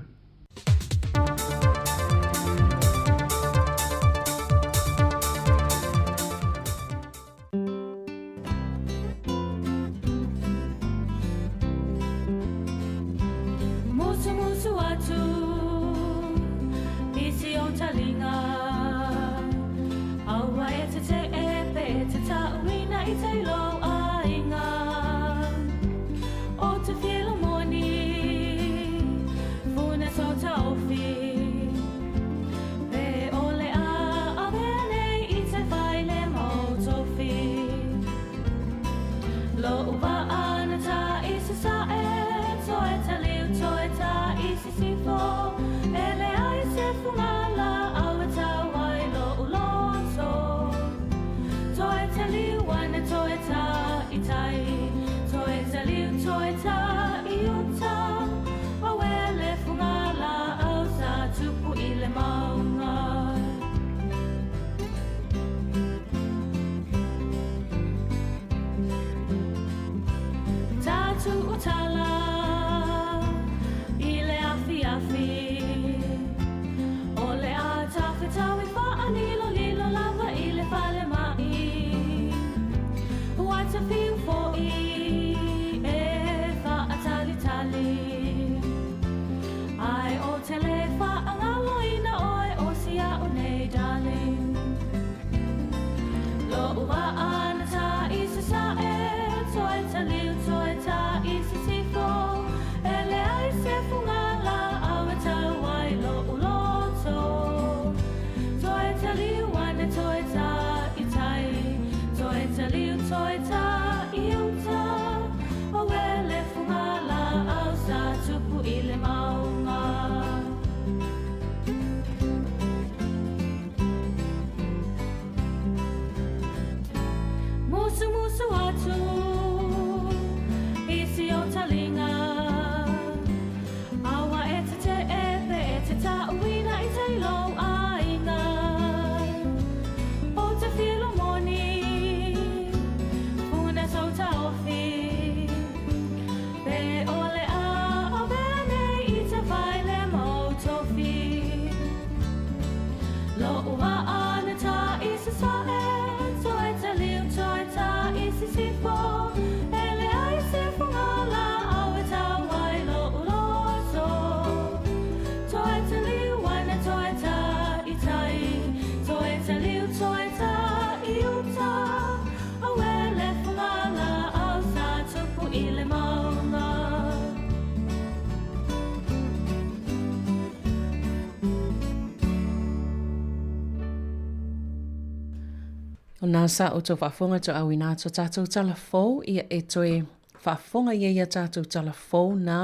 O nasa o tō whafonga tō awina tō tātou tala fōu ia e toi whafonga ia tātou tala fōu nā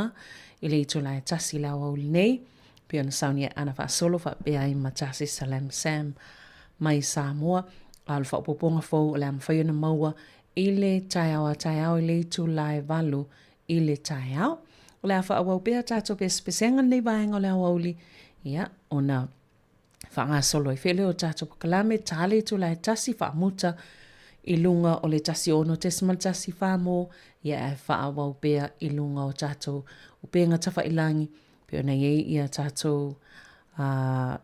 i le tō lai tasi lau au nei pio na saunia ana whaasolo whapea i matasi Salam Sam mai Samoa al whapoponga fōu o le amwhaio na maua i le tai au i le tō lai walu i le tai au o le awha awau pia tātou pesenga nei vaenga o le awauli ia o na whanga solo i whele o tātou kalame tāle tu lai tasi whaamuta i lunga o le tasi ono tesimal tasi whamo ia e whaawau pea i lunga o tātou o pēnga tawha ilangi peo nei e ia tātou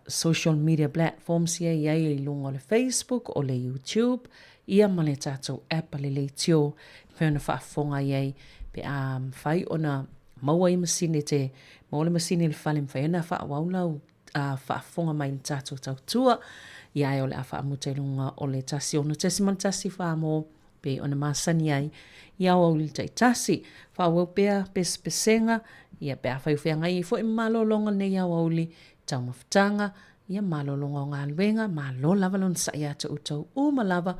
social media platforms ia i lunga o le Facebook o le YouTube ia ma le tātou app le le tio peo na whaafonga iei pe whai o na maua i masine te maua le masine le whale mwhai na whaawau lau whaafonga mai ni tātou tautua ia e o le a whaamuta i lunga o le tasi ono tesimal tasi whaamo pe o na masani ai ia o li tai tasi whaawau pea pesenga ia pea whaiwhenga i fo i malolonga nei au auli tau mawhitanga ia malolonga o ngā luenga malo lava lon sa ia te utau malava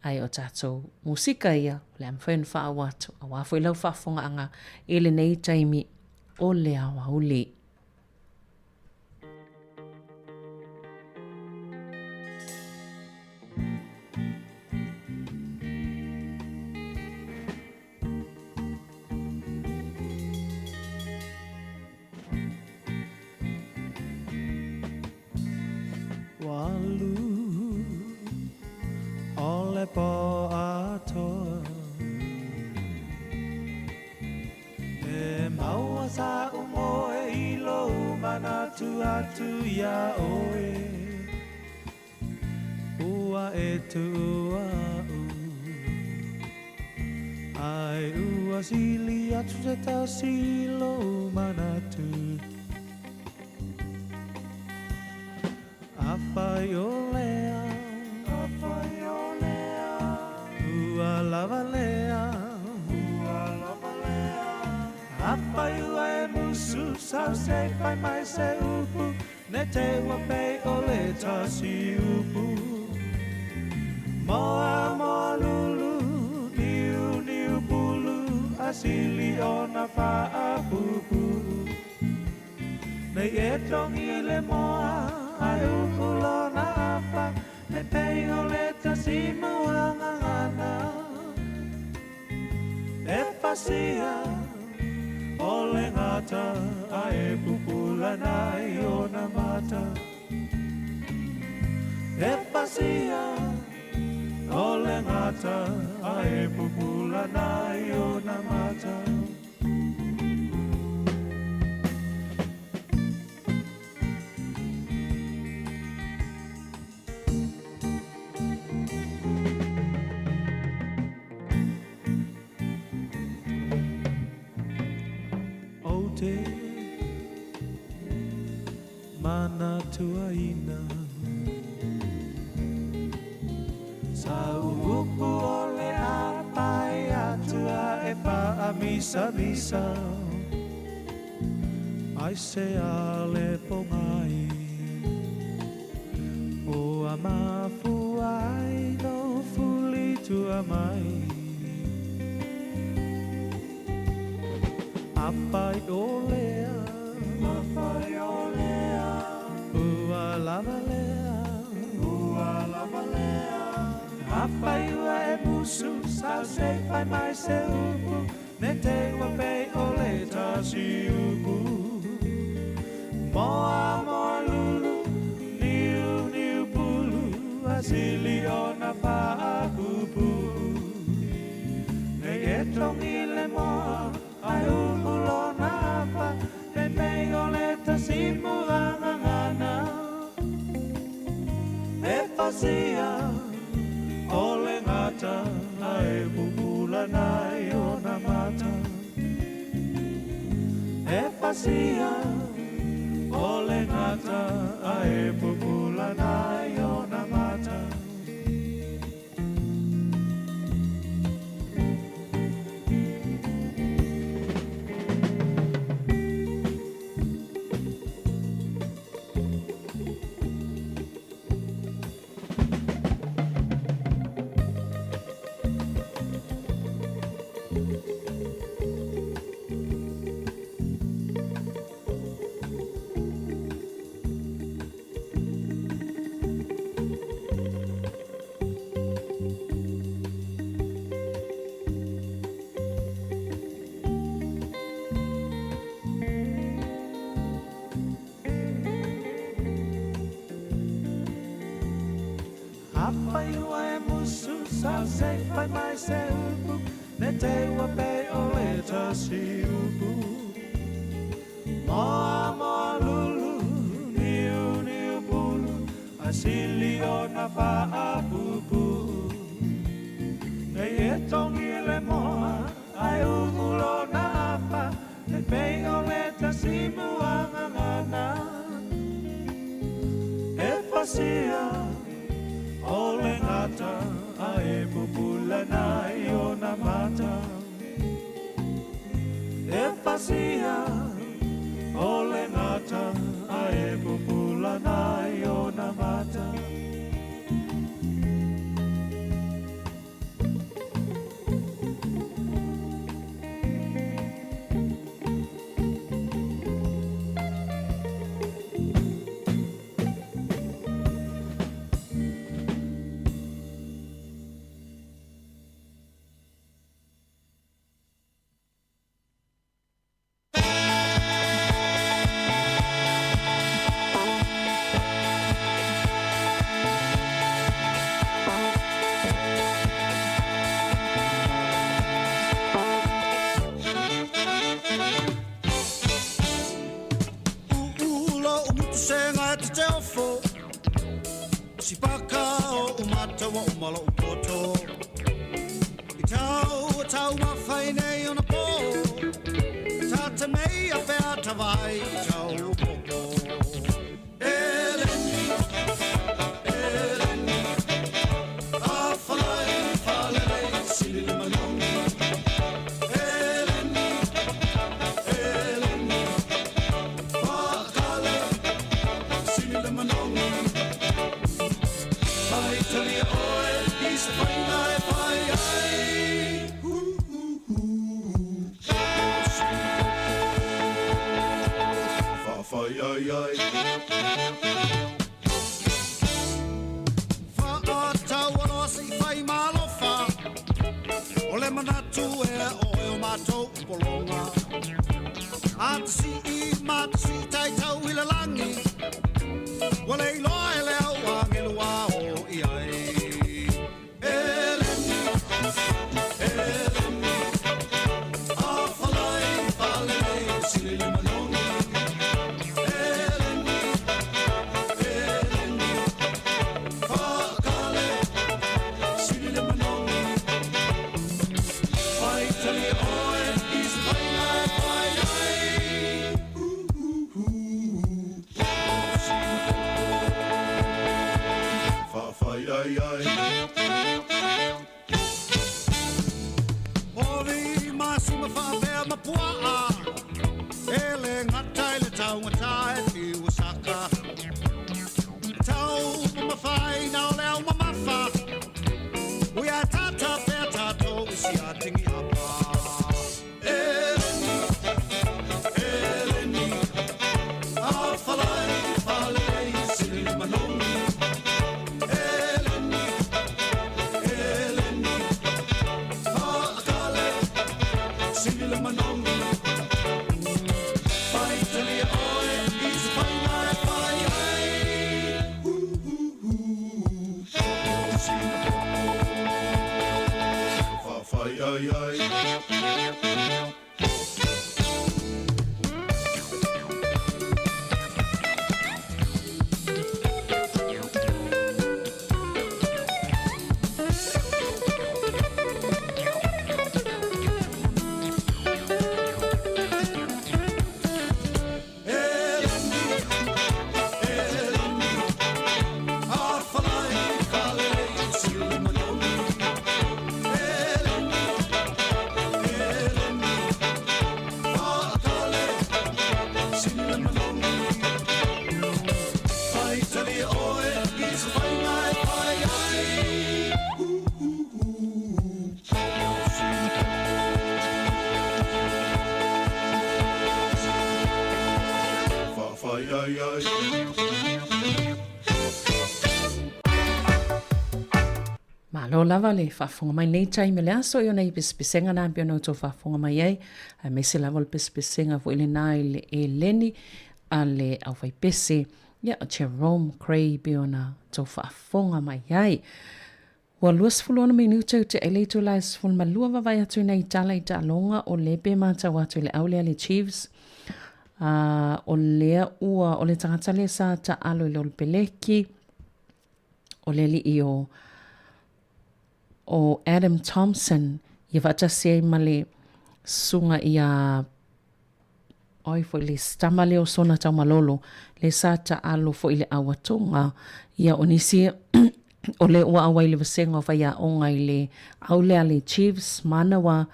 ai o tātou musika ia le amwhen whaawatu a wafo i lau whaafonga anga ele nei taimi o le awa uli. Walu ole po atoa e maua sa umoe ilo manatu atu ya oe ua e tu ua u ai ua sili atu se ta silo manatu Afaiolea, afaiolea, ua lavalea, afaiua e musu, sau se fai mai se upu, ne te wapei ole tasi upu. Moa moa lulu, niu niu bulu, asili ona faa pupu. Nei e tongi le moa, ai ukulo na apa me pei o le tasimu angangana e pasia o le ngata ai pupula nai o na mata e pasia o le ngata ai pupula nai o na mata Mana tuaina Sa upu ole apai atua e pa amisa misa Ai se ale pongai O amafu ai no fuli tua mai Apai olea Apai olea Ua lavalea Ua lavalea Apai ua e musu Sa se fai mai se upu Ne te wapei ole tasi upu Moa moa lulu Niu niu pulu Asili ona paa pupu Nei e tongi le moa Ai ukulo na apa Ne pei ole tasimu angangana E pasia Ole ngata Ai pupula nai o na mata E pasia Ole ngata Ai pupula nai o na mata Apaiua e musu sa se fai mai se upu Ne te wapei ole tasi upu Moa moa lulu Niu niu bulu Asili ona faa pupu Nei e tongi le moa Ai ukulo na apa Ne pei ole tasimu angangana E fasia Ole ngata ai pupula nai o na mata E pasia Ole ngata ai pupula nai o na mata tipaka o umatawa umalo upoto. I tau mawhaine on a po. Tata mei a whea tawai I tau popo. Eleni, Eleni, a whalai whalei sili manongi. Eleni, Eleni, whakale sili manongi. Vai tali oe I se whaingai whai ai. Ai ai ai Fa tau alo si fai malofa O le manatu e o matou polonga Atasi I matasi tai tau I le langi Wa le iloa e leo wangelua o I ai Eleni, Eleni A whalai whalei sili manongi ai ai Ori masima fa vea mapua Ele ngatai le tau ngatai I Osaka Tau mawhai nao leo mamafa Ui a tata pea tato I si a tingi apa Eleni, Eleni A whalai, whalei sili manongi ai ai ai ai Malo lava le whaafonga mai nei taime le aso I o nei pespesenga na pia no tō whaafonga mai ei. Me se lava le pespesenga fu ele nai le e leni a le au whai pese. Ia o Jerome Cray pia na tō whaafonga mai ei. Wa luas fulona minuto te ele tu lais ful malua vavai atu nei tala I ta longa o lepe mata watu le aulea le Chiefs. O lea ua o le tangata le sa ta alo I le olpeleki. O le li I o Adam Thompson I vata se male sunga ia oi foi le stamale o sona tau malolo le sa ta alo foi le awatonga ia onisi o le ua awai le vasenga o whaia onga I le aulea le Chiefs manawa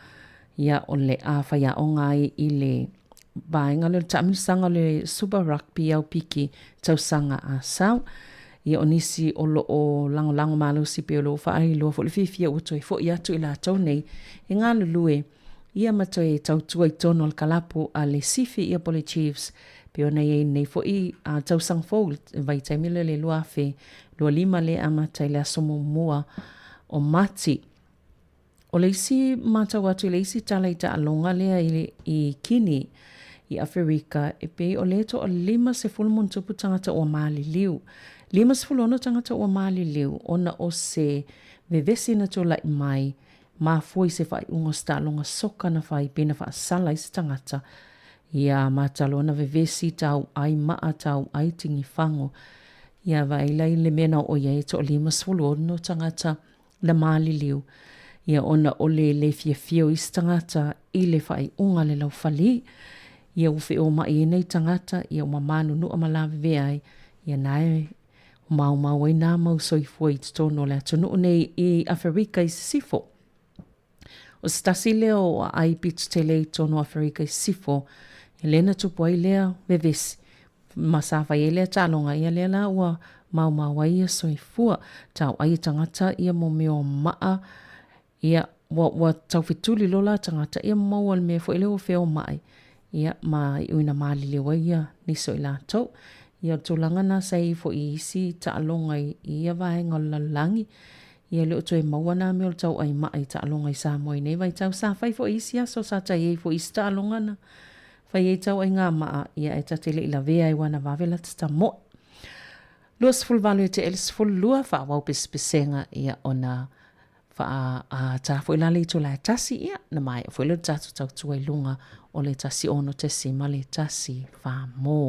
ia o le a whaia onga I le bainga le tamilisanga le Super Rugby au piki tau sanga a sau ia onisi o lo o lango malo si pe lo fa ai lo fo le fifia o toi fo ia tu ila tau nei e ngā lulue ia matoi tau tua I tono al kalapo a le sifi ia po le Chiefs pe ona ia nei fo I a tau sang fo vai taimile le lua fe lua lima le amata le asomo mua o mati o le isi mata watu le isi tala I ta alonga lea I kini I Afrika e pe o le to o lima se fulmon tupu tangata o mali liu Lima sefulona tangata ua mali leu ona o se vevesi na tola I mai ma foi se fai ungo stalonga soka na fai pena fa sala I se tangata ia matalona vevesi tau ai maa tau ai tingi fango Ia vaila i le mena o ia e to 5 no tangata le mali liu. Ia ona o le fia i tangata i le whai unga le lau whali. Ia uwhi o mai nei tangata, ia o mamanu nu amalawe veai. Ia nae mau ai nā mau soifua i tono le atunu nei i Afrika i sifo. O stasi leo o ai pitu tele i tono Afrika i sifo. Elena tupu ai lea vevesi. Masafa i lea talonga ia lea la ua mau ai ia soifua. Tau ai tangata ia mo meo maa. Ia wa tau fituli lola tangata ia mau al mea fo ileo feo mai. Ia ma i uina maali lewa ia niso i la tau. Ia tūlanga nā sei fo i isi ta alonga i ia vahenga lalangi. Ia leo tue maua nā meo tau ai mai ta alonga i sā moi nei. Vai tau sā fai fo isi aso sā tai ei fo isi ta alonga na. Fai ei tau ai ngā maa ia e tatele i la vea i wana vavela tata mo. Luas fulvalu e te elis fulua wha wau pispisenga ia ona wha a tā fo ilale i tō lai tasi ia. Na mai fo ilo tātu tau tua i lunga o le tasi ono te si ma le tasi wha mō.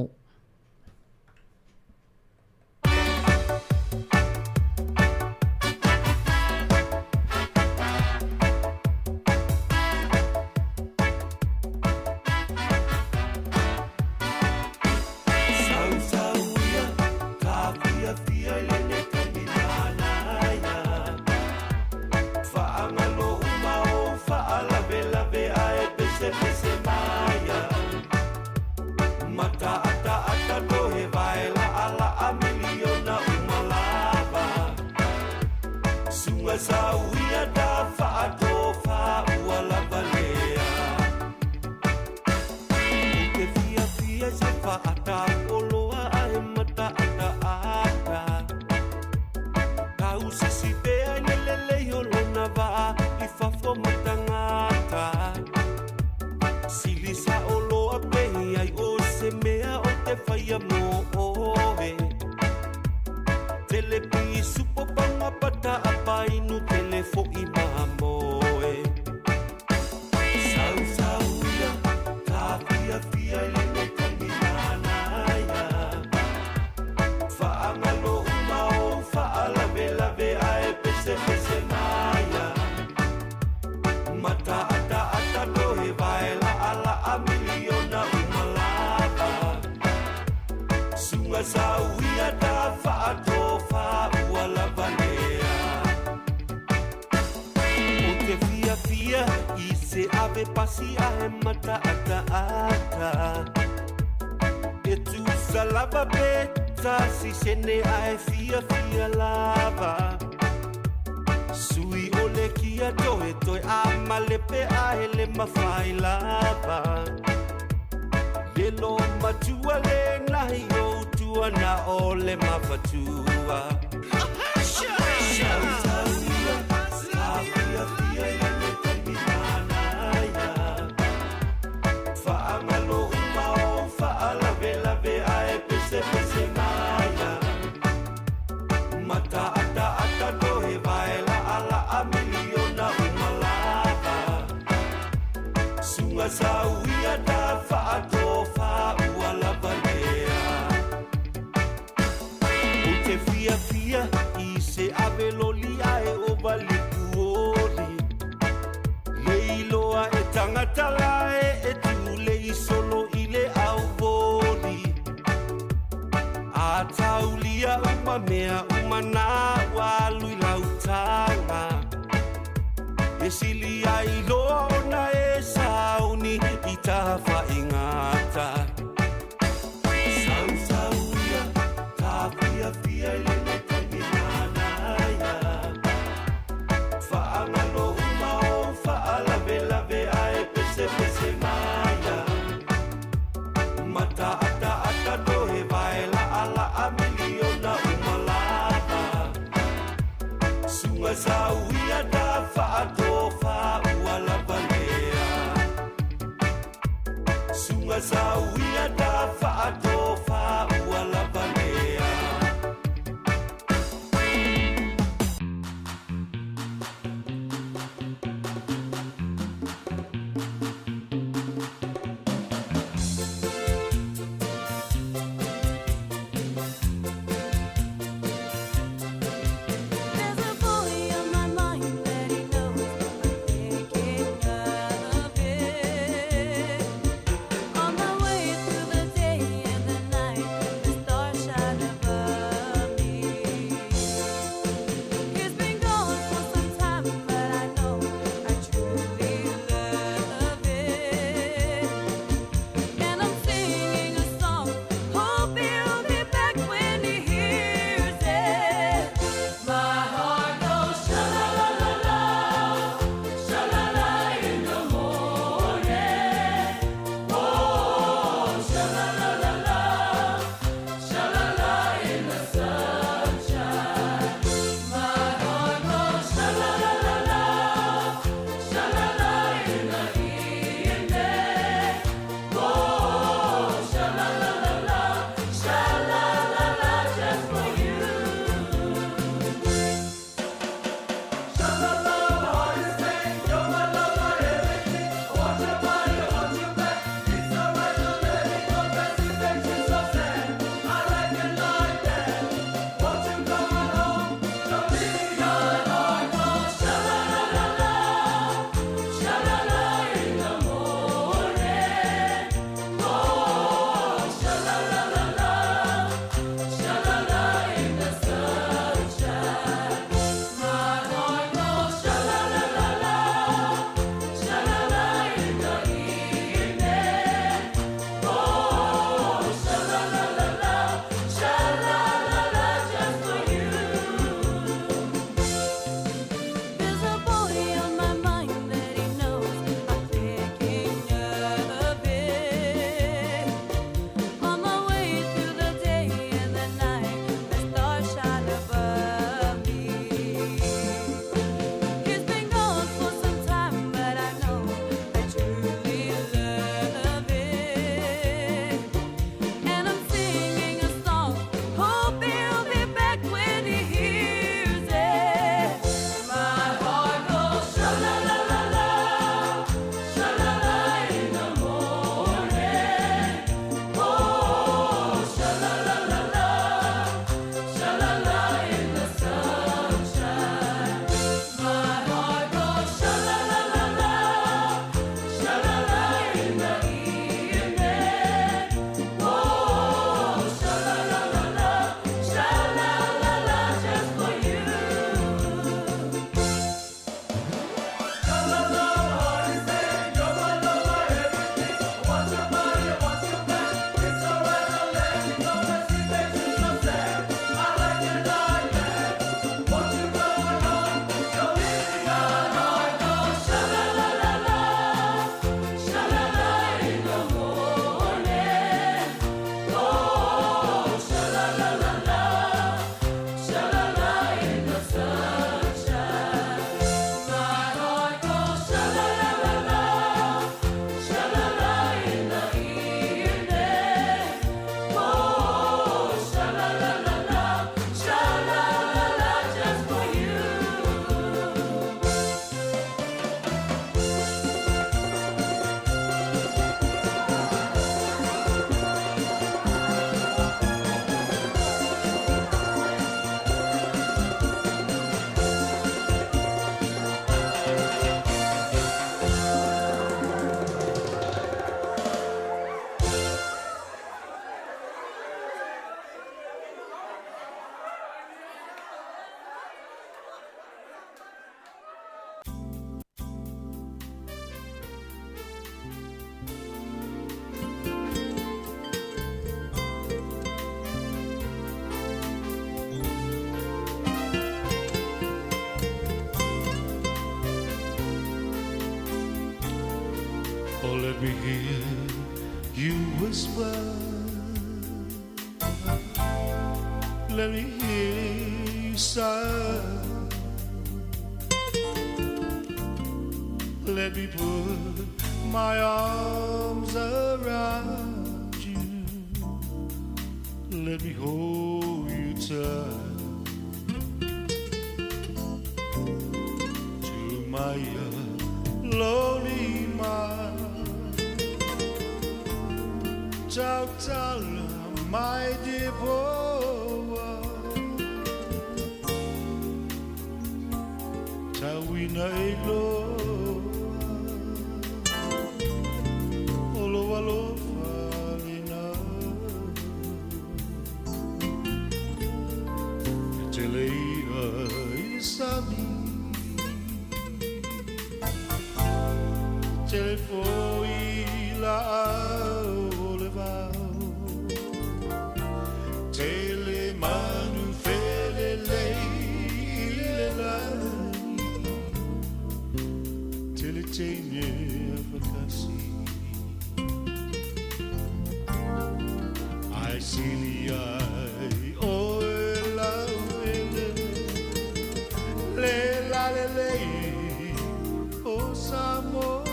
whisper. Let me hear you sigh. Let me put my arms around you. Let me hold you tight. To my lonely mind. Ciao, ciao, my dear boy. Ciao, we know. I see the eye, oh, le la le, oh, Samoa,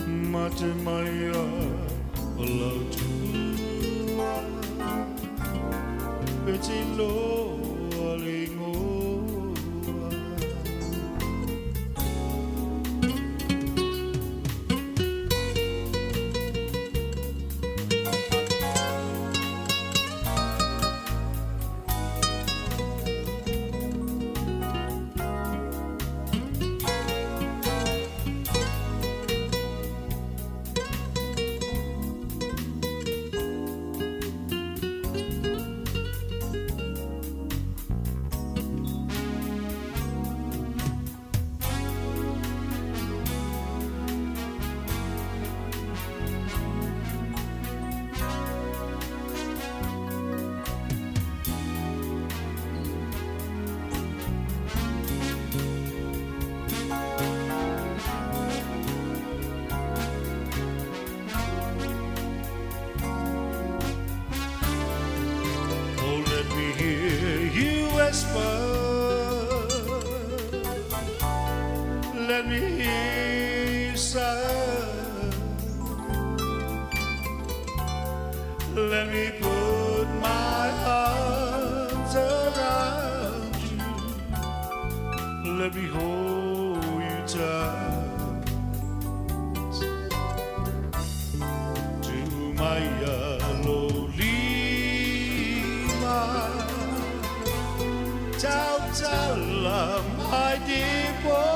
Mate Maria, allow to, Betty Lo, let me hear you sigh. Let me put my arms around you. Let me hold you tight. To my lonely mind. Ciao, my dear boy.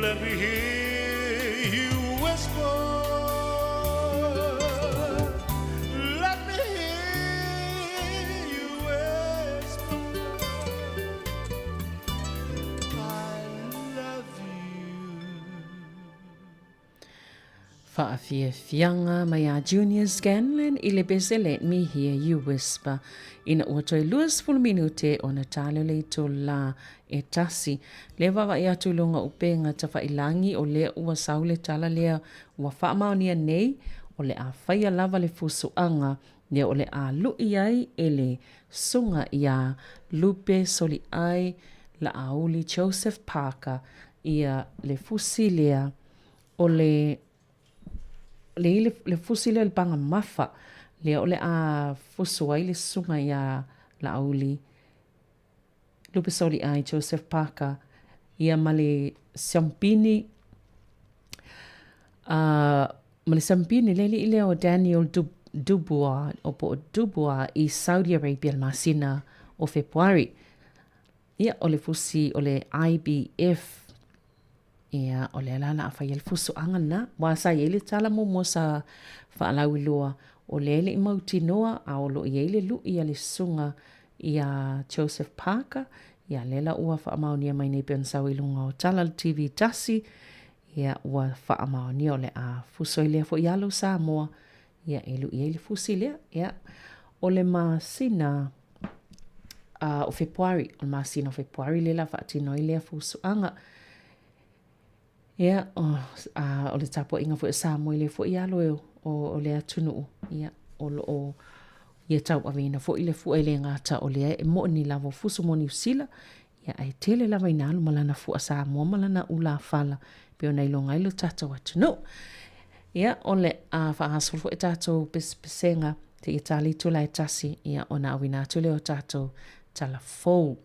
Let me hear you whisper. Let me hear you whisper. I love you. Whaafianga mai a Junior Scanlon I le bese Let Me Hear You Whisper. Ina ua toi luas fulu minute o na tale le to la e tasi. Le wawa e atu lunga upenga ta whailangi o le ua saule tala lea ua whaamaunia nei o le a whaia lava le fusuanga ne o le a lui ai e le sunga ia Lupe Soli ai la auli Joseph Parker ia le fusilea o le fusilea le panga mafa le ole a fusuai le sunga ia la auli Lupe Soli ai Joseph Parker ia male sampini male sampini lele ile o Daniel Dubois o po Dubois I Saudi Arabia masina o Februari ia ole fusi ole IBF ia ole lala fa yel fusu angana wa sa yele tala mo sa fa lawi loa o lele I mauti noa a o lo yele lu ia le sunga ia Joseph Parker, ia lela ua whaamaonia mai nei peon sau ilunga o Tala TV Tasi, ia ua whaamaonia o le a fusoilea fo ialo Samoa, ia elu ia ili fusilea, ia o le masina o Februari, o le masina o Februari lela whaatino ilea fusuanga, ia o le tapo inga fo Samoa ilea fo ialo o le atunu, ia o ia tau avina fo ile fu ele ngata o lea e mo ni lavo fusu mo ni usila ia ai tele lava ina alu malana fu asa mo malana ula fala pe ona ilonga ilo tata watu no ia ole a fa asul fo tato pesenga te itali tu la tasi ia ona awina tu le o tato tala fo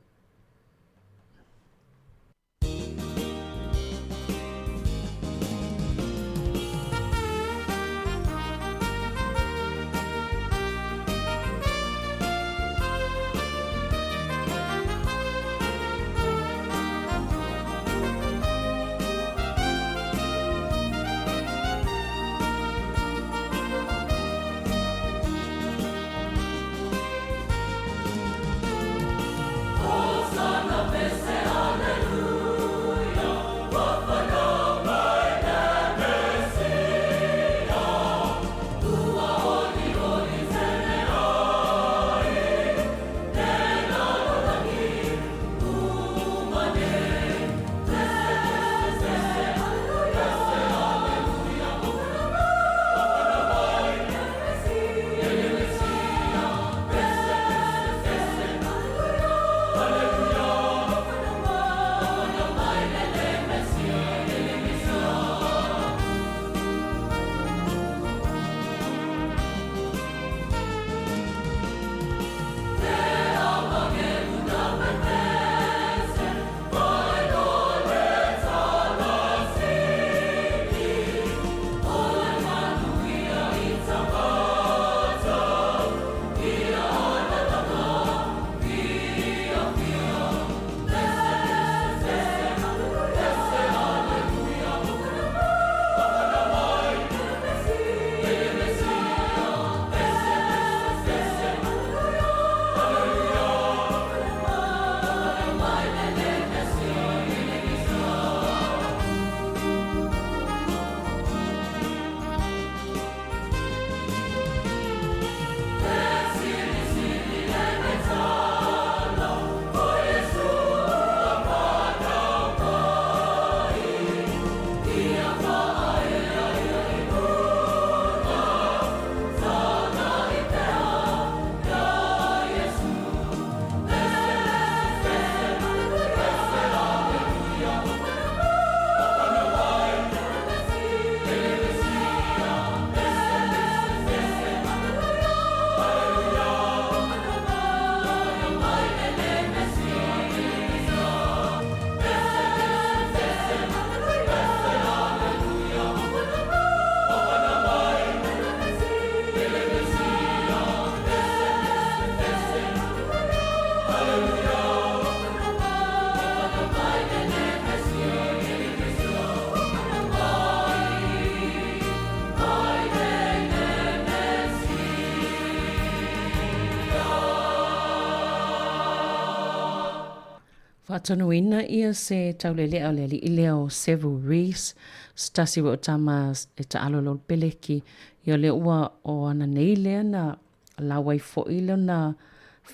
Whātonuina ia se taulele au leli i leo Sevu Rees, stasi wa o tama e ta alolo peleki, ia le ua o ana nei lea na lawai fo ilo na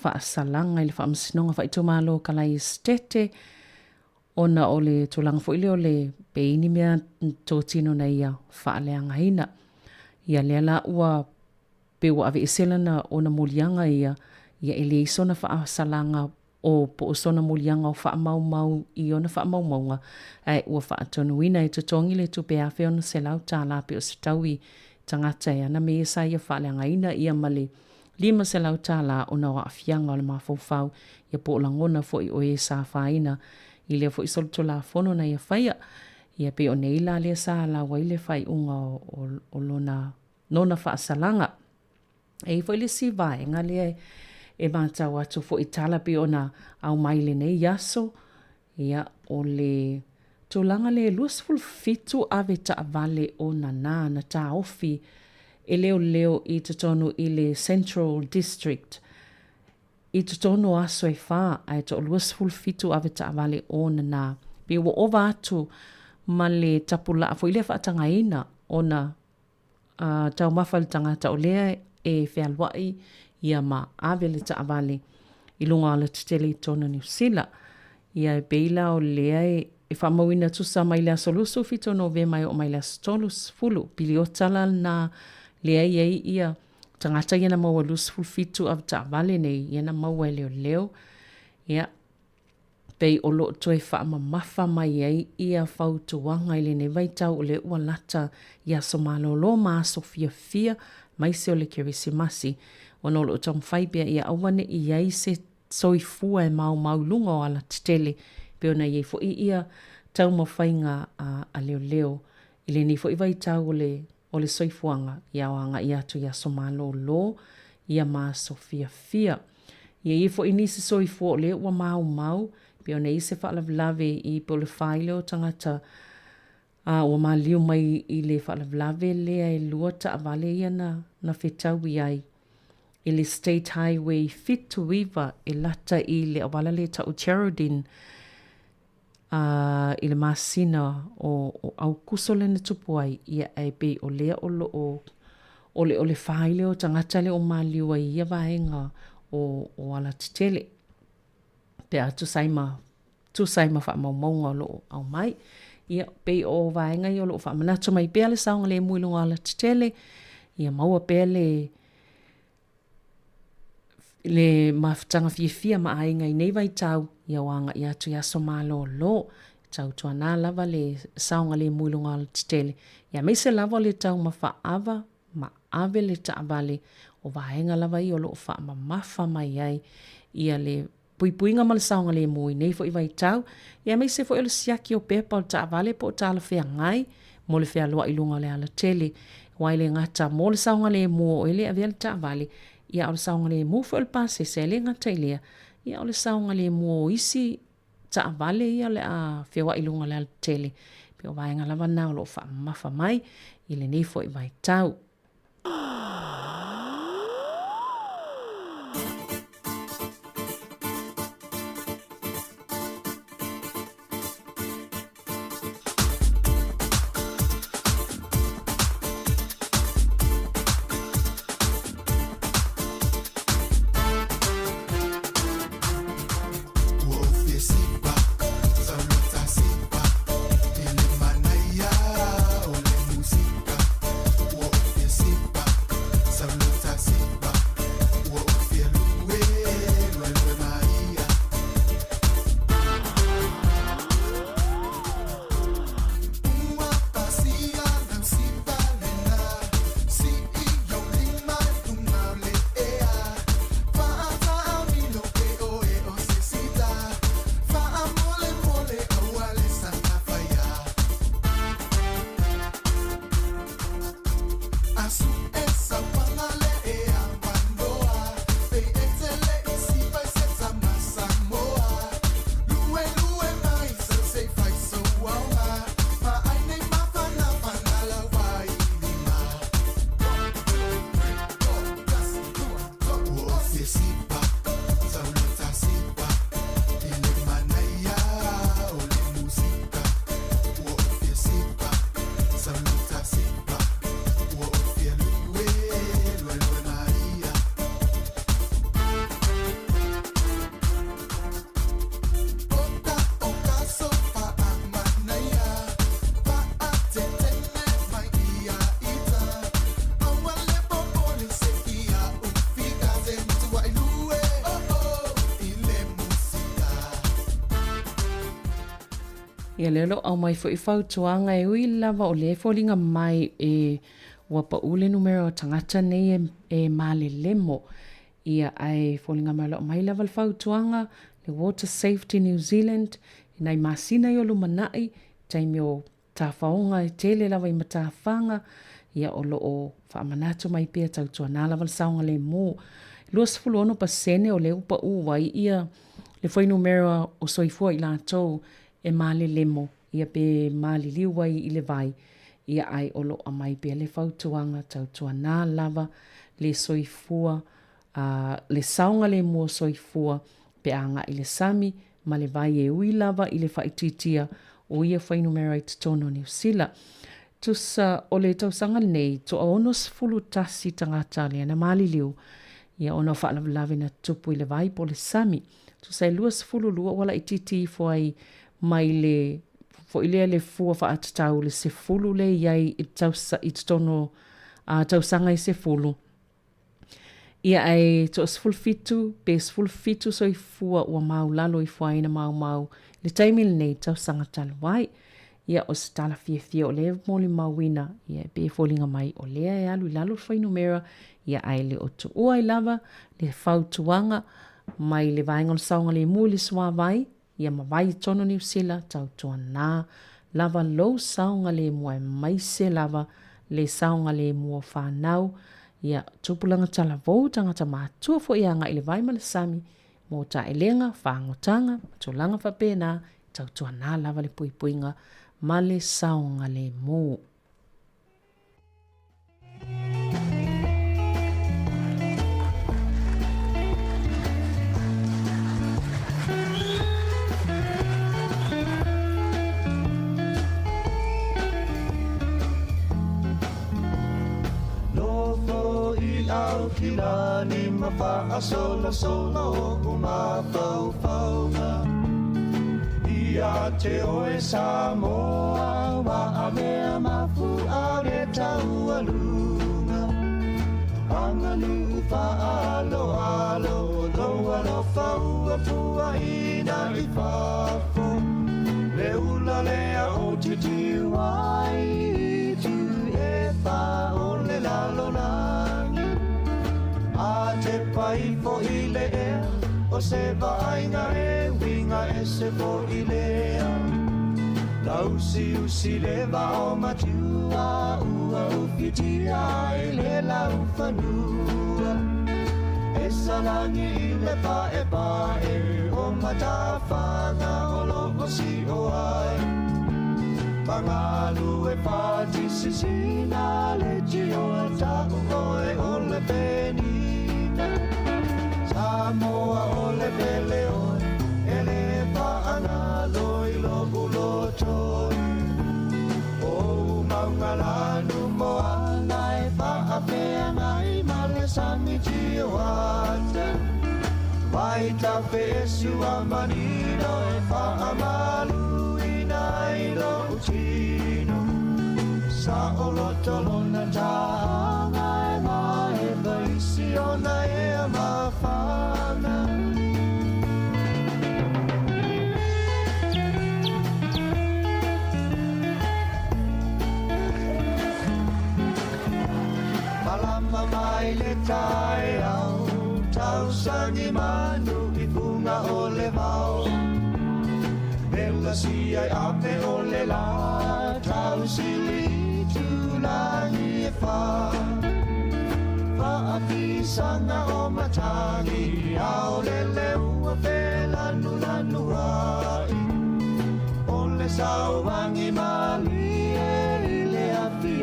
whaasalanga ili whaamsinonga whaitumalo kalai stete, ona o le tulanga fo ili o le peini mea tōtino na ia whaaleanga hina. Ia lea la ua pewa ave isela na ona mulianga ia ele iso na whaasalanga o po sona mulianga o wha mau i ona wha maunga ai ua wha atonuina e tutongi le tupe awhi ona se lau tā lape o se taui tangata e ana me esa ia wha leanga ina ia male lima se lau tā la ona wa awhianga o le mawhauwhau ia po langona fo i o e sa whaina i lea fo i solo la fono na ia whaia ia pe o neila lea sa la waile whai unga o lona nona wha asalanga e fo i le si vaenga lea e mātau atu fo i talapi ona au maile nei yaso, ia o le tūlanga le luasful fitu ave ta avale o na ta ofi e leo i tatonu i le Central District. I te tono aso e wha, ai to luas fulfitu ave ta avale o na nā. Pe ua ova atu ma le tapula a foile whaatanga ina o na tau mawhal tangata o lea e whialwai ia ma ave le ta avale I lunga ala te tele I tona New Zealand. Ia e beila o lea e whamawina tusa mai lea solusu fito no ve mai o mai lea stolus fulu. Pili o tala na lea iei ia tangata iana maua lus fulfitu av ta avale nei iana maua leo leo. Ia pei o lo toe whaama mafa mai ei ia whautuanga ile ne vaitau o le ua lata ia somalo lo maa Sofia Fia mai se o le Kerisimasi. Ona o lo tamu whaipea ia awane I ei se soifua e mau lunga o ala titele. Pe ona iei fo ia tau mawhainga a leo leo. Ile ni fo I vaitau o le soifuanga ia oanga ia tu ia somalo lo ia maa Sofia Fia. Ia fo I nisi soifua o le ua mau. Pe ona I se whaalavlave I pole whaile o tangata o maa liu mai I le whaalavlave lea e lua ta avale ia na whetau I ai. I le State Highway Fitu Weaver e lata I le awala le tau Geraldine I le masina o au kusole na tupuai ia ai pe o lea o le whaile o tangata le o maa liu ai ia vaenga o ala titele. Pe a tu saima wha maunga o lo au mai. Ia pe o vaenga I o lo wha manatu mai pea le saunga le muilunga ala titele. Ia maua pea le mawhtanga fia ma ainga I nei vai tau. Ia wanga ia tu ia somalo lo. Tau tuana lava le saunga le muilunga ala titele. Ia me se lava le tau ma whaava ma ave le taavale. O vaenga lava I o lo wha ma mafa mai ai. Ia le puipuinga ma le saunga le mui nei fo I vai tau. Ia me se fo ele siaki o pepa o taavale po o tala whea ngai. Mo le whea loa ilunga le ala tele. Waile ngata mo le saunga le mua o ele avea le taavale. Ia o le saunga le mua fo ele pase se ele ngata ilea. Ia o le saunga le mua o isi taavale ia le a whea ilunga le ala tele. Pe o vaenga lava na o lo wha mafa mai. Ile nei fo I vai tau. Ia lelo au mai fo I whautuanga e ui lava o le fōlinga mai e wapa ule numero tangata nei e male lemo. Ia ai fōlinga mai lo mai lava le whautuanga le Water Safety New Zealand nai masina I o lumanai taimi o tāwhaonga e tele lava I matawhanga ia o lo o whaamanatu mai pia tautua nā lava le saunga le mō. Luas fuluono pasene o le upa uwai ia le whai numero o soifua I lātou e male lemo, ia pe male liwai I le vai, ia ai olo a mai pe le whautuanga tautua nā lava le soifua le saunga le mua soifua pe anga i le sami ma le vai e ui lava i le whaititia o ia whainumera i te tono New Zealand. Tusa o le tausanga nei, to a ono sifulu tasi tangata le ana mali liu, ia ono whaalavi na tupu i le vai po le sami. Tusa e lua sifulu lua wala i titi fo ai mai le, fo i lea le fua whaatatau le sifulu le iai i te tono tausanga i sifulu. Ia ai to sifulu fitu, pe sifulu fitu so i fua ua mau lalo i fua ina mau le taimil nei tausanga tala wai. Ia o se tala fia o le moli mauina, ia pe folinga mai o lea e alu i lalo whainumera, ia ai le o tu ua i lava, le whautuanga, mai le vaingon saunga le muli swa vai, ia ma vai tono New Zealand, tau tua nā, lava low saunga le mua mai se lava, le saunga le mua whanau, ia tupulanga tala vou tangata mātua fo ianga i le vai malasami, mō ta elenga, whangotanga, tulanga whapena, tau tua nā lava le puipuinga, male saunga le mo. Lofo i au kila ni mawha solo o mawhauwhaunga. Ia te oe Samoa wa a mea mafu a re tau alunga. Anganu whaalo alo loa no whaua pua ina i whafo. Le ula lea o te tiwai tu e wha o le lalo langi. A te pai fo i le ea o se vainga e winga e se fo i lea. Lausi usi le vao matua ua ufitia i le lau whanua. E salangi i le pae o matawhanga o loko si o ai. Pangalu e pati sisina le tio e tako koe o le penina. Samoa o le pele oi, e le paanga loi lobu lotoi. O maunga lanu moana e whaapea ngai mare sami tio ate. Waita pesu a manino e whaamalu ina i lo utino. Sa o lotolona taanga e mai vaisi ona e a mawhana. Malama mai le tai au, tau sangi manu i punga o le vau. Bella si ai ape o le la, tau sili tu langi e wha. Whaafisanga o matangi, au le leua pe lanu ai. O le sauwangi mali e le api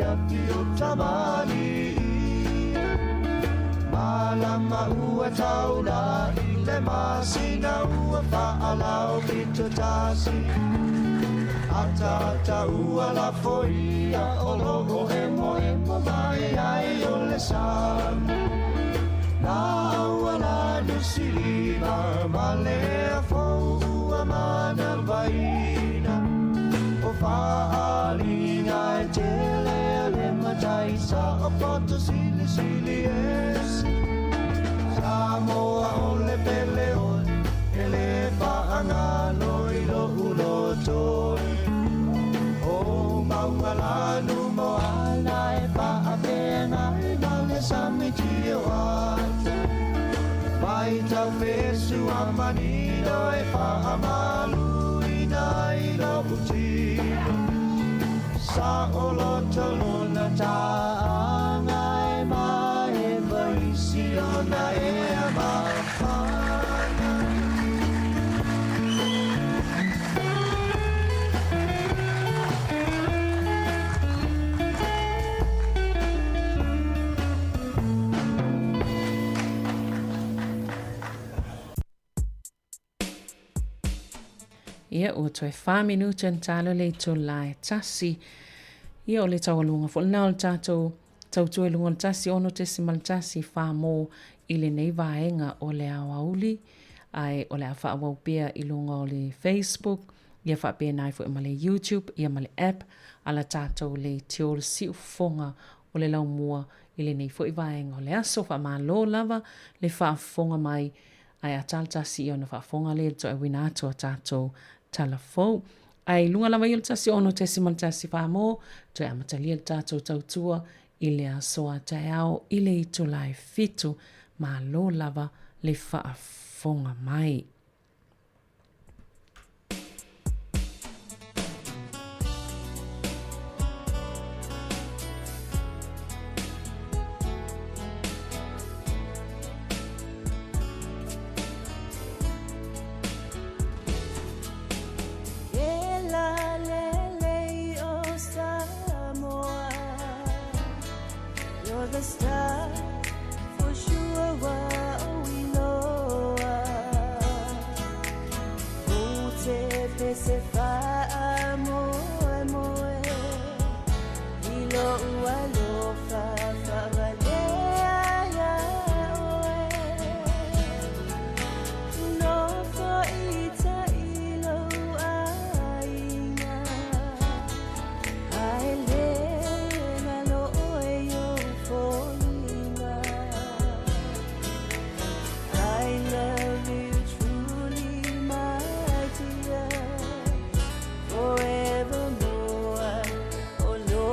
o tamali. Malama ua taula i le masina ua whaalau pito tasi. Ata ua la foia o logo emo mai ai o le sami. Na ua la nusilima ma lea fo ua mana vaina. O whaalinga e tele le mataisa o poto sili esi. Samoa o le pele oi, e le paanga loi lo ulotoi. O maunga lanu moana e paapena e male samitio ate. Waita fesu a manino e paamalu ina i lo utino. Sa o lotolona taanga e mai e vaisi ona e a mawhana. Ia ua toe 5 minuta na talo le to lai tasi. Ia o le taualunga fo na o le tātou tautua lunga le tasi ono te simal tasi wha mō i le nei vaenga o le awauli. Ai o le a wha pia i lunga o le Facebook. Ia wha pia nai fo i ma le YouTube. Ia ma le app. Ala tātou le te o le siu fonga o le lau mua i le nei fo i vaenga o le aso wha maa lo lava le wha fonga mai ai a tasi i ona wha fonga le to e wina atua tātou tala fau. Ai lunga lava i le tasi ono te simal tasi wha mō, to e amatalia le tātou tautua i le asoa tai au i le ito lai fitu ma lo lava le wha fonga mai. The star for sure, we know. Te se fa amor, amor. Ilo ualo fa valea. No fo ita ilo ainga. Aelena lo oyo folinga. I love you truly, my dear, forevermore. Oh no,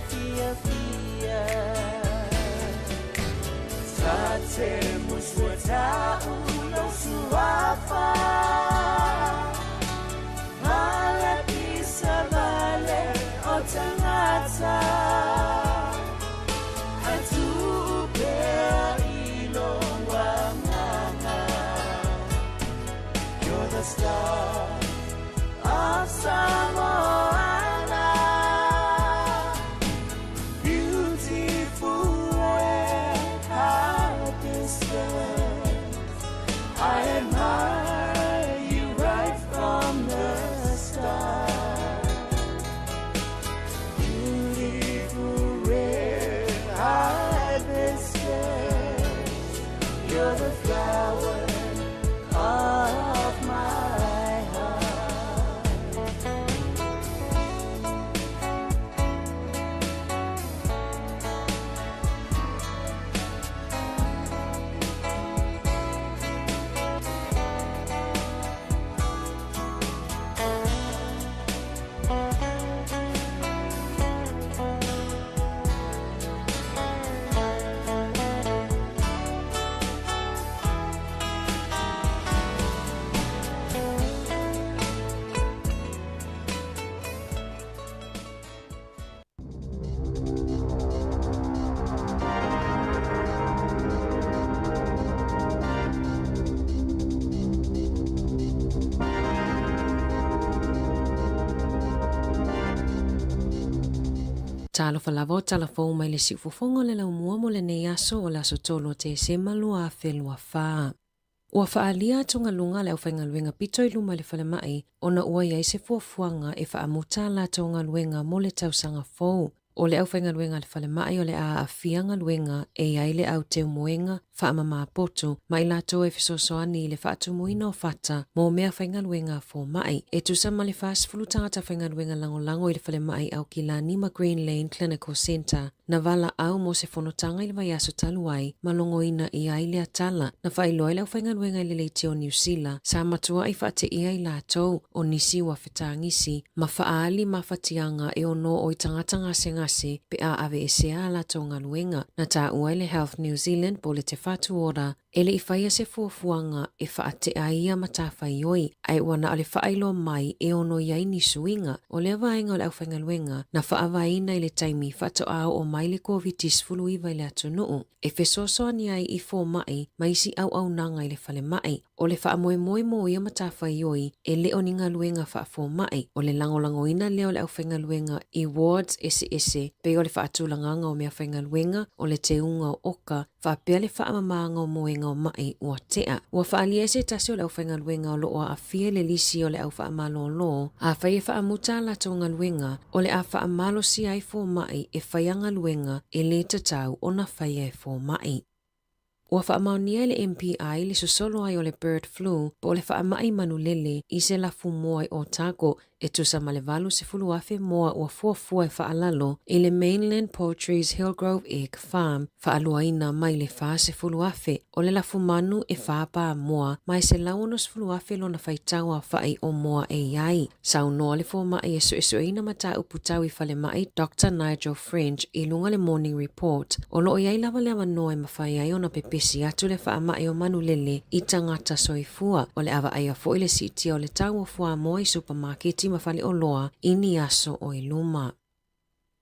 fia. Tratemos botar ulo suafa. Vale pisa, vale o tangata. Atu per ilongwa mama. You're the star of Samoana. Beautiful and hard distance. I admire you right from the start. Beautiful red hibiscus. You're the flower of my heart. Talo falavo talafou mai le siufofonga le lau mua mo le nei aso o la sotolo te se malua felua faa. Ua faalia tunga lunga le au whaingaluenga pito i luma le whale mai, ona ua iai se fuafuanga e whaamuta la tunga luenga mo le tausanga fou. O le au whaingaluenga le whale mai o le a afianga luenga e iai le au teo moenga, whaamama poto, mai lato e fisosoani le whaatumuina o fata, mo mea whaingaluenga fo mai. E tusama le whaasfulu tangata whaingaluenga lango i le whale mai au ki la Nima Green Lane Clinical Center, na vala au mo se whanotanga i le vaiaso taluai, malongoina i ai le atala, na whailoa le au whaingaluenga i le leite o New Zealand, sa matua i whaate i ai lato o nisi wa whetangisi, ma whaali ma whatianga e ono o i tangata ngase pe a ave e se ala tonga luenga, na ta uai le Health New Zealand po le te whatu ora, ele i whaia se fuafuanga e whaate aia matawhai oi, ai wana ale whailo mai e ono iai ni suinga, o le avaenga o le au whaingaluenga, na whaavaina i le taimi whato au o mai le COVID-19 i vai le atunuu, e whesosoa ni ai i fō mai, maisi au nanga i le whale mai, o le whaamoe mo ia matawhai oi, e leo ni ngā luenga whaafō mai, o le langolangoina leo le au whaingaluenga i wards ese, pe o le whaatulanganga o mea whaingaluenga, o le te unga o oka, whaapea le whaamamanga o moenga whainga o mai ua tea. Ua whaalia se tasi o le au whaingaluenga o loo a fia le lisi o le au whaamalo lo, a whai e whaamuta la tau ngaluenga o le a whaamalo si ai fo mai e whaiangaluenga e le tatau o na whai e fo mai. Ua whaamaunia le MPI le sosolo ai o le bird flu, po o le whaamai manulele i se lafu moa o tako e tusa malevalu se fulu afe moa ua fuafua e whaalalo i le Mainland Poultry's Hillgrove Egg Farm, whaaluaina mai le wha se fulu afe o le lafu manu e whaapa moa mai se launo se fulu afe lo na whaitaua whai o moa e iai. Sau noa le fo mai e suesueina mata uputau i whale mai Dr. Nigel French i lunga le Morning Report o loo iai lava lewa noa e mawhai ai o na pepesi atu le whaamai o manulele i tangata soifua o le awa aia fo i le siti o le tau o fua moa i supermarketi mafale o loa ini aso o iluma.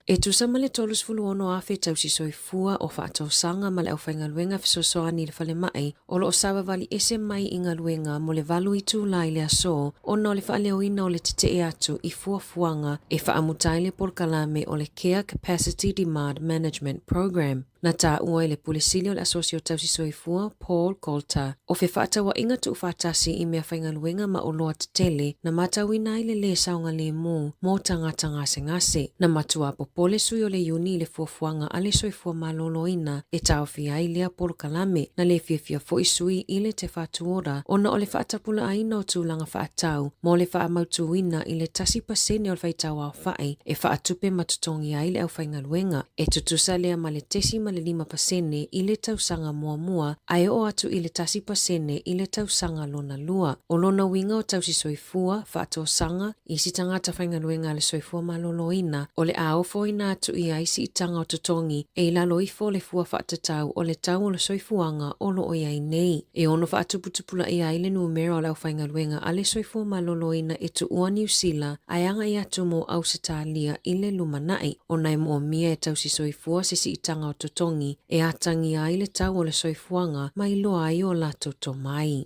E tusa male tolus fulu ono afe tausi soifua o whaatau sanga male au whaingaluenga fisosoani le fale mai o lo o sawa vali ese mai ingaluenga mo le valu i tūlai le aso o na o le whaaleo ina o le tite e atu i fuafuanga e whaamutai le polkalame o le Care Capacity Demand Management Program. Na tā ua le pulisili o le asosio tausi soifua Paul Coulter o fe whaatawa inga tu whaatasi i mea whaingaluenga ma o loa tele na matawina i le saunga le mo tangata ngase na matua popole sui o le uni le fuafuanga a le soifua maloloina e tau fia i lea polkalame na le fiafia fo i sui i le te whaatuora o na o le whaatapula aina o tūlanga whaatau mo le whaamautuina i le tasi pasene o le whaitawa o whai e whaatupe matutongi ai le au whaingaluenga e tutusa lea ma le tesi le 5% i le tausanga mua ai o atu i le tasi pasene i le tausanga lona lua. O lona winga o tausi soifua, whaato sanga, i si tangata whaingaluenga le soifua maloloina, o le aofo ina atu i aisi i tanga o tutongi, e i lalo ifo le fua whaatatau o le tau o le soifuanga o lo o iai nei. E ono whaatuputupula i ai le numero o lau whaingaluenga a le soifua maloloina e tu ua New Zealand, ai anga i atu mo au setalia i le lumanai, o nai mo mia e tausi soifua se si i tanga o tutongi e atangi ai le tau o le soifuanga mai loa ai o lato to mai.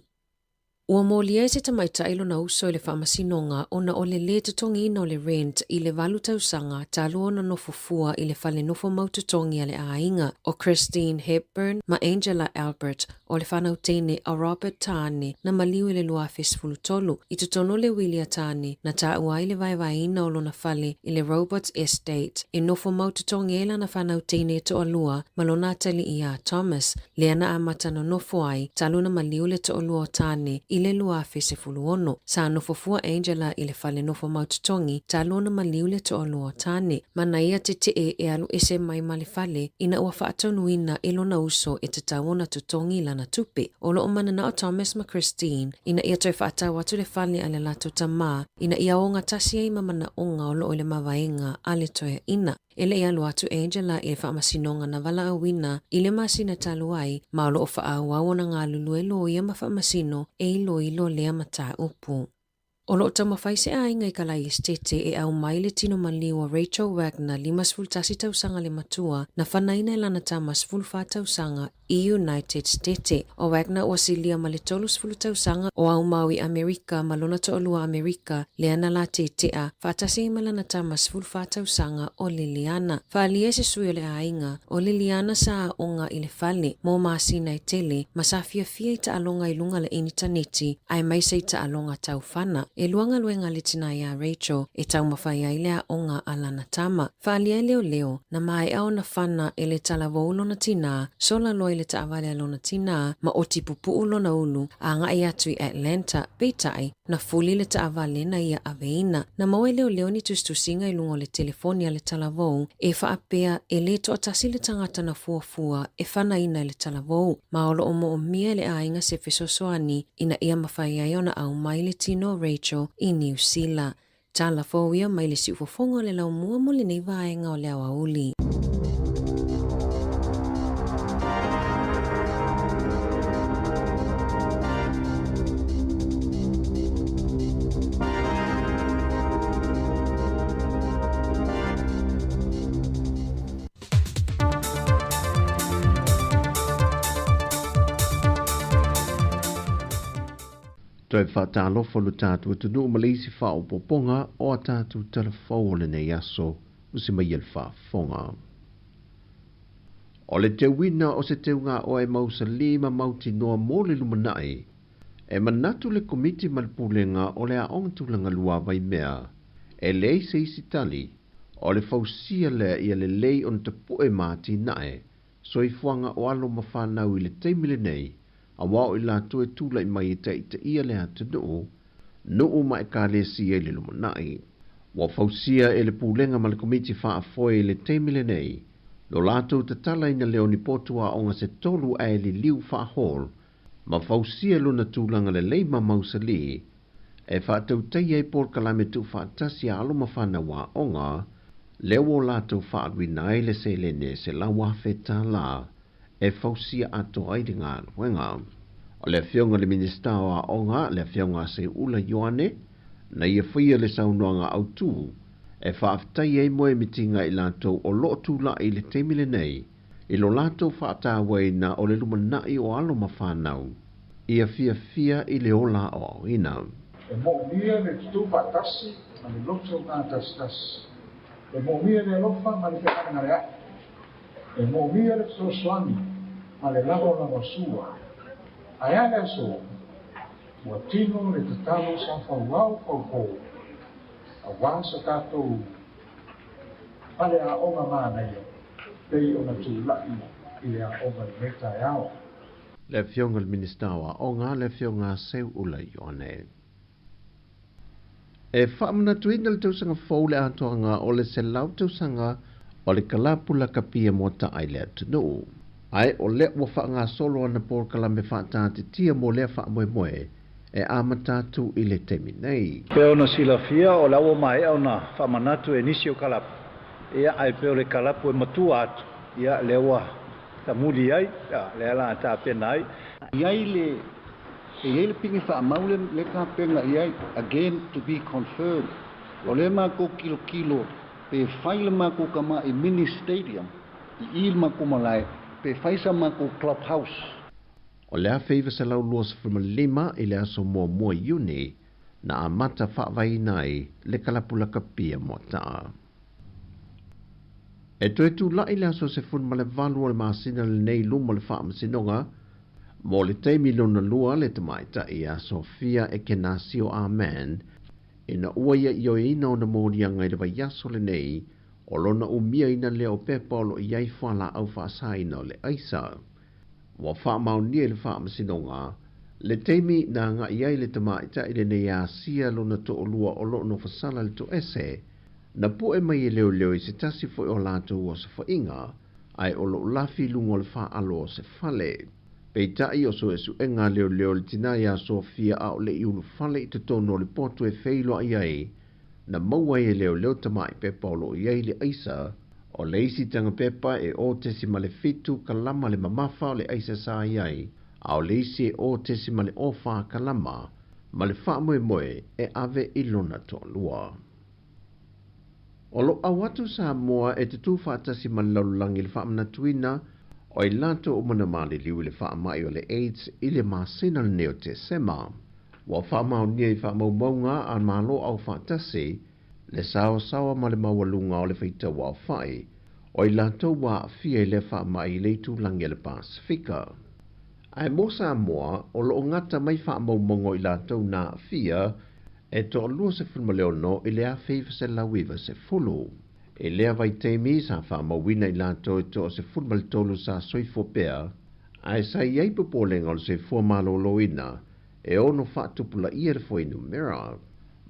Ua molia e se tamaita ilo na uso i le whaamasinonga o na o le le tutongi ina o le rent i le valu tausanga talu o na nofofua i le whale nofo maututongi a le ainga o Christine Hepburn ma Angela Albert o le whanau tene a Robert Tane na maliu i le lua fesfulu tolu i tutono le Willia Tane na ta ua i le vaivaina o lona whale i le Roberts Estate i nofo maututongi e la na whanau tene to alua malona tali i a Thomas le ana amata no nofo ai talu na maliu le to alua Tane i le lua fese fuluono. Sa nofofua Angela i le whale nofo maututongi ta lona maliu le to alua Tane. Mana ia te e alu ese mai male whale ina ua whaatonuina i lona uso e te tauona tutongi lana tupe. O lo o manana o Thomas ma Christine ina ia toi whaatau atu le whale a le lato tama ina ia o ngatasi ai mamana onga o lo o le mawaenga a le toia ina. Ele ia luatu Angela i le whaamasinonga na wala awina i le masina taluai ma o lo o whaawawona ngā lulu e lo ia ma whaamasino e ilo lea mata upu. O lo tama whaise a inga i kalai estete e au mai le tino maliwa Rachel Wagner 5 tasi tausanga le matua na whanaina e lana tama 10 tausanga i United States. O Wagner o silia ma le 3 tausanga o au maui Amerika ma lona to olua Amerika le ana la tetea whaatasi ma lana tama 10 tausanga o Liliana. Whaalia se sui o le ainga o Liliana sa onga i le whale mo maasina i tele ma sa fia i ta alonga i lunga le initaneti ai mai se i ta alonga tau whana. E luanga luenga le tina ia Rachel e tau mawhai ai lea onga alana tama. Whaalia leo na mai au na whana e le talavou lona tina sola loi le taawale lona tina ma o tipupu lona ulu a nga i atu i Atlanta peitai na fuli le taawale na ia aveina. Na mawe leo ni tustusinga i lungo le telefonia le talavou e whaapea e le to atasi le tangata na fuafua e whana ina le talavou. Maolo o mo o mia le ainga se fesosoani ina ia mawhai ai ona au mai le tino Rachel i New Zealand. Tala fōia mai le siufofonga le lau mua mo le nei vaenga o le awauli. Toi whaatalofa lu tātua tunu malisi whao poponga o a tātua telefau le nei aso usi mai el whaafonga. O le te wina o se te unga o e mausalima mauti noa mole lumanai, e manatu le komiti malpulenga o le aong tulanga lua vai mea, e lei se isi tali, o le fausia le ia le lei on te poe mati nae, so i fuanga o alo mawhanau i le teimile nei, a wao i la toe tula i mai te ia le hatu nuu ma e ka le si e le lumanai. Wa fausia e le pulenga ma le komiti faa foe le teimile nei, lo lato te tala ina leo ni potua o nga se tolu ai li liu faa hol, ma fausia luna tūlanga le leima mausali, e whātau tei ei por kalame tu whātasi alo mawhana wā onga, leo o lato whātui nai le se lene se la wawheta la, e fausia ato aidi ngā ruenga. O le whionga le minista wa onga, le whionga se ula Ioane, na ia whia le saunoanga au tū, e whaafitai ei moe mitinga i lato o loo tūla i le teimile nei, i lo lato whaatawai na o le lumanai o alo mawhanau, ia fia i le ola o ina. E mo mia le tutu patasi, ma le lotso ngā tas. E mo mia le lofa, ma le peana ngarea. E mo mia le sosuani, ma le lago na wasua. Aia le so, ua tino le tatalo sa whauau faukou. A wasa tātou, pale a onga mānaia, pei o na tūlai i le a onga le meta e ao. Le fionga le minista wa onga le fionga seu ula Ioane. E whaamana tuina le tausanga fōle atoanga o le se lau tausanga o le kalapula kapia mo ta ai le atunu. Ai o le ua whaanga solo ana por kalame whaatate tia mo le whaamoe moe e amatatu i le temi nei. Peo na silafia o lawa mai au na whamanatu e nisi o kalapu. Ia ai peo le kalapu e matua atu. Ia lewa ta muli ai, le ala ta pena ai. Iai le pingi wha maule le ka penga iai, again to be confirmed. O le mako kilo, pe whaile mako kama i mini stadium, i il mako malai, pe whaisa mako clubhouse. O lea feiva se lau lua sa lima i le aso mua iuni, na amata whaavai nai le kalapula kapia mo taa. E toi tu la i le aso se funma le valu o le maasina le nei luma le wha amasinonga, mo le teimi lona lua le tamaita i a Sofia e Kenasio Amen, ina uaia i o ina o na mōrianga i le vaiaso le nei, o lona umia ina le o pepa o lo i ai whala au whaasaina o le aisa. Wa wha maunia le wha amasinonga, le teimi na nga i ai le tamaita i le nei a sia lona to o lua o lo no fasala le to ese, na pu e mai e leo i se tasi fo o lato o se whainga, ai o lo lafi lungo le wha alo o se fale. Peitai o so esu enga leo le tina ia Sofia a o le iulu fale i te tono le poto e feilo ai ai, na maua e leo tamai pepa o lo i ai le aisa, o le isi tanga pepa e o tesi ma le fitu kalama le mamafa o le aisa sa ai, a o le isi e o tesi ma le ofa kalama, ma le wha moe e ave ilona to lua. O lo awatu sa moa e te tu whaatasi ma laulangi le wha tuina, o i lato o mana mali liu le wha mai o le AIDS i le masina le neo te sema. Wa wha mau nia i wha maunga an malo au whaatasi, le sawa ma le mawalunga o le whaita wa whai, o i lato wa fia i le wha mai le tu langi le Pasifika. Ai mo sa moa, o lo ngata mai wha maunga i lato na fia, e to lua se funma leo no i lea feiva se lawiva se fulu. E lea vai teimi sa wha mawina i lato e to se funma le tolu sa soifo pea, ai sa iei popolenga o se fua malo loina, e ono wha tupula ia le fo inu mera.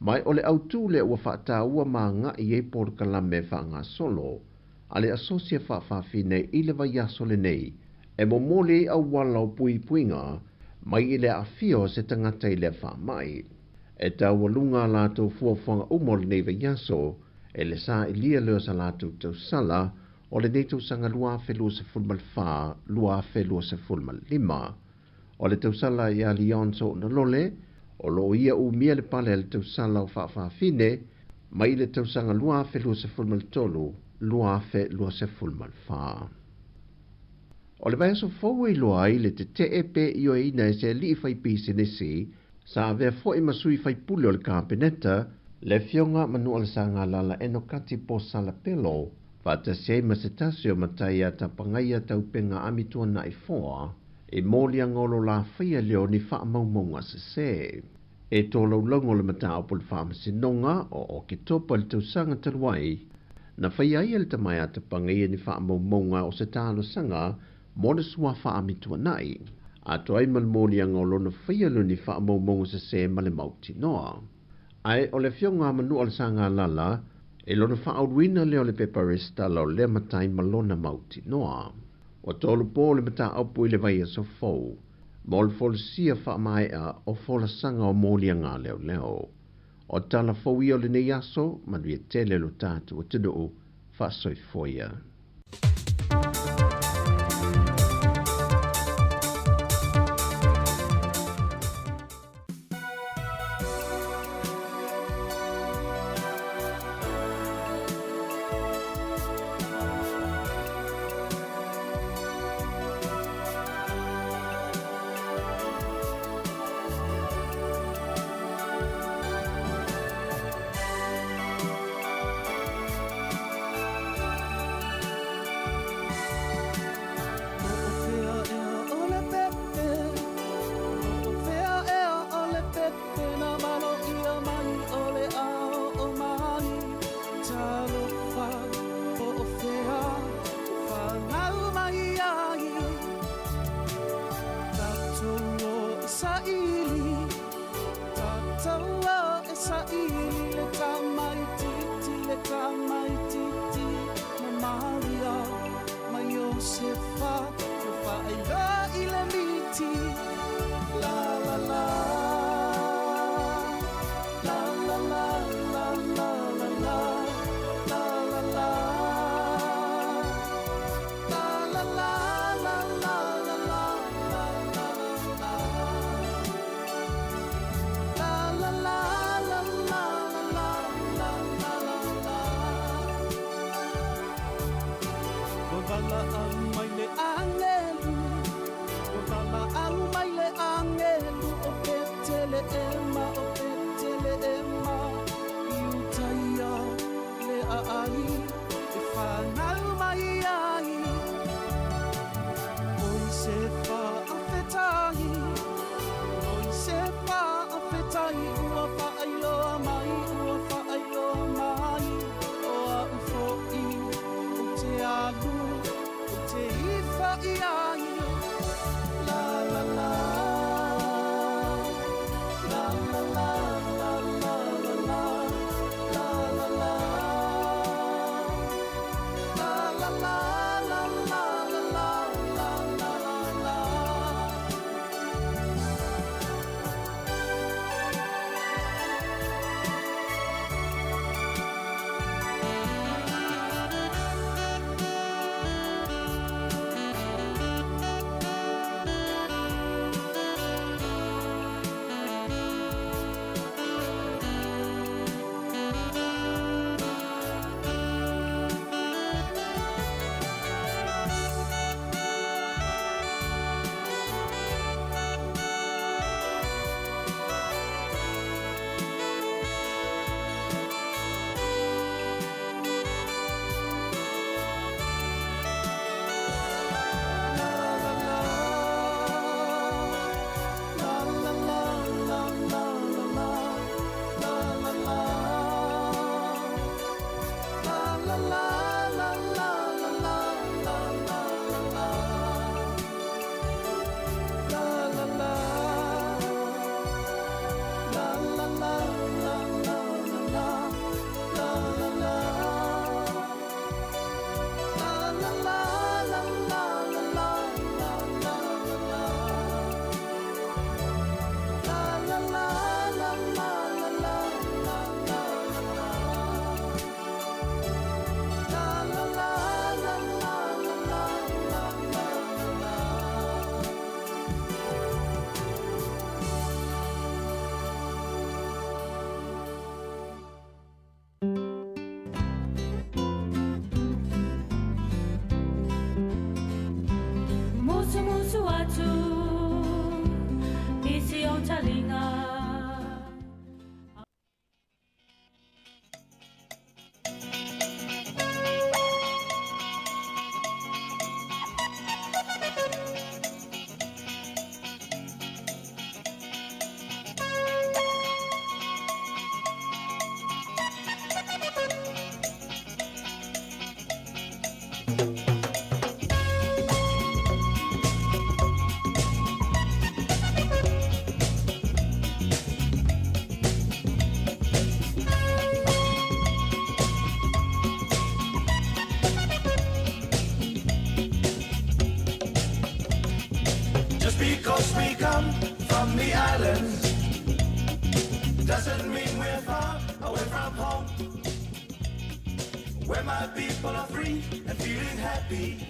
Mai ole autu le ua wha ta ua maa nga i e por kalame wha ngā solo, ale asosia wha whawhine i le vai aso le nei, e mo mole au wala o pui puinga, mai i le afio se tangata i le wha mai. E ta walunga lato fuafanga umol nei vai aso, e le sa ilia leo sa lato tau sala, o le neito sanga lua fe lua se fulmal fa, lua fe lua se fulmal lima. O le tau sala i a Lionso na lole, o lo ia u mia le pale le tau sala o wha fine, mai le tau sanga lua fe lua se fulmal tolu, lua fe lua se fulmal fa. O le vai aso fau i loa i le te epe i o ina e se li fai pisi nesi, sa avea fo i masui fai pule o le kapeneta, le fionga manu o le sanga lala eno kati po sala pelo, Whatasei ma se tasi o matai a tapangai a taupenga amitua na i foa, e mōli a ngolo la whia leo ni wha maumonga se se. E tōlau lango le mata opul whaamasinonga o ke topa le tausanga taluai, na whaia ia le tamai a tapangai ni wha maumonga o se tālo sanga, mōna sua wha amitua nai. A toai mal mōli a ngolo na whia lo ni wha maumonga se se ma le mauti noa. Ai o le fionga manu al sanga lala, e lona whaauruina leo le peparista lau le matai malona mauti noa. O tolu pō le mata aupu i le vai a so fau. Mol fol sia wha mai a o fola sanga o mōlia ngā leo leo. O tala fau i o le nei aso, manu i tele lo tātu o tino o wha soi foia. from the islands doesn't mean we're far away from home. Where my people are free and feeling happy,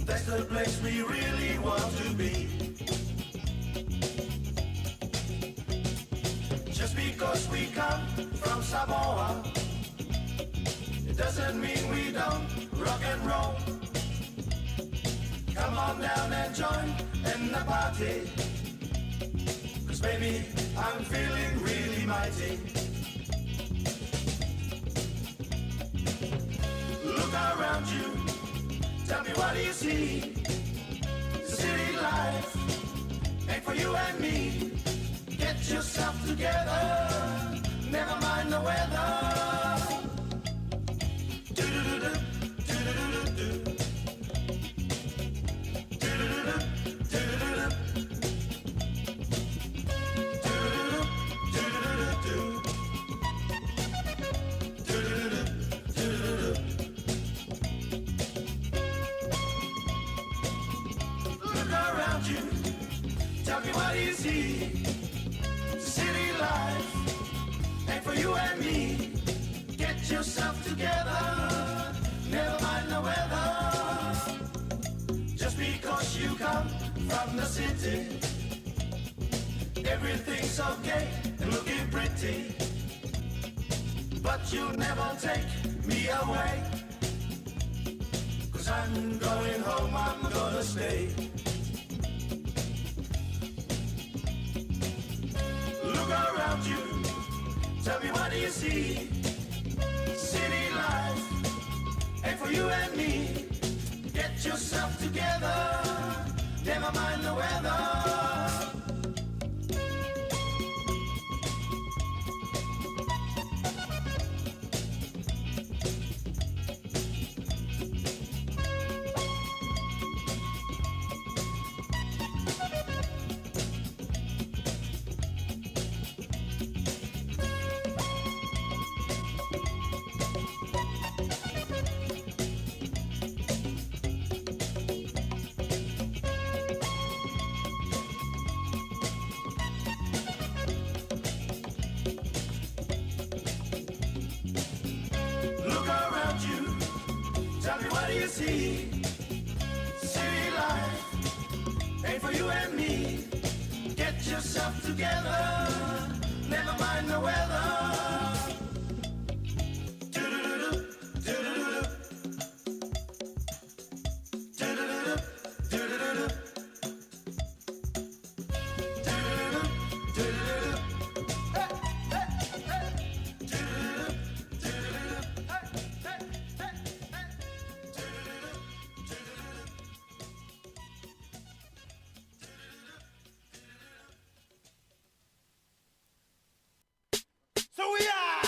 that's the place we really want to be. Just because we come from Samoa, it doesn't mean we don't rock and roll. Come on down and join in the party, 'cause baby, I'm feeling really mighty. Look around you, tell me what do you see? City life ain't for you and me. Get yourself together, never mind the weather. Do-do-do-do, do-do-do-do-do. Tell me what do you see? City life ain't for you and me. Get yourself together, never mind the weather. Just because you come from the city, everything's okay and looking pretty, but you'll never take me away, 'cause I'm going home, I'm gonna stay. Look around you, tell me what do you see? City life ain't for you and me. Get yourself together, never mind the weather. See, city life ain't for you and me. Get yourself together, never mind the weather. Do-do-do-do, do-do-do-do. Do-do-do-do, do-do-do-do. Do-do-do-do, do-do-do-do. Hey, hey, hey. Do-do-do-do, do-do-do-do. Hey, hey, hey, hey. So we are.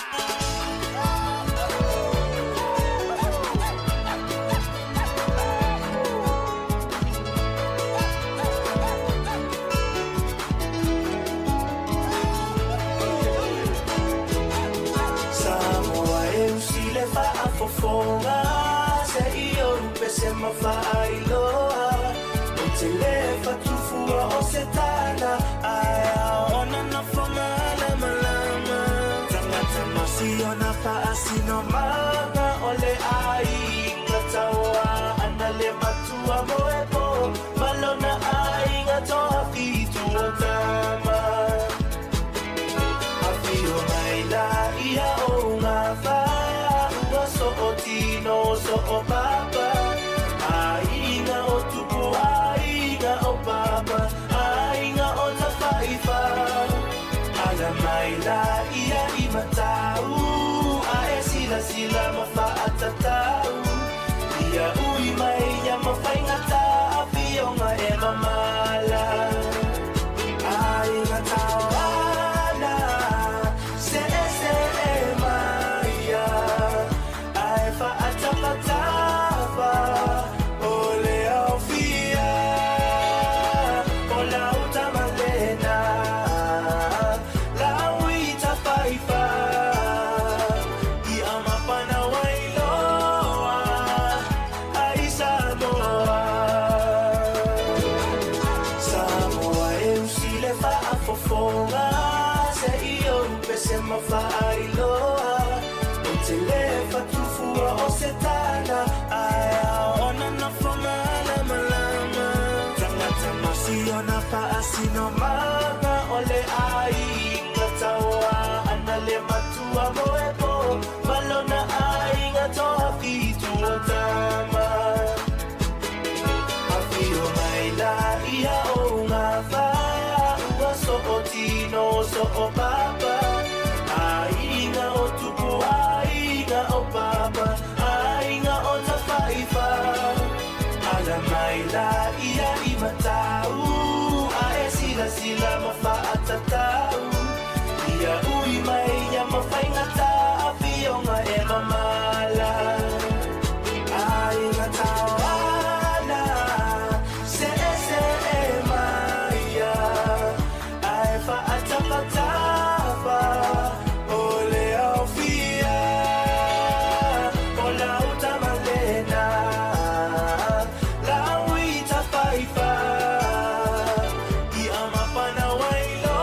Samoa e usile fa afofonga, se io rupese ma fa ailoa. O te lefa tufua o se tana, aya ona na whamala malama. Tangata masio na paasino manga, ole ai ngataua, anale matua moepo, malona ai ngatoa fitu o tama. Afio mai la ia o ngā wha, ua so o tino so o papa. Ainga o tupu, ainga o papa, ainga o ta whaiwha. Ala mai la ia I matau, a e sila sila ma wha atatau. Ia ui mai ia ma whaingata, a whionga e mamala. Ainga tau ana, se e maia, ai wha atapatawa. se le fatufua o se tana Aia ona na whanga lama lama Tangata masi ona paasino manga Ole ai inga taua Ana le matua moepo Malona ai inga toa fitu o tama Afio mai la ia o ngā whaia Ua so o tino so o papa Ainga o tupu ainga o papa Ainga o ta whaifa Ala mai la ia i matau Ae sila sila mawhaatatau Ia ui mai ia mawhaingata Awhionga e mamala Ainga tawana Se e maia Ae whaatapatapa Ole au fia Ola uta malena Laui ta whaifa I ama pana wailo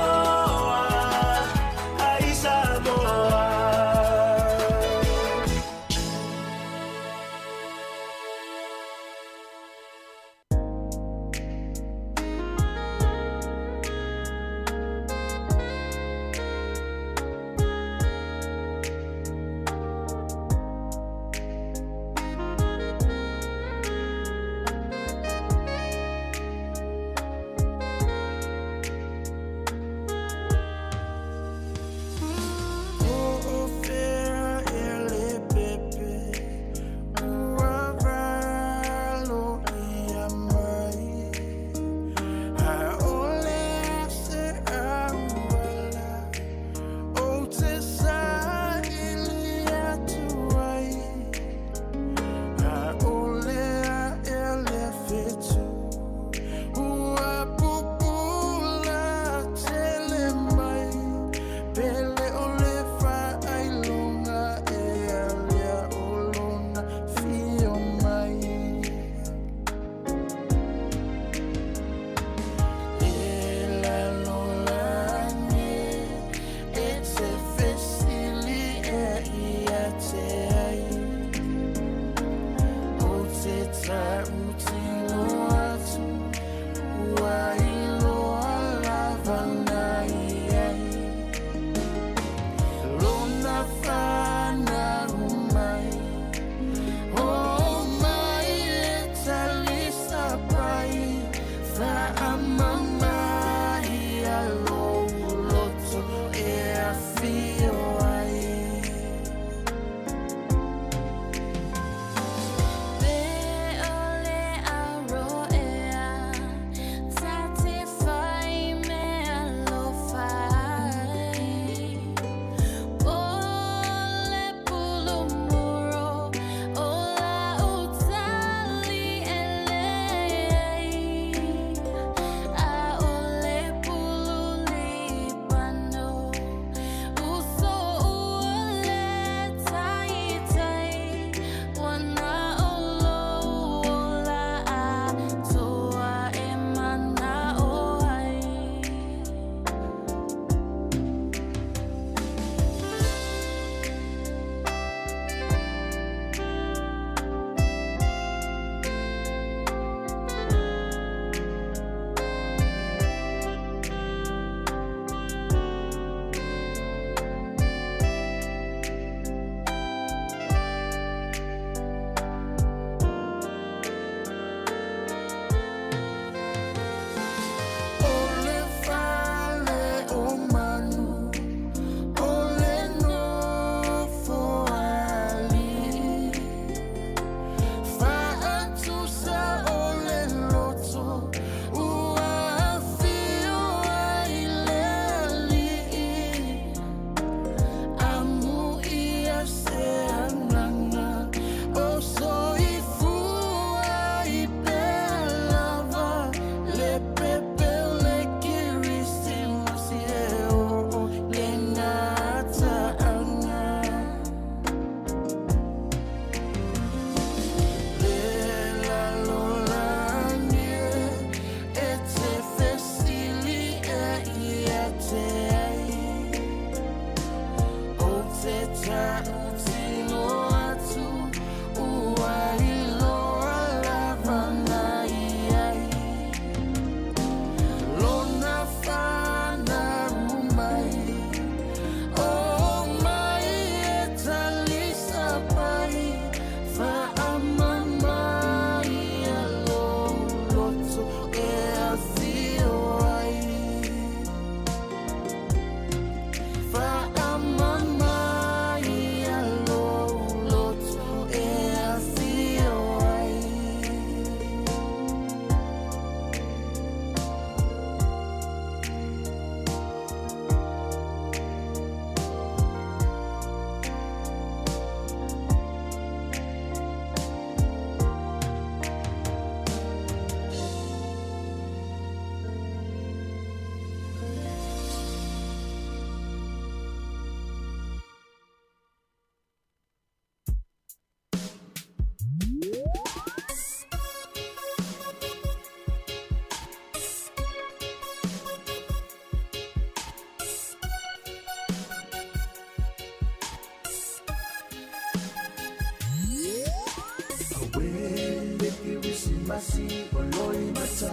masi o loi mata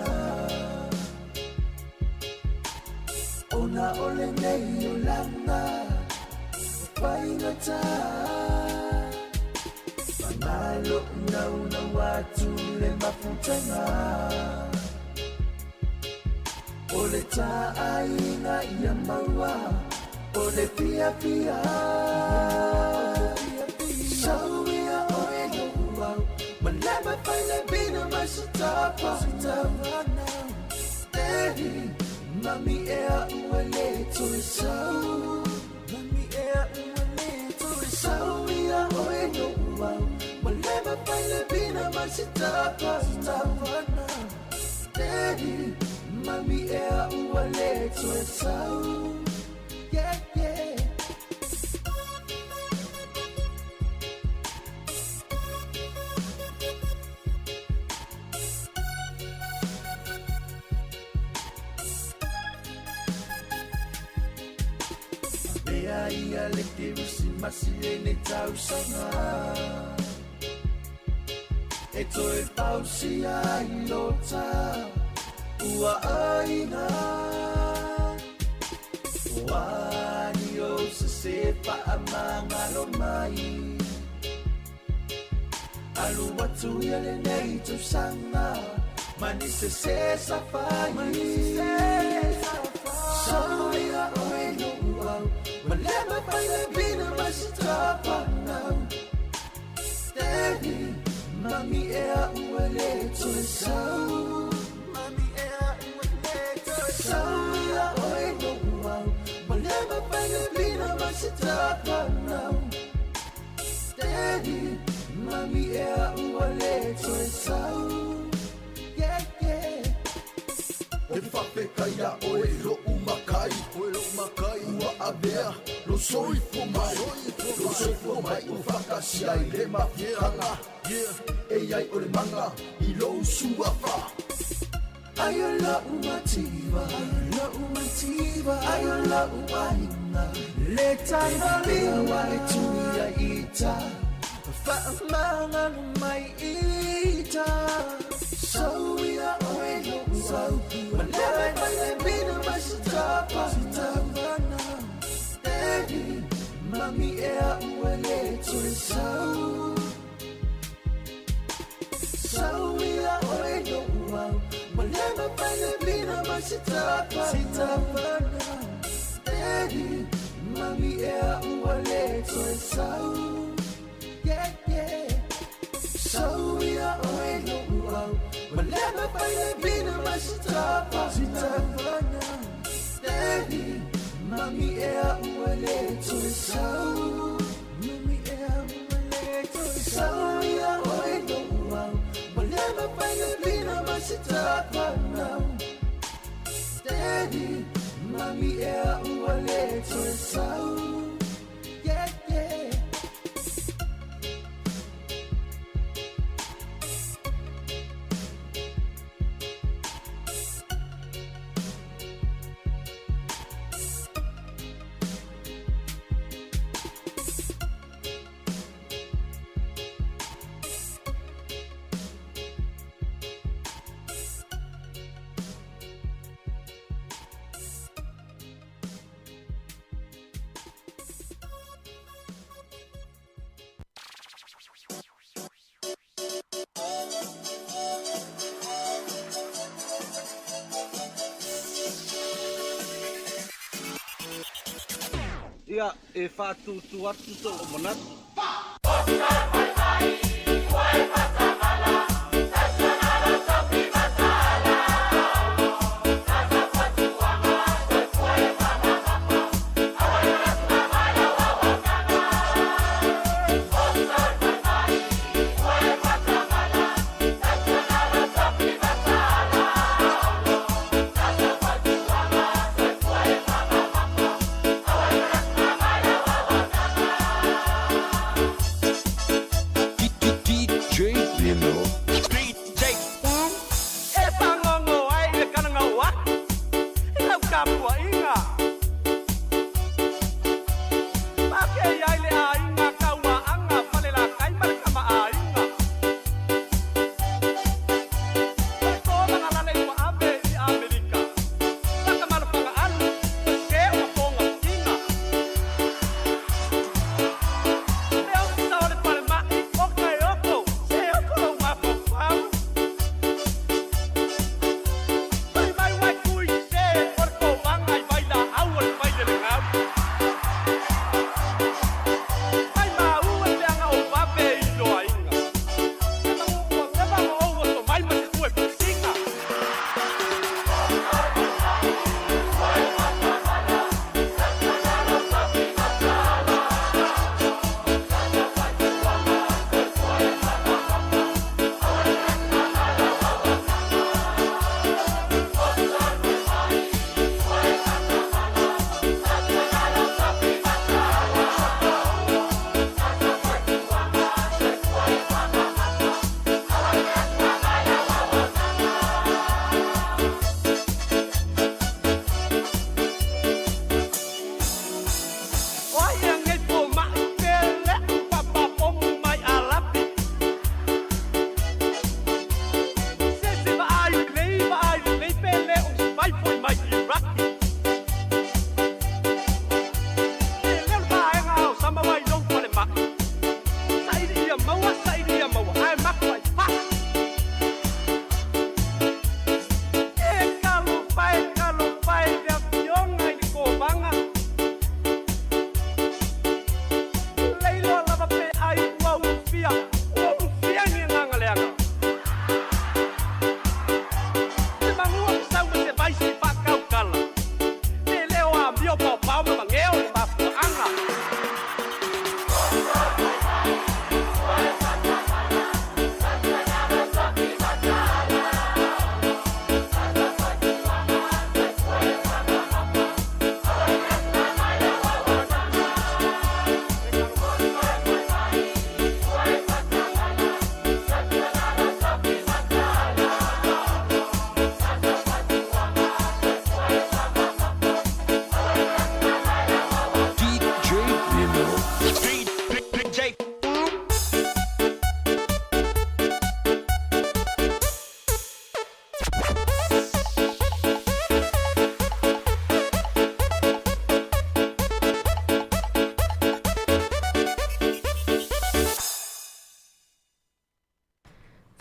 Ona ole nei o langa Pai ngata Pangalo nau na watu le maputanga Ole ta aina ia maua Ole pia pia Sauia oe no uau Malema pai le bina masitapa Daddy Mami ea ua le tue sau Mami ea ua le tue sau Ia oe no uau Malema pai le bina masitapa Daddy Mami ea ua le tue sau Yeah, yeah Ia le te usi masi e ne tau sanga E toi pausi ai lota Ua aina Wani o se pa amanga lo mai Alu watu ia le nei tu sanga Mani se safai Soia oe no uau Malema pai le bina masitapa now Daddy, mami ea ua le tue sau Mami ea ua le tue sau Ia oe no uau Malema pai le bina masitapa now Daddy, mami ea ua le tue sau Yeah, yeah E whapekaia oe lo umakai Ua avea lo soifo mai U whakasiai le mawhanga E iai o le manga I lo suafa Ai o la umativa Ai o la umaina Le taina lea wa e tuia ita Whaamanga no mai ita Sauia oe no sau Malere mai le bina masitapa Daddy, mami ea ua le tue sau Sauia oe no uau Malema pai le bina masitapa Daddy, mami ea ua le tue sau Yeah, yeah Sauia oe no uau Malema pai le bina masitapa Daddy, mami ea ua le tue sau Mami ea ua le tue sau Ia oe no uau Malema pai le bina masitapa now Daddy, mami ea ua le tue sau Yeah, yeah Ia e whātutu atu tō o manatu.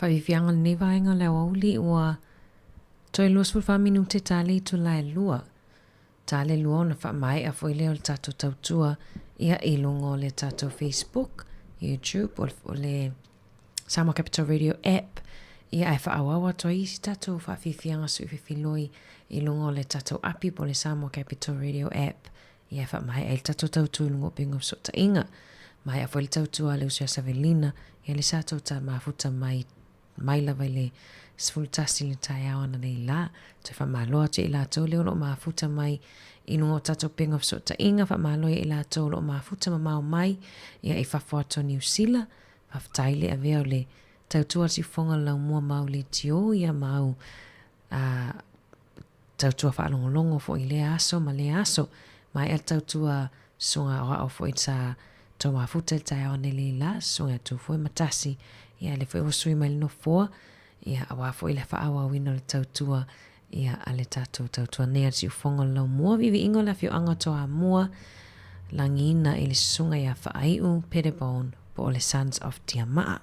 Whaiwhianga ni vaenga leo auli ua toi lua sulfa minute tali tu lai lua. Tale lua na wha mai a fwoi leo le tato tautua ia ilungo le tato Facebook, YouTube o le Samoa Capital Radio app. Ia e whaawawa toi isi tato whawhiwhianga su whiwhiloi ilungo le tato api po le Samoa Capital Radio app. Ia e wha mai e le tato tautua ilungo pingo so ta inga. Mai a fwoi le tautua le usia Savelina ia le sato ta mafuta mai lava le sfultasi le tai awana le la te fa maloa te ila to le ono mafuta mai inu o tato pinga so ta inga fa maloa ila to lo mafuta mamau mai ia e fa foto New Zealand fa taile a veo le tautua si fonga lau mua mau le tio ia mau tautua fa longo fo ile aso ma le aso mai el tautua sunga o fo itsa to mafuta tai awana le la sunga tu fo matasi ia le fo sui mai no fo ia awa fo ile fa awa wino le tautua ia ale tautua nea si ufonga lau mua vivi ingo la fio anga toa mua langina ili sunga ia fa aiu Pettibone po le Sons of Tiamaa.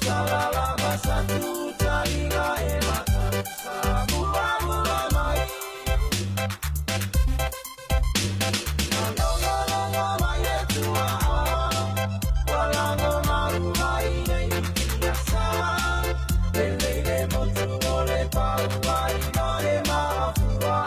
Talalama satu taringa e mata Sabua mula mai Malonga longa mai e tua Walango maru mai nei Iasa Lele motu ole pau mai Nore maafua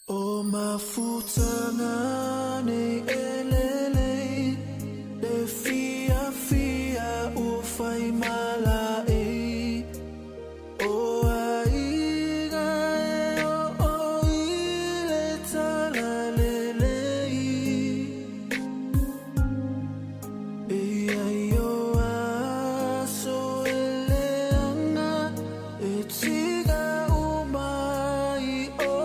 O mafutana ne elele le fia fia o fai mala e o aiga e o ile tala lele e ai o aso ele ana e tiga o mai o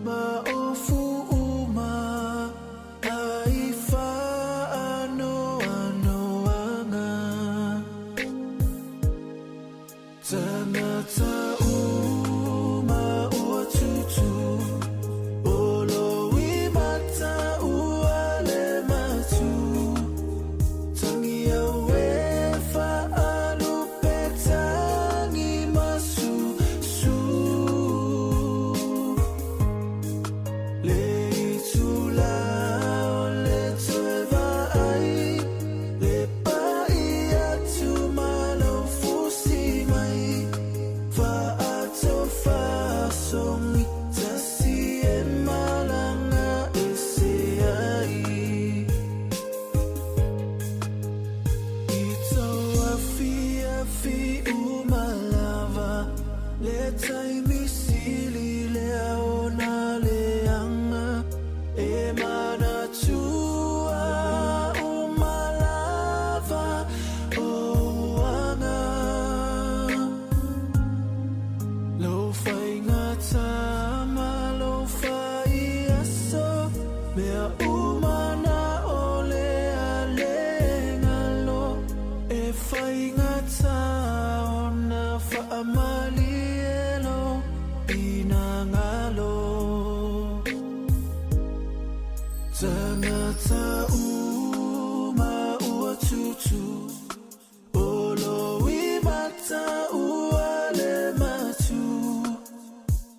ma o fuuma ai fa ano ano anga tanata uma o tutu o loi mata ua le matu tangi awe fa alu petangi masu su le itula o le toeva ai le pai atu malo fusi mai fa ato fa songi tasi e malanga e se ai ito a fi umalava le taimi sili le aona le anga e mana tua umalava o anga lo fai ngata ma lo fai aso mea umana o le alengalo e fai ngata ona fa amali elo inangalo tanata uma ua tutu olo imata ua le matu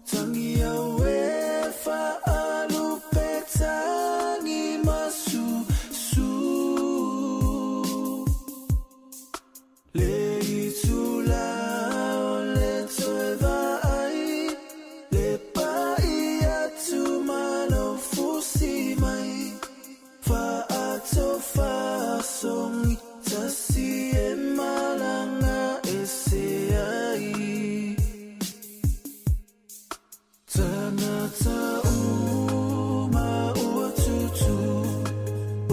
tangi awe fa alu petangi masu su le itula o le toeva ai le pai atu malo fusi mai fa ato fa songi tasi e malanga e se ai tanata uma ua tutu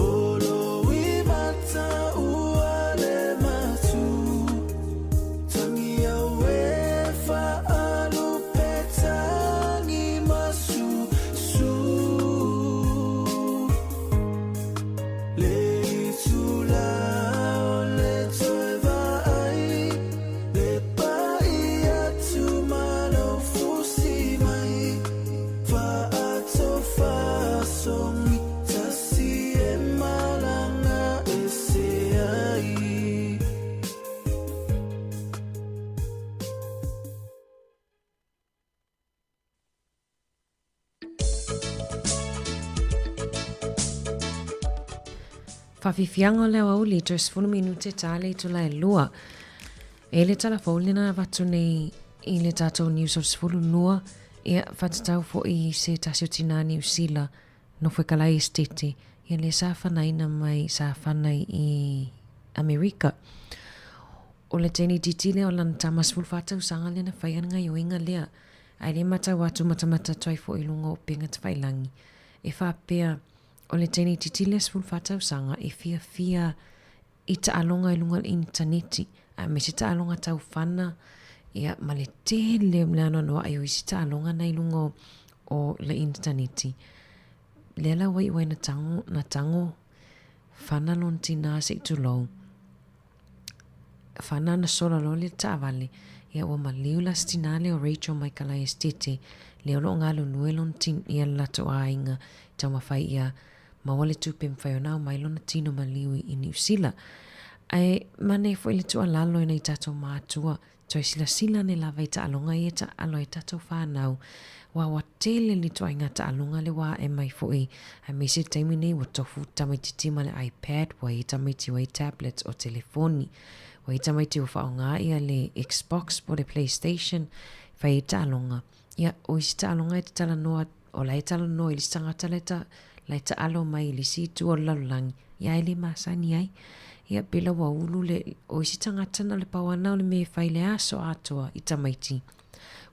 olo imata ua le matu tangi awe fa alu petangi masu su le itula o le toeva ai le pai atu malo fusi mai fa ato fa songi tasi e malanga e se ai Whawhiwhianga o leo au li tōs 10 minute tāle i tula e lua. E le telefoni na watu nei i le tātou New South Wales lua e whatatau fo i se tasio tina New Zealand no whekalai estete i le sa whanai na mai sa whanai i Amerika. O le teni titile o lana tamas fulwhatau sanga le na whaianga i oinga lea. Ai le mata watu matamata toi fo i lunga o penga te whailangi. E whapea o le teni titile fulwhatau sanga e fia i ta alonga i lunga interneti. A me se ta alonga tau whana ia ma le tele mleano noa ai o isi ta alonga na i lunga o le interneti. Le la wai wai na tango whana lon tina se i tulou. Whana na sola lo le ta avale ia o ma liula stinale o Rachel Michaela Estete le olo ngalo nuelon tin ia lato a inga tau mawhai ia mawale tupe mwhaionao mailo na tino maliui i New Zealand. Ai mane fo ile tu alalo ina i tato maatua toi sila ne lava i ta alonga i ta alo i tato whanau wa watele li tu inga ta alonga le wa e mai fo i a mesi taimi nei wa tofu tamaiti ma le iPad wa i tamaiti wa i tablets o telefoni wa i tamaiti wa whaonga ia le Xbox po le PlayStation fa i ta alonga Ia o isi ta alonga te tala noa o lai tala noa ili tangata lai ta alo mai ili si tu o lalulangi. Ia ele masani ai. Ia pela wa ulu le o isi tangata na le pawana o le me whaile aso atoa i tamaiti.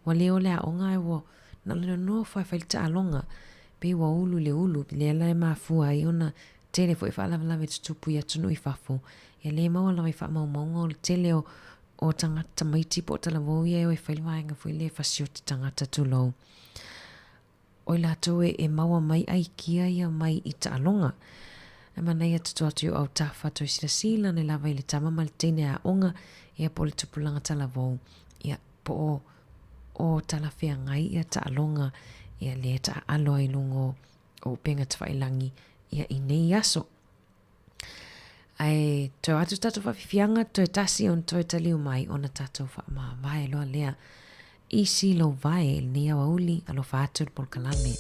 Wa leo le aonga e wo na le noa whaile ta alonga pe wa ulu le ulu le ala e mafua i ona tele fo i whaalavalave tutupu i atunu i whafo. Ia le maua lawa i wha maunga o le tele o tangata maiti po tala wau ia o i whaile waenga fo i le fasio te tangata tulou. O la toe e maua mai ai kia ia mai i ta alonga. E mana ia tutu atu au tafa to sila sila ne lava i le tama ma le tene a onga ia po le tupulanga tala vau. Ia po o tala fea ngai ia ta alonga ia le ta alo ai lungo o penga te whailangi ia i nei aso. Ai to atu tatu whafifianga to e tasi on to e taliu mai ona tatu wha maa vai loa lea isi lo vai ni awa uli alo whātur pol kalame.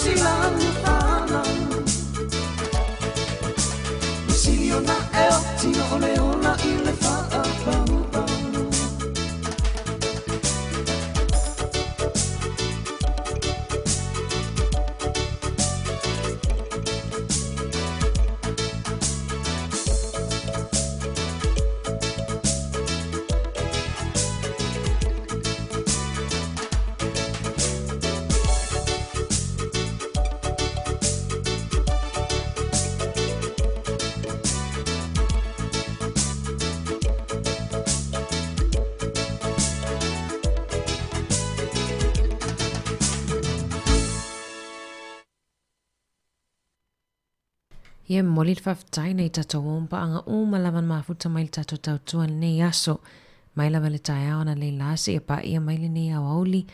Silang Ia moli le whawhatai nei tatou ompa anga umalawan mafuta mai le tatou tautua nei aso. Mai lava le tai aona le lasi e pa ia mai le nei au auli.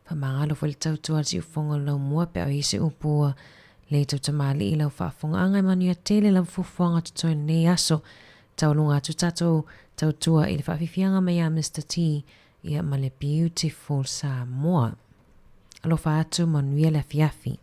Whamangalo fo le tautua si ufonga lau mua pe au isi upua. Le tauta mali i lau whaafonga angai manu a tele lau fufuanga tutoe nei aso. Taulunga atu tatou tautua i le whaafifianga mai a Mr. T. Ia ma le beautiful Samoa. Alofa atu manuia le afiafi.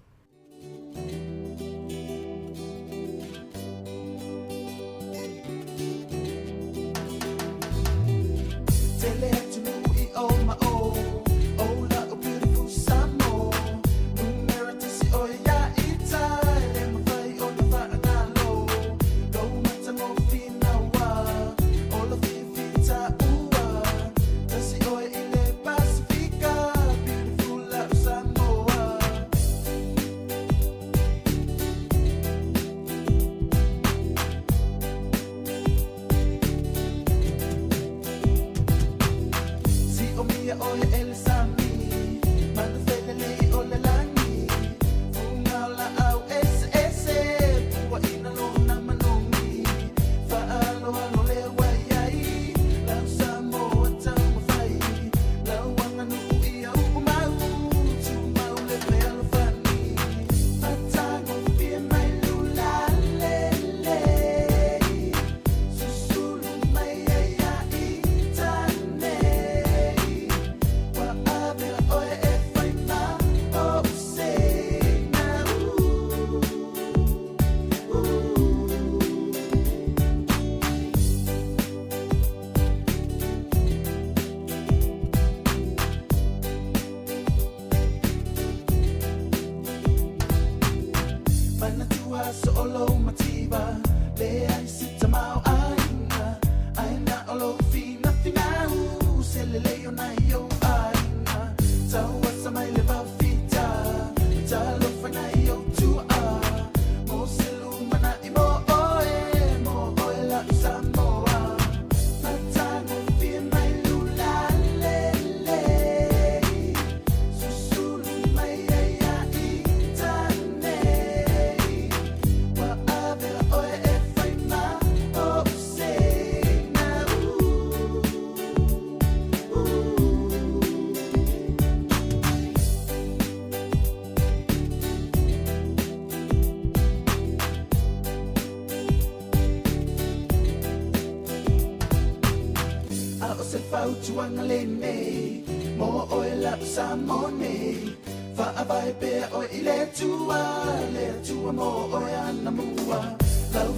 Tuanga lene, mo oela samone, fa abai pe o ile tua mo oya namua, lau